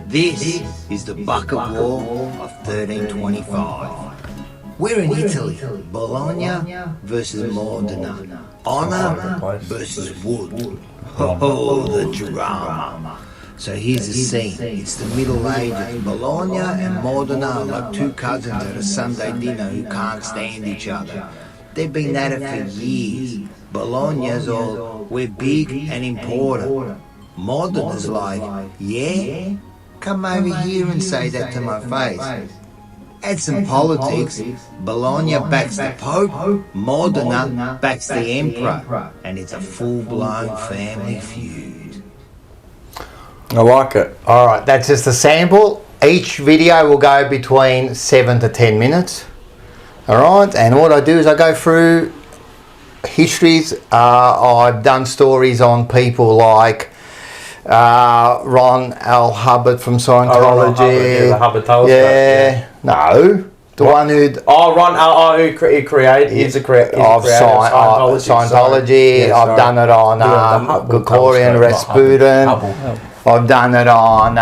This is the Bucket War of 1325. We're in Italy. Bologna versus Modena. Honor versus wood. Oh, the drama. So here's the scene. It's the Middle Ages. Bologna and Modena are like two cousins at a Sunday dinner who can't stand each other. They've been at it for years. Bologna's all, we're big and important. Modena's like, yeah? Come over here and say that to my face. Add some politics. Bologna backs the Pope, Modena backs the Emperor, and it's a full-blown family feud. I like it. All right, that's just a sample. Each video will go between 7 to 10 minutes. All right, and what I do is I go through histories. I've done stories on people like Ron L. Hubbard from Scientology. The Hubbard tales. Yeah, no, the one who. Ron L. Who created? He's a creator of Scientology. Yeah, I've done it on Gregorian Rasputin. I've done it on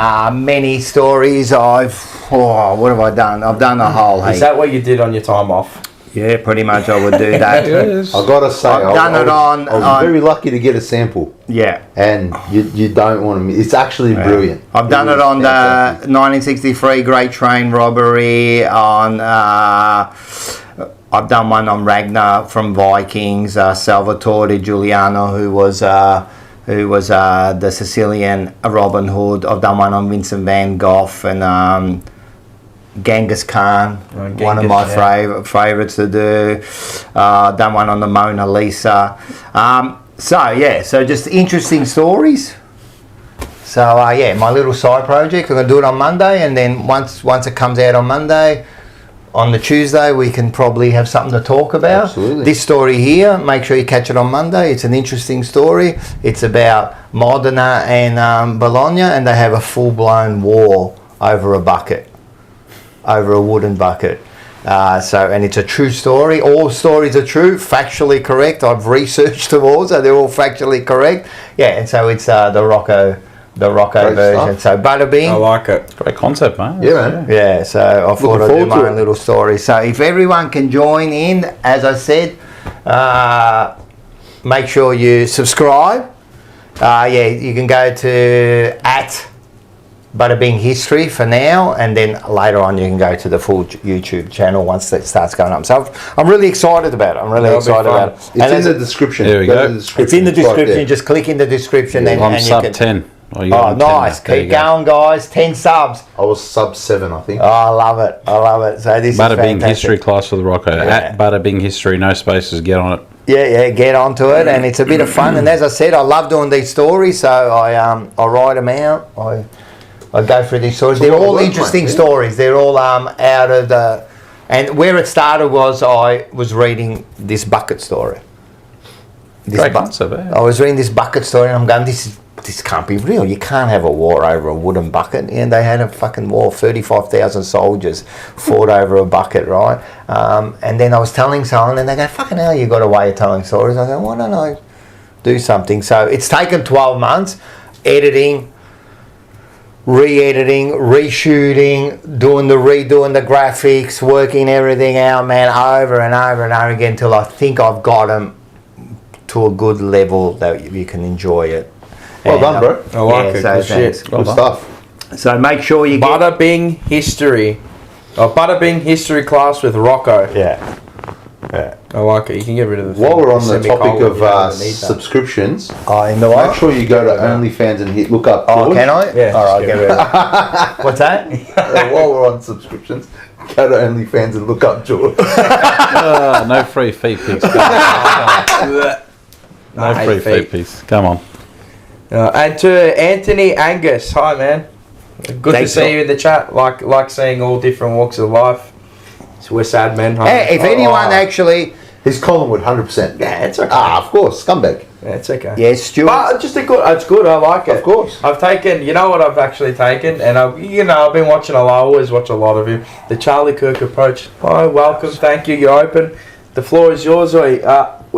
many stories. What have I done? I've done a whole heap. Is that what you did on your time off? Yeah, pretty much I would do that. I've got to say, I was very lucky to get a sample. Yeah. And you don't want to miss. It's actually brilliant. I've done it on the 1963 Great Train Robbery, on... I've done one on Ragnar from Vikings, Salvatore Giuliano, who was the Sicilian Robin Hood. I've done one on Vincent van Gogh and Genghis Khan, one of my favourites to do. Done one on the Mona Lisa. So just interesting stories. So my little side project, I'm going to do it on Monday, and then once it comes out on Monday, on the Tuesday we can probably have something to talk about. Absolutely. This story here, make sure you catch it on Monday. It's an interesting story. It's about Modena and Bologna, and they have a full-blown war over a bucket, over a wooden bucket. And it's a true story. All stories are true, factually correct. I've researched them all, so they're all factually correct. Yeah, and so it's the Rocco Great version. stuff. So bada bing. I like it. Great concept, man. Yeah, man. Yeah, so I thought I'd do forward my to own it. little story. So if everyone can join in, as I said, make sure you subscribe. You can go to Bada Bing History for now, and then later on you can go to the full YouTube channel once that starts going up. So I'm really excited about it. It's in the description. There we go. It's in the Right description. there. Just click in the description, Yeah. and I'm you sub can. 10. Oh, Oh, nice. Keep going, guys. 10 subs. I was sub 7, I think. Oh, I love it. So this Bada is Bing fantastic. History class for the Rocco. Yeah. At Bada Bing History, no spaces, get on it. Yeah, get onto it, and it's a bit of fun. And as I said, I love doing these stories, so I write them out. I go through these stories. It's a They're lot of all work, interesting mate, yeah. stories. They're all out of the. And where it started was I was reading this bucket story. Great concept, eh? I was reading this bucket story, and I'm going, this can't be real. You can't have a war over a wooden bucket. And they had a fucking war. 35,000 soldiers fought over a bucket, right? And then I was telling someone, and they go, fucking hell, you got a way of telling stories. I go, why don't I do something? So it's taken 12 months, editing, re-editing, reshooting, redoing the graphics, working everything out, man, over and over and over again until I think I've got them to a good level that you can enjoy it. Well done, bro. I like it. Good shit. thanks. Good stuff. So make sure you get... Bada Bing History. Bada Bing History class with Rocco. Yeah. I like it. You can get rid of the While we're on the semicolon, topic you of don't need that. subscriptions, In the make sure you go to OnlyFans and hit look up. Oh, George. can I? Yeah, All right, just get rid of it. What's that? While we're on subscriptions, go to OnlyFans and look up George. No free feet pics. No free feet pics. Come on. And to Anthony Angus, hi man. Good Thanks, to see you in the chat. Like seeing all different walks of life. So we're sad men. Huh? Hey, if anyone actually... He's Collingwood, 100%. Yeah, it's okay. Of course, scumbag. Yeah, it's okay. Yeah, Stuart. But just it's good. I like it. Of course. I've taken. You know what I've actually taken, and I've been watching I always watch a lot of him. The Charlie Kirk approach. Oh, welcome. Thank you. You're open. The floor is yours. We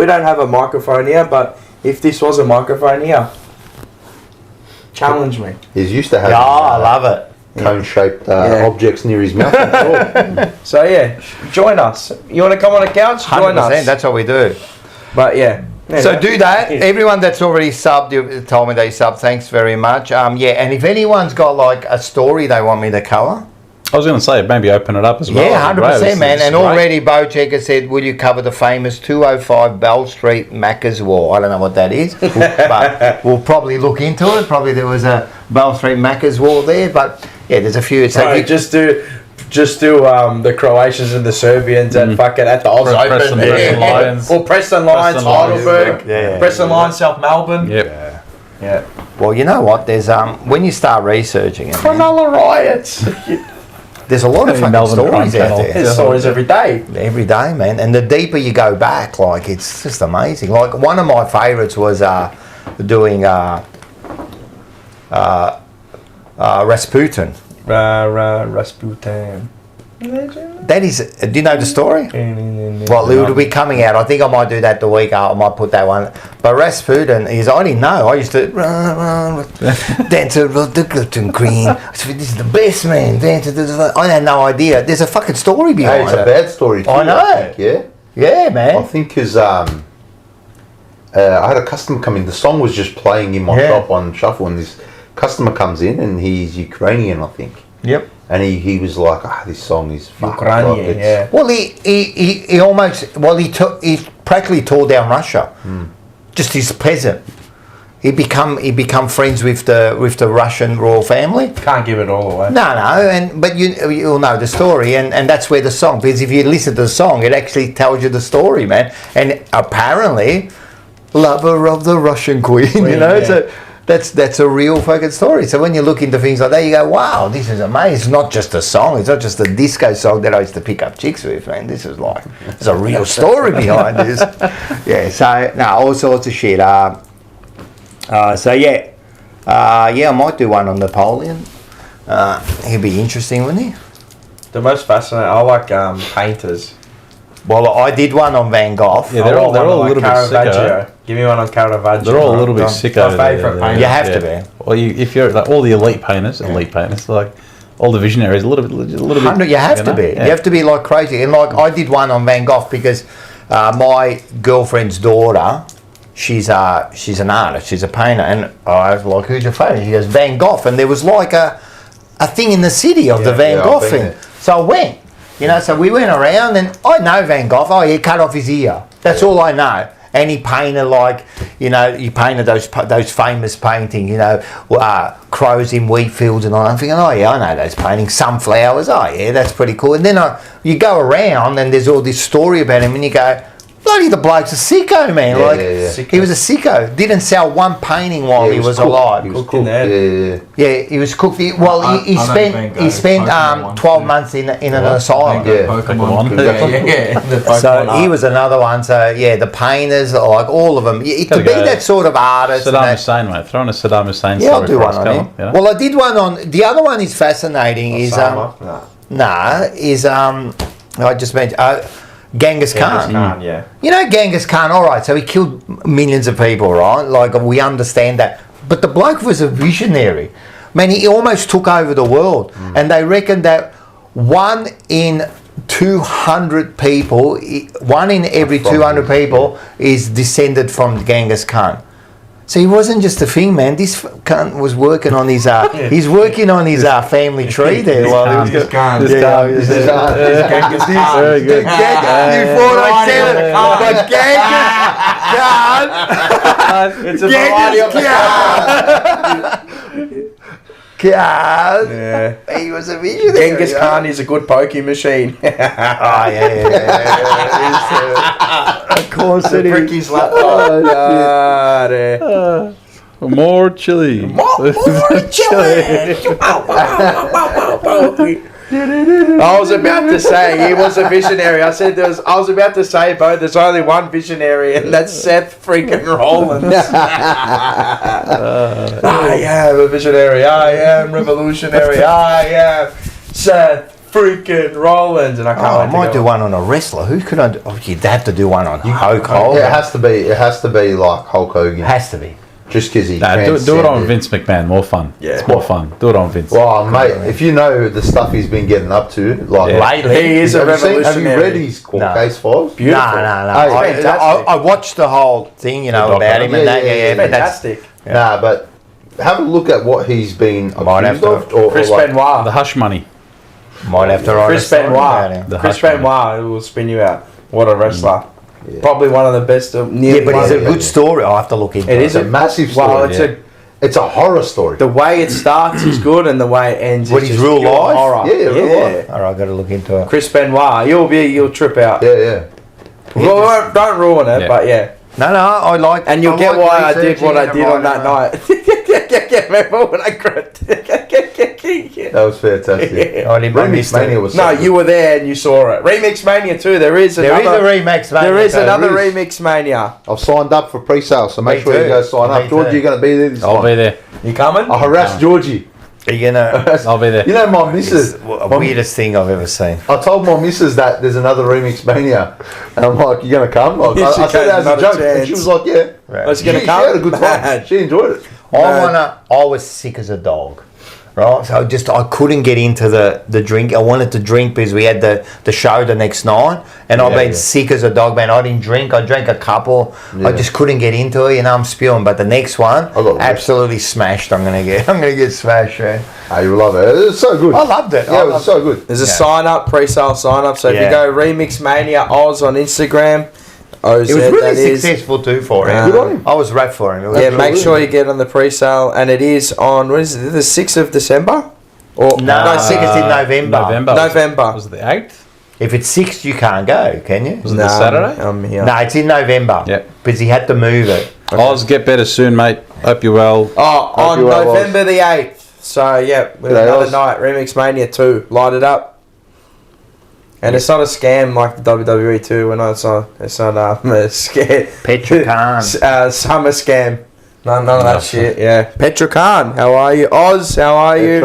don't have a microphone here, but if this was a microphone here, challenge me. He's used to having I love it. cone-shaped Yeah. objects near his mouth. So yeah, join us. You want to come on the couch? Join 100%, us. that's what we do. But yeah. So do that. Everyone that's already subbed, you told me they subbed. Thanks very much. And if anyone's got like a story they want me to cover, I was going to say, maybe open it up as well. yeah, 100%, man. And great. already Bo Checker said, "Will you cover the famous 205 Bell Street Macca's War?" I don't know what that is, but we'll probably look into it. Probably there was a Bell Street Macca's War there, but yeah, there's a few. So Right, just do the Croatians and the Serbians and fucking at the Oz Preston Open. Lions. Or Preston Lions, Preston Lions, Heidelberg. yeah. Preston Lions, South Melbourne. Yep. Yeah. well, you know what? There's when you start researching it, man, Cronulla riots. there's a lot of fucking Melbourne stories Crime out Channel. there. There's stories every day. Every day, man. And the deeper you go back, like, it's just amazing. Like, one of my favourites was doing Rasputin. Rasputin. That is, do you know the story? Well, it will be coming out. I think I might do that the week after. I might put that one. But Rasputin is, I didn't know. I used to dance to the Queen. This is the best, man. I had no idea. There's a fucking story Hey, behind it's it. a bad story too, I know. I think, yeah. Yeah, I man. think because I had a customer come in. The song was just playing in my shop on shuffle, and this customer comes in, and he's Ukrainian, I think. Yep. And he was like, this song is fucking Ukrainian, yeah. Well, he almost, he practically tore down Russia. Just his peasant. He become friends with the Russian royal family. Can't give it all away. No, but you'll know the story, and that's where the song. Because if you listen to the song, it actually tells you the story, man. And apparently, lover of the Russian queen, you know. Yeah. That's a real fucking story. So when you look into things like that, you go, wow, this is amazing. It's not just a song. It's not just a disco song that I used to pick up chicks with, man. This is like, there's a real story behind this. Yeah, so, no, all sorts of shit. I might do one on Napoleon. He'd be interesting, wouldn't he? The most fascinating, I like painters. Well, I did one on Van Gogh. Yeah, they're all a little bit sicko. Give me one on Caravaggio. They're all a little bit sick over My favourite painter. You have to be. Well, if you're like all the elite painters, like all the visionaries, a little bit. You have to be. Yeah. You have to be like crazy. And like I did one on Van Gogh because my girlfriend's daughter, she's an artist, she's a painter, and I was like, who's your favourite? She goes, Van Gogh, and there was like a thing in the city of the Van Gogh thing. So I went. So we went around, and I know Van Gogh. Oh, he cut off his ear. That's all I know. And he painted he painted those famous paintings, crows in wheat fields and all. I'm thinking, oh yeah, I know those paintings. Sunflowers. Oh yeah, that's pretty cool. And then you go around, and there's all this story about him, and you go, bloody the bloke's a sicko, man. He was a sicko. Didn't sell one painting while he was alive. He was cooked. Yeah. He was cooked. He spent 12 months in an asylum. So he was another one. So yeah, the painters, like all of them. To be that sort of artist. Saddam Hussein, mate. Throw in a Saddam Hussein. Yeah, I'll do one on him. Well, I did one on. The other one is fascinating. I just mentioned. Genghis Khan. Yeah. You know Genghis Khan, all right, so he killed millions of people, right? Like, we understand that. But the bloke was a visionary. Man, he almost took over the world. And they reckon that 1 in 200 people, 1 in every 200 people is descended from Genghis Khan. So he wasn't just a thing, man. This cunt was working on his he's working on his family tree there while he was Genghis Khan. Very good. Before I said it, but Genghis Khan. It's a variety of Khan. Yeah. He was a visionary. Genghis Khan is a good pokie machine. Of course it is. Ricky's laptop. More chili. More chili. I was about to say he was a visionary. I was about to say, Bo, there's only one visionary, and that's Seth freaking Rollins. I am a visionary. I am revolutionary. I am Seth freaking Rollins, and I can't. I might do one on a wrestler. Who could I do? Oh, you'd have to do one on Hulk Hogan. Yeah, it has to be like Hulk Hogan. Has to be. Just because he do it on Vince McMahon. More fun. Yeah. It's more fun. Do it on Vince. Well, mate, if you know the stuff he's been getting up to, like lately, he is a revolutionary. Have you read his court case files? Beautiful. No. Hey, I watched the whole thing, about him and that. Yeah, but that's fantastic. Nah, but have a look at what he's been accused of. Chris Benoit. The hush money. Might have to write Chris Benoit. Chris Benoit will spin you out. What a wrestler. Yeah. Probably one of the best. But it's a good story. I'll have to look into it. It is a massive story. Well, it's a horror story. The way it starts is good, and the way it ends What, is his just real pure life? horror. Yeah, real life. All right, I've got to look into it. Chris Benoit, you'll trip out. Yeah. Well, don't ruin it, but yeah. No, I like. And you'll get why I did what I did on that night. night. Remember when I cried? That was fantastic. I didn't Remix Mania was No, you were there and you saw it. Remix Mania too. There is a Remix Mania. There is another Remix Mania. I've signed up for pre-sale, so make sure you go sign up. Georgie, you're going to be there this I'll time. be there. You coming? I harassed Georgie. Are you gonna? I'll be there. You know my missus. Weirdest thing I've ever seen. I told my missus that there's another Remix Mania, and I'm like, "You gonna come?" Like, I said that as a joke, and she was like, "Yeah." Right. Was she gonna She come? had a good time. She enjoyed it. I was sick as a dog. Right, so I couldn't get into the drink. I wanted to drink because we had the show the next night, and I've been sick as a dog, man. I didn't drink. I drank a couple. I just couldn't get into it. I'm spewing. But the next one, absolutely smashed. I'm gonna get smashed, man. Oh, you love it. It was so good. I loved it. Yeah, it was so good. There's a sign up, pre-sale sign up. So if you go Remix Mania Oz on Instagram. OZ, it was really successful too for him. Good on him. I was wrapped for him. Make sure you get on the pre-sale, and it is on what is it? The 6th of December? Or no, 6th is in November. November. Was it the 8th? If it's 6th, you can't go, can you? Was it the Saturday? I'm here. No, it's in November. Yep. Because he had to move it. Oz, get better soon, mate. Hope you're well. Oh, on you well, November the 8th. So, yeah, we have G'day, another Oz. night. Remix Mania 2. Light it up. And it's not a scam like the WWE 2. It's not a scam. Petra Khan. Summer scam. None of that shit, yeah. Petra Khan, how are you? Oz, how are you?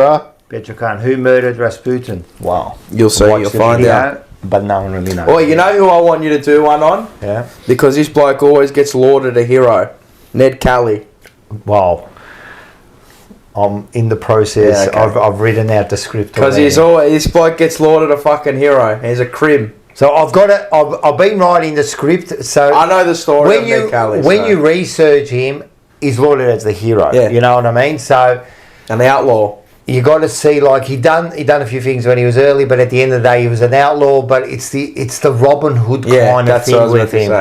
Petra Khan. Who murdered Rasputin? Wow. You'll see, Watch you'll the find video, out. But no one really knows. Oh, you know who I want you to do one on? Yeah. Because this bloke always gets lauded a hero. Ned Kelly. Wow. I'm in the process. Yeah, okay. I've written out the script. Because this bloke gets lauded a fucking hero. He's a crim. So I've got it. I've been writing the script. So I know the story of Ned Kelly. When you research him, he's lauded as the hero. Yeah. You know what I mean? So an outlaw. You got to see, like, he done a few things when he was early, but at the end of the day he was an outlaw. But it's the Robin Hood kind of thing with him.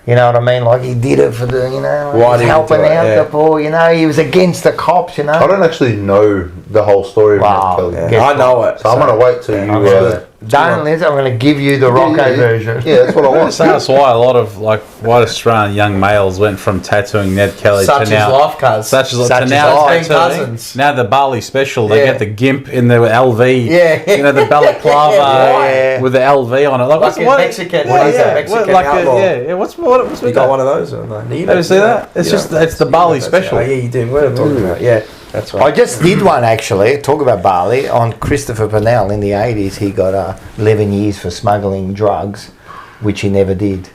You know what I mean? Like, he did it for the, he was helping out the poor. He was against the cops. I don't actually know the whole story of Ned Kelly. Yeah. I know it. So I'm gonna wait till you. Don't listen. I'm going to give you the Rocco version. Yeah, that's what I want. That's why a lot of white Australian young males went from tattooing Ned Kelly to now tattooing. Now the Bali special, they get the gimp in the LV. Yeah, the balaclava with the LV on it. Like what's Mexican? What is that? Mexican outlaw. What's you got one of those? Have you seen that? It's the Bali special. Yeah, you do. What I'm talking about? Yeah. That's right. I just did one actually. Talk about Bali on Christopher Pennell in the 80s. He got 11 years for smuggling drugs, which he never did,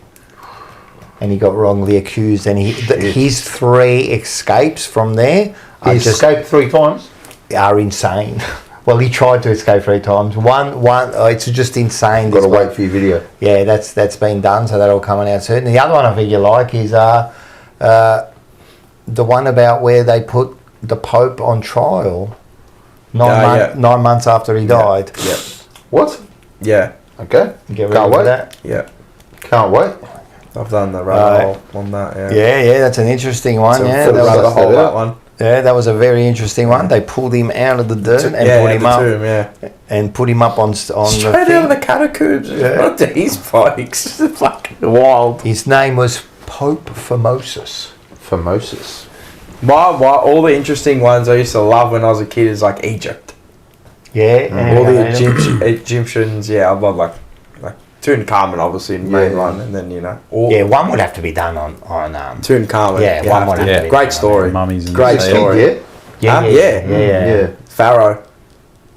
and he got wrongly accused. And his 3 escapes from there. He escaped 3 times. Are insane. Well, he tried to escape 3 times. One. It's just insane. Got to wait for your video. Yeah, that's been done, so that'll coming out soon. And the other one I think you like is the one about where they put the Pope on trial 9 months after he died. Yeah. What? Yeah. Okay. Get ready for that. Yeah. Can't wait. I've done the rabbit hole on that. Yeah, that's an interesting one. That one. Yeah, that was a very interesting one. They pulled him out of the dirt and put him up. Tomb, and put him up on straight out of the catacombs. Yeah. These bikes, fucking wild. His name was Pope Formosus. All the interesting ones I used to love when I was a kid is like Egypt. Yeah. All the Egyptians. Yeah, I love like Tutankhamun, obviously, in the main one, and then one would have to be done on Tutankhamun. Yeah, one would have to be great story. Mummies and great story. Yeah. Pharaoh.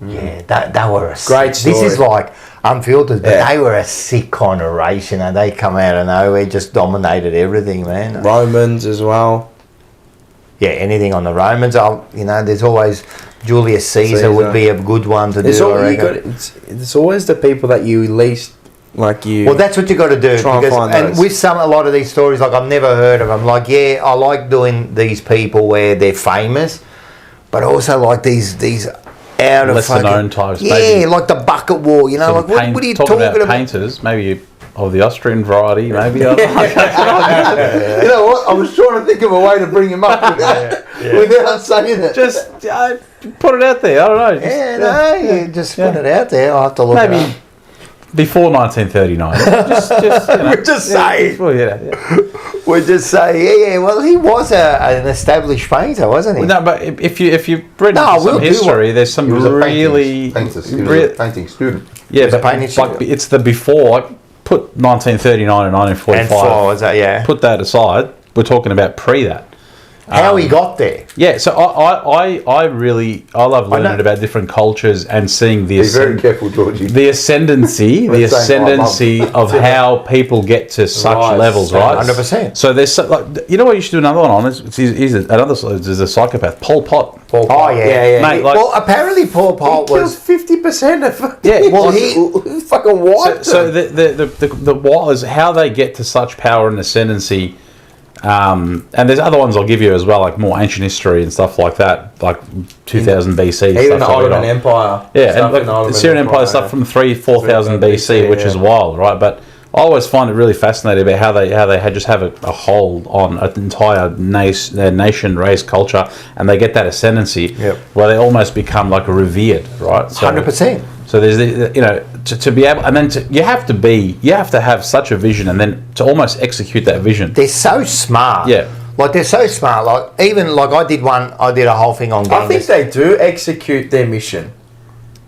Yeah, that were a great story. This is like unfiltered, but they were a sick kind of race, and they come out of nowhere, just dominated everything, man. Romans as well. Yeah, anything on the Romans. There's always Julius Caesar would be a good one to do. It's always the people that you least like. Well, that's what you got to do. And with a lot of these stories, like I've never heard of them. Like, yeah, I like doing these people where they're famous, but also like these out of lesser known types. Yeah, maybe. Like the bucket war. Like what are you talking about? Painters, maybe. Of the Austrian variety, maybe. You know what? I was trying to think of a way to bring him up without saying it. Just put it out there. I don't know. Just put it out there. I'll have to look maybe it up. Before 1939. We're just saying. We're just saying. Well, he was an established painter, wasn't he? No, but if you've read some history, there's some really painting student. Yeah, but it's the before. Put 1939 and 1945. Put that aside. We're talking about pre that. How he got there? Yeah, so I love learning about different cultures and seeing the very careful, Georgie. The ascendancy of how people get to such levels, right? 100%. So there's what you should do another one on is a psychopath, Pol Pot. Yeah. Mate, well, apparently Pol Pot was 50% of. Yeah, well, he fucking wiped. So the what is how they get to such power and ascendancy. And there's other ones I'll give you as well, like more ancient history and stuff like that, like 2000 BC. Even the Ottoman Empire. Yeah, and the Syrian Empire stuff from 4,000 BC, which is wild, right? But I always find it really fascinating about how they just have a hold on an entire nation, race, culture, and they get that ascendancy where they almost become like revered, right? 100%. So there's to be able, and then you have to have such a vision, and then to almost execute that vision. They're so smart. Yeah. Like they're so smart. Like even like I did a whole thing on. I think they do execute their mission.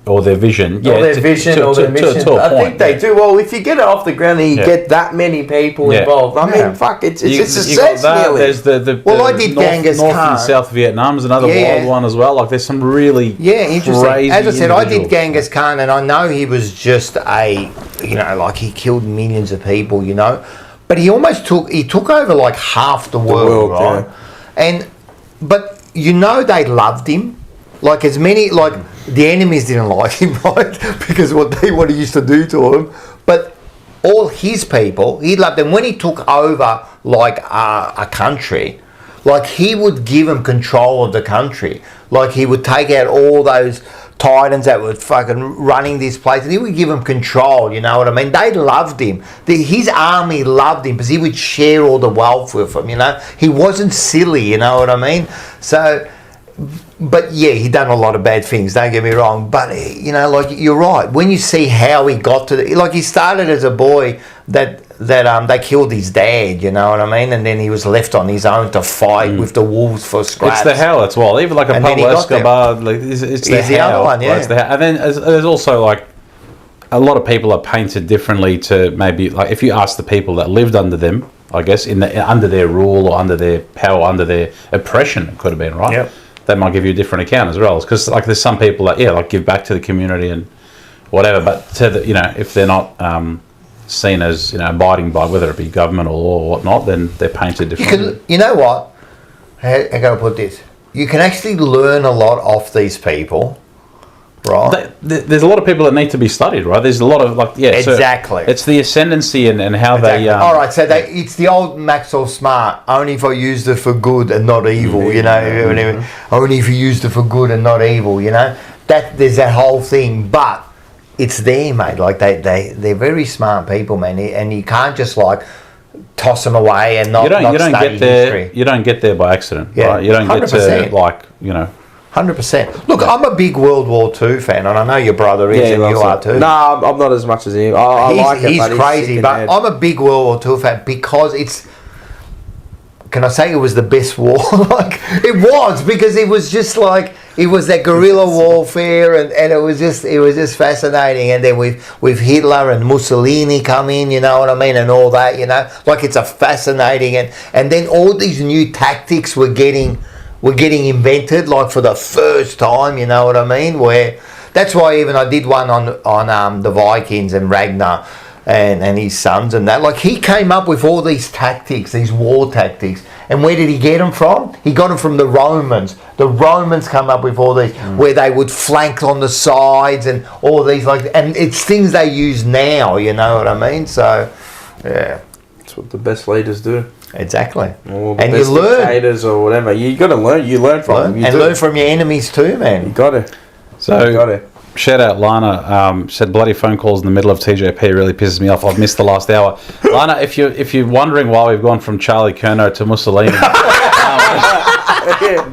Or their vision, or their vision, or their mission. To a I point, think they do. Well, if you get it off the ground and you get that many people involved, I mean, fuck, it's a success. There's the I did Genghis North Khan. and South Vietnam's another wild one as well. Like there's some really interesting. Crazy As I said, I did individuals. Genghis Khan, and I know he was just like he killed millions of people, but he almost took over like half the world, right? But they loved him, like as many like. The enemies didn't like him, right? Because what he used to do to him. But all his people, he loved them. When he took over, like, a country, like, he would give them control of the country. Like, he would take out all those titans that were fucking running this place, and he would give them control, you know what I mean? They loved him. His army loved him because he would share all the wealth with them, He wasn't silly, you know what I mean? So... But he done a lot of bad things, don't get me wrong, but like you're right, when you see how he got to he started as a boy that they killed his dad, you know what I mean, and then he was left on his own to fight with the wolves for scraps. It's the how, that's well, even like a Pablo Escobar, like it's the how, other one, right? It's the how. And then there's also like a lot of people are painted differently to maybe, like if you ask the people that lived under them, I guess under their rule or under their power, under their oppression, it could have been, right? Yep. They might give you a different account as well, because like there's some people that like give back to the community and whatever, but to the, if they're not seen as abiding by whether it be government or law or whatnot, then they're painted differently. You know what? I gotta put this. You can actually learn a lot off these people, right? There's a lot of people that need to be studied, right? There's a lot of exactly. So it's the ascendancy and how exactly. they. All right, so it's the old Maxwell Smart. Only if I used it for good and not evil, Only if you used it for good and not evil, That there's that whole thing, but it's there, mate. Like they're very smart people, man, and you can't just like toss them away and not study history. You don't get there by accident, right? You don't 100%. get to 100%. Look, I'm a big World War II fan, and I know your brother is, and you are too. No, I'm not as much as him. I like it, he's crazy, but I'm a big World War II fan because it's... Can I say it was the best war? Like, it was, because it was just like... It was that guerrilla warfare, and it was just fascinating. And then with Hitler and Mussolini come in, you know what I mean, and all that, Like, it's a fascinating... And then all these new tactics were getting invented, like for the first time, you know what I mean? Where that's why even I did one on the Vikings and Ragnar and his sons and that. Like he came up with all these tactics, these war tactics, and where did he get them from? He got them from the Romans. The Romans come up with all these where they would flank on the sides and all these and it's things they use now, you know what I mean? So, yeah, that's what the best leaders do. Exactly. Or the best you learn dictators or whatever. You got to learn. You learn from them. Learn from your enemies too, man. You got to. So, shout out Lana. Said bloody phone calls in the middle of TJP really pisses me off. I've missed the last hour. Lana, if you're wondering why we've gone from Charlie Kerno to Mussolini,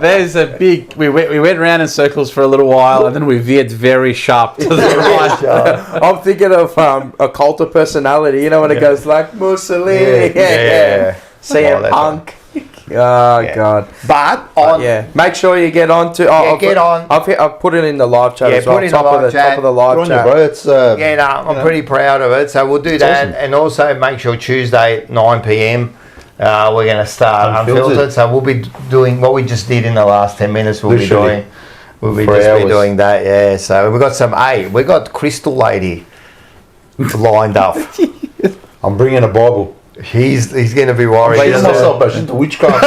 there's a big. We went around in circles for a little while, and then we veered very sharp to the right. I'm thinking of a cult of personality. When it goes like Mussolini. Yeah. CM Punk. God. But make sure you get on to. Get on. I've put it in the live chat as well. Put it in the live chat. Top of the live chat. Bro, it's, I'm pretty proud of it. So we'll do that, awesome. And also make sure Tuesday 9 p.m. We're going to start Unfiltered. So we'll be doing what we just did in the last 10 minutes. We'll be doing that. Yeah. So we got we got Crystal Lady lined up. I'm bringing a Bible. He's going to be worried. I'm myself into witchcraft.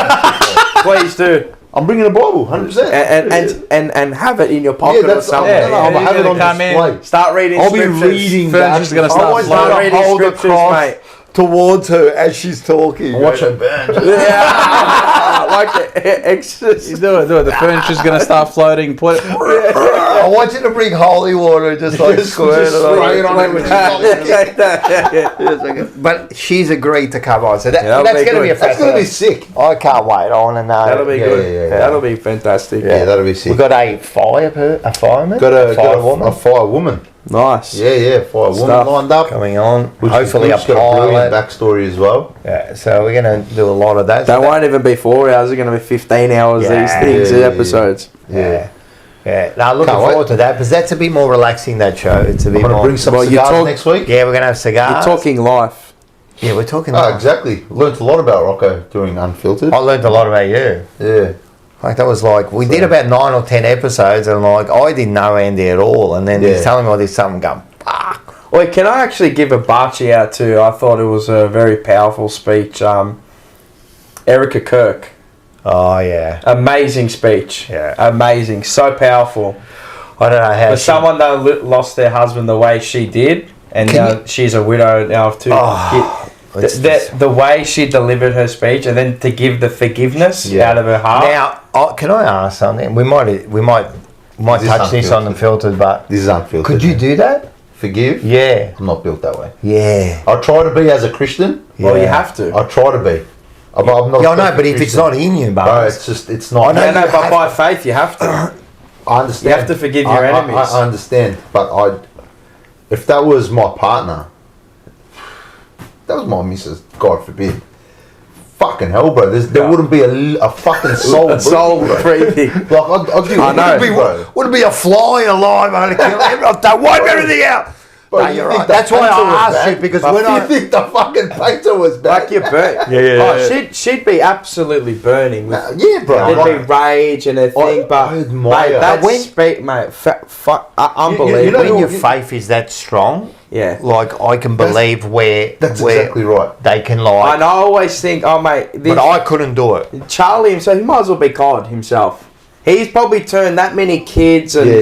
Please do. I'm bringing a Bible, 100%. And have it in your pocket or something. I'm have it on display. Start reading scriptures. I'll be reading that. She's going to start reading scriptures, mate. Towards her as she's talking. Watch her burn. Like the Exorcist. Do it. The furniture's going to start floating. I want you to bring holy water and just like squirt it on. But she's agreed to come on, so that's going to be that's going to be sick. I can't wait. I want to know. That'll be good. Yeah. That'll be fantastic. Yeah, that'll be sick. We've got a fireman. Got a firewoman. Nice. Yeah, for a woman Stuff. lined up. Coming on. Which Hopefully a has got a brilliant pilot. backstory as well. Yeah, so we're going to do a lot of that. They won't even be 4 hours. They're going to be 15 hours. Yeah. These things, Yeah, the yeah, episodes. Yeah. Yeah. Now, looking Can't wait. forward to that because that's a bit more relaxing, that show. It's a bit I'm going to more. bring some Well, you cigars talk- next week. Yeah, we're going to have cigars. You're talking life. Yeah, we're talking. Oh, exactly. Learned a lot about Rocco doing Unfiltered. I learned a lot about you. Yeah. Like that was like we did about 9 or 10 episodes, and like I didn't know Andy at all, and then Yeah. he's telling me all this stuff, and going, fuck. Wait, can I actually give a Barchi out too? I thought it was a very powerful speech. Erica Kirk. Oh yeah, Amazing speech. Yeah. Amazing. So powerful. I don't know how. For someone that lost their husband the way she did, and Can she's a widow now of 2 kids. The way she delivered her speech, and then to give the forgiveness Yeah. out of her heart. Now, can I ask something? We might Is this touch this on the filtered, but This is Unfiltered. could you do that? Forgive? Yeah, I'm not built that way. yeah. I try to be as a Christian. Well, you Yeah. have to. I try to be. I'm not Yeah, I a know, perfect but if it's Christian. not in you, No, but it's not. I know No, you but have by faith, you have to. I understand. You have to forgive your enemies. I understand, but if that was my partner, that was my missus, God forbid. Fucking hell, bro. There wouldn't be a fucking soul. A soul breathing, bro. breathing. Like, I'd do I know. anything, bro. wouldn't be a fly alive. I'm gonna kill everyone. Don't wipe everything out. Bro, No, you you're think right. the That's why painter was I asked bad? you because But when you I think the fucking painter was bad? Like you burn. Oh, she'd be absolutely burning. With, Yeah, bro. there'd be rage and everything, but I admire mate, that. that mate, unbelievable. you know when who- your faith is that strong, yeah. like I can believe where That's where exactly right. they can like. And I always think, oh mate, But I couldn't do it. Charlie himself, he might as well be God himself. He's probably turned that many kids and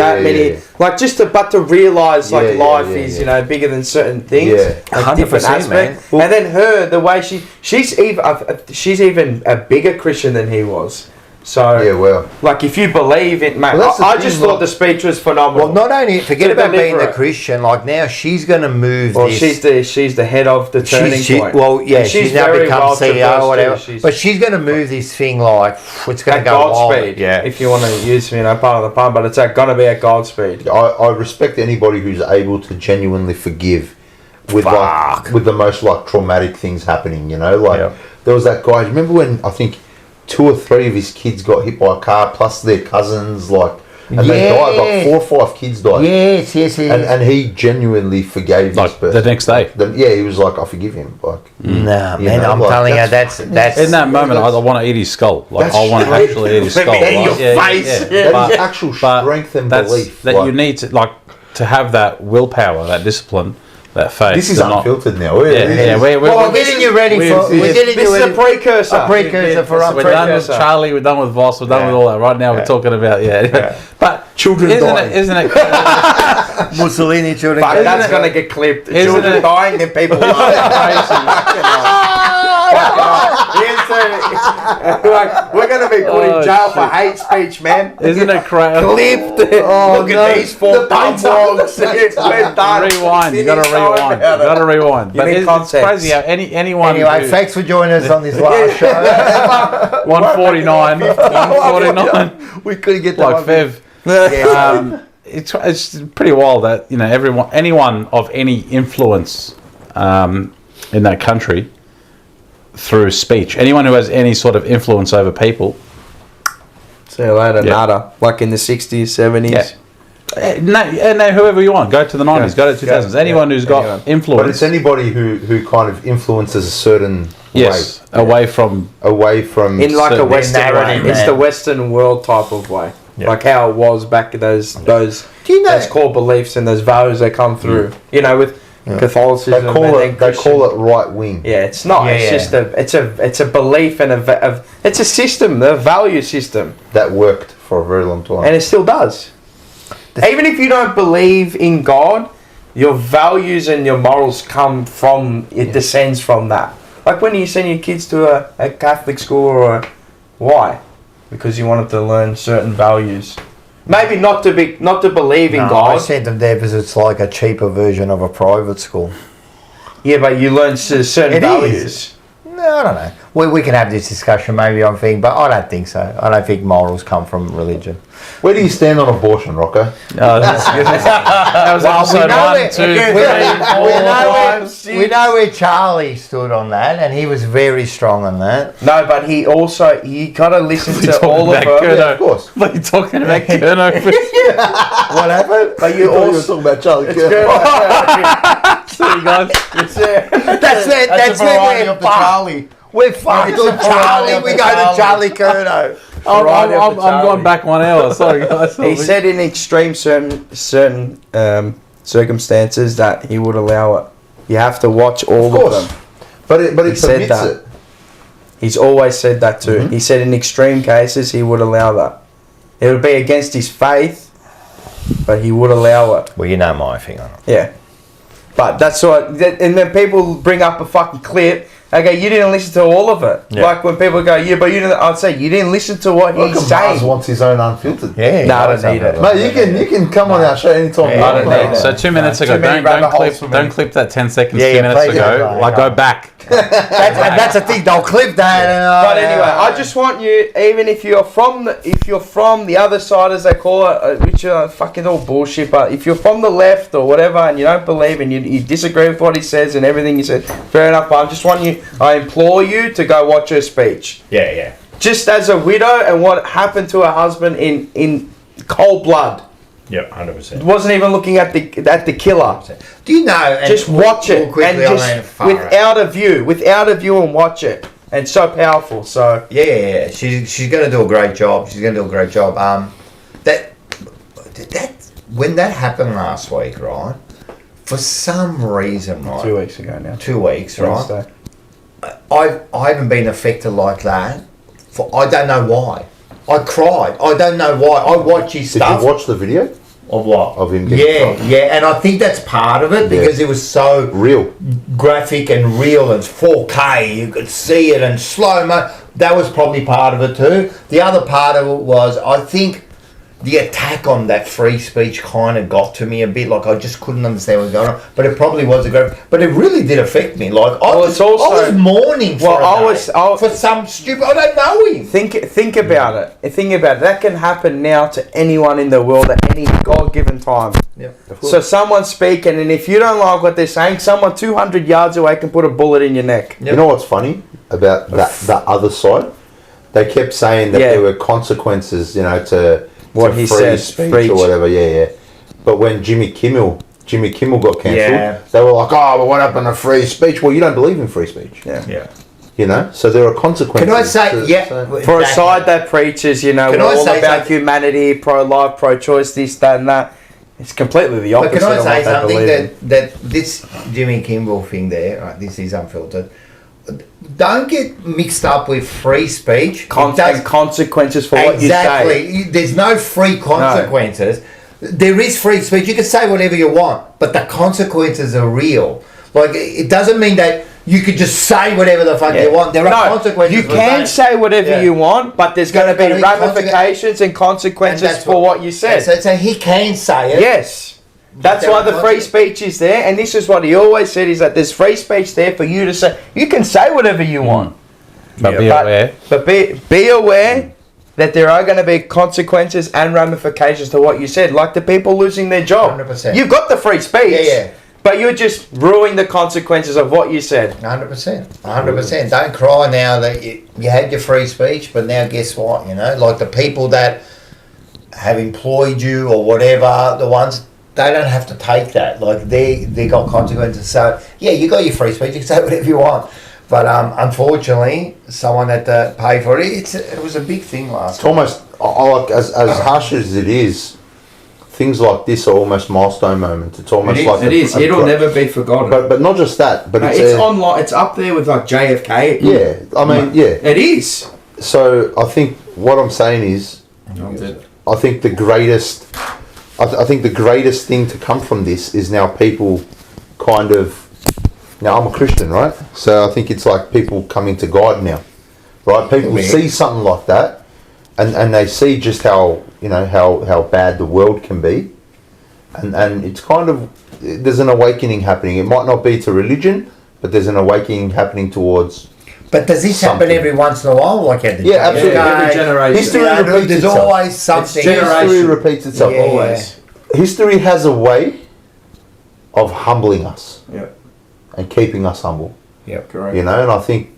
like just to realise like life is you know bigger than certain things, Yeah. like different 100%, man. aspects. And then her, the way she's even a bigger Christian than he was. So Yeah, well. like if you believe it, mate, Well, that's the I thing, just like- thought the speech was phenomenal. Well, not only forget To about being deliver the it. Christian. Like now, she's going to move well, this. she's the head of the turning point. Well, yeah, And she's now very become well CEO traversed or whatever. too. She's But she's going to move this thing like it's going to at go wild. Godspeed, Yeah, if you want to use part of the pun, but it's gonna be at Godspeed. I respect anybody who's able to genuinely forgive with with the most like traumatic things happening, you know, like Yeah. there was that guy, remember when I think 2 or 3 of his kids got hit by a car plus their cousins, like, and they died, like 4 or 5 kids died. yes. And he genuinely forgave Like this person. the next day. He was like, I forgive him. Like, Nah, You man, know, I'm like, telling you, that's- that's In that moment, I want to eat his skull. Like That's I want to straight. actually eat his skull. Let me in Like, your face. that But- is actual but strength and that's, belief. that like, you need to have that willpower, that discipline, that faith. this is to not- unfiltered now. Yeah, we're getting you ready for. We're getting This you is a ready. precursor. A precursor for us. We're done with Charlie. We're done with Voss. We're done with all that. Right now, we're talking about But Children dying. isn't it? Mussolini children. Fuck, that's gonna get clipped. Isn't Children it- dying and people we're gonna be put in jail for hate speech, man. Isn't it crazy? Clipped. Look at these 4 dumb wogs. We're done. Rewind. You got to Finish going rewind. You about it. got to rewind. You But need it's context. crazy how anyone. Anyway, who- thanks for joining us on this last show. 149. 149. We couldn't get that Like one. Fev. It's pretty wild that anyone of any influence in that country through speech, anyone who has any sort of influence over people. See you later, Yeah. nada. Like in the 60s, 70s. No, whoever you want. Go to the 90s. Go to 2000s. Anyone who's got But influence. it's anybody who kind of influences a certain Yes, way. away from. Away from In like a certain Western way. narrative, It's man. the Western world type of way. Yeah. Like how it was back in those Do you know? those core beliefs and those values that come through. You know, with Catholicism they call and it then Christian. right wing. Yeah, it's not. Yeah, it's yeah. just it's a belief and it's a system, a value system, That worked for a very long time. and it still does. Even if you don't believe in God, your values and your morals come from it. Descends from that. Like when you send your kids to a Catholic school or why? Because you want them to learn certain values. Maybe not to believe in No, I God. sent them there because it's like a cheaper version of a private school. Yeah, but you learn certain It values. is. No, I don't know. we can have this discussion maybe on thing, but I don't think so. I don't think morals come from religion. Where do you stand on abortion, Rocco? That was episode 1, 2, 3, 4, 5, 6. We know where Charlie stood on that, and he was very strong on that. No, but he gotta listen to all of them. Yeah, of course. What are you talking about, Kerno? What happened? But you Were also talking about Charlie Kirk. Sorry, guys. That's where we're fucked. Charlie. We're fucked on Charlie. We go to Charlie Curnow. I'm going back 1 hour. Sorry, guys. he said in extreme certain circumstances that he would allow it. You have to watch all of them. But he said permits that. it. He's always said that too. Mm-hmm. He said in extreme cases he would allow that. It would be against his faith, but he would allow it. Well, you know my thing on it. Yeah. But that's what... And then people bring up a fucking clip. Okay, you didn't listen to all of it. Yeah. Like when people go, yeah, but you didn't... I'd say, you didn't listen to what he's Mars saying. wants his own unfiltered. Yeah. No, I don't need it. Mate, you can come on our show anytime. Yeah, you I want, don't mate. need it. So 2 minutes ago, Too many rabbit holes for me. don't clip that 10 seconds. Yeah, 2 minutes please ago. don't. Like, go back. That's the thing. They'll clip that. But anyway, I just want you, even if you're from the other side, as they call it, which are fucking all bullshit, but if you're from the left or whatever and you don't believe and you disagree with what he says and everything he said, fair enough. But I implore you to go watch her speech. Yeah. Just as a widow and what happened to her husband in cold blood. Yeah, 100%. Wasn't even looking at the killer. Do you know? And Just watch it and just without a view and watch it. And it's so powerful. So Yeah. She's going to do a great job. That when that happened last week, right? For some reason, right? 2 weeks ago now. 2 weeks, right? Wednesday. I haven't been affected like that. I don't know why. I cried. I don't know why. I watch his Did stuff. you watch the video Of what? of him getting shot? Yeah, and I think that's part of it because it was so Real. graphic and real and 4K. You could see it and slow mo. That was probably part of it too. The other part of it was I think the attack on that free speech kind of got to me a bit. Like I just couldn't understand what was going on. But it probably was a great. But it really did affect me. Like I was mourning for for some stupid. I don't know him. Think about it. Think about it. That can happen now to anyone in the world at any God-given time. Yeah. So someone's speaking, and if you don't like what they're saying, someone 200 yards away can put a bullet in your neck. You know what's funny about that other side? They kept saying that there were consequences, to what he free said, speech or whatever. Yeah. But when Jimmy Kimmel got cancelled, they were like, "Oh, well, what happened to free speech?" Well, you don't believe in free speech. Yeah. So there are consequences. Can I say, for a side that preaches, we're all about humanity, pro-life, pro-choice, this, that, and that. It's completely the opposite. But can I say of what they something believe in. that this Jimmy Kimmel thing there? Right, this is unfiltered. Don't get mixed up with free speech. Consequences for what you say. Exactly. There's no free consequences. No. There is free speech. You can say whatever you want, but the consequences are real. Like it doesn't mean that you could just say whatever the fuck you want. There are consequences. You can say whatever you want, but there's going to be ramifications and consequences for what you said. So he can say it. Yes. That's why the free speech is there, and this is what he always said, is that there's free speech there for you to say. You can say whatever you want. But be aware. But be aware that there are going to be consequences and ramifications to what you said, like the people losing their job. 100%. You've got the free speech. Yeah. But you're just ruining the consequences of what you said. 100%. 100%. Don't cry now that you had your free speech, but now guess what? Like the people that have employed you or whatever, the ones, they don't have to take that. Like they got consequences. So yeah, you got your free speech. You can say whatever you want. But unfortunately, someone had to pay for it. It was a big thing last. It's almost as harsh as it is. Things like this are almost milestone moments. It's almost it is. It'll never be forgotten. But not just that. But it's online. It's up there with like JFK. Yeah, I mean, it is. So I think what I'm saying is, I think the greatest thing to come from this is now people kind of. Now I'm a Christian, right? So I think it's like people coming to God now, right? People see something like that, and they see just how how bad the world can be, and it's kind of there's an awakening happening. It might not be to religion, but there's an awakening happening towards But does this happen something. every once in a while? Like at the Yeah, absolutely. Every generation. History You know, repeats there's itself. always something. History repeats itself. Yeah. Always. History has a way of humbling us Yep. and keeping us humble. Correct. You know, and I think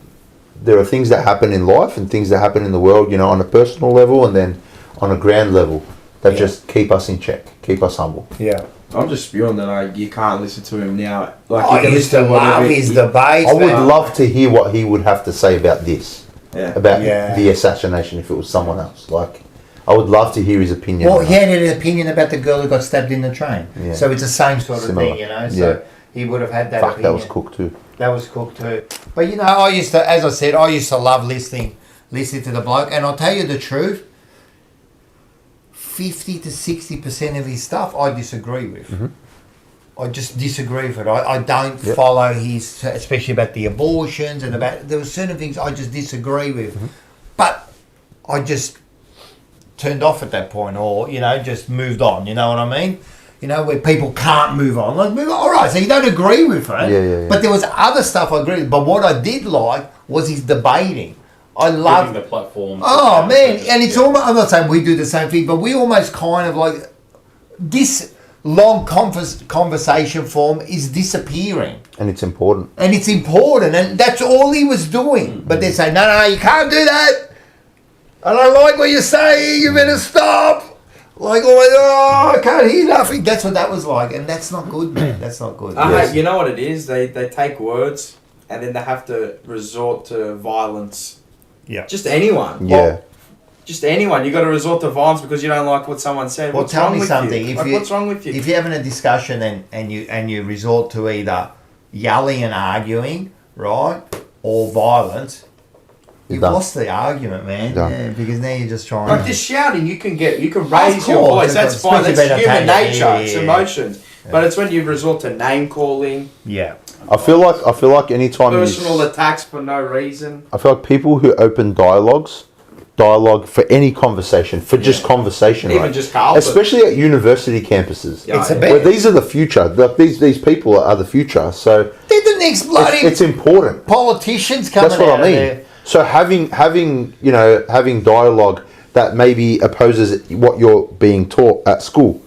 there are things that happen in life and things that happen in the world, you know, on a personal level and then on a grand level that just keep us in check, keep us humble. Yeah. I'm just spewing that you can't listen to him now. Like I used to love his debates. I would man. love to hear what he would have to say about this, about Yeah. the assassination if it was someone else. Like, I would love to hear his opinion. Well, on he that. had an opinion about the girl who got stabbed in the train. Yeah. So it's the same sort of Similar. thing, you know. So Yeah. he would have had that Fuck, opinion. that was cooked too. That was cooked too. But you know, I used to, as I said, I used to love listening to the bloke. And I'll tell you the truth, 50 to 60% of his stuff I disagree with. Mm-hmm. I just disagree with it. I don't follow his, especially about the abortions and about, there were certain things I just disagree with. Mm-hmm. But I just turned off at that point, or, you know, just moved on, you know what I mean? You know, where people can't move on. Like, move on. All right, so you don't agree with it. Yeah. But there was other stuff I agreed with. But what I did like was his debating. I love the platform. Oh man, and it's almost, I'm not saying we do the same thing, but we almost kind of like this long conversation form is disappearing. And it's important. And it's important, and that's all he was doing. But they say, no, you can't do that. I don't like what you're saying, you better stop. Like, oh, I can't hear nothing. That's what that was like, and that's not good, man. That's not good. You know what it is? They take words and then they have to resort to violence. Yeah. Just anyone. Yeah. Just anyone. You got to resort to violence because you don't like what someone said. Well, What's tell wrong me with something. You? If Like, you, what's wrong with you? If you're having a discussion and you resort to either yelling and arguing, right, or violence, you've done. lost the argument, man. Done. Yeah, because now you're just trying. Like just shouting, you can raise your course, voice. That's fine. especially That's being human attacked. nature. Yeah, It's yeah, emotions. But it's when you resort to name calling, Yeah. I feel like anytime personal attacks for no reason. I feel like people who open dialogue for any conversation, for just conversation, Even right? just Carlton. Especially at university campuses. Yeah, It's a Where bit. these are the future. These people are the future. So They're the next bloody it's important. politicians coming That's what out I mean. of there. So having dialogue that maybe opposes what you're being taught at school,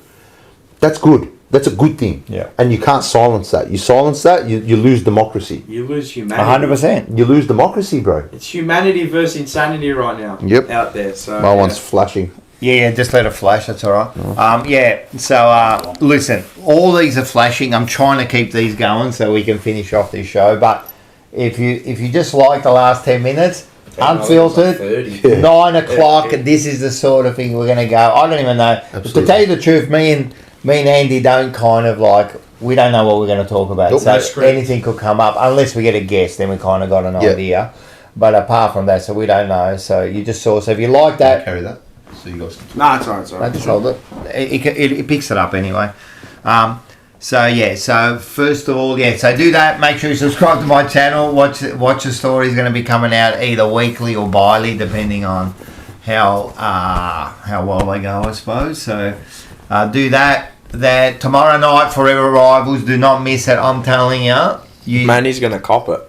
that's good. That's a good thing. Yeah. And you can't silence that. You silence that, you lose democracy. You lose humanity. 100%. You lose democracy, bro. It's humanity versus insanity right now. Yep. Out there. So My one's flashing. Yeah, just let it flash. That's all right. So listen, all these are flashing. I'm trying to keep these going so we can finish off this show. But if you just like the last 10 minutes, unfiltered, 30. 9 o'clock, this is the sort of thing we're going to go. I don't even know. Absolutely. To tell you the truth, me and Andy don't kind of like, we don't know what we're going to talk about. Nope. So No script. anything could come up unless we get a guest. Then we kind of got an Yeah. idea. But apart from that, so we don't know. So you just saw. So if you like that, Carry that. So you guys can Nah, it's alright. It's I alright. just hold it. It picks it up anyway. So first of all, so do that. Make sure you subscribe to my channel. Watch the stories going to be coming out either weekly or bi-weekly, depending on how well they go, I suppose. So do that. That tomorrow night, Forever Rivals. Do not miss it. I'm telling you. Manny's gonna cop it.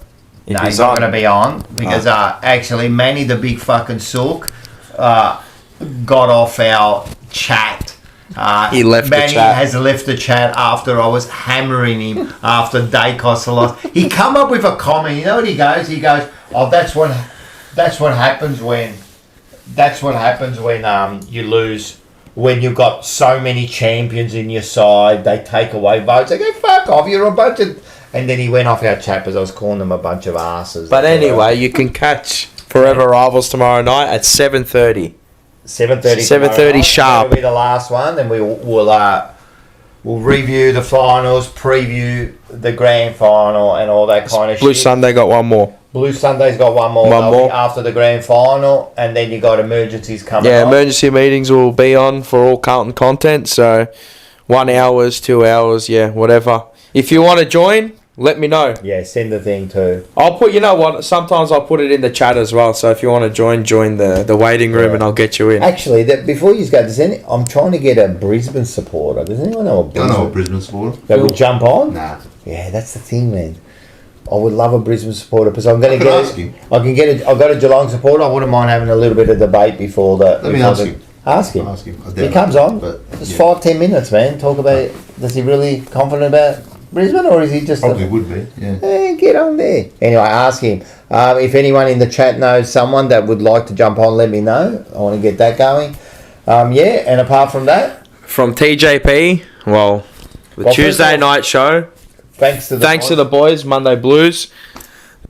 No, he's not going to be on because actually Manny the big fucking sook got off our chat. He left the Manny chat. has left the chat after I was hammering him after Dacos lost. He come up with a comment. You know what he goes? He goes, "Oh, that's what happens when you lose." When you've got so many champions in your side, they take away votes. They go, fuck off, you're a bunch of... And then he went off our chat because I was calling them a bunch of asses. But anyway, you can catch Forever Rivals tomorrow night at 7:30. 7:30. 7:30 sharp. That'll be the last one. Then we'll review the finals, preview the grand final, and all that kind of Blue shit. Sunday got one more. Blue Sunday's got one more. One They'll be more. after the grand final, and then you got emergencies coming. Yeah, up. emergency meetings will be on for all Carlton content. So 1 hour, 2 hours, whatever. If you want to join, let me know. Yeah, send the thing too. I'll put, you know what? Sometimes I'll put it in the chat as well. So if you want to join the waiting room, and I'll get you in. Actually, before you go, I'm trying to get a Brisbane supporter. Does anyone know a Brisbane? Brisbane supporter. That would jump on? Nah. Yeah, that's the thing, man. I would love a Brisbane supporter because I'm going to ask get. him. I can get. I've got a Geelong supporter. I wouldn't mind having a little bit of debate before that. Let me ask him. Ask him. Ask him. I doubt He comes it, on. but, Just yeah. 5-10 minutes, man. Talk about. Does he really confident about Brisbane, or is he just? Probably would be. Yeah. Get on there. Anyway, ask him. If anyone in the chat knows someone that would like to jump on, let me know. I want to get that going. And apart from that, From TJP, well, the Well, Tuesday first of all, night show. thanks to The boys, Monday Blues.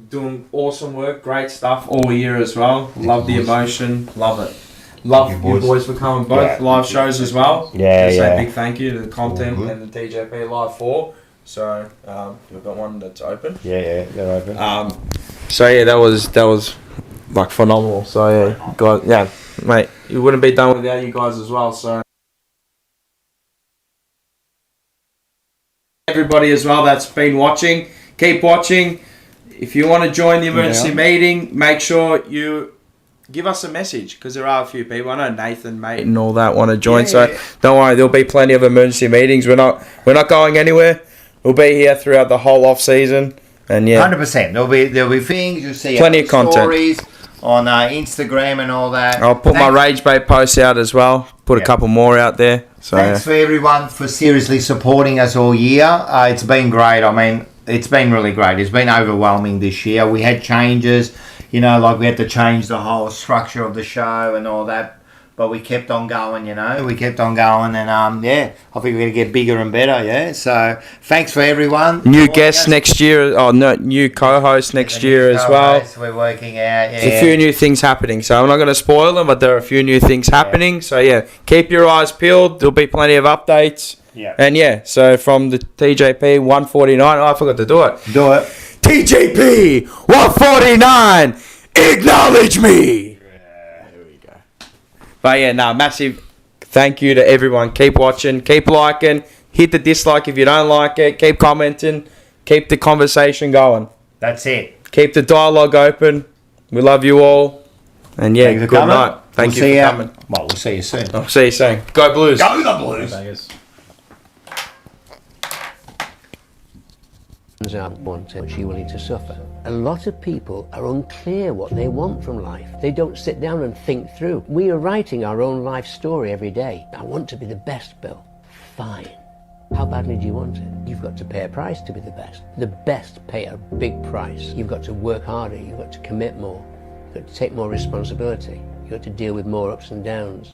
Doing awesome work, great stuff all year as well. Love the emotion, love it. Love Thank you, you boys. boys for coming both live shows as well. Yeah, Just yeah. say big thank you to the content All good. and the TJP Live 4. So we've got one that's open. Yeah, they're open. So yeah, that was like phenomenal. So yeah, God, yeah, mate, you wouldn't be done without you guys as well. So everybody as well that's been watching, keep watching. If you want to join the emergency meeting, make sure you give us a message because there are a few people. I know Nathan, mate, and all that want to join. Don't worry, there'll be plenty of emergency meetings. We're not going anywhere. We'll be here throughout the whole off season, and yeah, 100%. There'll be things you'll see. Plenty of content. Stories on Instagram and all that. I'll put my Rage Bait posts out as well. Put a couple more out there. So Thanks for everyone for seriously supporting us all year. It's been great. I mean, it's been really great. It's been overwhelming this year. We had changes, like we had to change the whole structure of the show and all that. But we kept on going, We kept on going, and I think we're going to get bigger and better, yeah. So thanks for everyone. new guests next year. Oh no, new co-host next year as well. We're working out. There's a few new things happening, so I'm not going to spoil them, but there are a few new things happening. So yeah, keep your eyes peeled. There'll be plenty of updates. Yeah. And yeah, so from the TJP 149, I forgot to do it. Do it. TJP 149, acknowledge me. But yeah, massive thank you to everyone. Keep watching, keep liking, hit the dislike if you don't like it, keep commenting, keep the conversation going. That's it. Keep the dialogue open. We love you all. And yeah, Thanks for good coming. night. Thank We'll you see for ya. coming. Well, we'll see you soon. I'll see you soon. Go Blues. Go the Blues. Aren't wanting, she willing to suffer. A lot of people are unclear what they want from life. They don't sit down and think through. We are writing our own life story every day. I want to be the best, Bill. Fine. How badly do you want it? You've got to pay a price to be the best. The best pay a big price. You've got to work harder. You've got to commit more. You've got to take more responsibility. You've got to deal with more ups and downs.